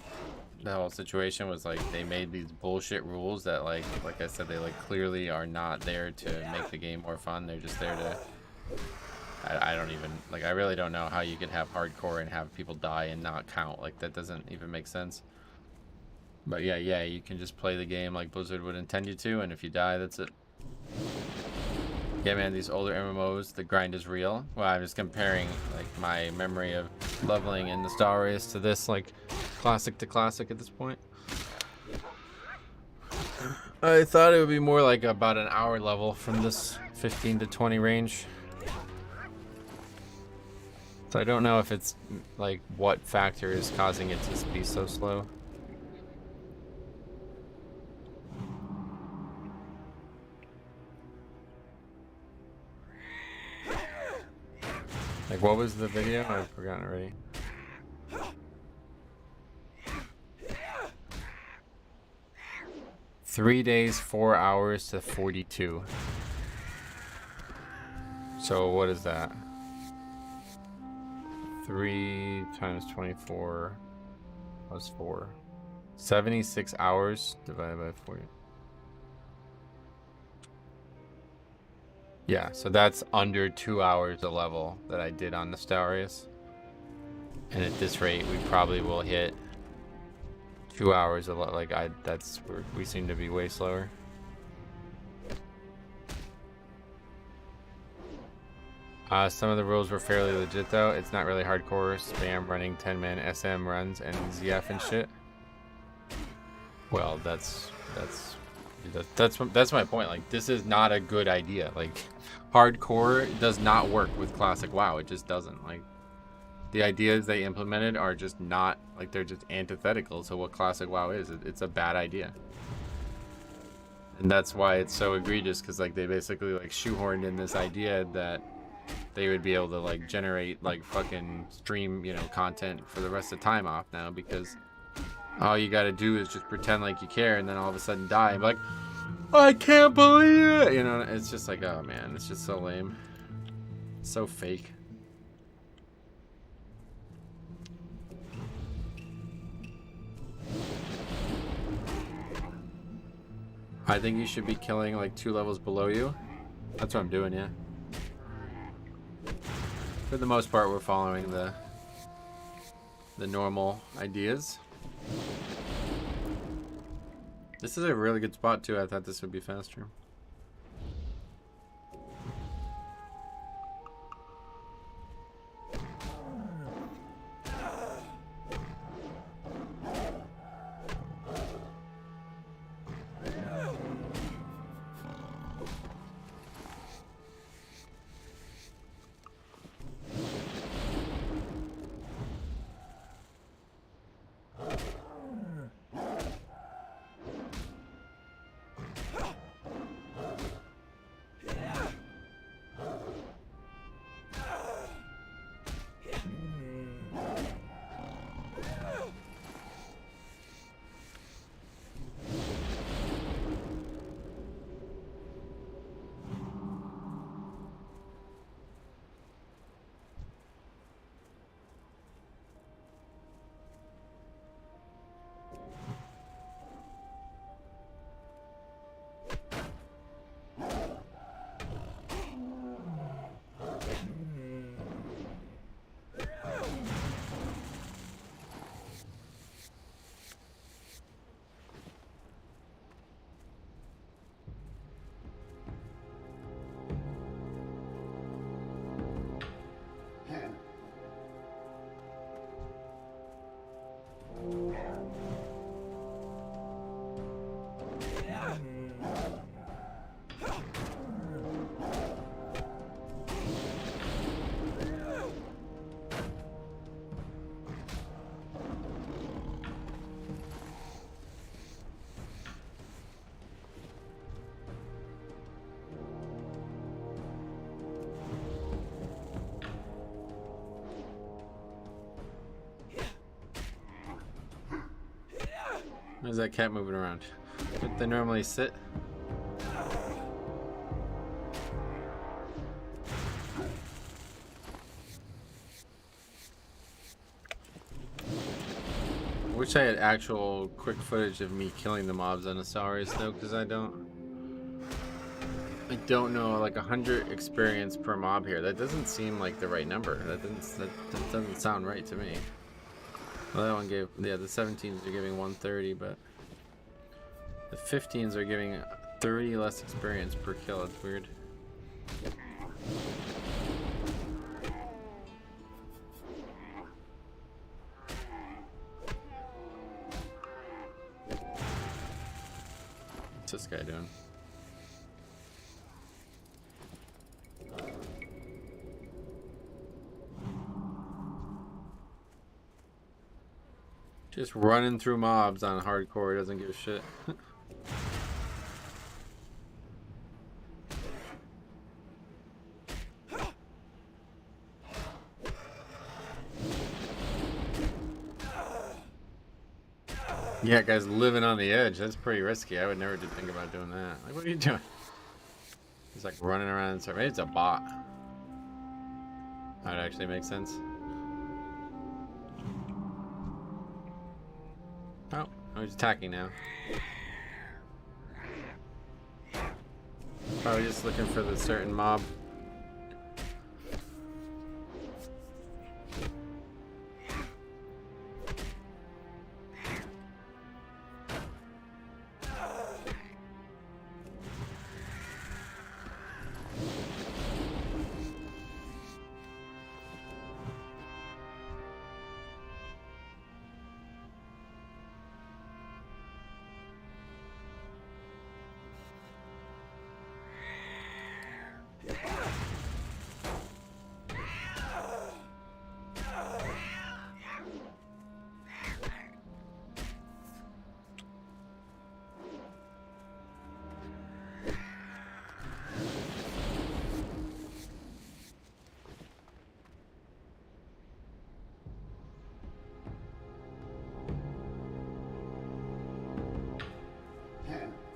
whole situation, was like they made these bullshit rules that like I said, they like clearly are not there to make the game more fun. They're just there to... I don't even... Like, I really don't know how you could have hardcore and have people die and not count. Like, that doesn't even make sense. But yeah, you can just play the game like Blizzard would intend you to, and if you die, that's it. Yeah, man, these older MMOs, the grind is real. Well, I'm just comparing like my memory of leveling in the Star Race to this, like classic to classic at this point. I thought it would be more like about an hour level from this 15 to 20 range. So I don't know if it's like what factor is causing it to be so slow. Like, what was the video? I've forgotten already. Three days, 4 hours to 42. So what is that? 3 times 24 plus 4. 76 hours divided by 40. Yeah, so that's under 2 hours a level that I did on the Starius. And at this rate, we probably will hit 2 hours a lot. Like, that's where we seem to be way slower. Some of the rules were fairly legit though. It's not really hardcore spam running 10-man SM runs and ZF and shit. Well, that's my point. Like, this is not a good idea. Like, hardcore does not work with classic WoW. It just doesn't. Like, the ideas they implemented are just not, like, they're just antithetical to what classic WoW is. It's a bad idea. And that's why it's so egregious, because like they basically like shoehorned in this idea that they would be able to like generate like fucking stream, you know, content for the rest of the time off now, because all you gotta do is just pretend like you care and then all of a sudden die and be like, I can't believe it, you know. It's just like, oh man, it's just so lame, so fake. I think you should be killing like 2 levels below you. That's what I'm doing, yeah. For the most part, we're following the normal ideas. This is a really good spot too. I thought this would be faster. Why is that cat moving around? Don't they normally sit? Wish I had actual quick footage of me killing the mobs on Asarius though, because I don't know, like 100 experience per mob here. That doesn't seem like the right number. That doesn't sound right to me. Well, that one gave, yeah, the 17s are giving 130, but the 15s are giving 30 less experience per kill. It's weird. What's this guy doing? Just running through mobs on hardcore, doesn't give a shit. Yeah, guys living on the edge. That's pretty risky. I would never think about doing that. Like, what are you doing? He's like running around. Maybe it's a bot. That would actually make sense. Oh, he's attacking now. Probably just looking for the certain mob.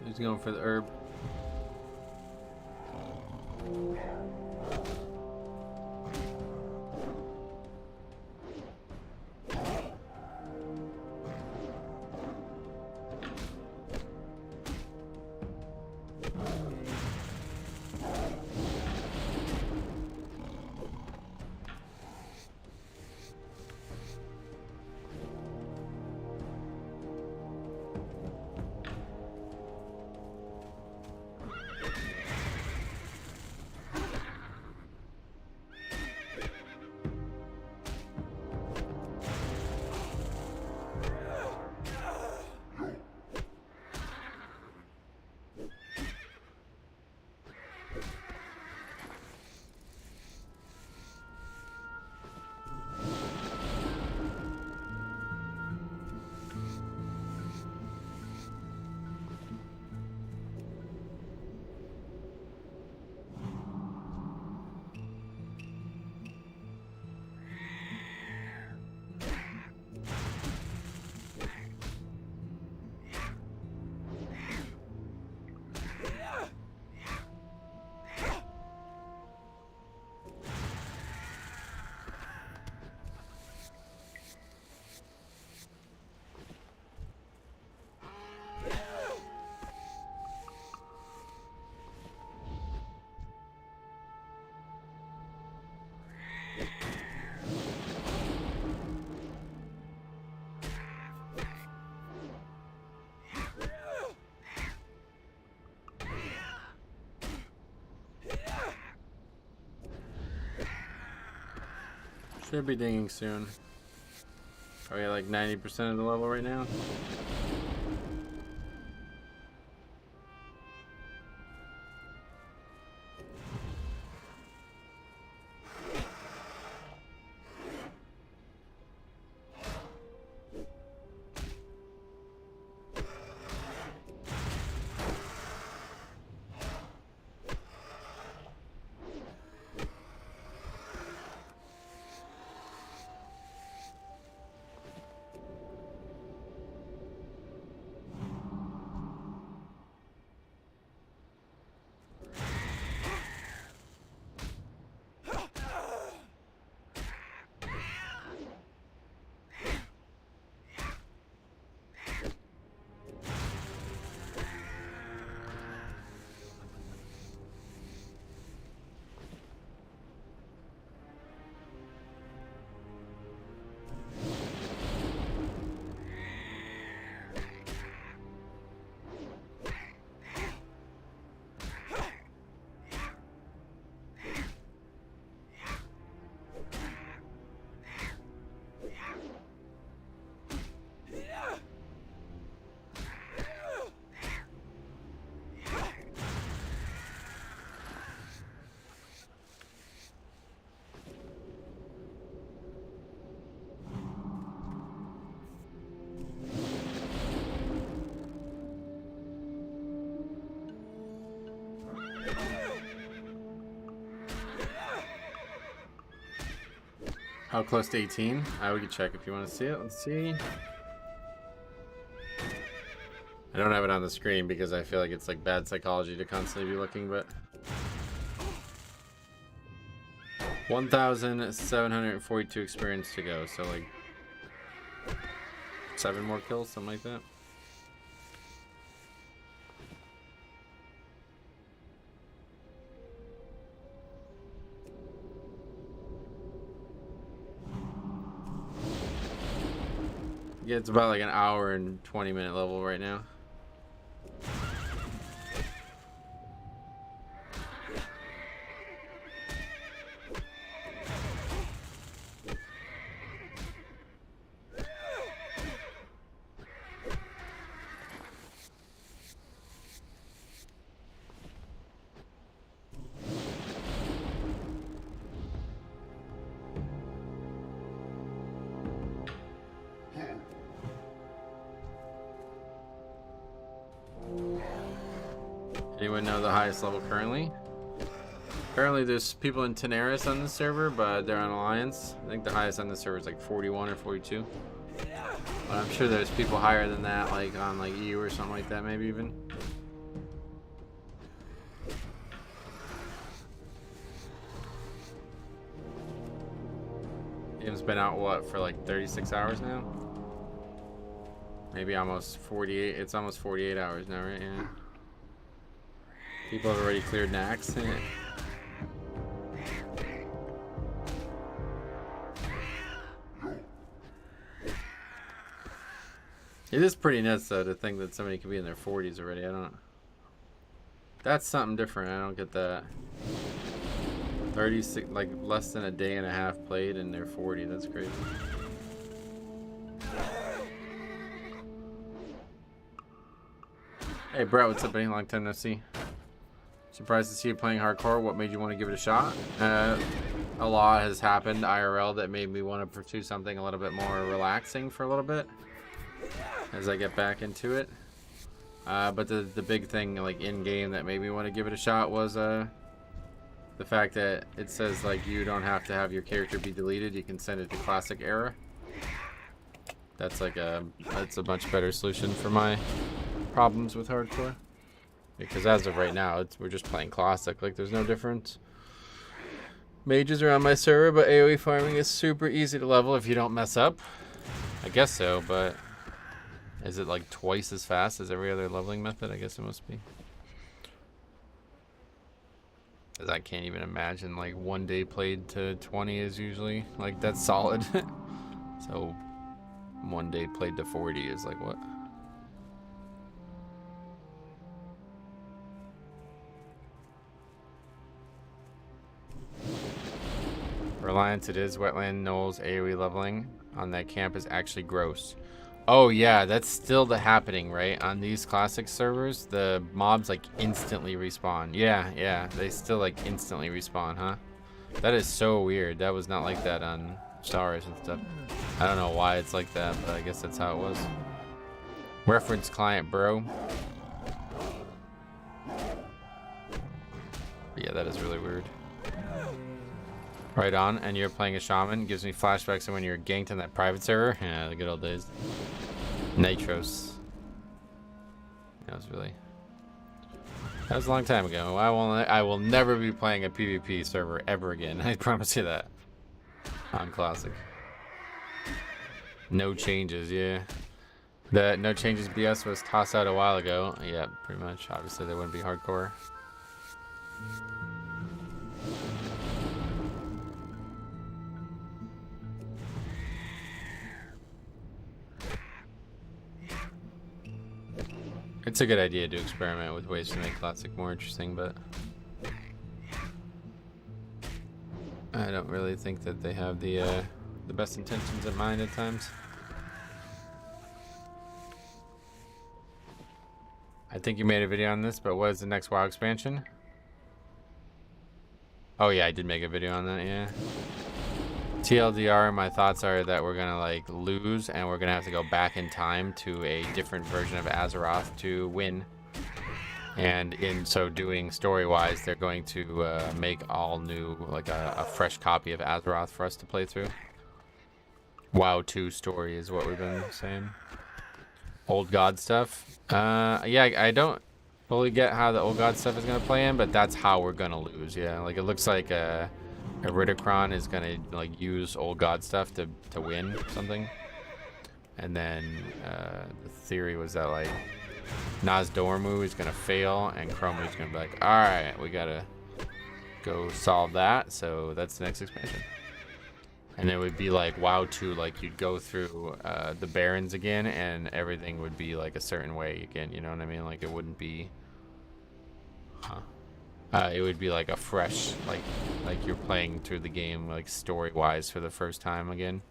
He's going for the herb. Should be dinging soon. Are we at like 90% of the level right now? How close to 18? We could check if you want to see it. Let's see. I don't have it on the screen because I feel like it's like bad psychology to constantly be looking, but 1,742 experience to go, so like 7 more kills, something like that. Yeah, it's about like an hour and 20-minute level right now. Anyone know the highest level currently? Apparently there's people in Tenaris on the server, but they're on Alliance. I think the highest on the server is like 41 or 42. But I'm sure there's people higher than that, like on like EU or something like that, maybe even. Game's been out, what, for like 36 hours now? Maybe almost 48. It's almost 48 hours now, right? Yeah. People have already cleared Nax. It is pretty nuts though to think that somebody could be in their 40s already. I don't. That's something different. I don't get that. 36, like less than a day and a half played and they're 40. That's crazy. Hey Brett, what's up, buddy? Long time no see. Surprised to see you playing hardcore. What made you want to give it a shot? A lot has happened IRL that made me want to pursue something a little bit more relaxing for a little bit as I get back into it. But the big thing, like in game, that made me want to give it a shot was the fact that it says like you don't have to have your character be deleted. You can send it to classic era. That's like that's a much better solution for my problems with hardcore. Because as of right now, we're just playing classic. Like there's no difference. Mages are on my server, but AoE farming is super easy to level if you don't mess up. I guess so, but is it like twice as fast as every other leveling method? I guess it must be. Because I can't even imagine like 1 day played to 20 is usually like that's solid. So 1 day played to 40 is like what? Reliance it is. Wetland Knolls AoE leveling on that camp is actually gross. Oh yeah, that's still happening, right? On these classic servers, the mobs like instantly respawn. Yeah, they still like instantly respawn, huh? That is so weird. That was not like that on Stars and stuff. I don't know why it's like that, but I guess that's how it was. Reference client, bro. Yeah, that is really weird. Right on, and you're playing a shaman. Gives me flashbacks of when you were ganked on that private server. Yeah, the good old days. Nitros. That was a long time ago. I will never be playing a PvP server ever again. I promise you that. On classic. No changes, yeah. The no changes BS was tossed out a while ago. Yeah, pretty much. Obviously, they wouldn't be hardcore. It's a good idea to experiment with ways to make classic more interesting, but I don't really think that they have the best intentions in mind at times. I think you made a video on this, but what is the next WoW expansion? Oh yeah, I did make a video on that, yeah. TLDR, my thoughts are that we're gonna like lose and we're gonna have to go back in time to a different version of Azeroth to win. And in so doing, story-wise, they're going to make all new, like a fresh copy of Azeroth for us to play through. WoW 2 story is what we've been saying. Old God stuff. Yeah, I don't fully get how the Old God stuff is gonna play in, but that's how we're gonna lose. Yeah, like it looks like a Ridicron is gonna like use Old God stuff to win something. And then the theory was that like Nozdormu is gonna fail and Chromu's gonna be like, all right, we gotta go solve that. So that's the next expansion. And it would be like WoW 2, like you'd go through the Barrens again, and everything would be like a certain way again. You know what I mean? Like it wouldn't be. It would be like a fresh, like you're playing through the game like story-wise for the first time again.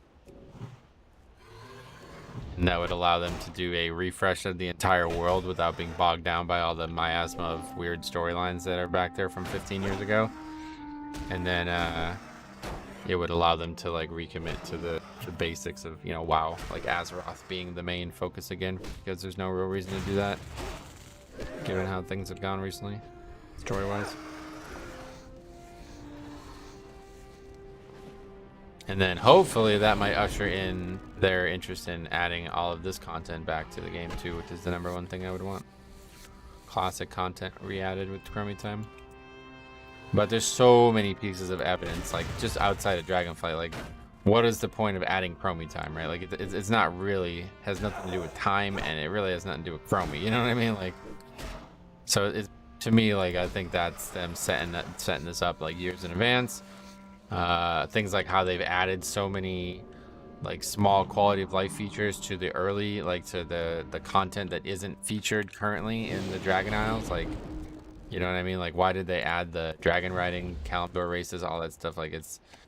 And that would allow them to do a refresh of the entire world without being bogged down by all the miasma of weird storylines that are back there from 15 years ago. And then it would allow them to like recommit to the basics of, you know, WoW, like Azeroth being the main focus again, because there's no real reason to do that given how things have gone recently, story-wise. And then hopefully that might usher in their interest in adding all of this content back to the game too, which is the #1 thing I would want. Classic content re-added with Chromie time. But there's so many pieces of evidence, like just outside of Dragonflight, like what is the point of adding Chromie time, right? Like it's not really, has nothing to do with time, and it really has nothing to do with Chromie, you know what I mean? Like, so it's, to me, like I think that's them setting this up like years in advance. Things like how they've added so many like small quality of life features to the early, like to the content that isn't featured currently in the Dragon Isles, like, you know what I mean? Like, why did they add the dragon riding, Kalimdor races, all that stuff? Like,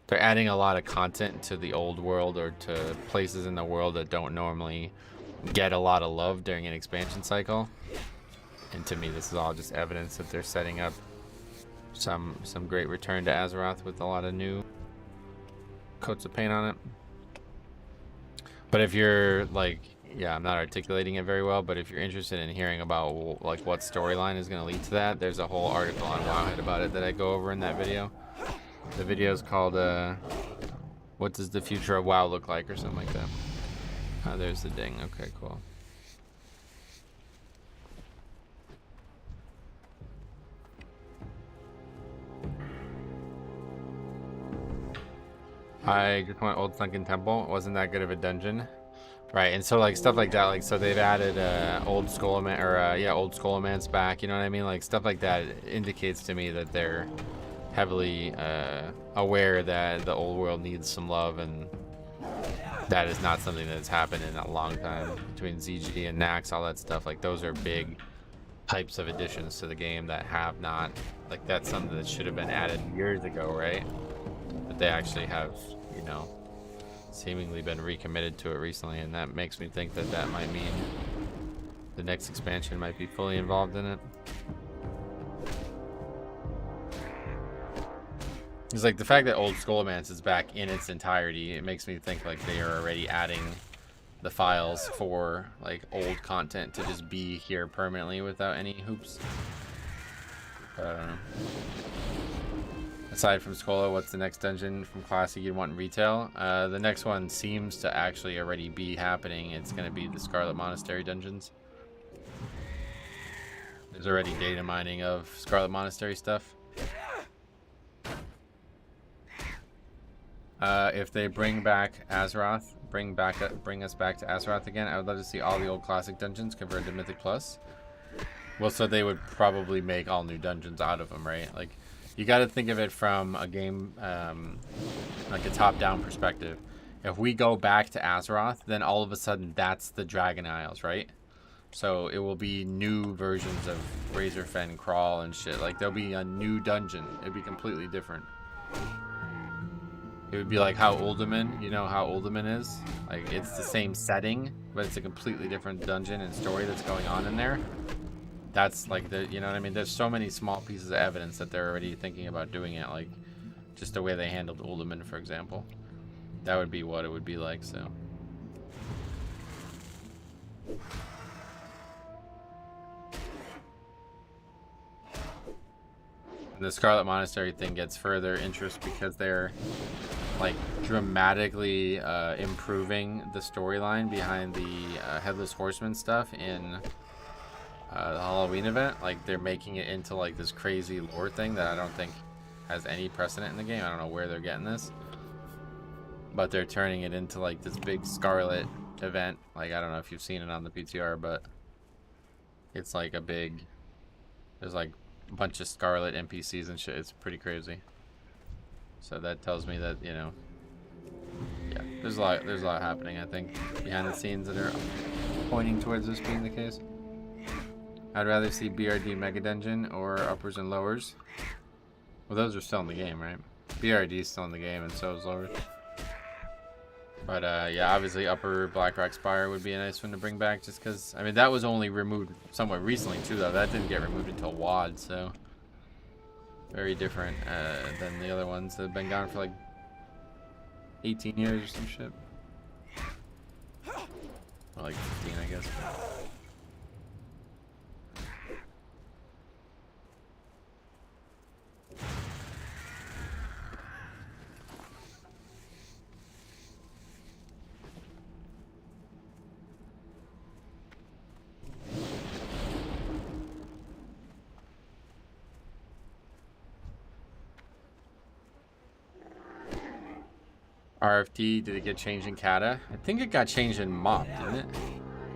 they're adding a lot of content to the old world or to places in the world that don't normally get a lot of love during an expansion cycle. And to me, this is all just evidence that they're setting up some great return to Azeroth with a lot of new coats of paint on it. But if you're like, yeah, I'm not articulating it very well, but if you're interested in hearing about like what storyline is going to lead to that, there's a whole article on Wowhead about it that I go over in that video. The video is called what does the future of WoW look like, or something like that. There's the ding. Okay, cool. I just went Old Sunken Temple. It wasn't that good of a dungeon. Right, and so like stuff like that, like so they've added old Skullomance back, you know what I mean? Like stuff like that indicates to me that they're heavily aware that the old world needs some love, and that is not something that's happened in a long time between ZG and Nax, all that stuff. Like those are big types of additions to the game that have not, like that's something that should have been added years ago, right? But they actually have, you know, seemingly been recommitted to it recently, and that makes me think that that might mean the next expansion might be fully involved in it. It's like the fact that Old Skullomance is back in its entirety, it makes me think like they are already adding the files for like old content to just be here permanently without any hoops. But I don't know. Aside from Skola, what's the next dungeon from Classic you'd want in retail? The next one seems to actually already be happening. It's going to be the Scarlet Monastery dungeons. There's already data mining of Scarlet Monastery stuff. If they bring back Azeroth, bring us back to Azeroth again, I would love to see all the old Classic dungeons converted to Mythic Plus. Well, so they would probably make all new dungeons out of them, right? Like, you got to think of it from a game, like a top-down perspective. If we go back to Azeroth, then all of a sudden that's the Dragon Isles, right? So it will be new versions of Razorfen Crawl and shit. Like there'll be a new dungeon. It'd be completely different. It would be like how Uldaman, you know how Uldaman is? Like it's the same setting, but it's a completely different dungeon and story that's going on in there. That's like the, you know what I mean? There's so many small pieces of evidence that they're already thinking about doing it, like just the way they handled Uldaman, for example. That would be what it would be like, so. And the Scarlet Monastery thing gets further interest because they're like dramatically improving the storyline behind the Headless Horseman stuff in the Halloween event. Like they're making it into like this crazy lore thing that I don't think has any precedent in the game. I don't know where they're getting this, but they're turning it into like this big Scarlet event. Like I don't know if you've seen it on the PTR, but it's like a big, there's like a bunch of Scarlet NPCs and shit. It's pretty crazy. So that tells me that, you know, yeah, there's a lot happening, I think, behind the scenes that are pointing towards this being the case. I'd rather see BRD Mega Dungeon or Uppers and Lowers. Well, those are still in the game, right? BRD is still in the game, and so is Lowers. But yeah, obviously Upper Blackrock Spire would be a nice one to bring back, just because, I mean, that was only removed somewhat recently too, though. That didn't get removed until WoD, so very different than the other ones that have been gone for like 18 years or some shit. Or like 15, I guess. RFT, did it get changed in Kata? I think it got changed in MOP, didn't it?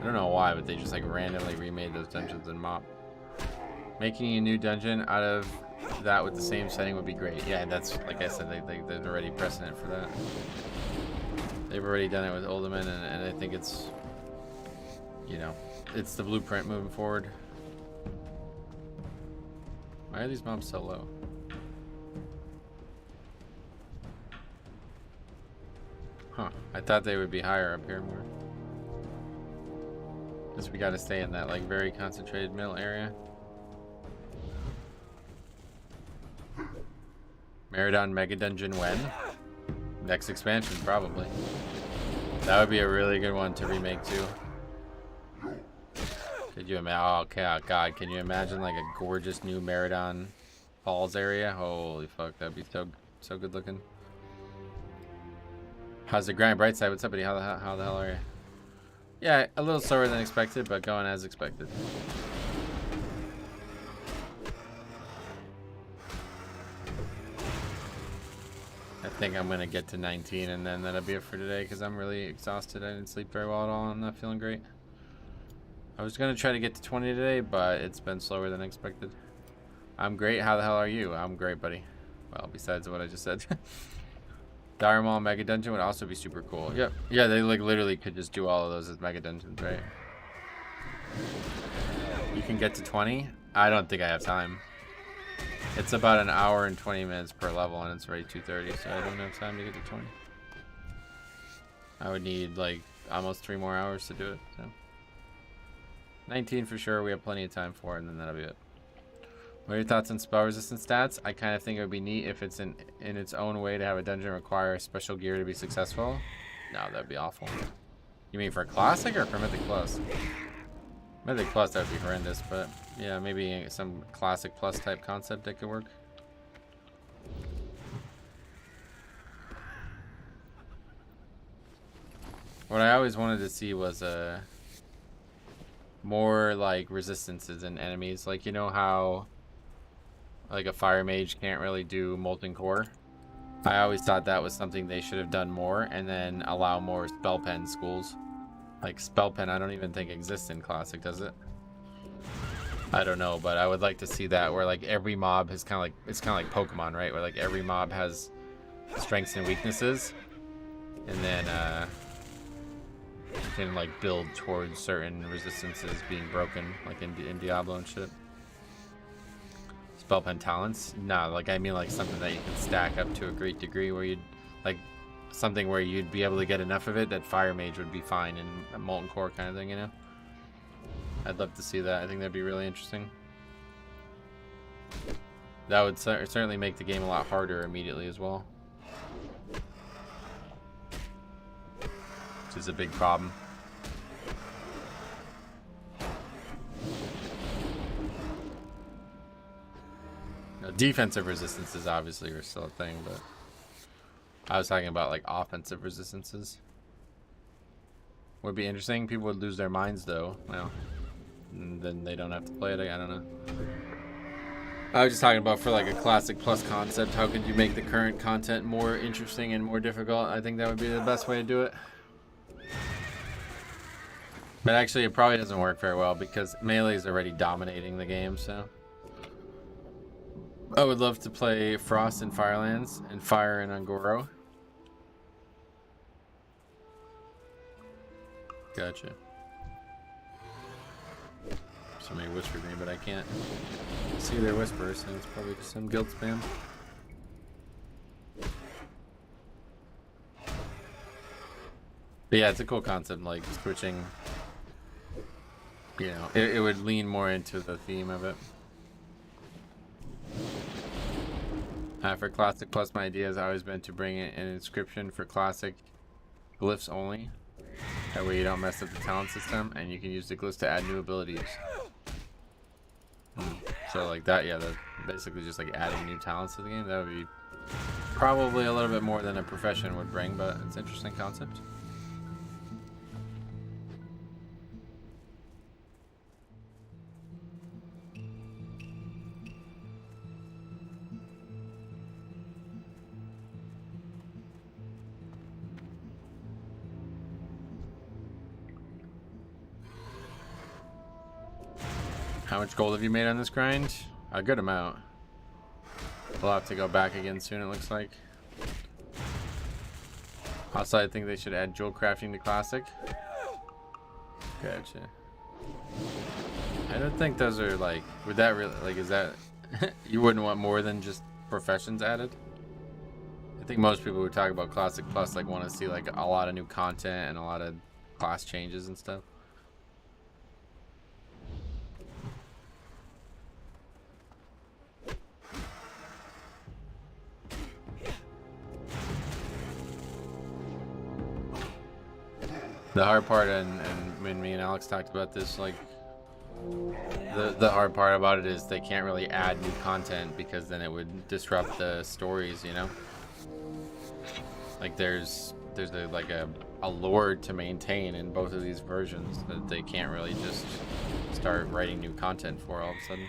I don't know why, but they just like randomly remade those dungeons in MOP. Making a new dungeon out of that with the same setting would be great. Yeah, that's, like I said, there's already precedent for that. They've already done it with Uldaman, and I think it's, you know, it's the blueprint moving forward. Why are these mobs so low? Huh, I thought they would be higher up here more. Guess we gotta stay in that like very concentrated middle area. Meridon Mega Dungeon when? Next expansion, probably. That would be a really good one to remake too. Could you imagine? Oh, okay, oh, God, can you imagine like a gorgeous new Meridon Falls area? Holy fuck, that'd be so good looking. How's the grind? Brightside, what's up, buddy? How the hell are you? Yeah, a little slower than expected, but going as expected. I think I'm gonna get to 19 and then that'll be it for today because I'm really exhausted. I didn't sleep very well at all. I'm not feeling great. I was gonna try to get to 20 today, but it's been slower than expected. I'm great. How the hell are you? I'm great, buddy. Well, besides what I just said. Dire Maul Mega Dungeon would also be super cool. Yep. Yeah, they like literally could just do all of those as Mega Dungeons, right? You can get to 20? I don't think I have time. It's about an hour and 20 minutes per level, and it's already 2:30, so I don't have time to get to 20. I would need like almost 3 more hours to do it. So 19 for sure. We have plenty of time for it, and then that'll be it. What are your thoughts on spell resistance stats? I kind of think it would be neat if it's in its own way to have a dungeon require special gear to be successful. No, that'd be awful. You mean for Classic or for Mythic Plus? Mythic Plus, that would be horrendous, but yeah, maybe some Classic Plus type concept that could work. What I always wanted to see was more like resistances in enemies. Like, you know how like a fire mage can't really do molten core? I always thought that was something they should have done more, and then allow more spell pen schools. Like spell pen, I don't even think exists in Classic, does it? I don't know, but I would like to see that where like every mob is kind of like, it's kind of like Pokemon, right? Where like every mob has strengths and weaknesses, and then you can like build towards certain resistances being broken, like in Diablo and shit. Spell pen talents? No, like I mean like something that you can stack up to a great degree where you'd like something where you'd be able to get enough of it that fire mage would be fine in a molten core kind of thing, you know? I'd love to see that. I think that'd be really interesting. That would certainly make the game a lot harder immediately as well, which is a big problem. Defensive resistances obviously are still a thing, but I was talking about like offensive resistances. Would be interesting. People would lose their minds though. Well, and then they don't have to play it. I don't know. I was just talking about for like a classic plus concept. How could you make the current content more interesting and more difficult? I think that would be the best way to do it. But actually, it probably doesn't work very well because melee is already dominating the game. So I would love to play Frost and Firelands and Fire and Ungoro. Gotcha. Somebody whispered me, but I can't see their whispers, so it's probably just some guild spam. But yeah, it's a cool concept, like switching. You know, it would lean more into the theme of it. For Classic Plus, my idea has always been to bring in an inscription for Classic glyphs only. That way you don't mess up the talent system, and you can use the glyphs to add new abilities. So like that, yeah, that's basically just like adding new talents to the game. That would be probably a little bit more than a profession would bring, but it's an interesting concept. How much gold have you made on this grind? A good amount. We'll have to go back again soon, it looks like. Also, I think they should add jewel crafting to Classic. Gotcha. I don't think those are like, would that really, like, is that, you wouldn't want more than just professions added? I think most people who talk about Classic Plus like want to see like a lot of new content and a lot of class changes and stuff. The hard part, and when me and Alex talked about this, like the hard part about it is they can't really add new content because then it would disrupt the stories, you know. Like there's a lore to maintain in both of these versions that they can't really just start writing new content for all of a sudden.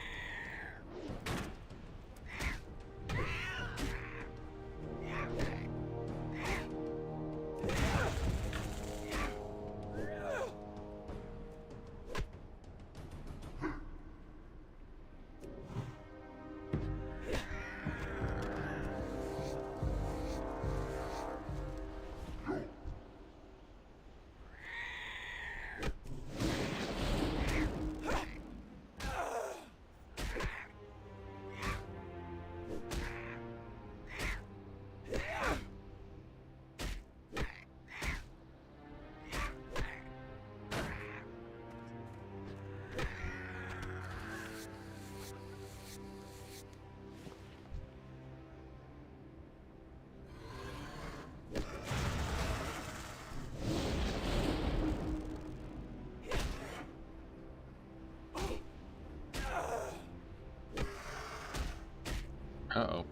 Uh-oh.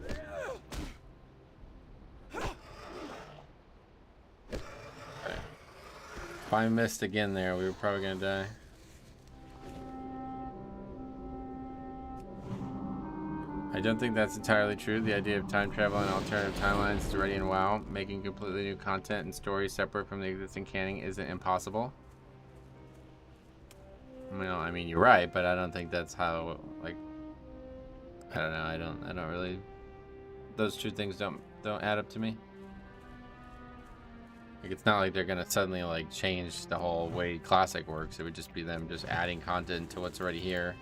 Okay. If I missed again there, we were probably gonna die. I don't think that's entirely true. The idea of time travel and alternative timelines is already in WoW. Making completely new content and stories separate from the existing canon isn't impossible. Well, I mean, you're right, but I don't think that's how, like, I don't know, I don't really, those two things don't add up to me. Like, it's not like they're gonna suddenly like change the whole way Classic works. It would just be them just adding content to what's already here,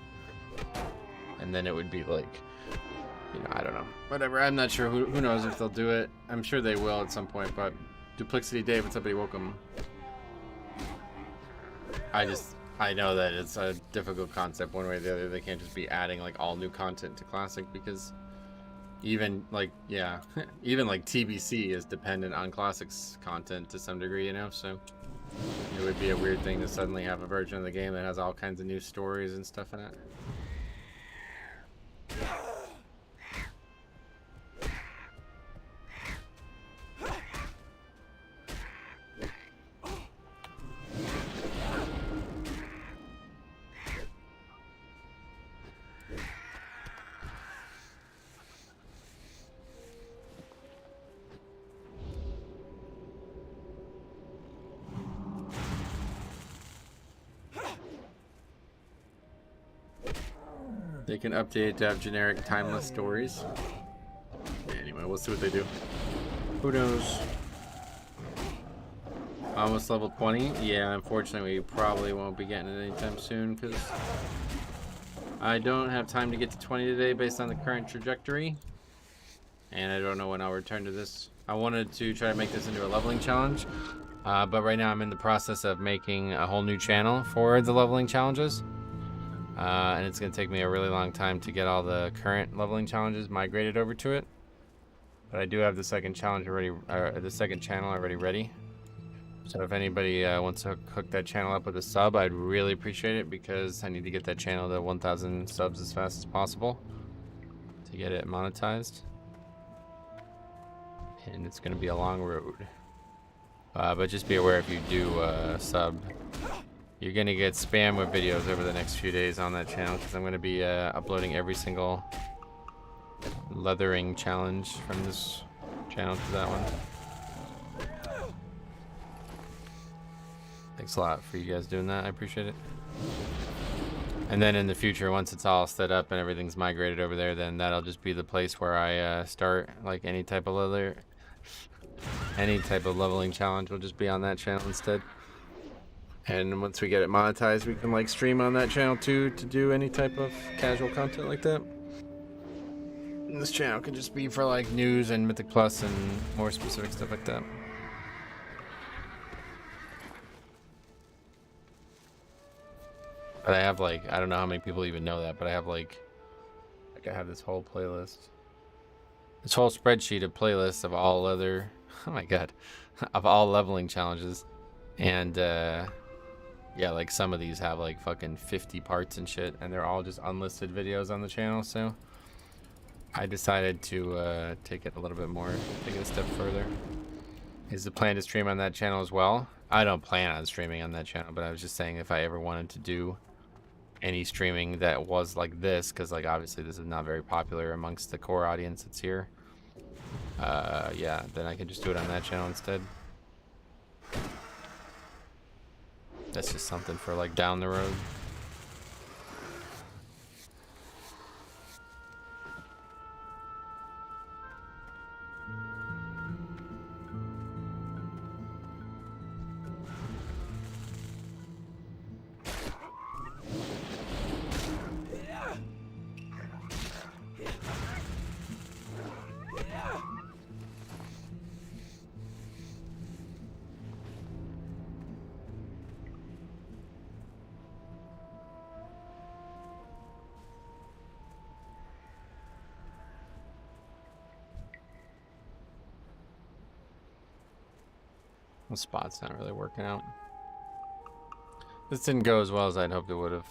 and then it would be like, you know, I don't know, whatever. I'm not sure. Who knows if they'll do it? I'm sure they will at some point. But Duplicity Dave, what's up, buddy? Welcome. I know that it's a difficult concept one way or the other. They can't just be adding like all new content to Classic because even like, yeah, even like TBC is dependent on Classic's content to some degree, you know. So it would be a weird thing to suddenly have a version of the game that has all kinds of new stories and stuff in it. They can update it to have generic timeless stories. Anyway, we'll see what they do. Who knows? Almost level 20. Yeah, unfortunately, we probably won't be getting it anytime soon because I don't have time to get to 20 today based on the current trajectory. And I don't know when I'll return to this. I wanted to try to make this into a leveling challenge, but right now I'm in the process of making a whole new channel for the leveling challenges. And it's going to take me a really long time to get all the current leveling challenges migrated over to it. But I do have the second challenge already, the second channel already ready. So if anybody wants to hook that channel up with a sub, I'd really appreciate it because I need to get that channel to 1,000 subs as fast as possible to get it monetized. And it's going to be a long road. But just be aware if you do sub, you're going to get spam with videos over the next few days on that channel because I'm going to be uploading every single leathering challenge from this channel to that one. Thanks a lot for you guys doing that. I appreciate it. And then in the future, once it's all set up and everything's migrated over there, then that'll just be the place where I start like any type of leveling challenge will just be on that channel instead. And once we get it monetized, we can like stream on that channel too to do any type of casual content like that. And this channel can just be for like news and Mythic Plus and more specific stuff like that. But I have like, I don't know how many people even know that, but I have like I have this whole playlist. This whole spreadsheet of playlists of all other, oh my god, of all leveling challenges. And yeah, like some of these have like fucking 50 parts and shit, and they're all just unlisted videos on the channel, so I decided to take it a little bit more, take it a step further. Is the plan to stream on that channel as well? I don't plan on streaming on that channel, but I was just saying if I ever wanted to do any streaming that was like this, because like obviously this is not very popular amongst the core audience that's here, yeah, then I could just do it on that channel instead. That's just something for like down the road. The spot's not really working out. This didn't go as well as I'd hoped it would have.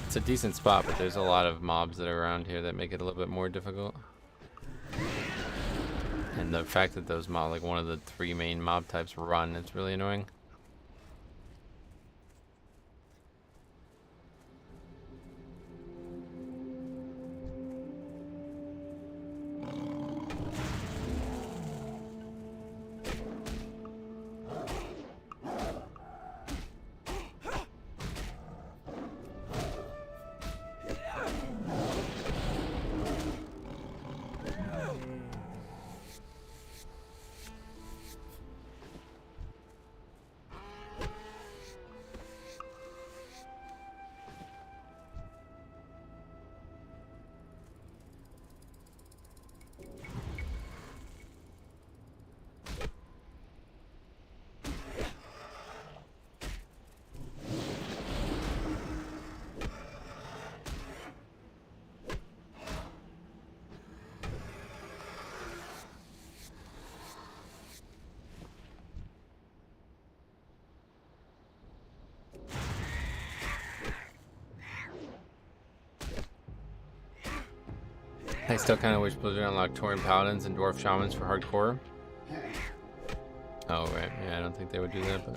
It's a decent spot, but there's a lot of mobs that are around here that make it a little bit more difficult. And the fact that those mob, like one of the 3 main mob types run, it's really annoying. I still kind of wish Blizzard unlocked Tauren Paladins and Dwarf Shamans for hardcore. Oh, right. Yeah, I don't think they would do that, but...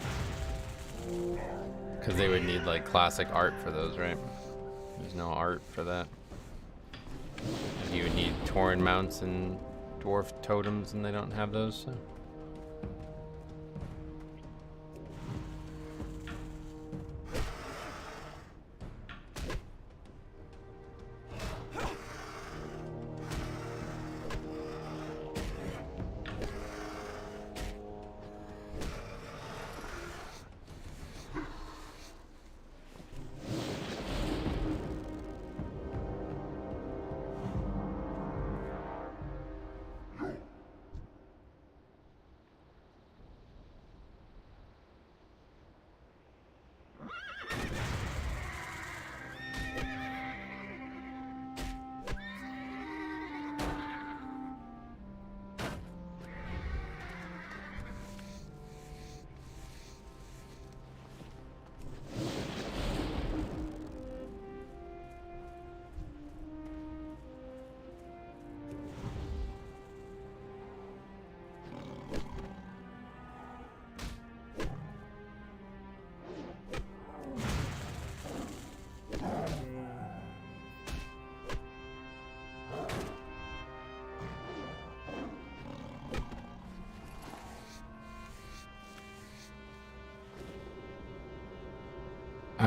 because they would need, like, classic art for those, right? There's no art for that. You would need Tauren mounts and Dwarf totems, and they don't have those, so...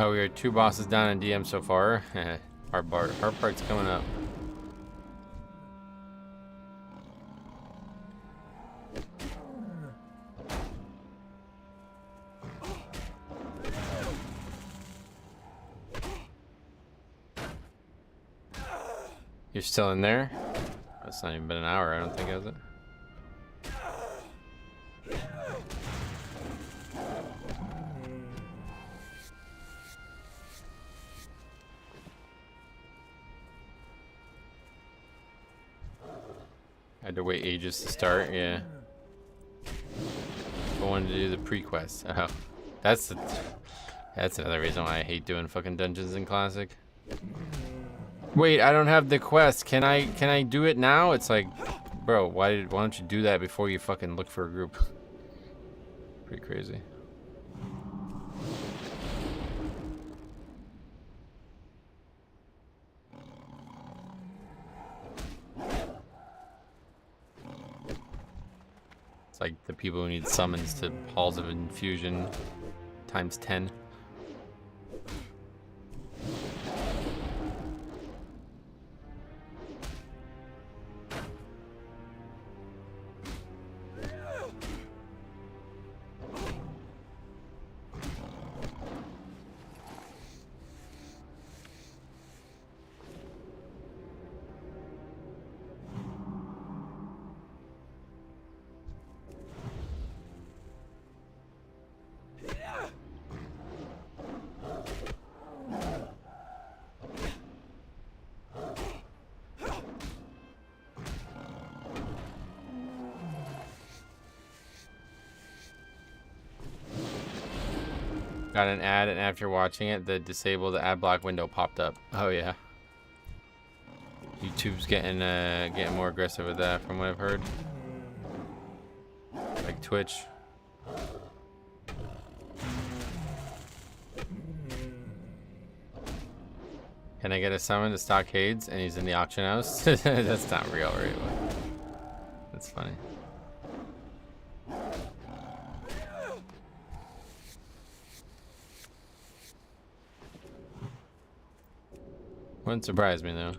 Oh, we are 2 bosses down in DM so far. Our part's coming up. You're still in there? That's not even been an hour, I don't think, has it? I had to wait ages to start, yeah. I wanted to do the pre-quest. Oh, that's another reason why I hate doing fucking dungeons in Classic. Wait, I don't have the quest. Can I do it now? It's like, bro, why don't you do that before you fucking look for a group? Pretty crazy. It's like the people who need summons to Halls of Infusion times 10. Got an ad, and after watching it, the disable the ad block window popped up. Oh yeah. YouTube's getting more aggressive with that, from what I've heard. Like Twitch. Can I get a summon to Stockades? And he's in the auction house. That's not real, right? That's funny. Wouldn't surprise me though.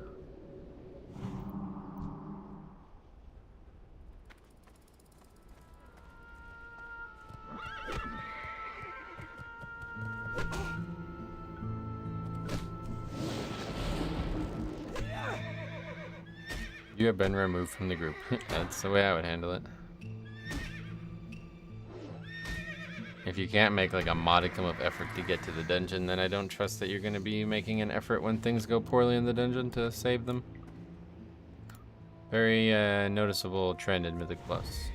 You have been removed from the group. That's the way I would handle it. If you can't make like a modicum of effort to get to the dungeon, then I don't trust that you're going to be making an effort when things go poorly in the dungeon to save them. Very noticeable trend in Mythic Plus.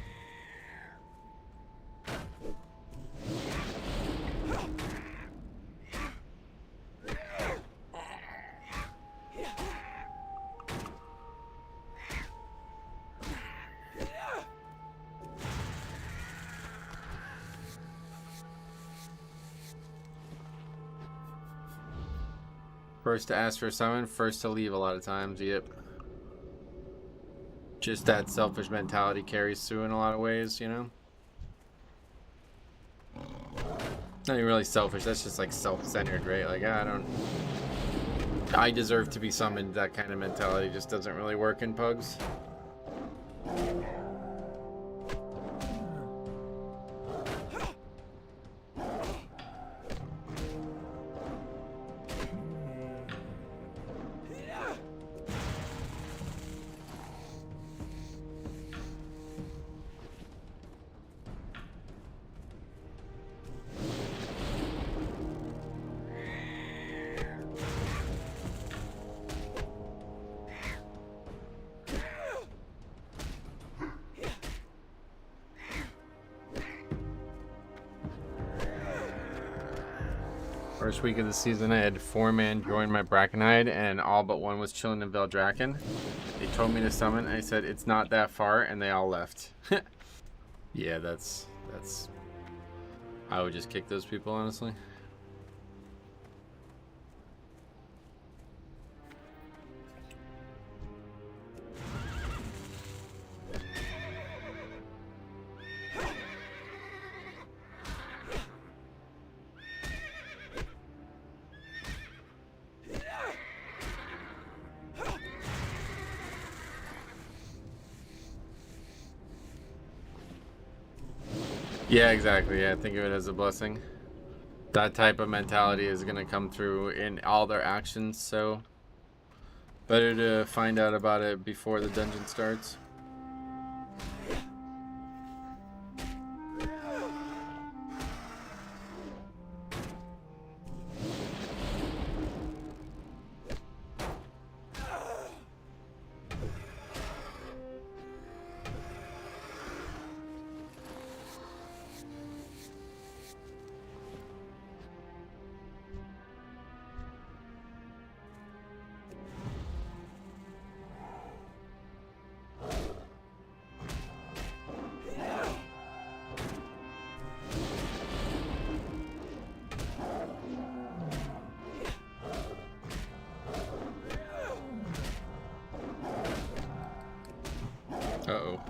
First to ask for a summon, first to leave a lot of times, yep. Just that selfish mentality carries through in a lot of ways, you know? Not even really selfish, that's just like self-centered, right? Like, I deserve to be summoned, that kind of mentality just doesn't really work in pugs. First week of the season, I had 4-man join my Brackenhide, and all but one was chilling in Veldraken. They told me to summon, I said, it's not that far, and they all left. Yeah, that's... I would just kick those people, honestly. Yeah, exactly. Yeah, think of it as a blessing. That type of mentality is going to come through in all their actions, so better to find out about it before the dungeon starts. Uh-oh.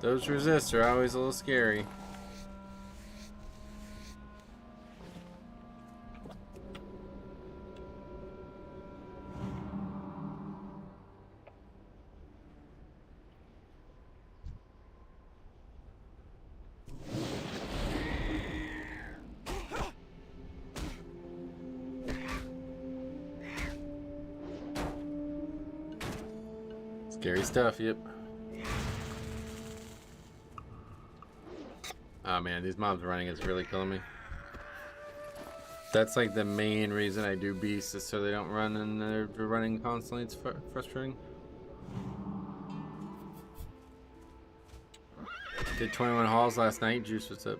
Those resists are always a little scary. Scary stuff, yep. Oh man, these mobs running is really killing me. That's like the main reason I do beasts, is so they don't run and they're running constantly. It's frustrating. Did 21 halls last night. Juice, what's up?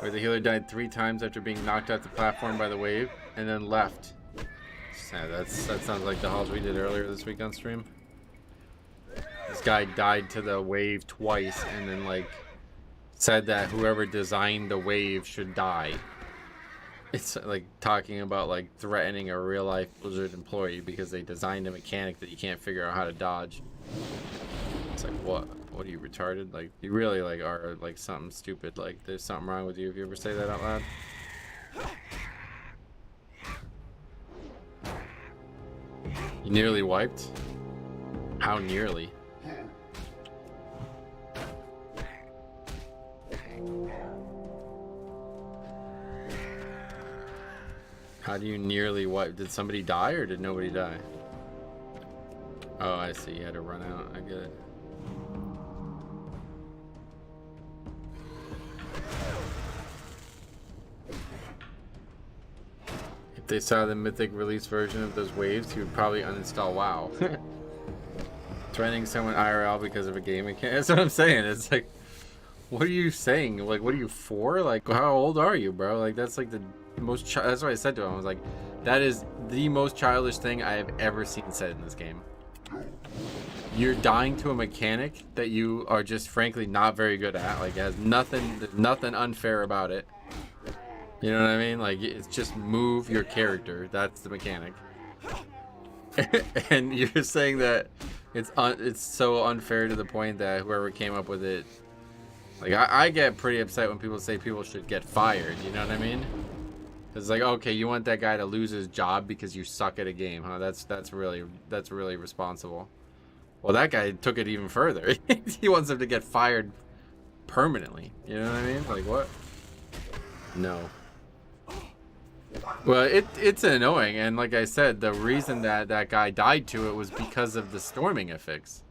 Where the healer died 3 times after being knocked off the platform by the wave and then left. Yeah, that sounds like the halls we did earlier this week on stream. This guy died to the wave twice and then like said that whoever designed the wave should die. It's like talking about like threatening a real life Blizzard employee because they designed a mechanic that you can't figure out how to dodge. It's like, what are you, retarded? Like, you really like are like something stupid. Like there's something wrong with you if you ever say that out loud. You nearly wiped? How nearly? How do you nearly wipe? Did somebody die or did nobody die? Oh, I see. You had to run out. I get it. If they saw the Mythic release version of those waves, he would probably uninstall WoW. Threatening someone IRL because of a game mechanic. That's what I'm saying. It's like, what are you saying? Like, what are you for? Like, how old are you, bro? Like, that's like the most. That's what I said to him. I was like, that is the most childish thing I have ever seen said in this game. You're dying to a mechanic that you are just frankly not very good at. Like, it has nothing, there's nothing unfair about it. You know what I mean? Like, it's just move your character. That's the mechanic. And you're saying that it's so unfair to the point that whoever came up with it, like, I get pretty upset when people say people should get fired. You know what I mean? It's like, okay, you want that guy to lose his job because you suck at a game, huh? That's really responsible. Well, that guy took it even further. He wants him to get fired permanently. You know what I mean? Like, what? No. Well, it's annoying, and like I said, the reason that guy died to it was because of the storming affix.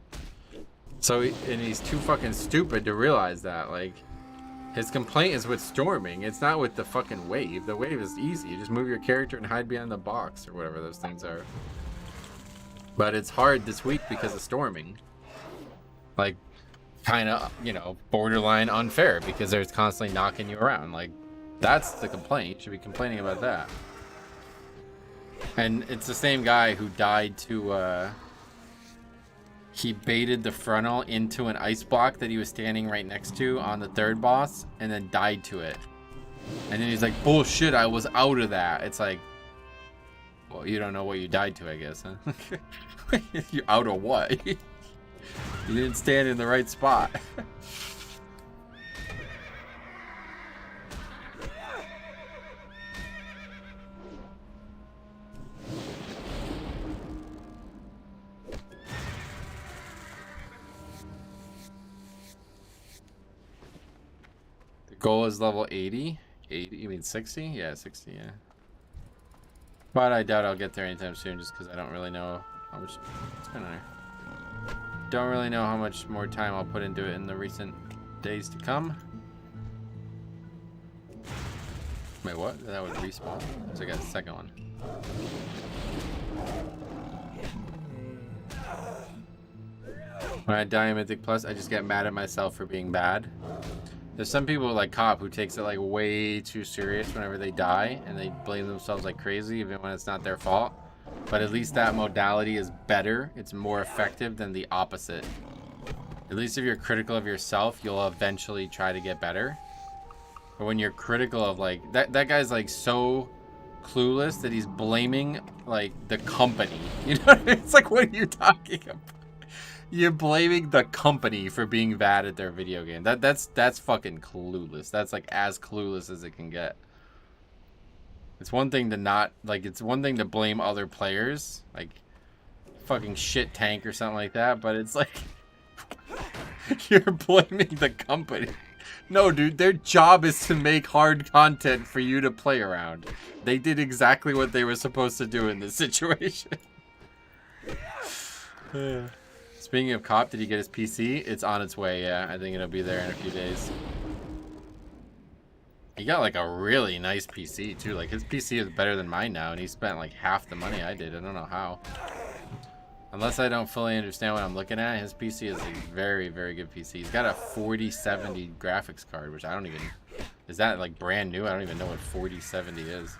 So, and he's too fucking stupid to realize that. Like, his complaint is with storming. It's not with the fucking wave. The wave is easy. You just move your character and hide behind the box or whatever those things are. But it's hard this week because of storming. Like, kind of, you know, borderline unfair because they're constantly knocking you around. Like, that's the complaint. You should be complaining about that. And it's the same guy who died to, he baited the frontal into an ice block that he was standing right next to on the third boss and then died to it. And then he's like, bullshit, I was out of that. It's like, well, you don't know what you died to, I guess, huh? You out of what? You didn't stand in the right spot. Goal is level 80. 80, you mean 60? Yeah, 60, yeah. But I doubt I'll get there anytime soon just because I don't really know how much... What's going on here? Don't really know how much more time I'll put into it in the recent days to come. Wait, what? That would respawn? So I got a second one. When I die in Mythic Plus, I just get mad at myself for being bad. There's some people like Cop who takes it like way too serious whenever they die and they blame themselves like crazy even when it's not their fault. But at least that modality is better. It's more effective than the opposite. At least if you're critical of yourself, you'll eventually try to get better. But when you're critical of like that guy's like so clueless that he's blaming like the company. You know, it's like, what are you talking about? You're blaming the company for being bad at their video game. That's fucking clueless. That's like as clueless as it can get. It's one thing to not like. It's one thing to blame other players, like fucking shit tank or something like that. But it's like you're blaming the company. No, dude, their job is to make hard content for you to play around. They did exactly what they were supposed to do in this situation. Speaking of Cop, did he get his PC? It's on its way, yeah. I think it'll be there in a few days. He got like a really nice PC too. Like his PC is better than mine now, and he spent like half the money I did. I don't know how. Unless I don't fully understand what I'm looking at, his PC is a very, very good PC. He's got a 4070 graphics card, which I don't even... Is that like brand new? I don't even know what 4070 is.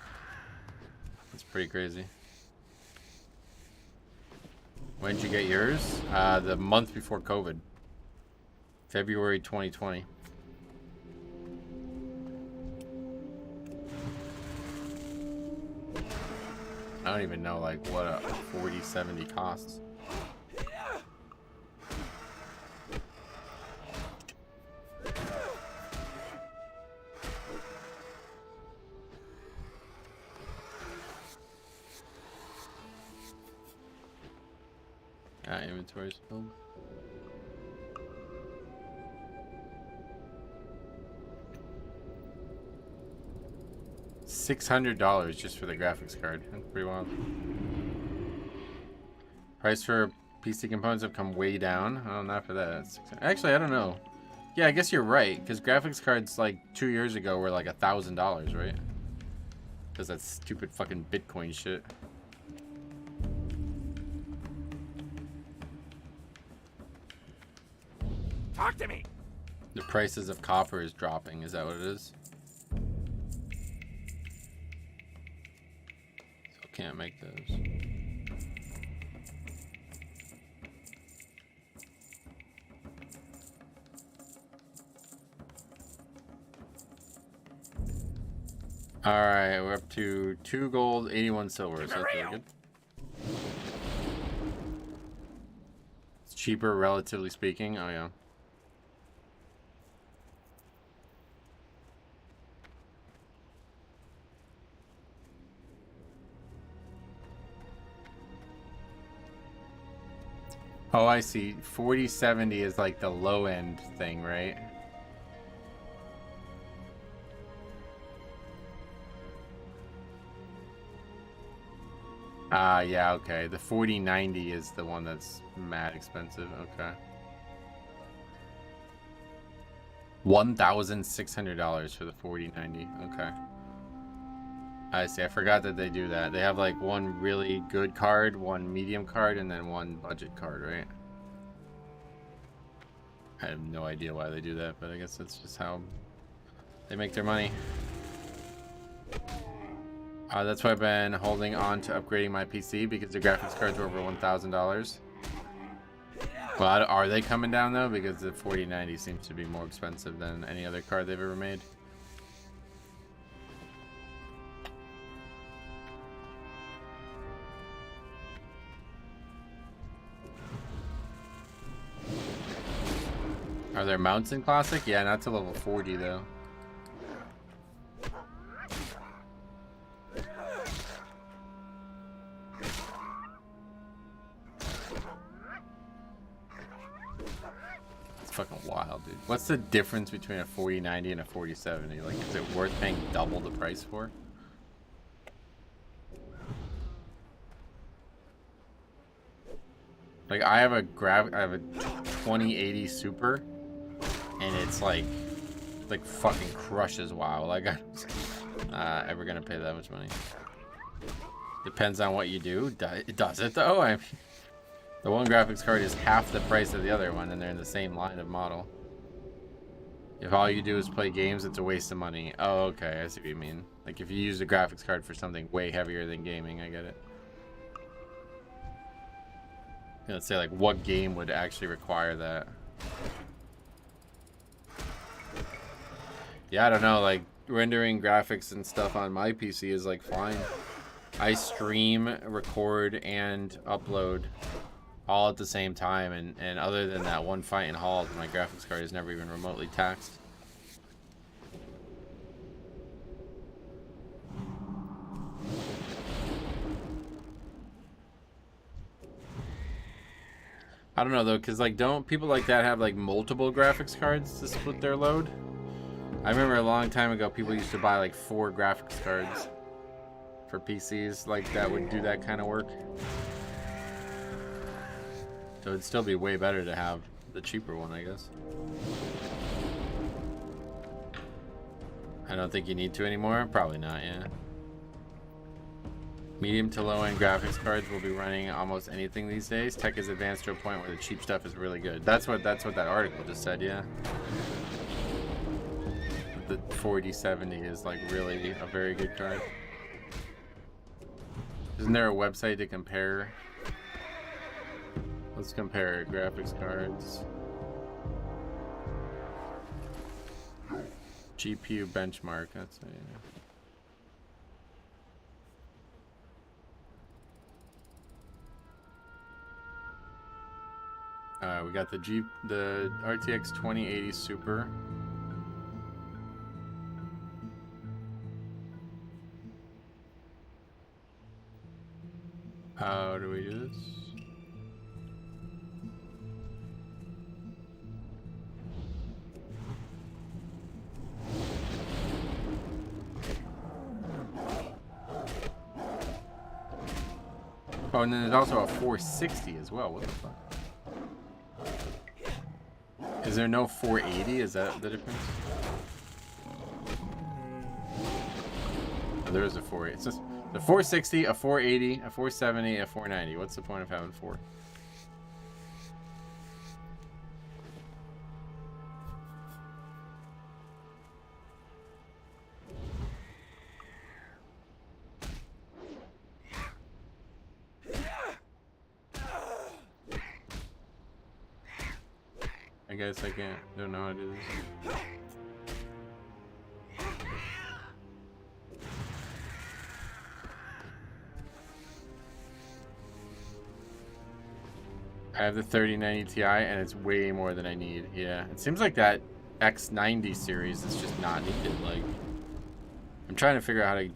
That's pretty crazy. When did you get yours? The month before COVID. February 2020. I don't even know like what a 4070 costs. Inventory's filled. $600 just for the graphics card. That's pretty wild. Price for PC components have come way down. Oh, not for that. Actually, I don't know. Yeah, I guess you're right, because graphics cards like 2 years ago were like $1,000, right? Because that stupid fucking Bitcoin shit. Talk to me. The prices of copper is dropping. Is that what it is? So can't make those. All right, we're up to 2 gold, 81 silver. So that's really good. It's cheaper, relatively speaking. Oh yeah. Oh, I see. 4070 is like the low end thing, right? Ah, yeah, okay. The 4090 is the one that's mad expensive. Okay. $1,600 for the 4090. Okay. I see. I forgot that they do that. They have like one really good card, one medium card, and then one budget card, right? I have no idea why they do that, but I guess that's just how they make their money. That's why I've been holding on to upgrading my PC, because the graphics cards are over $1,000. Well, are they coming down though? Because the 4090 seems to be more expensive than any other card they've ever made. Are there mounts in Classic? Yeah, not to level 40 though. It's fucking wild. wild, dude. What's the difference between a 4090 and a 4070? Like, is it worth paying double the price for? Like, I have a 2080 Super, and it's like fucking crushes WoW. Like, I'm ever gonna pay that much money? Depends on what you do. Does it though? I mean, the one graphics card is half the price of the other one, and they're in the same line of model. If all you do is play games, it's a waste of money. Oh, okay, I see what you mean. Like, if you use a graphics card for something way heavier than gaming, I get it. Let's say, like, what game would actually require that? Yeah, I don't know. Like, rendering graphics and stuff on my PC is, like, fine. I stream, record, and upload all at the same time. And other than that one fight in Halls, my graphics card is never even remotely taxed. I don't know though, because like, don't people like that have like multiple graphics cards to split their load? I remember a long time ago people used to buy like 4 graphics cards for PCs like that would do that kind of work. So it'd still be way better to have the cheaper one, I guess. I don't think you need to anymore. Probably not, yeah. Medium to low-end graphics cards will be running almost anything these days. Tech is advanced to a point where the cheap stuff is really good. That's what that article just said, yeah. The 4070 is like really a very good card. Isn't there a website to compare? Let's compare graphics cards. GPU benchmark, that's it. We got the RTX 2080 Super. How do we do this? Oh, and then there's also a 460 as well. What the fuck? Is there no 480? Is that the difference? Oh, there is a 480. It's just the 460, a 480, a 470, a 490. What's the point of having 4? I guess I don't know how to do this. I have the 3090 Ti and it's way more than I need. Yeah, it seems like that X90 series is just not needed. Like, I'm trying to figure out how to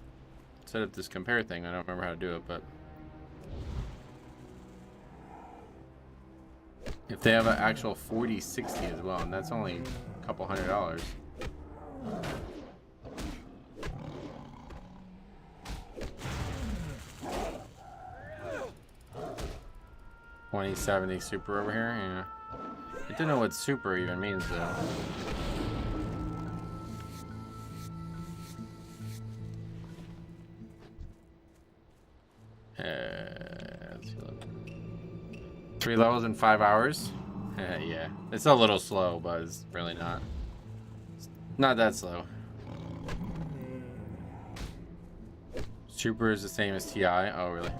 set up this compare thing. I don't remember how to do it, but if they have an actual 4060 as well, and that's only a couple $100. 2070 Super over here, yeah. I don't know what Super even means though. Let's look. 3 levels in 5 hours? Yeah, it's a little slow, but it's really not. It's not that slow. Super is the same as TI? Oh, really?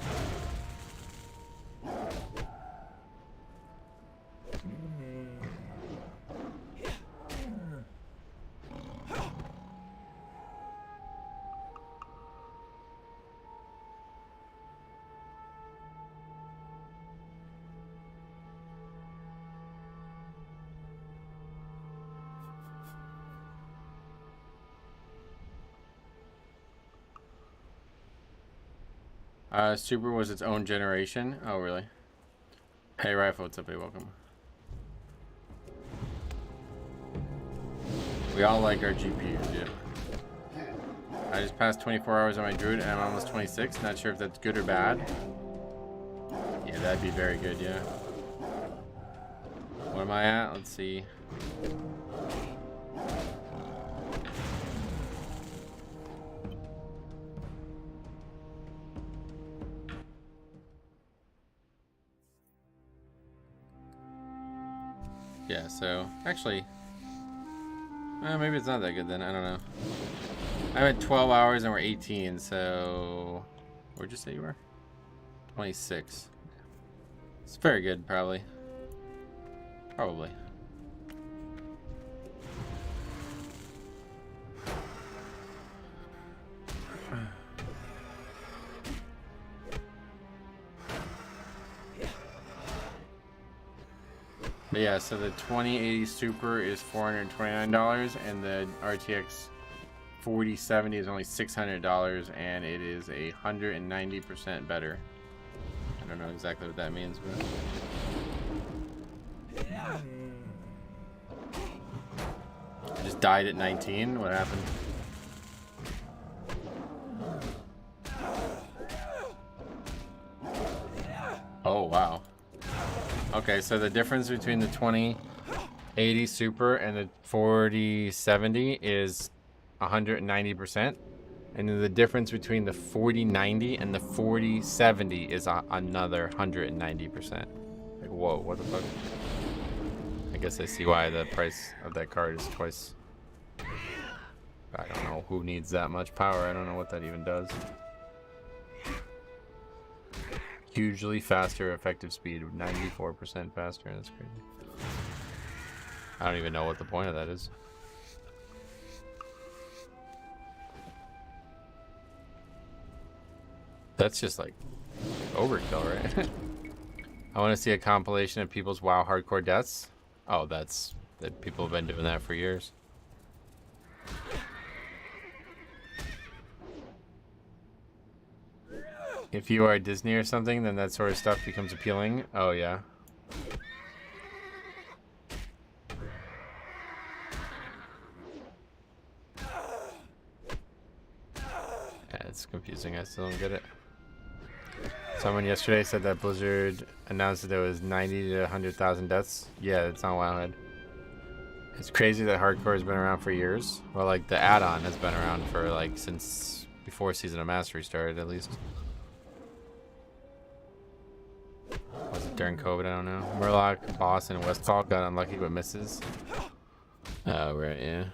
Super was its own generation. Oh, really? Hey, Rifle, what's up, hey, welcome. We all like our GPUs, yeah. I just passed 24 hours on my druid and I'm almost 26. Not sure if that's good or bad. Yeah, that'd be very good, yeah. What am I at? Let's see. Yeah, so actually, maybe it's not that good then. I don't know. I'm at 12 hours and we're 18, so where'd you say you were? 26. It's very good, probably. Probably. But yeah, so the 2080 Super is $429 and the RTX 4070 is only $600 and it is 190% better. I don't know exactly what that means, but I just died at 19. What happened? Oh wow. Okay, so the difference between the 2080 Super and the 4070 is 190%. And then the difference between the 4090 and the 4070 is another 190%. Like, whoa, what the fuck? I guess I see why the price of that card is twice. I don't know who needs that much power. I don't know what that even does. Hugely faster effective speed, 94% faster. That's crazy. I don't even know what the point of that is. That's just like overkill, right? I want to see a compilation of people's WoW hardcore deaths. Oh, that people have been doing that for years. If you are Disney or something, then that sort of stuff becomes appealing. Oh, yeah. Yeah, it's confusing. I still don't get it. Someone yesterday said that Blizzard announced that there was 90 to 100,000 deaths. Yeah, it's on Wowhead. It's crazy that hardcore has been around for years. Well, like, the add-on has been around for, like, since before Season of Mastery started, at least. Was it during COVID? I don't know. Murloc, Boss, and Westfall got unlucky with misses. Oh, right, yeah.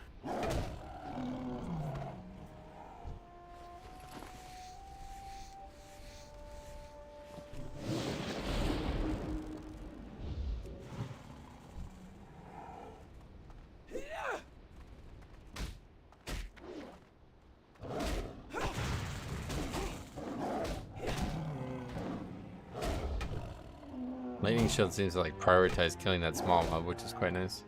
Lightning Shield seems to like prioritize killing that small mob, which is quite nice.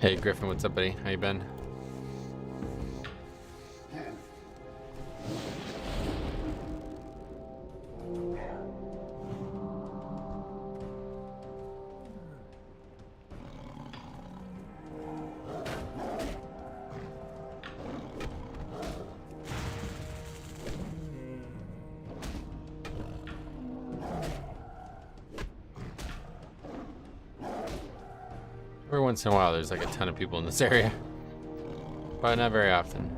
Hey Griffin, what's up, buddy? How you been? Every once in a while, there's like a ton of people in this area, but not very often.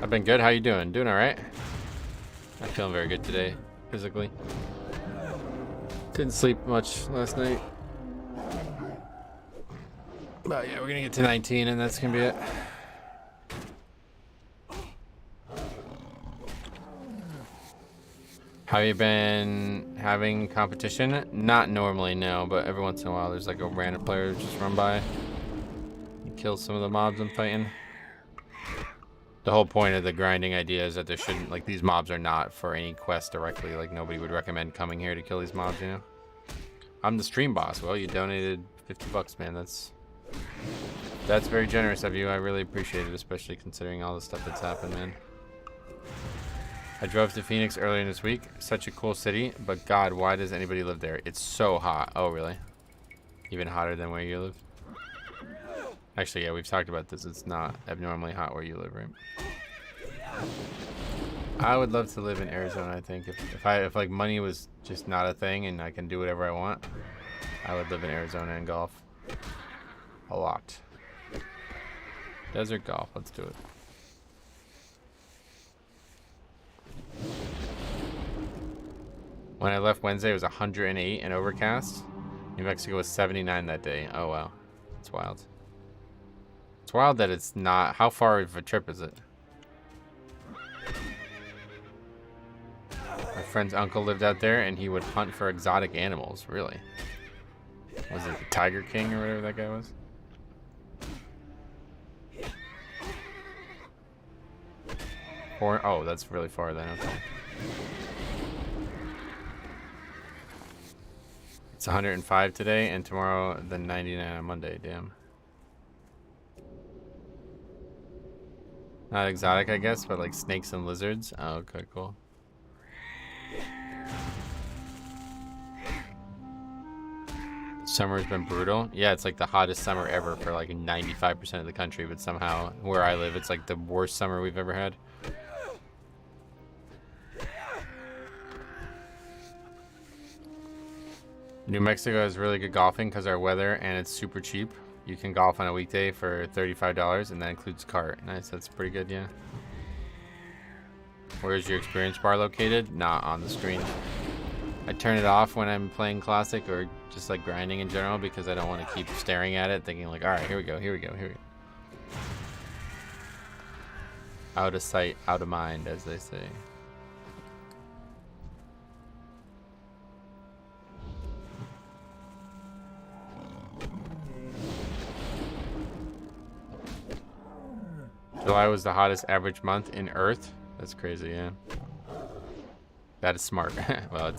I've been good. How you doing? Doing all right? Not feeling very good today, physically. Didn't sleep much last night. But yeah, we're gonna get to 19, and that's gonna be it. Have you been having competition? Not normally, no, but every once in a while there's like a random player just run by and kill some of the mobs I'm fighting. The whole point of the grinding idea is that there shouldn't, like, these mobs are not for any quest directly. Like, nobody would recommend coming here to kill these mobs, you know? I'm the stream boss. Well, you donated 50 bucks, man. That's very generous of you. I really appreciate it, especially considering all the stuff that's happened, man. I drove to Phoenix earlier this week. Such a cool city, but God, why does anybody live there? It's so hot. Oh, really? Even hotter than where you live? Actually, yeah, we've talked about this. It's not abnormally hot where you live, right? I would love to live in Arizona, I think. If like money was just not a thing and I can do whatever I want, I would live in Arizona and golf. A lot. Desert golf, let's do it. When I left Wednesday, it was 108 and overcast. New Mexico was 79 that day. Oh, wow. It's wild. It's wild that it's not... How far of a trip is it? My friend's uncle lived out there, and he would hunt for exotic animals. Really? Was it the Tiger King or whatever that guy was? Oh, that's really far then. Okay. It's 105 today, and tomorrow then 99 on Monday. Damn. Not exotic, I guess, but like snakes and lizards. Oh, okay, cool. Summer's been brutal. Yeah, it's like the hottest summer ever for like 95% of the country, but somehow where I live, it's like the worst summer we've ever had. New Mexico is really good golfing because our weather and it's super cheap. You can golf on a weekday for $35 and that includes cart. Nice, that's pretty good, yeah. Where is your experience bar located? Not on the screen. I turn it off when I'm playing Classic or just like grinding in general because I don't want to keep staring at it thinking like, all right, here we go, here we go, here we go. Out of sight, out of mind, as they say. July was the hottest average month in Earth. That's crazy, yeah. That is smart. Well,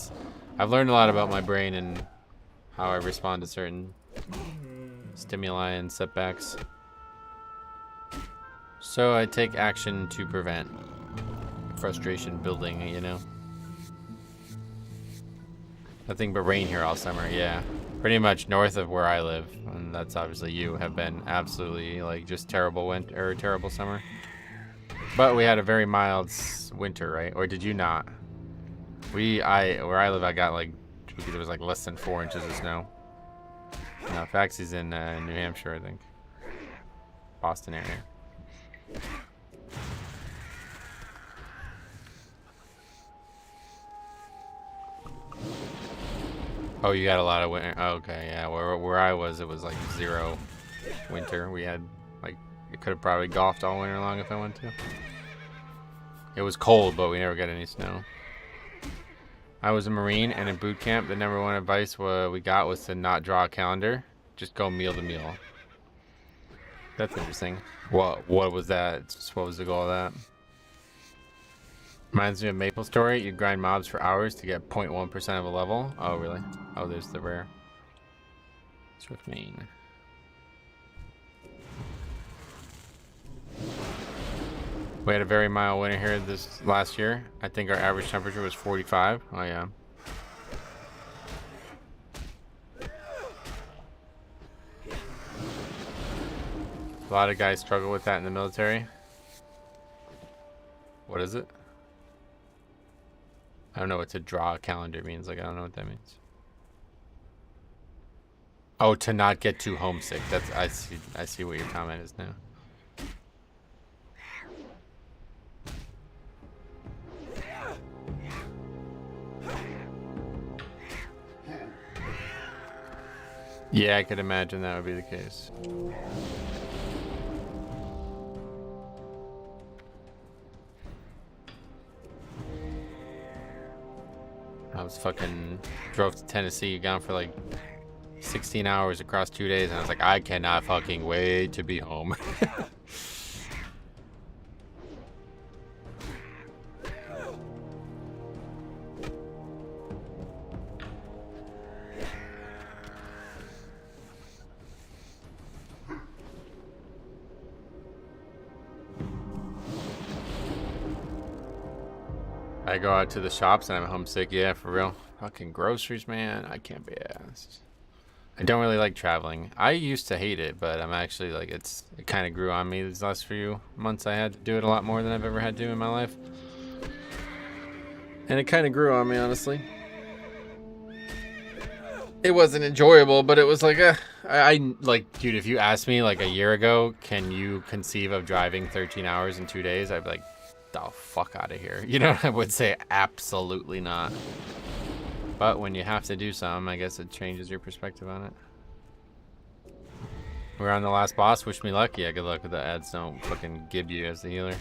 I've learned a lot about my brain and how I respond to certain stimuli and setbacks. So I take action to prevent frustration building, you know. Nothing but rain here all summer, yeah. Pretty much north of where I live, and that's obviously you, have been absolutely like just terrible winter or terrible summer. But we had a very mild winter, right? Or did you not? Where I live, I got like, it was like less than 4 inches of snow. No, Faxy's in New Hampshire, I think. Boston area. Oh, you got a lot of winter. Oh, okay, yeah. Where I was, it was like 0 winter. We had like, I could have probably golfed all winter long if I wanted to. It was cold, but we never got any snow. I was a Marine, and in boot camp, the #1 advice we got was to not draw a calendar. Just go meal to meal. That's interesting. What was that? What was the goal of that? Reminds me of Maple Story. You grind mobs for hours to get 0.1% of a level. Oh, really? Oh, there's the rare. Swift Main. We had a very mild winter here this last year. I think our average temperature was 45. Oh, yeah. A lot of guys struggle with that in the military. What is it? I don't know what to draw a calendar means. Like, I don't know what that means. Oh, to not get too homesick. That's I see what your comment is now. Yeah, I could imagine that would be the case. was fucking drove to Tennessee, gone for like 16 hours across 2 days, and I was like, I cannot fucking wait to be home. I go out to the shops and I'm homesick. Yeah, for real. Fucking groceries, man. I can't be asked. I don't really like traveling. I used to hate it, but I'm actually like, it kind of grew on me these last few months. I had to do it a lot more than I've ever had to in my life. And it kind of grew on me, honestly. It wasn't enjoyable, but it was like, I like, dude, if you asked me like a year ago, can you conceive of driving 13 hours in 2 days? I'd be like, the fuck out of here. You know, I would say absolutely not. But when you have to do something, I guess it changes your perspective on it. We're on the last boss. Wish me luck. Yeah, good luck with the ads. Don't fucking gib you as the healer.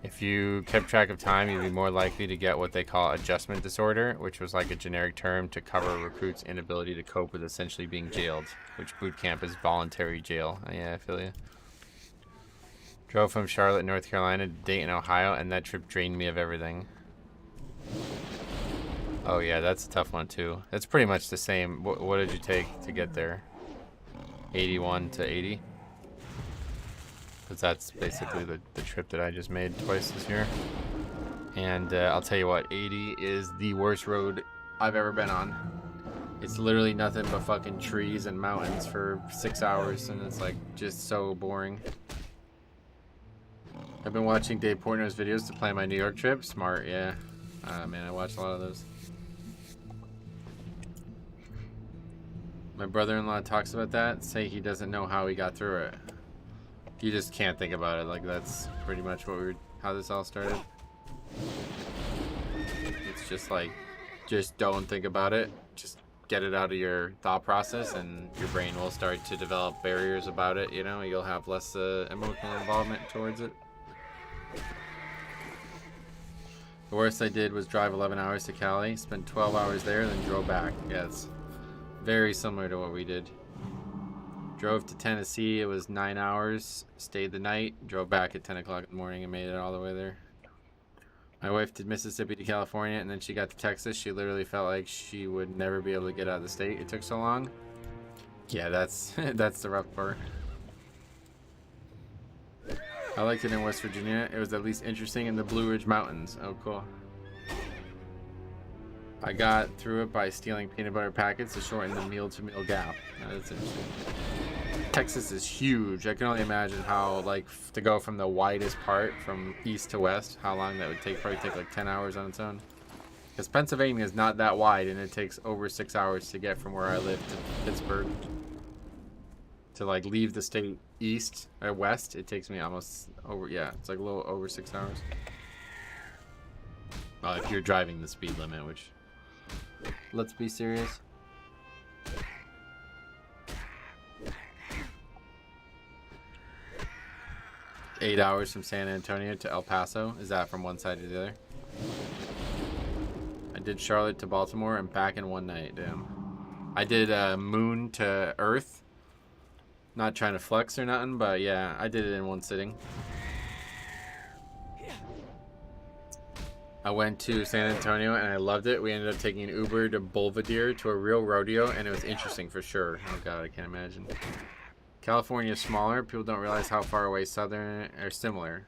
If you kept track of time, you'd be more likely to get what they call adjustment disorder, which was like a generic term to cover recruits' inability to cope with essentially being jailed, which boot camp is voluntary jail. Yeah, I feel you. Drove from Charlotte, North Carolina to Dayton, Ohio, and that trip drained me of everything. Oh yeah, that's a tough one too. That's pretty much the same. What did you take to get there? 81 to 80? Because that's basically the trip that I just made twice this year. And I'll tell you what, 80 is the worst road I've ever been on. It's literally nothing but fucking trees and mountains for 6 hours, and it's like just so boring. I've been watching Dave Portnoy's videos to plan my New York trip. Smart, yeah. Man, I watched a lot of those. My brother-in-law talks about that. Say he doesn't know how he got through it. He just can't think about it. Like, that's pretty much how this all started. It's just like, just don't think about it. Just get it out of your thought process, and your brain will start to develop barriers about it. You know, you'll have less emotional involvement towards it. The worst I did was drive 11 hours to Cali, spent 12 hours there, then drove back. Yeah, it's very similar to what we did. Drove to Tennessee, it was 9 hours, stayed the night, drove back at 10 o'clock in the morning and made it all the way there. My wife did Mississippi to California, and then she got to Texas. She literally felt like she would never be able to get out of the state. It took so long. Yeah, that's the rough part. I liked it in West Virginia. It was at least interesting in the Blue Ridge Mountains. Oh, cool. I got through it by stealing peanut butter packets to shorten the meal-to-meal gap. That's interesting. Texas is huge. I can only imagine how, like, to go from the widest part from east to west, how long that would take. Probably take like 10 hours on its own. Because Pennsylvania is not that wide, and it takes over 6 hours to get from where I live to Pittsburgh. To like leave the state east or west, it takes me almost over, yeah, it's like a little over 6 hours. Well, if you're driving the speed limit, which, let's be serious. Eight hours from San Antonio to El Paso. Is that from one side to the other? I did Charlotte to Baltimore and back in one night. Damn. I did Moon to Earth. Not trying to flex or nothing, but yeah, I did it in one sitting. I went to San Antonio and I loved it. We ended up taking an Uber to Belvedere to a real rodeo, and it was interesting for sure. Oh god, I can't imagine. California is smaller. People don't realize how far away Southern are similar.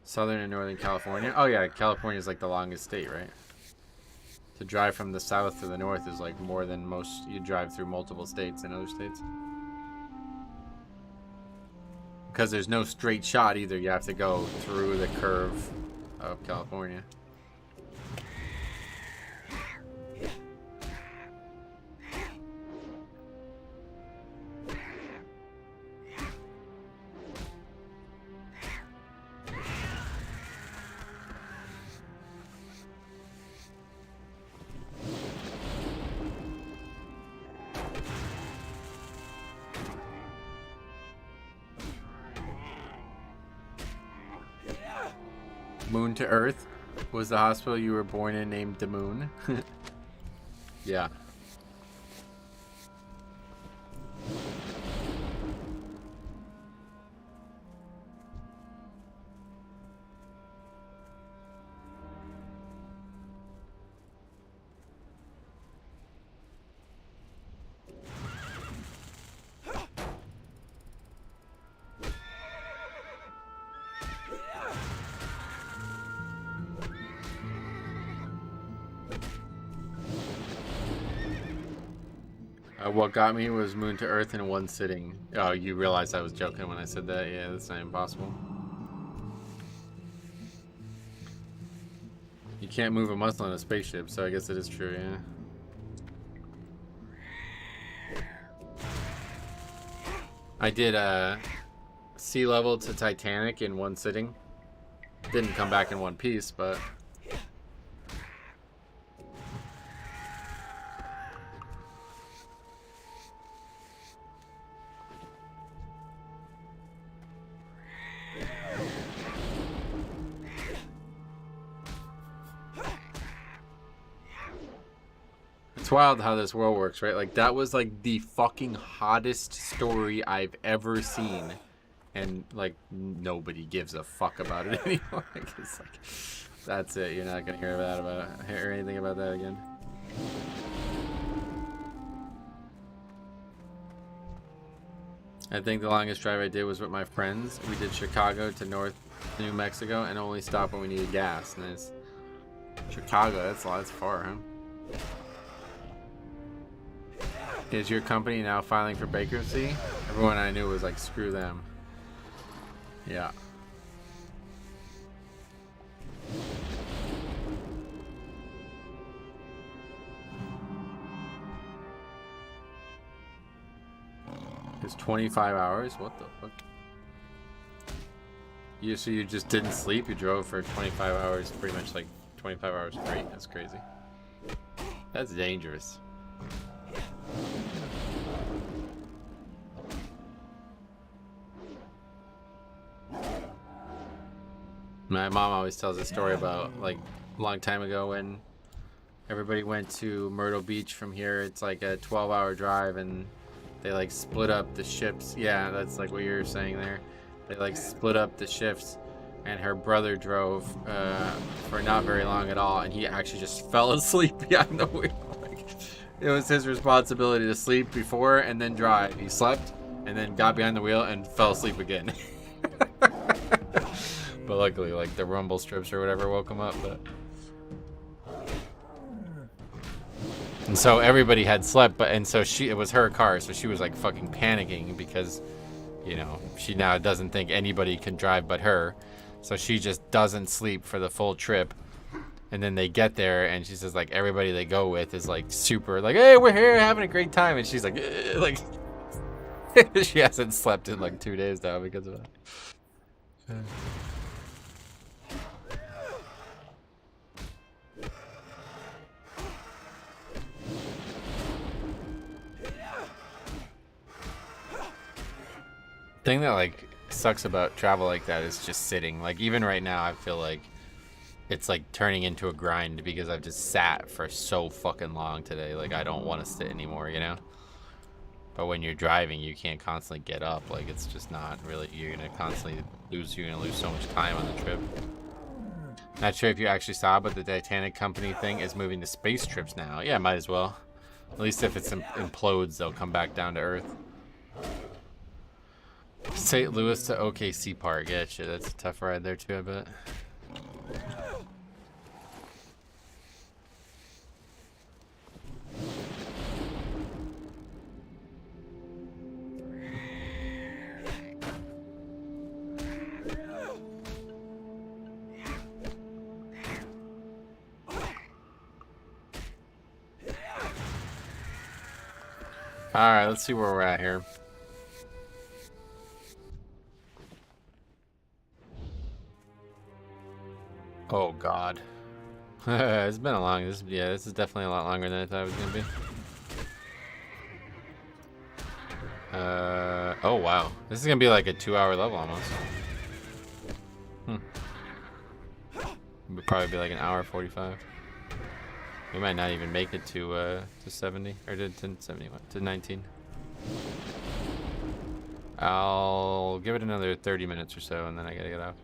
Southern and Northern California. Oh yeah, California is like the longest state, right? To drive from the south to the north is like more than most. You drive through multiple states in other states. Because there's no straight shot either. You have to go through the curve of California. Moon to Earth. Was the hospital you were born in named Damoon? Yeah. What got me was Moon to Earth in one sitting. Oh, you realized I was joking when I said that? Yeah, that's not impossible. You can't move a muscle in a spaceship, so I guess it is true, yeah. I did sea level to Titanic in one sitting. Didn't come back in one piece, but... It's wild how this world works, right? Like, that was, like, the fucking hottest story I've ever seen. And, like, nobody gives a fuck about it anymore. Like, it's like, that's it. You're not gonna hear anything about that again. I think the longest drive I did was with my friends. We did Chicago to North New Mexico and only stopped when we needed gas. Nice. Chicago, that's far, huh? Is your company now filing for bankruptcy? Everyone I knew was like, screw them. Yeah. It's 25 hours? What the fuck? So you just didn't sleep? You drove for 25 hours, pretty much like 25 hours straight? That's crazy. That's dangerous. My mom always tells a story about, like, a long time ago when everybody went to Myrtle Beach from here. It's like a 12-hour drive, and they, like, split up the shifts. Yeah, that's, like, what you're saying there. They, like, split up the shifts, and her brother drove for not very long at all, and he actually just fell asleep behind the wheel. Like, it was his responsibility to sleep before and then drive. He slept, and then got behind the wheel and fell asleep again. But luckily, like, the rumble strips or whatever woke him up, but... And so everybody had slept, but, and so it was her car, so she was, like, fucking panicking because, you know, she now doesn't think anybody can drive but her. So she just doesn't sleep for the full trip. And then they get there, and she says, like, everybody they go with is, like, super, like, hey, we're here having a great time. And she's like, like, she hasn't slept in, like, 2 days now because of that. Thing that, like, sucks about travel like that is just sitting. Like, even right now, I feel like it's, like, turning into a grind because I've just sat for so fucking long today. Like, I don't want to sit anymore, you know? But when you're driving, you can't constantly get up. Like, it's just not really, you're gonna constantly lose so much time on the trip. Not sure if you actually saw, but the Titanic company thing is moving to space trips now. Yeah, might as well. At least if it implodes, they'll come back down to Earth. St. Louis to OKC Park. Yeah, shit, that's a tough ride there too, I bet. Alright, let's see where we're at here. Oh god. It's been a long, this is definitely a lot longer than I thought it was gonna be. Oh wow. This is gonna be like a 2-hour level almost. Would probably be like an hour 45. We might not even make it to 70 or to 71 to 19. I'll give it another 30 minutes or so, and then I gotta get off.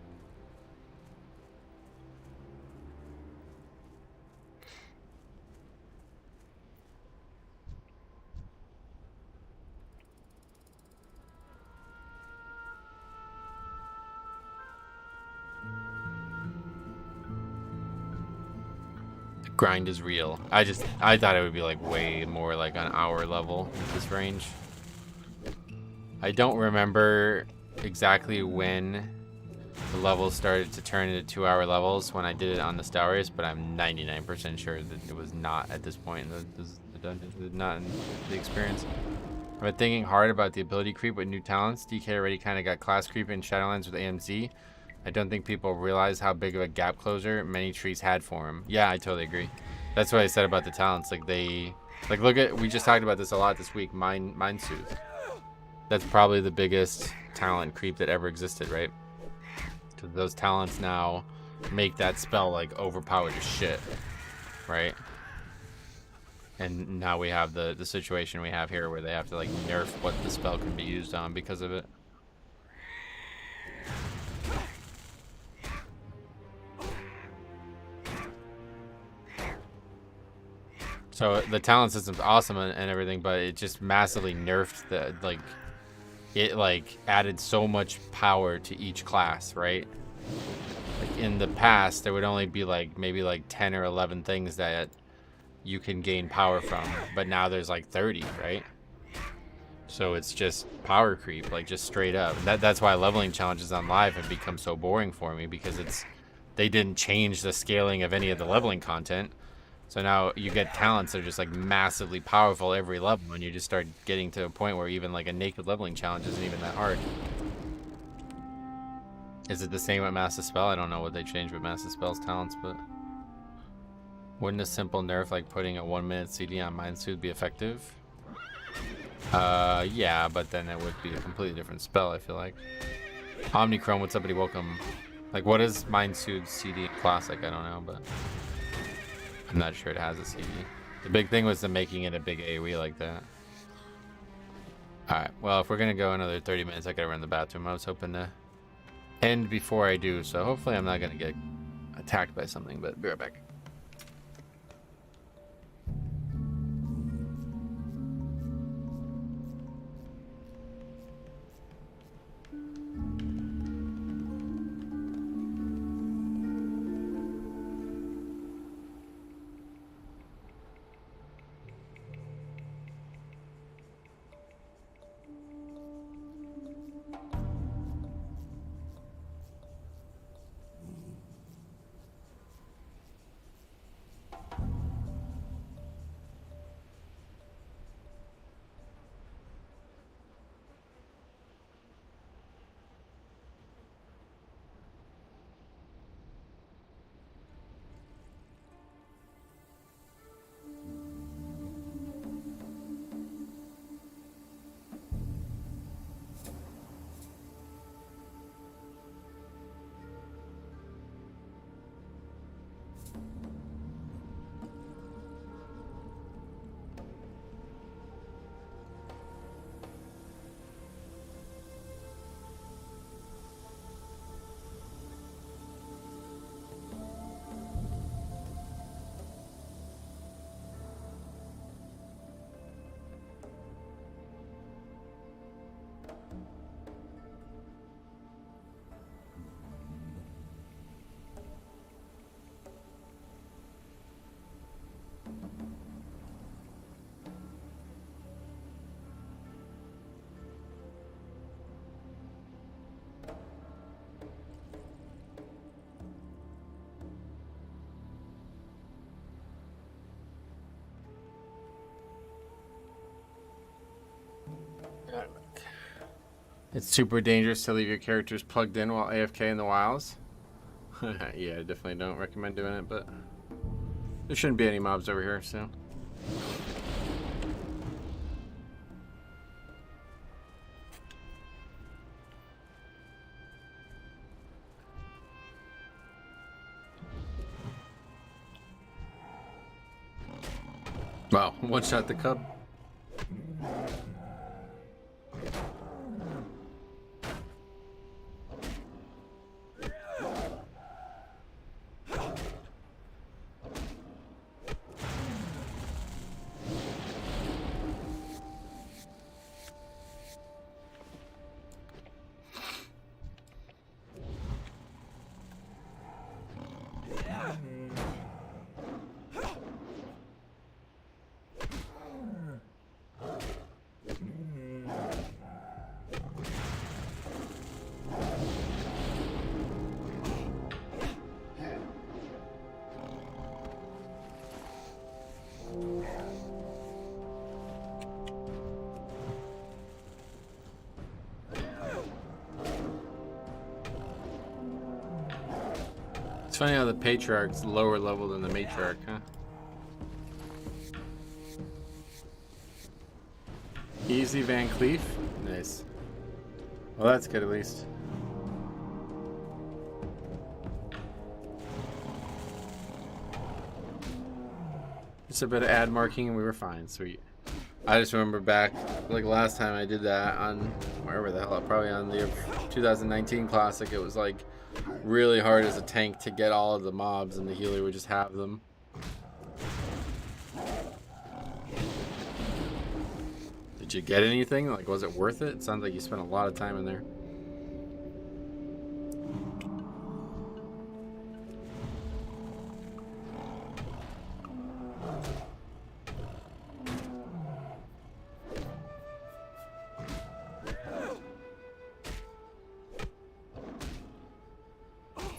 Grind is real. I thought it would be like way more like an hour level at this range. I don't remember exactly when the levels started to turn into 2-hour levels when I did it on the Star Race, but I'm 99% sure that it was not at this point in the dungeon, not in the experience. I've been thinking hard about the ability creep with new talents. DK already kind of got class creep in Shadowlands with AMZ. I don't think people realize how big of a gap closer many trees had for him. Yeah, I totally agree. That's what I said about the talents. Like look at, we just talked about this a lot this week. Mind Soothe. That's probably the biggest talent creep that ever existed, right? Because those talents now make that spell like overpowered as shit, right? And now we have the situation we have here where they have to like nerf what the spell can be used on because of it. So the talent system's awesome and everything, but it just massively nerfed the it like added so much power to each class, right? Like in the past, there would only be like maybe like 10 or 11 things that you can gain power from, but now there's like 30, right? So it's just power creep, like just straight up. That's why leveling challenges on live have become so boring for me, because they didn't change the scaling of any of the leveling content. So now you get talents that are just like massively powerful every level, and you just start getting to a point where even like a naked leveling challenge isn't even that hard. Is it the same with Massive Spell? I don't know what they changed with Massive Spell's talents, but wouldn't a simple nerf like putting a 1-minute CD on Mind Soothe be effective? Yeah, but then it would be a completely different spell, I feel like. Omnichrome, what's up, buddy? Welcome. Like, what is Mind Soothe CD Classic? I don't know, but I'm not sure it has a CD. The big thing was the making it a big AoE like that. Alright, well, if we're gonna go another 30 minutes, I gotta run to the bathroom. I was hoping to end before I do, so hopefully I'm not gonna get attacked by something, but be right back. It's super dangerous to leave your characters plugged in while AFK in the wilds. Yeah, I definitely don't recommend doing it, but there shouldn't be any mobs over here, so. Wow, one shot the cub. It's funny how the Patriarch's lower level than the Matriarch, huh? Easy Van Cleef? Nice. Well, that's good at least. Just a bit of ad marking and we were fine. Sweet. I just remember back, like last time I did that on, wherever the hell, probably on the 2019 Classic, it was like really hard as a tank to get all of the mobs and the healer would just have them. Did you get anything? Like, was it worth it? It sounds like you spent a lot of time in there.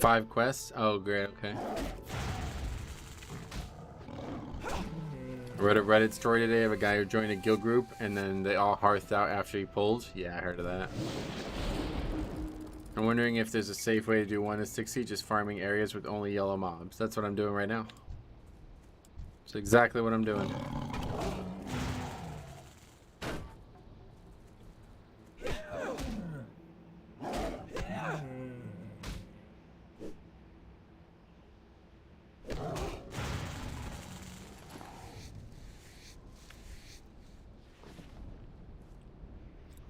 Five quests? Oh, great, okay. I read a Reddit story today of a guy who joined a guild group and then they all hearthed out after he pulled. Yeah, I heard of that. I'm wondering if there's a safe way to do 1 to 60, just farming areas with only yellow mobs. That's what I'm doing right now. That's exactly what I'm doing.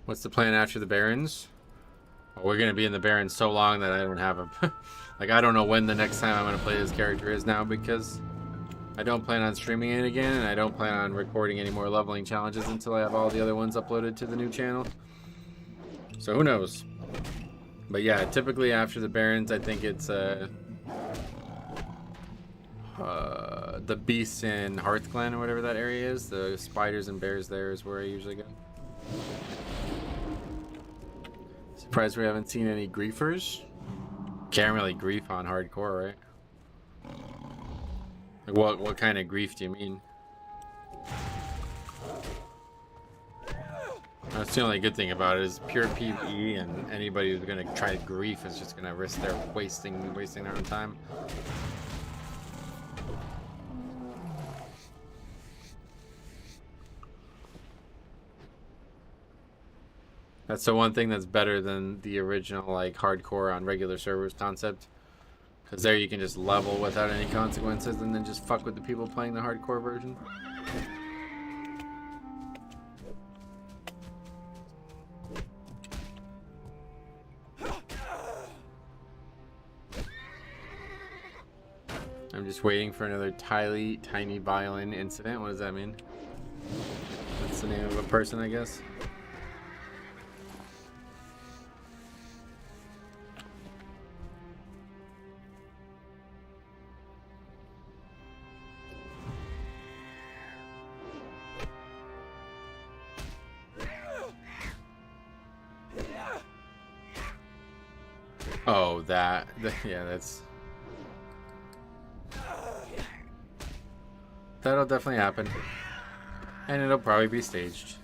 What's the plan after the Barrens? Well, we're gonna be in the Barrens so long that I don't have a like I don't know when the next time I'm gonna play this character is now, because I don't plan on streaming it again and I don't plan on recording any more leveling challenges until I have all the other ones uploaded to the new channel. So who knows? But yeah, typically after the Barrens I think it's the beasts in Hearthglen or whatever that area is. The spiders and bears there is where I usually go. Surprised we haven't seen any griefers. Can't really grief on hardcore, right? Like what kind of grief do you mean? That's the only good thing about it is pure PvE, and anybody who's gonna try to grief is just gonna risk their wasting their own time. That's the one thing that's better than the original like hardcore on regular servers concept, because there you can just level without any consequences and then just fuck with the people playing the hardcore version. I'm just waiting for another tiny violin incident. What does that mean? That's the name of a person, I guess. Oh, yeah, that'll definitely happen, and it'll probably be staged.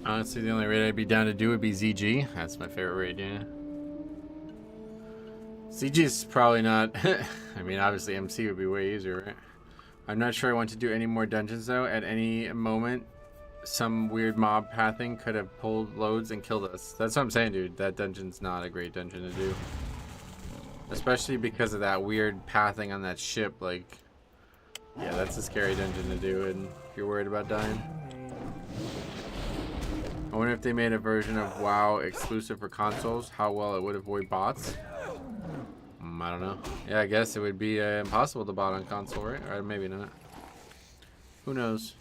Honestly, the only raid I'd be down to do would be ZG. That's my favorite raid, yeah. ZG is probably not... I mean, obviously MC would be way easier, right? I'm not sure I want to do any more dungeons, though. At any moment, some weird mob pathing could have pulled loads and killed us. That's what I'm saying, dude. That dungeon's not a great dungeon to do. Especially because of that weird pathing on that ship, like... Yeah, that's a scary dungeon to do, and if you're worried about dying. I wonder if they made a version of WoW exclusive for consoles, how well it would avoid bots. I don't know. Yeah, I guess it would be impossible to bot on console, right? Or maybe not. Who knows?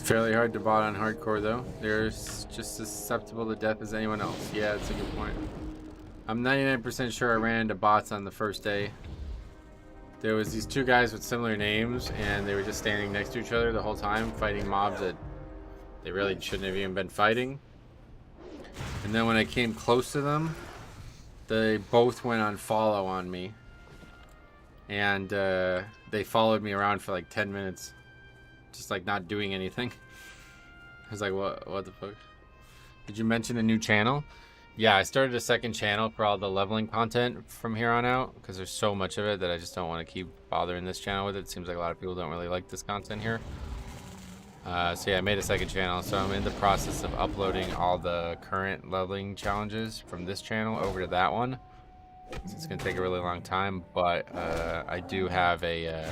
Fairly hard to bot on hardcore though. They're just as susceptible to death as anyone else. Yeah, that's a good point. I'm 99% sure I ran into bots on the first day. There was these two guys with similar names and they were just standing next to each other the whole time fighting mobs that they really shouldn't have even been fighting. And then when I came close to them, they both went on follow on me. And they followed me around for like 10 minutes. Just like not doing anything. I was like, what the fuck? Did you mention a new channel? Yeah, I started a second channel for all the leveling content from here on out because there's so much of it that I just don't want to keep bothering this channel with it. It seems like a lot of people don't really like this content here. So yeah, I made a second channel. So I'm in the process of uploading all the current leveling challenges from this channel over to that one. So it's gonna take a really long time, but I do have a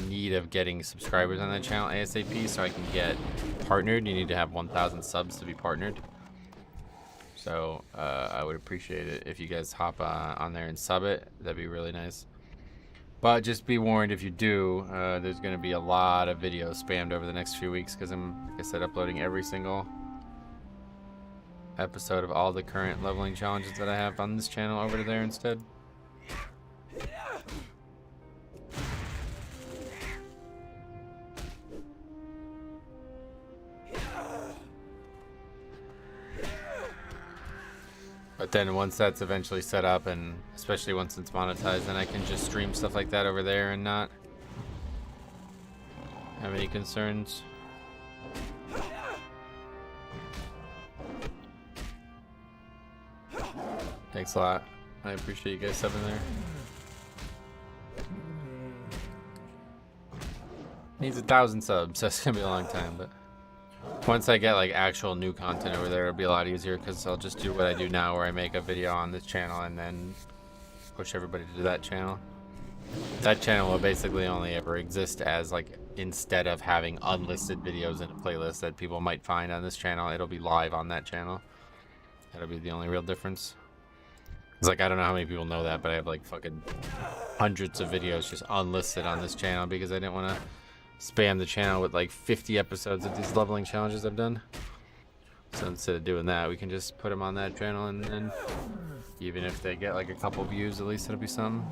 need of getting subscribers on that channel ASAP so I can get partnered. You need to have 1,000 subs to be partnered. So I would appreciate it if you guys hop on there and sub it. That'd be really nice. But just be warned, if you do, there's going to be a lot of videos spammed over the next few weeks because I'm, like I said, uploading every single episode of all the current leveling challenges that I have on this channel over to there instead. But then once that's eventually set up, and especially once it's monetized, then I can just stream stuff like that over there and not have any concerns. Thanks a lot. I appreciate you guys subbing there. Needs 1,000 subs. That's gonna be a long time, but once I get like actual new content over there, it'll be a lot easier because I'll just do what I do now, where I make a video on this channel and then push everybody to that channel. That channel will basically only ever exist as like, instead of having unlisted videos in a playlist that people might find on this channel, it'll be live on that channel. That'll be the only real difference. It's like, I don't know how many people know that, but I have like fucking hundreds of videos just unlisted on this channel because I didn't want to spam the channel with like 50 episodes of these leveling challenges I've done. So instead of doing that, we can just put them on that channel, and then even if they get like a couple views, at least it'll be something.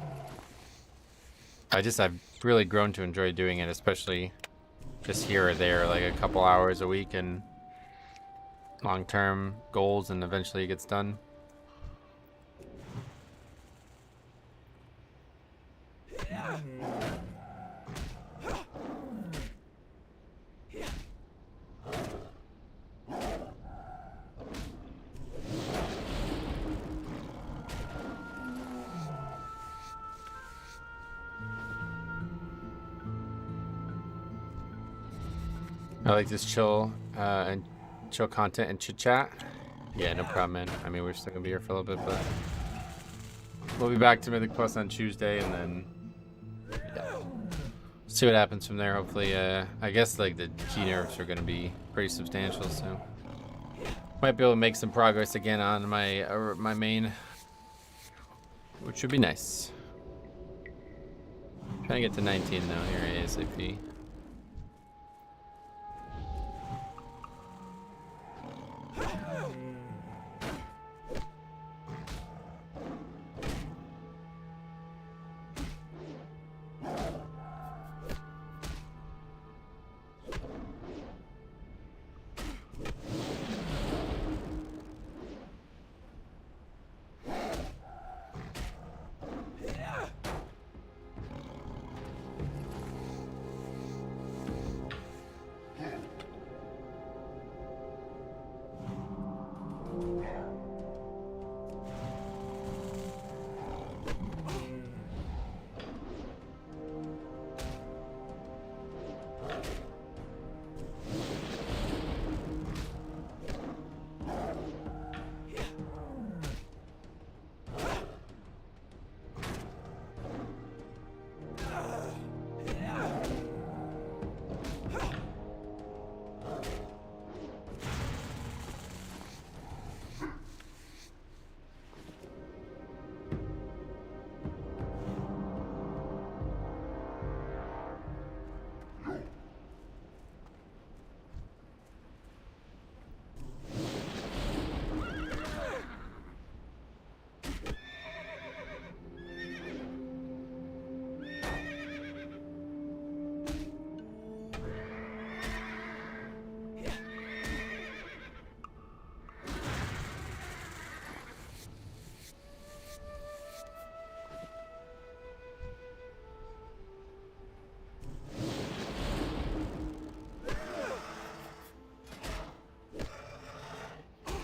I've really grown to enjoy doing it, especially just here or there, like a couple hours a week and long-term goals, and eventually it gets done. I like this chill and chill content and chit chat. Yeah, no problem, man. I mean, we're still gonna be here for a little bit, but we'll be back to Mythic Plus on Tuesday, and then yeah. See what happens from there. Hopefully, I guess like the key nerfs are gonna be pretty substantial, so might be able to make some progress again on my main, which should be nice. Trying to get to 19 though here ASAP.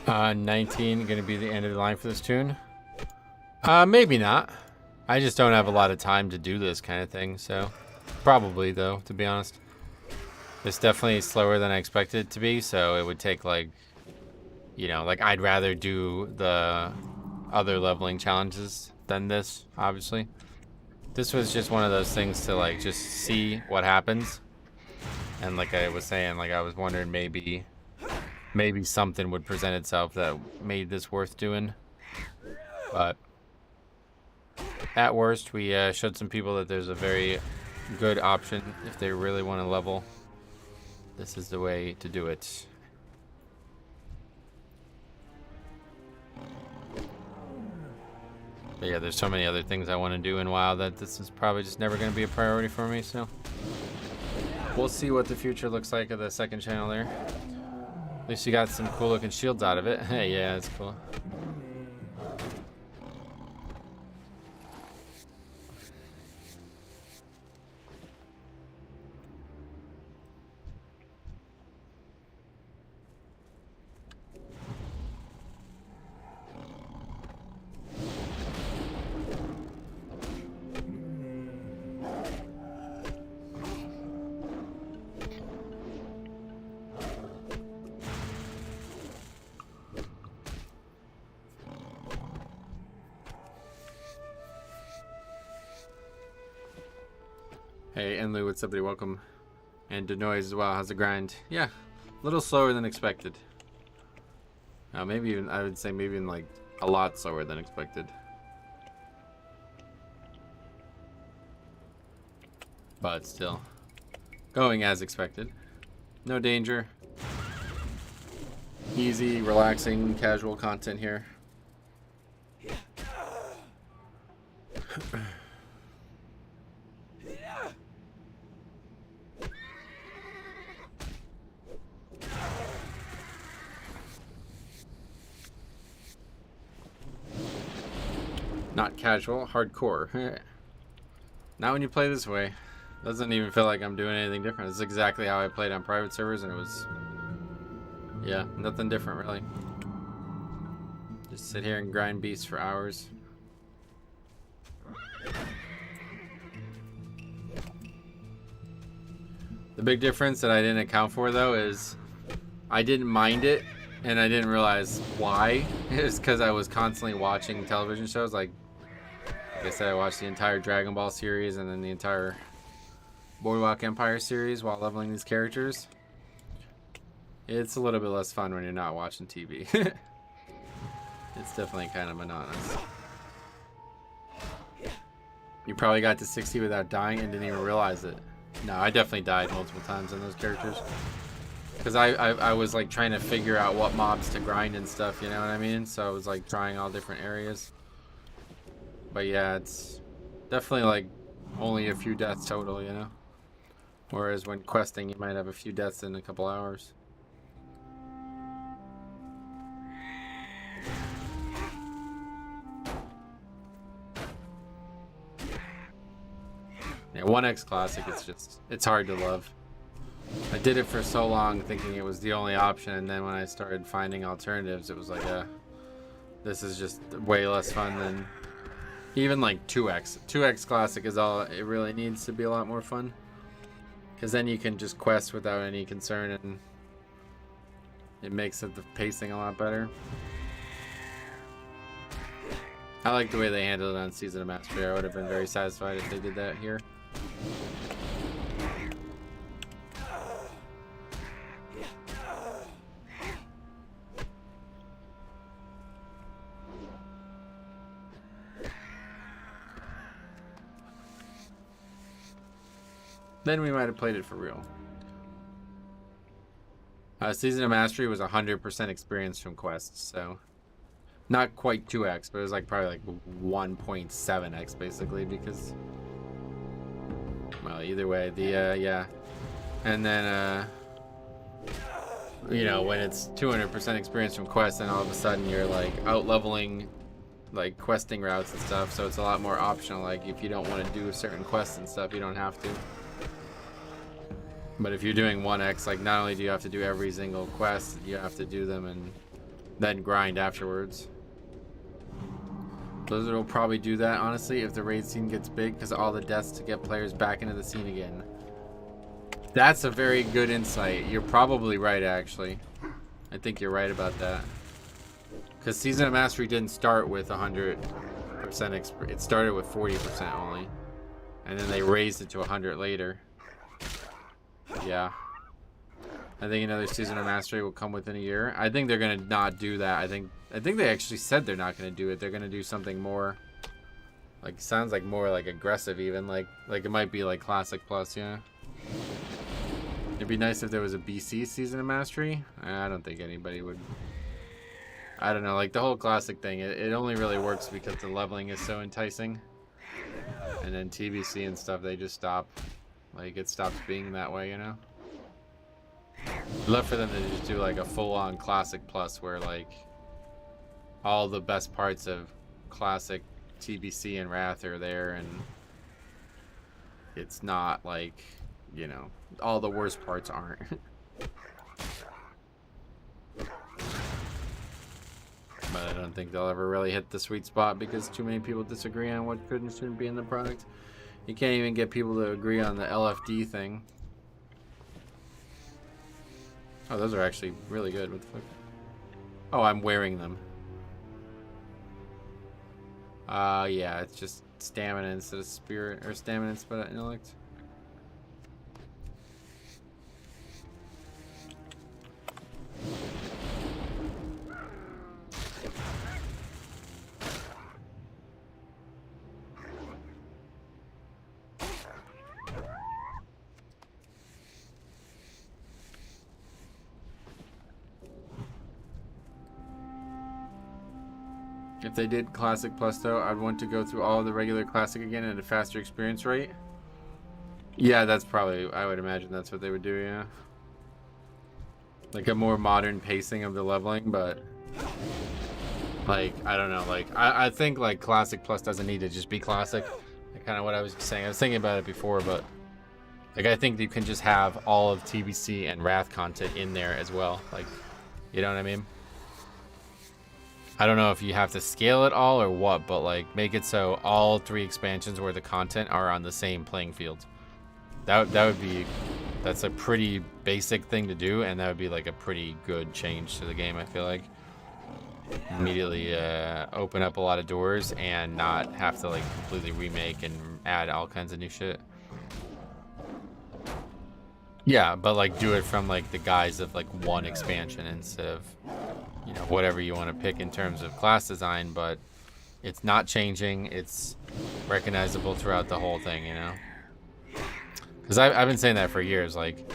Uh, 19 gonna be the end of the line for this tune? Maybe not. I just don't have a lot of time to do this kind of thing, so probably though, to be honest. It's definitely slower than I expected it to be, so it would take like, you know, like I'd rather do the other leveling challenges than this, obviously. This was just one of those things to like just see what happens. And like I was saying, like I was wondering maybe something would present itself that made this worth doing. But at worst, we showed some people that there's a very good option if they really want to level. This is the way to do it. But yeah, there's so many other things I want to do in WoW that this is probably just never going to be a priority for me, so we'll see what the future looks like of the second channel there. At least you got some cool looking shields out of it. Hey, yeah, that's cool. Hey, Enlu, what's up, buddy? Welcome. And Denoise as well. How's the grind? Yeah, a little slower than expected. Maybe even, I would say maybe even like a lot slower than expected. But still, going as expected. No danger. Easy, relaxing, casual content here. Not casual, hardcore. Not when you play this way. Doesn't even feel like I'm doing anything different. It's exactly how I played on private servers, and it was, yeah, nothing different really. Just sit here and grind beasts for hours. The big difference that I didn't account for though is I didn't mind it, and I didn't realize why. It's because I was constantly watching television shows. Like I said, I watched the entire Dragon Ball series and then the entire Boardwalk Empire series while leveling these characters, it's a little bit less fun when you're not watching TV. It's definitely kind of monotonous. You probably got to 60 without dying and didn't even realize it. No, I definitely died multiple times on those characters. Because I was like trying to figure out what mobs to grind and stuff, you know what I mean? So I was like trying all different areas. But yeah, it's definitely like only a few deaths total, you know? Whereas when questing, you might have a few deaths in a couple hours. Yeah, 1X Classic, it's hard to love. I did it for so long thinking it was the only option, and then when I started finding alternatives, it was like, this is just way less fun than even like 2X. 2X Classic is all it really needs to be a lot more fun. Because then you can just quest without any concern, and it makes the pacing a lot better. I like the way they handled it on Season of Mastery. I would have been very satisfied if they did that here. Then we might have played it for real. Season of Mastery was 100% experience from quests, so not quite 2x, but it was like probably like 1.7x basically, because, well, either way, the yeah, and then you know, when it's 200% experience from quests, then all of a sudden you're like out leveling like questing routes and stuff, so it's a lot more optional. Like if you don't want to do certain quests and stuff, you don't have to. But if you're doing 1x, like not only do you have to do every single quest, you have to do them and then grind afterwards. Blizzard will probably do that, honestly, if the raid scene gets big, because all the deaths to get players back into the scene again. That's a very good insight. You're probably right, actually. I think you're right about that. Because Season of Mastery didn't start with 100% it started with 40% only. And then they raised it to 100 later. Yeah. I think another Season of Mastery will come within a year. I think they're gonna not do that. I think they actually said they're not gonna do it. They're gonna do something more, like, sounds like more like aggressive even. Like it might be like Classic Plus, yeah. It'd be nice if there was a BC Season of Mastery. I don't think anybody would. I don't know, like the whole Classic thing, it only really works because the leveling is so enticing. And then TBC and stuff, they just stop. Like, it stops being that way, you know? I'd love for them to just do like a full-on Classic Plus where like all the best parts of Classic, TBC, and Wrath are there, and it's not like, you know, all the worst parts aren't. But I don't think they'll ever really hit the sweet spot because too many people disagree on what could and shouldn't be in the product. You can't even get people to agree on the LFD thing. Oh, those are actually really good. What the fuck? Oh, I'm wearing them. Yeah, it's just stamina instead of spirit, or stamina instead of intellect. If they did Classic Plus, though, I'd want to go through all of the regular Classic again at a faster experience rate. Yeah, that's probably, I would imagine that's what they would do, yeah. Like a more modern pacing of the leveling, but like, I don't know, like, I think like Classic Plus doesn't need to just be Classic. Like, kind of what I was saying. I was thinking about it before, but like, I think you can just have all of TBC and Wrath content in there as well. Like, you know what I mean? I don't know if you have to scale it all or what, but like make it so all 3 expansions worth of content are on the same playing field. That's a pretty basic thing to do, and that would be like a pretty good change to the game, I feel like. Immediately open up a lot of doors and not have to like completely remake and add all kinds of new shit. Yeah, but like do it from like the guise of like one expansion instead of, you know, whatever you want to pick in terms of class design, but it's not changing. It's recognizable throughout the whole thing, you know? Because I've been saying that for years. Like,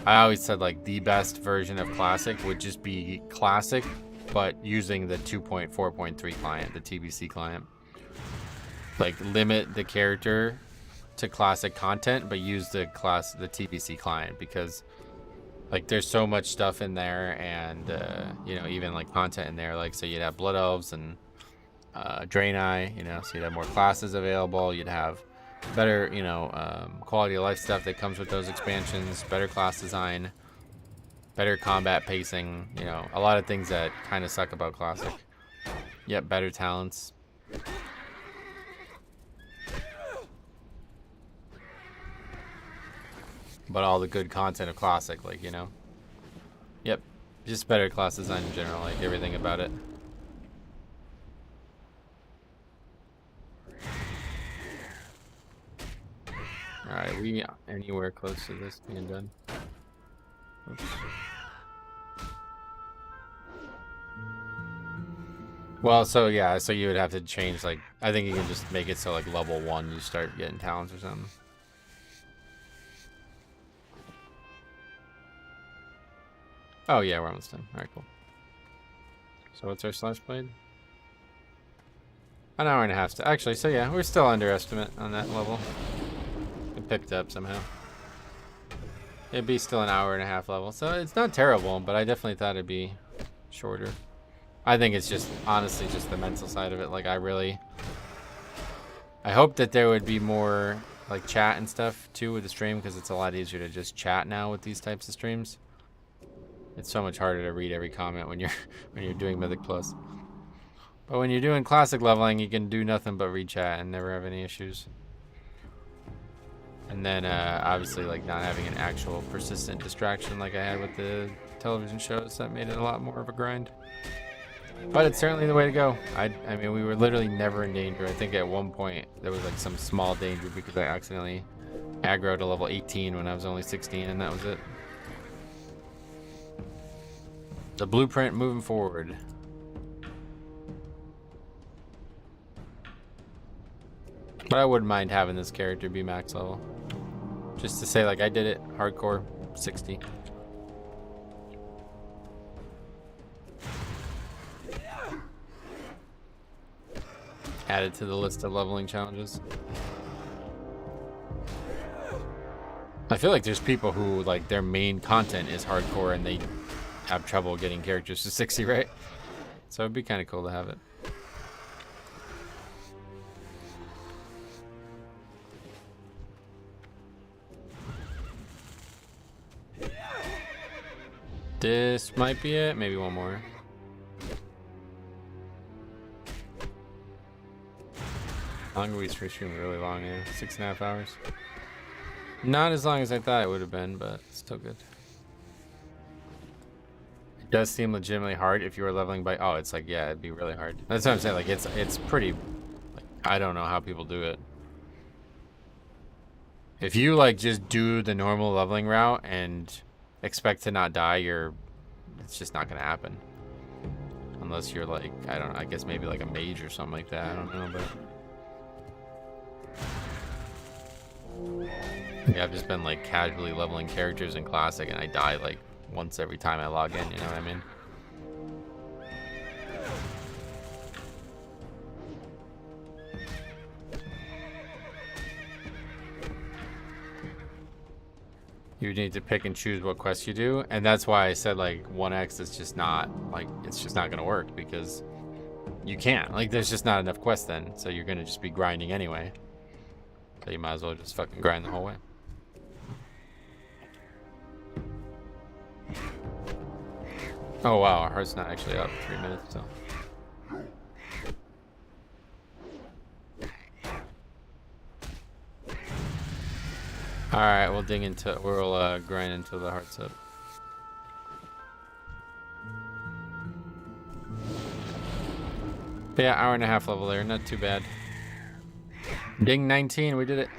I always said like the best version of Classic would just be Classic, but using the 2.4.3 client, the TBC client. Like, limit the character to Classic content, but use the TBC client, because like there's so much stuff in there, and you know, even like content in there. Like, so you'd have Blood Elves and Draenei, you know, so you'd have more classes available. You'd have better, you know, quality of life stuff that comes with those expansions, better class design, better combat pacing, you know, a lot of things that kind of suck about Classic. Yep, better talents. But all the good content of Classic, like, you know. Yep, just better class design in general, like everything about it. Alright, we anywhere close to this being done? Oops. Well, so yeah, so you would have to change, like, I think you can just make it so like level 1 you start getting talents or something. Oh yeah, we're almost done. Alright, cool. So what's our slash blade? An hour and a half. Actually, so yeah, we're still underestimate on that level. It picked up somehow. It'd be still an hour and a half level, so it's not terrible, but I definitely thought it'd be shorter. I think it's just, honestly, just the mental side of it. Like, I hope that there would be more, like, chat and stuff, too, with the stream, because it's a lot easier to just chat now with these types of streams. It's so much harder to read every comment when you're doing Mythic Plus. But when you're doing Classic leveling, you can do nothing but read chat and never have any issues. And then, obviously, like, not having an actual persistent distraction like I had with the television shows, that made it a lot more of a grind. But it's certainly the way to go. I mean, we were literally never in danger. I think at one point there was like some small danger because I accidentally aggroed to level 18 when I was only 16, and that was it. The blueprint moving forward. But I wouldn't mind having this character be max level. Just to say, like, I did it hardcore 60. Added to the list of leveling challenges. I feel like there's people who, like, their main content is hardcore and they have trouble getting characters to 60, right? So it'd be kind of cool to have it. This might be it. Maybe one more. How long are we streaming? Really long, yeah. 6.5 hours. Not as long as I thought it would have been, but still good. It does seem legitimately hard if you were leveling by... Oh, it's like, yeah, it'd be really hard. That's what I'm saying. Like, it's pretty... Like, I don't know how people do it. If you, like, just do the normal leveling route and expect to not die, it's just not gonna happen. Unless you're, like, I don't know, I guess maybe like a mage or something like that. I don't know, but... Yeah, I've just been like casually leveling characters in Classic and I die like once every time I log in, you know what I mean? You need to pick and choose what quests you do, and that's why I said like 1x is just not, like, it's just not gonna work, because you can't, like, there's just not enough quests then, so you're gonna just be grinding anyway. So you might as well just fucking grind the whole way. Oh wow, our heart's not actually up. 3 minutes still. Alright, we'll grind until the heart's up. But yeah, hour and a half level there, not too bad. Ding 19, we did it.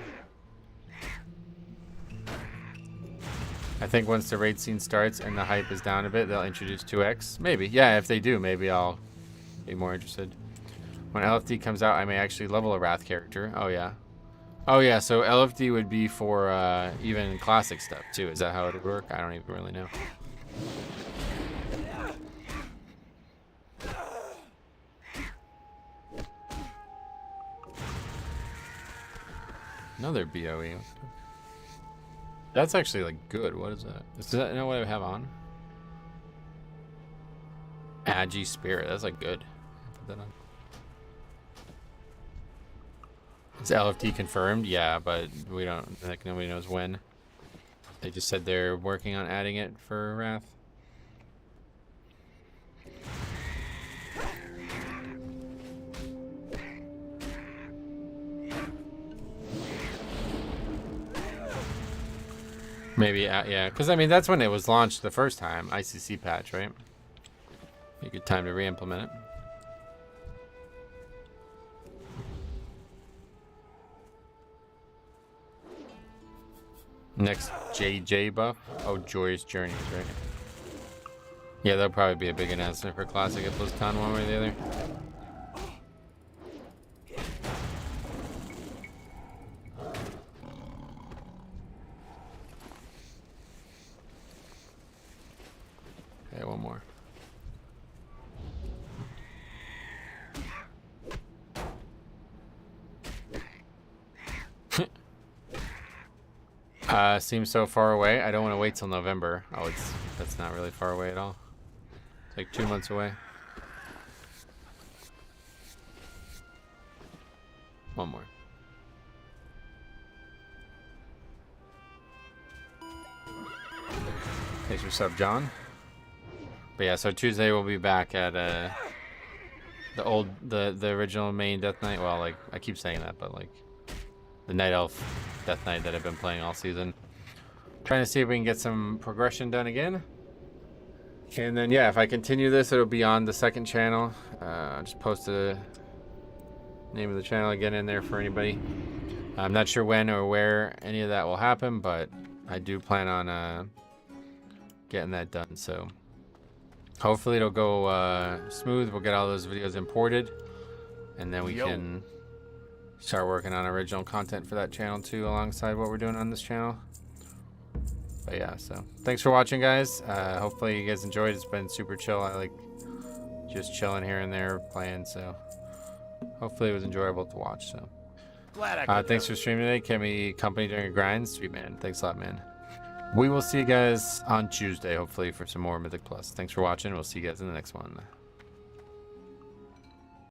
I think once the raid scene starts and the hype is down a bit, they'll introduce 2x. Maybe. Yeah, if they do, maybe I'll be more interested. When LFD comes out, I may actually level a Wrath character. Oh, yeah. Oh, yeah, so LFD would be for even classic stuff, too. Is that how it would work? I don't even really know. Another BOE. That's actually, like, good. What is that? Does that know what I have on? Agi Spirit. That's, like, good. Put that on. Is LFD confirmed? Yeah, but we don't, like, nobody knows when. They just said they're working on adding it for Wrath. Maybe, yeah, because I mean, that's when it was launched the first time, ICC patch, right? A good time to re-implement it. Next JJ buff? Oh, Joyous Journeys, right? Yeah, that'll probably be a big announcement for Classic at BlizzCon one way or the other. Okay, one more. Seems so far away. I don't want to wait till November. Oh, that's not really far away at all. It's like 2 months away. One more. Thanks for sub, John. But yeah, so Tuesday we'll be back at the original main Death Knight. Well, like I keep saying that, but like the Night Elf Death Knight that I've been playing all season. Trying to see if we can get some progression done again. And then yeah, if I continue this, it'll be on the second channel. Just post the name of the channel again in there for anybody. I'm not sure when or where any of that will happen, but I do plan on getting that done. So hopefully it'll go smooth. We'll get all those videos imported, and then we can start working on original content for that channel too, alongside what we're doing on this channel. But yeah, so thanks for watching, guys. Hopefully you guys enjoyed. It's been super chill. I like just chilling here and there playing, so hopefully it was enjoyable to watch. So thanks for streaming today. Kept me company during your grind. Sweet, man. Thanks a lot, man. We will see you guys on Tuesday, hopefully, for some more Mythic Plus. Thanks for watching. We'll see you guys in the next one.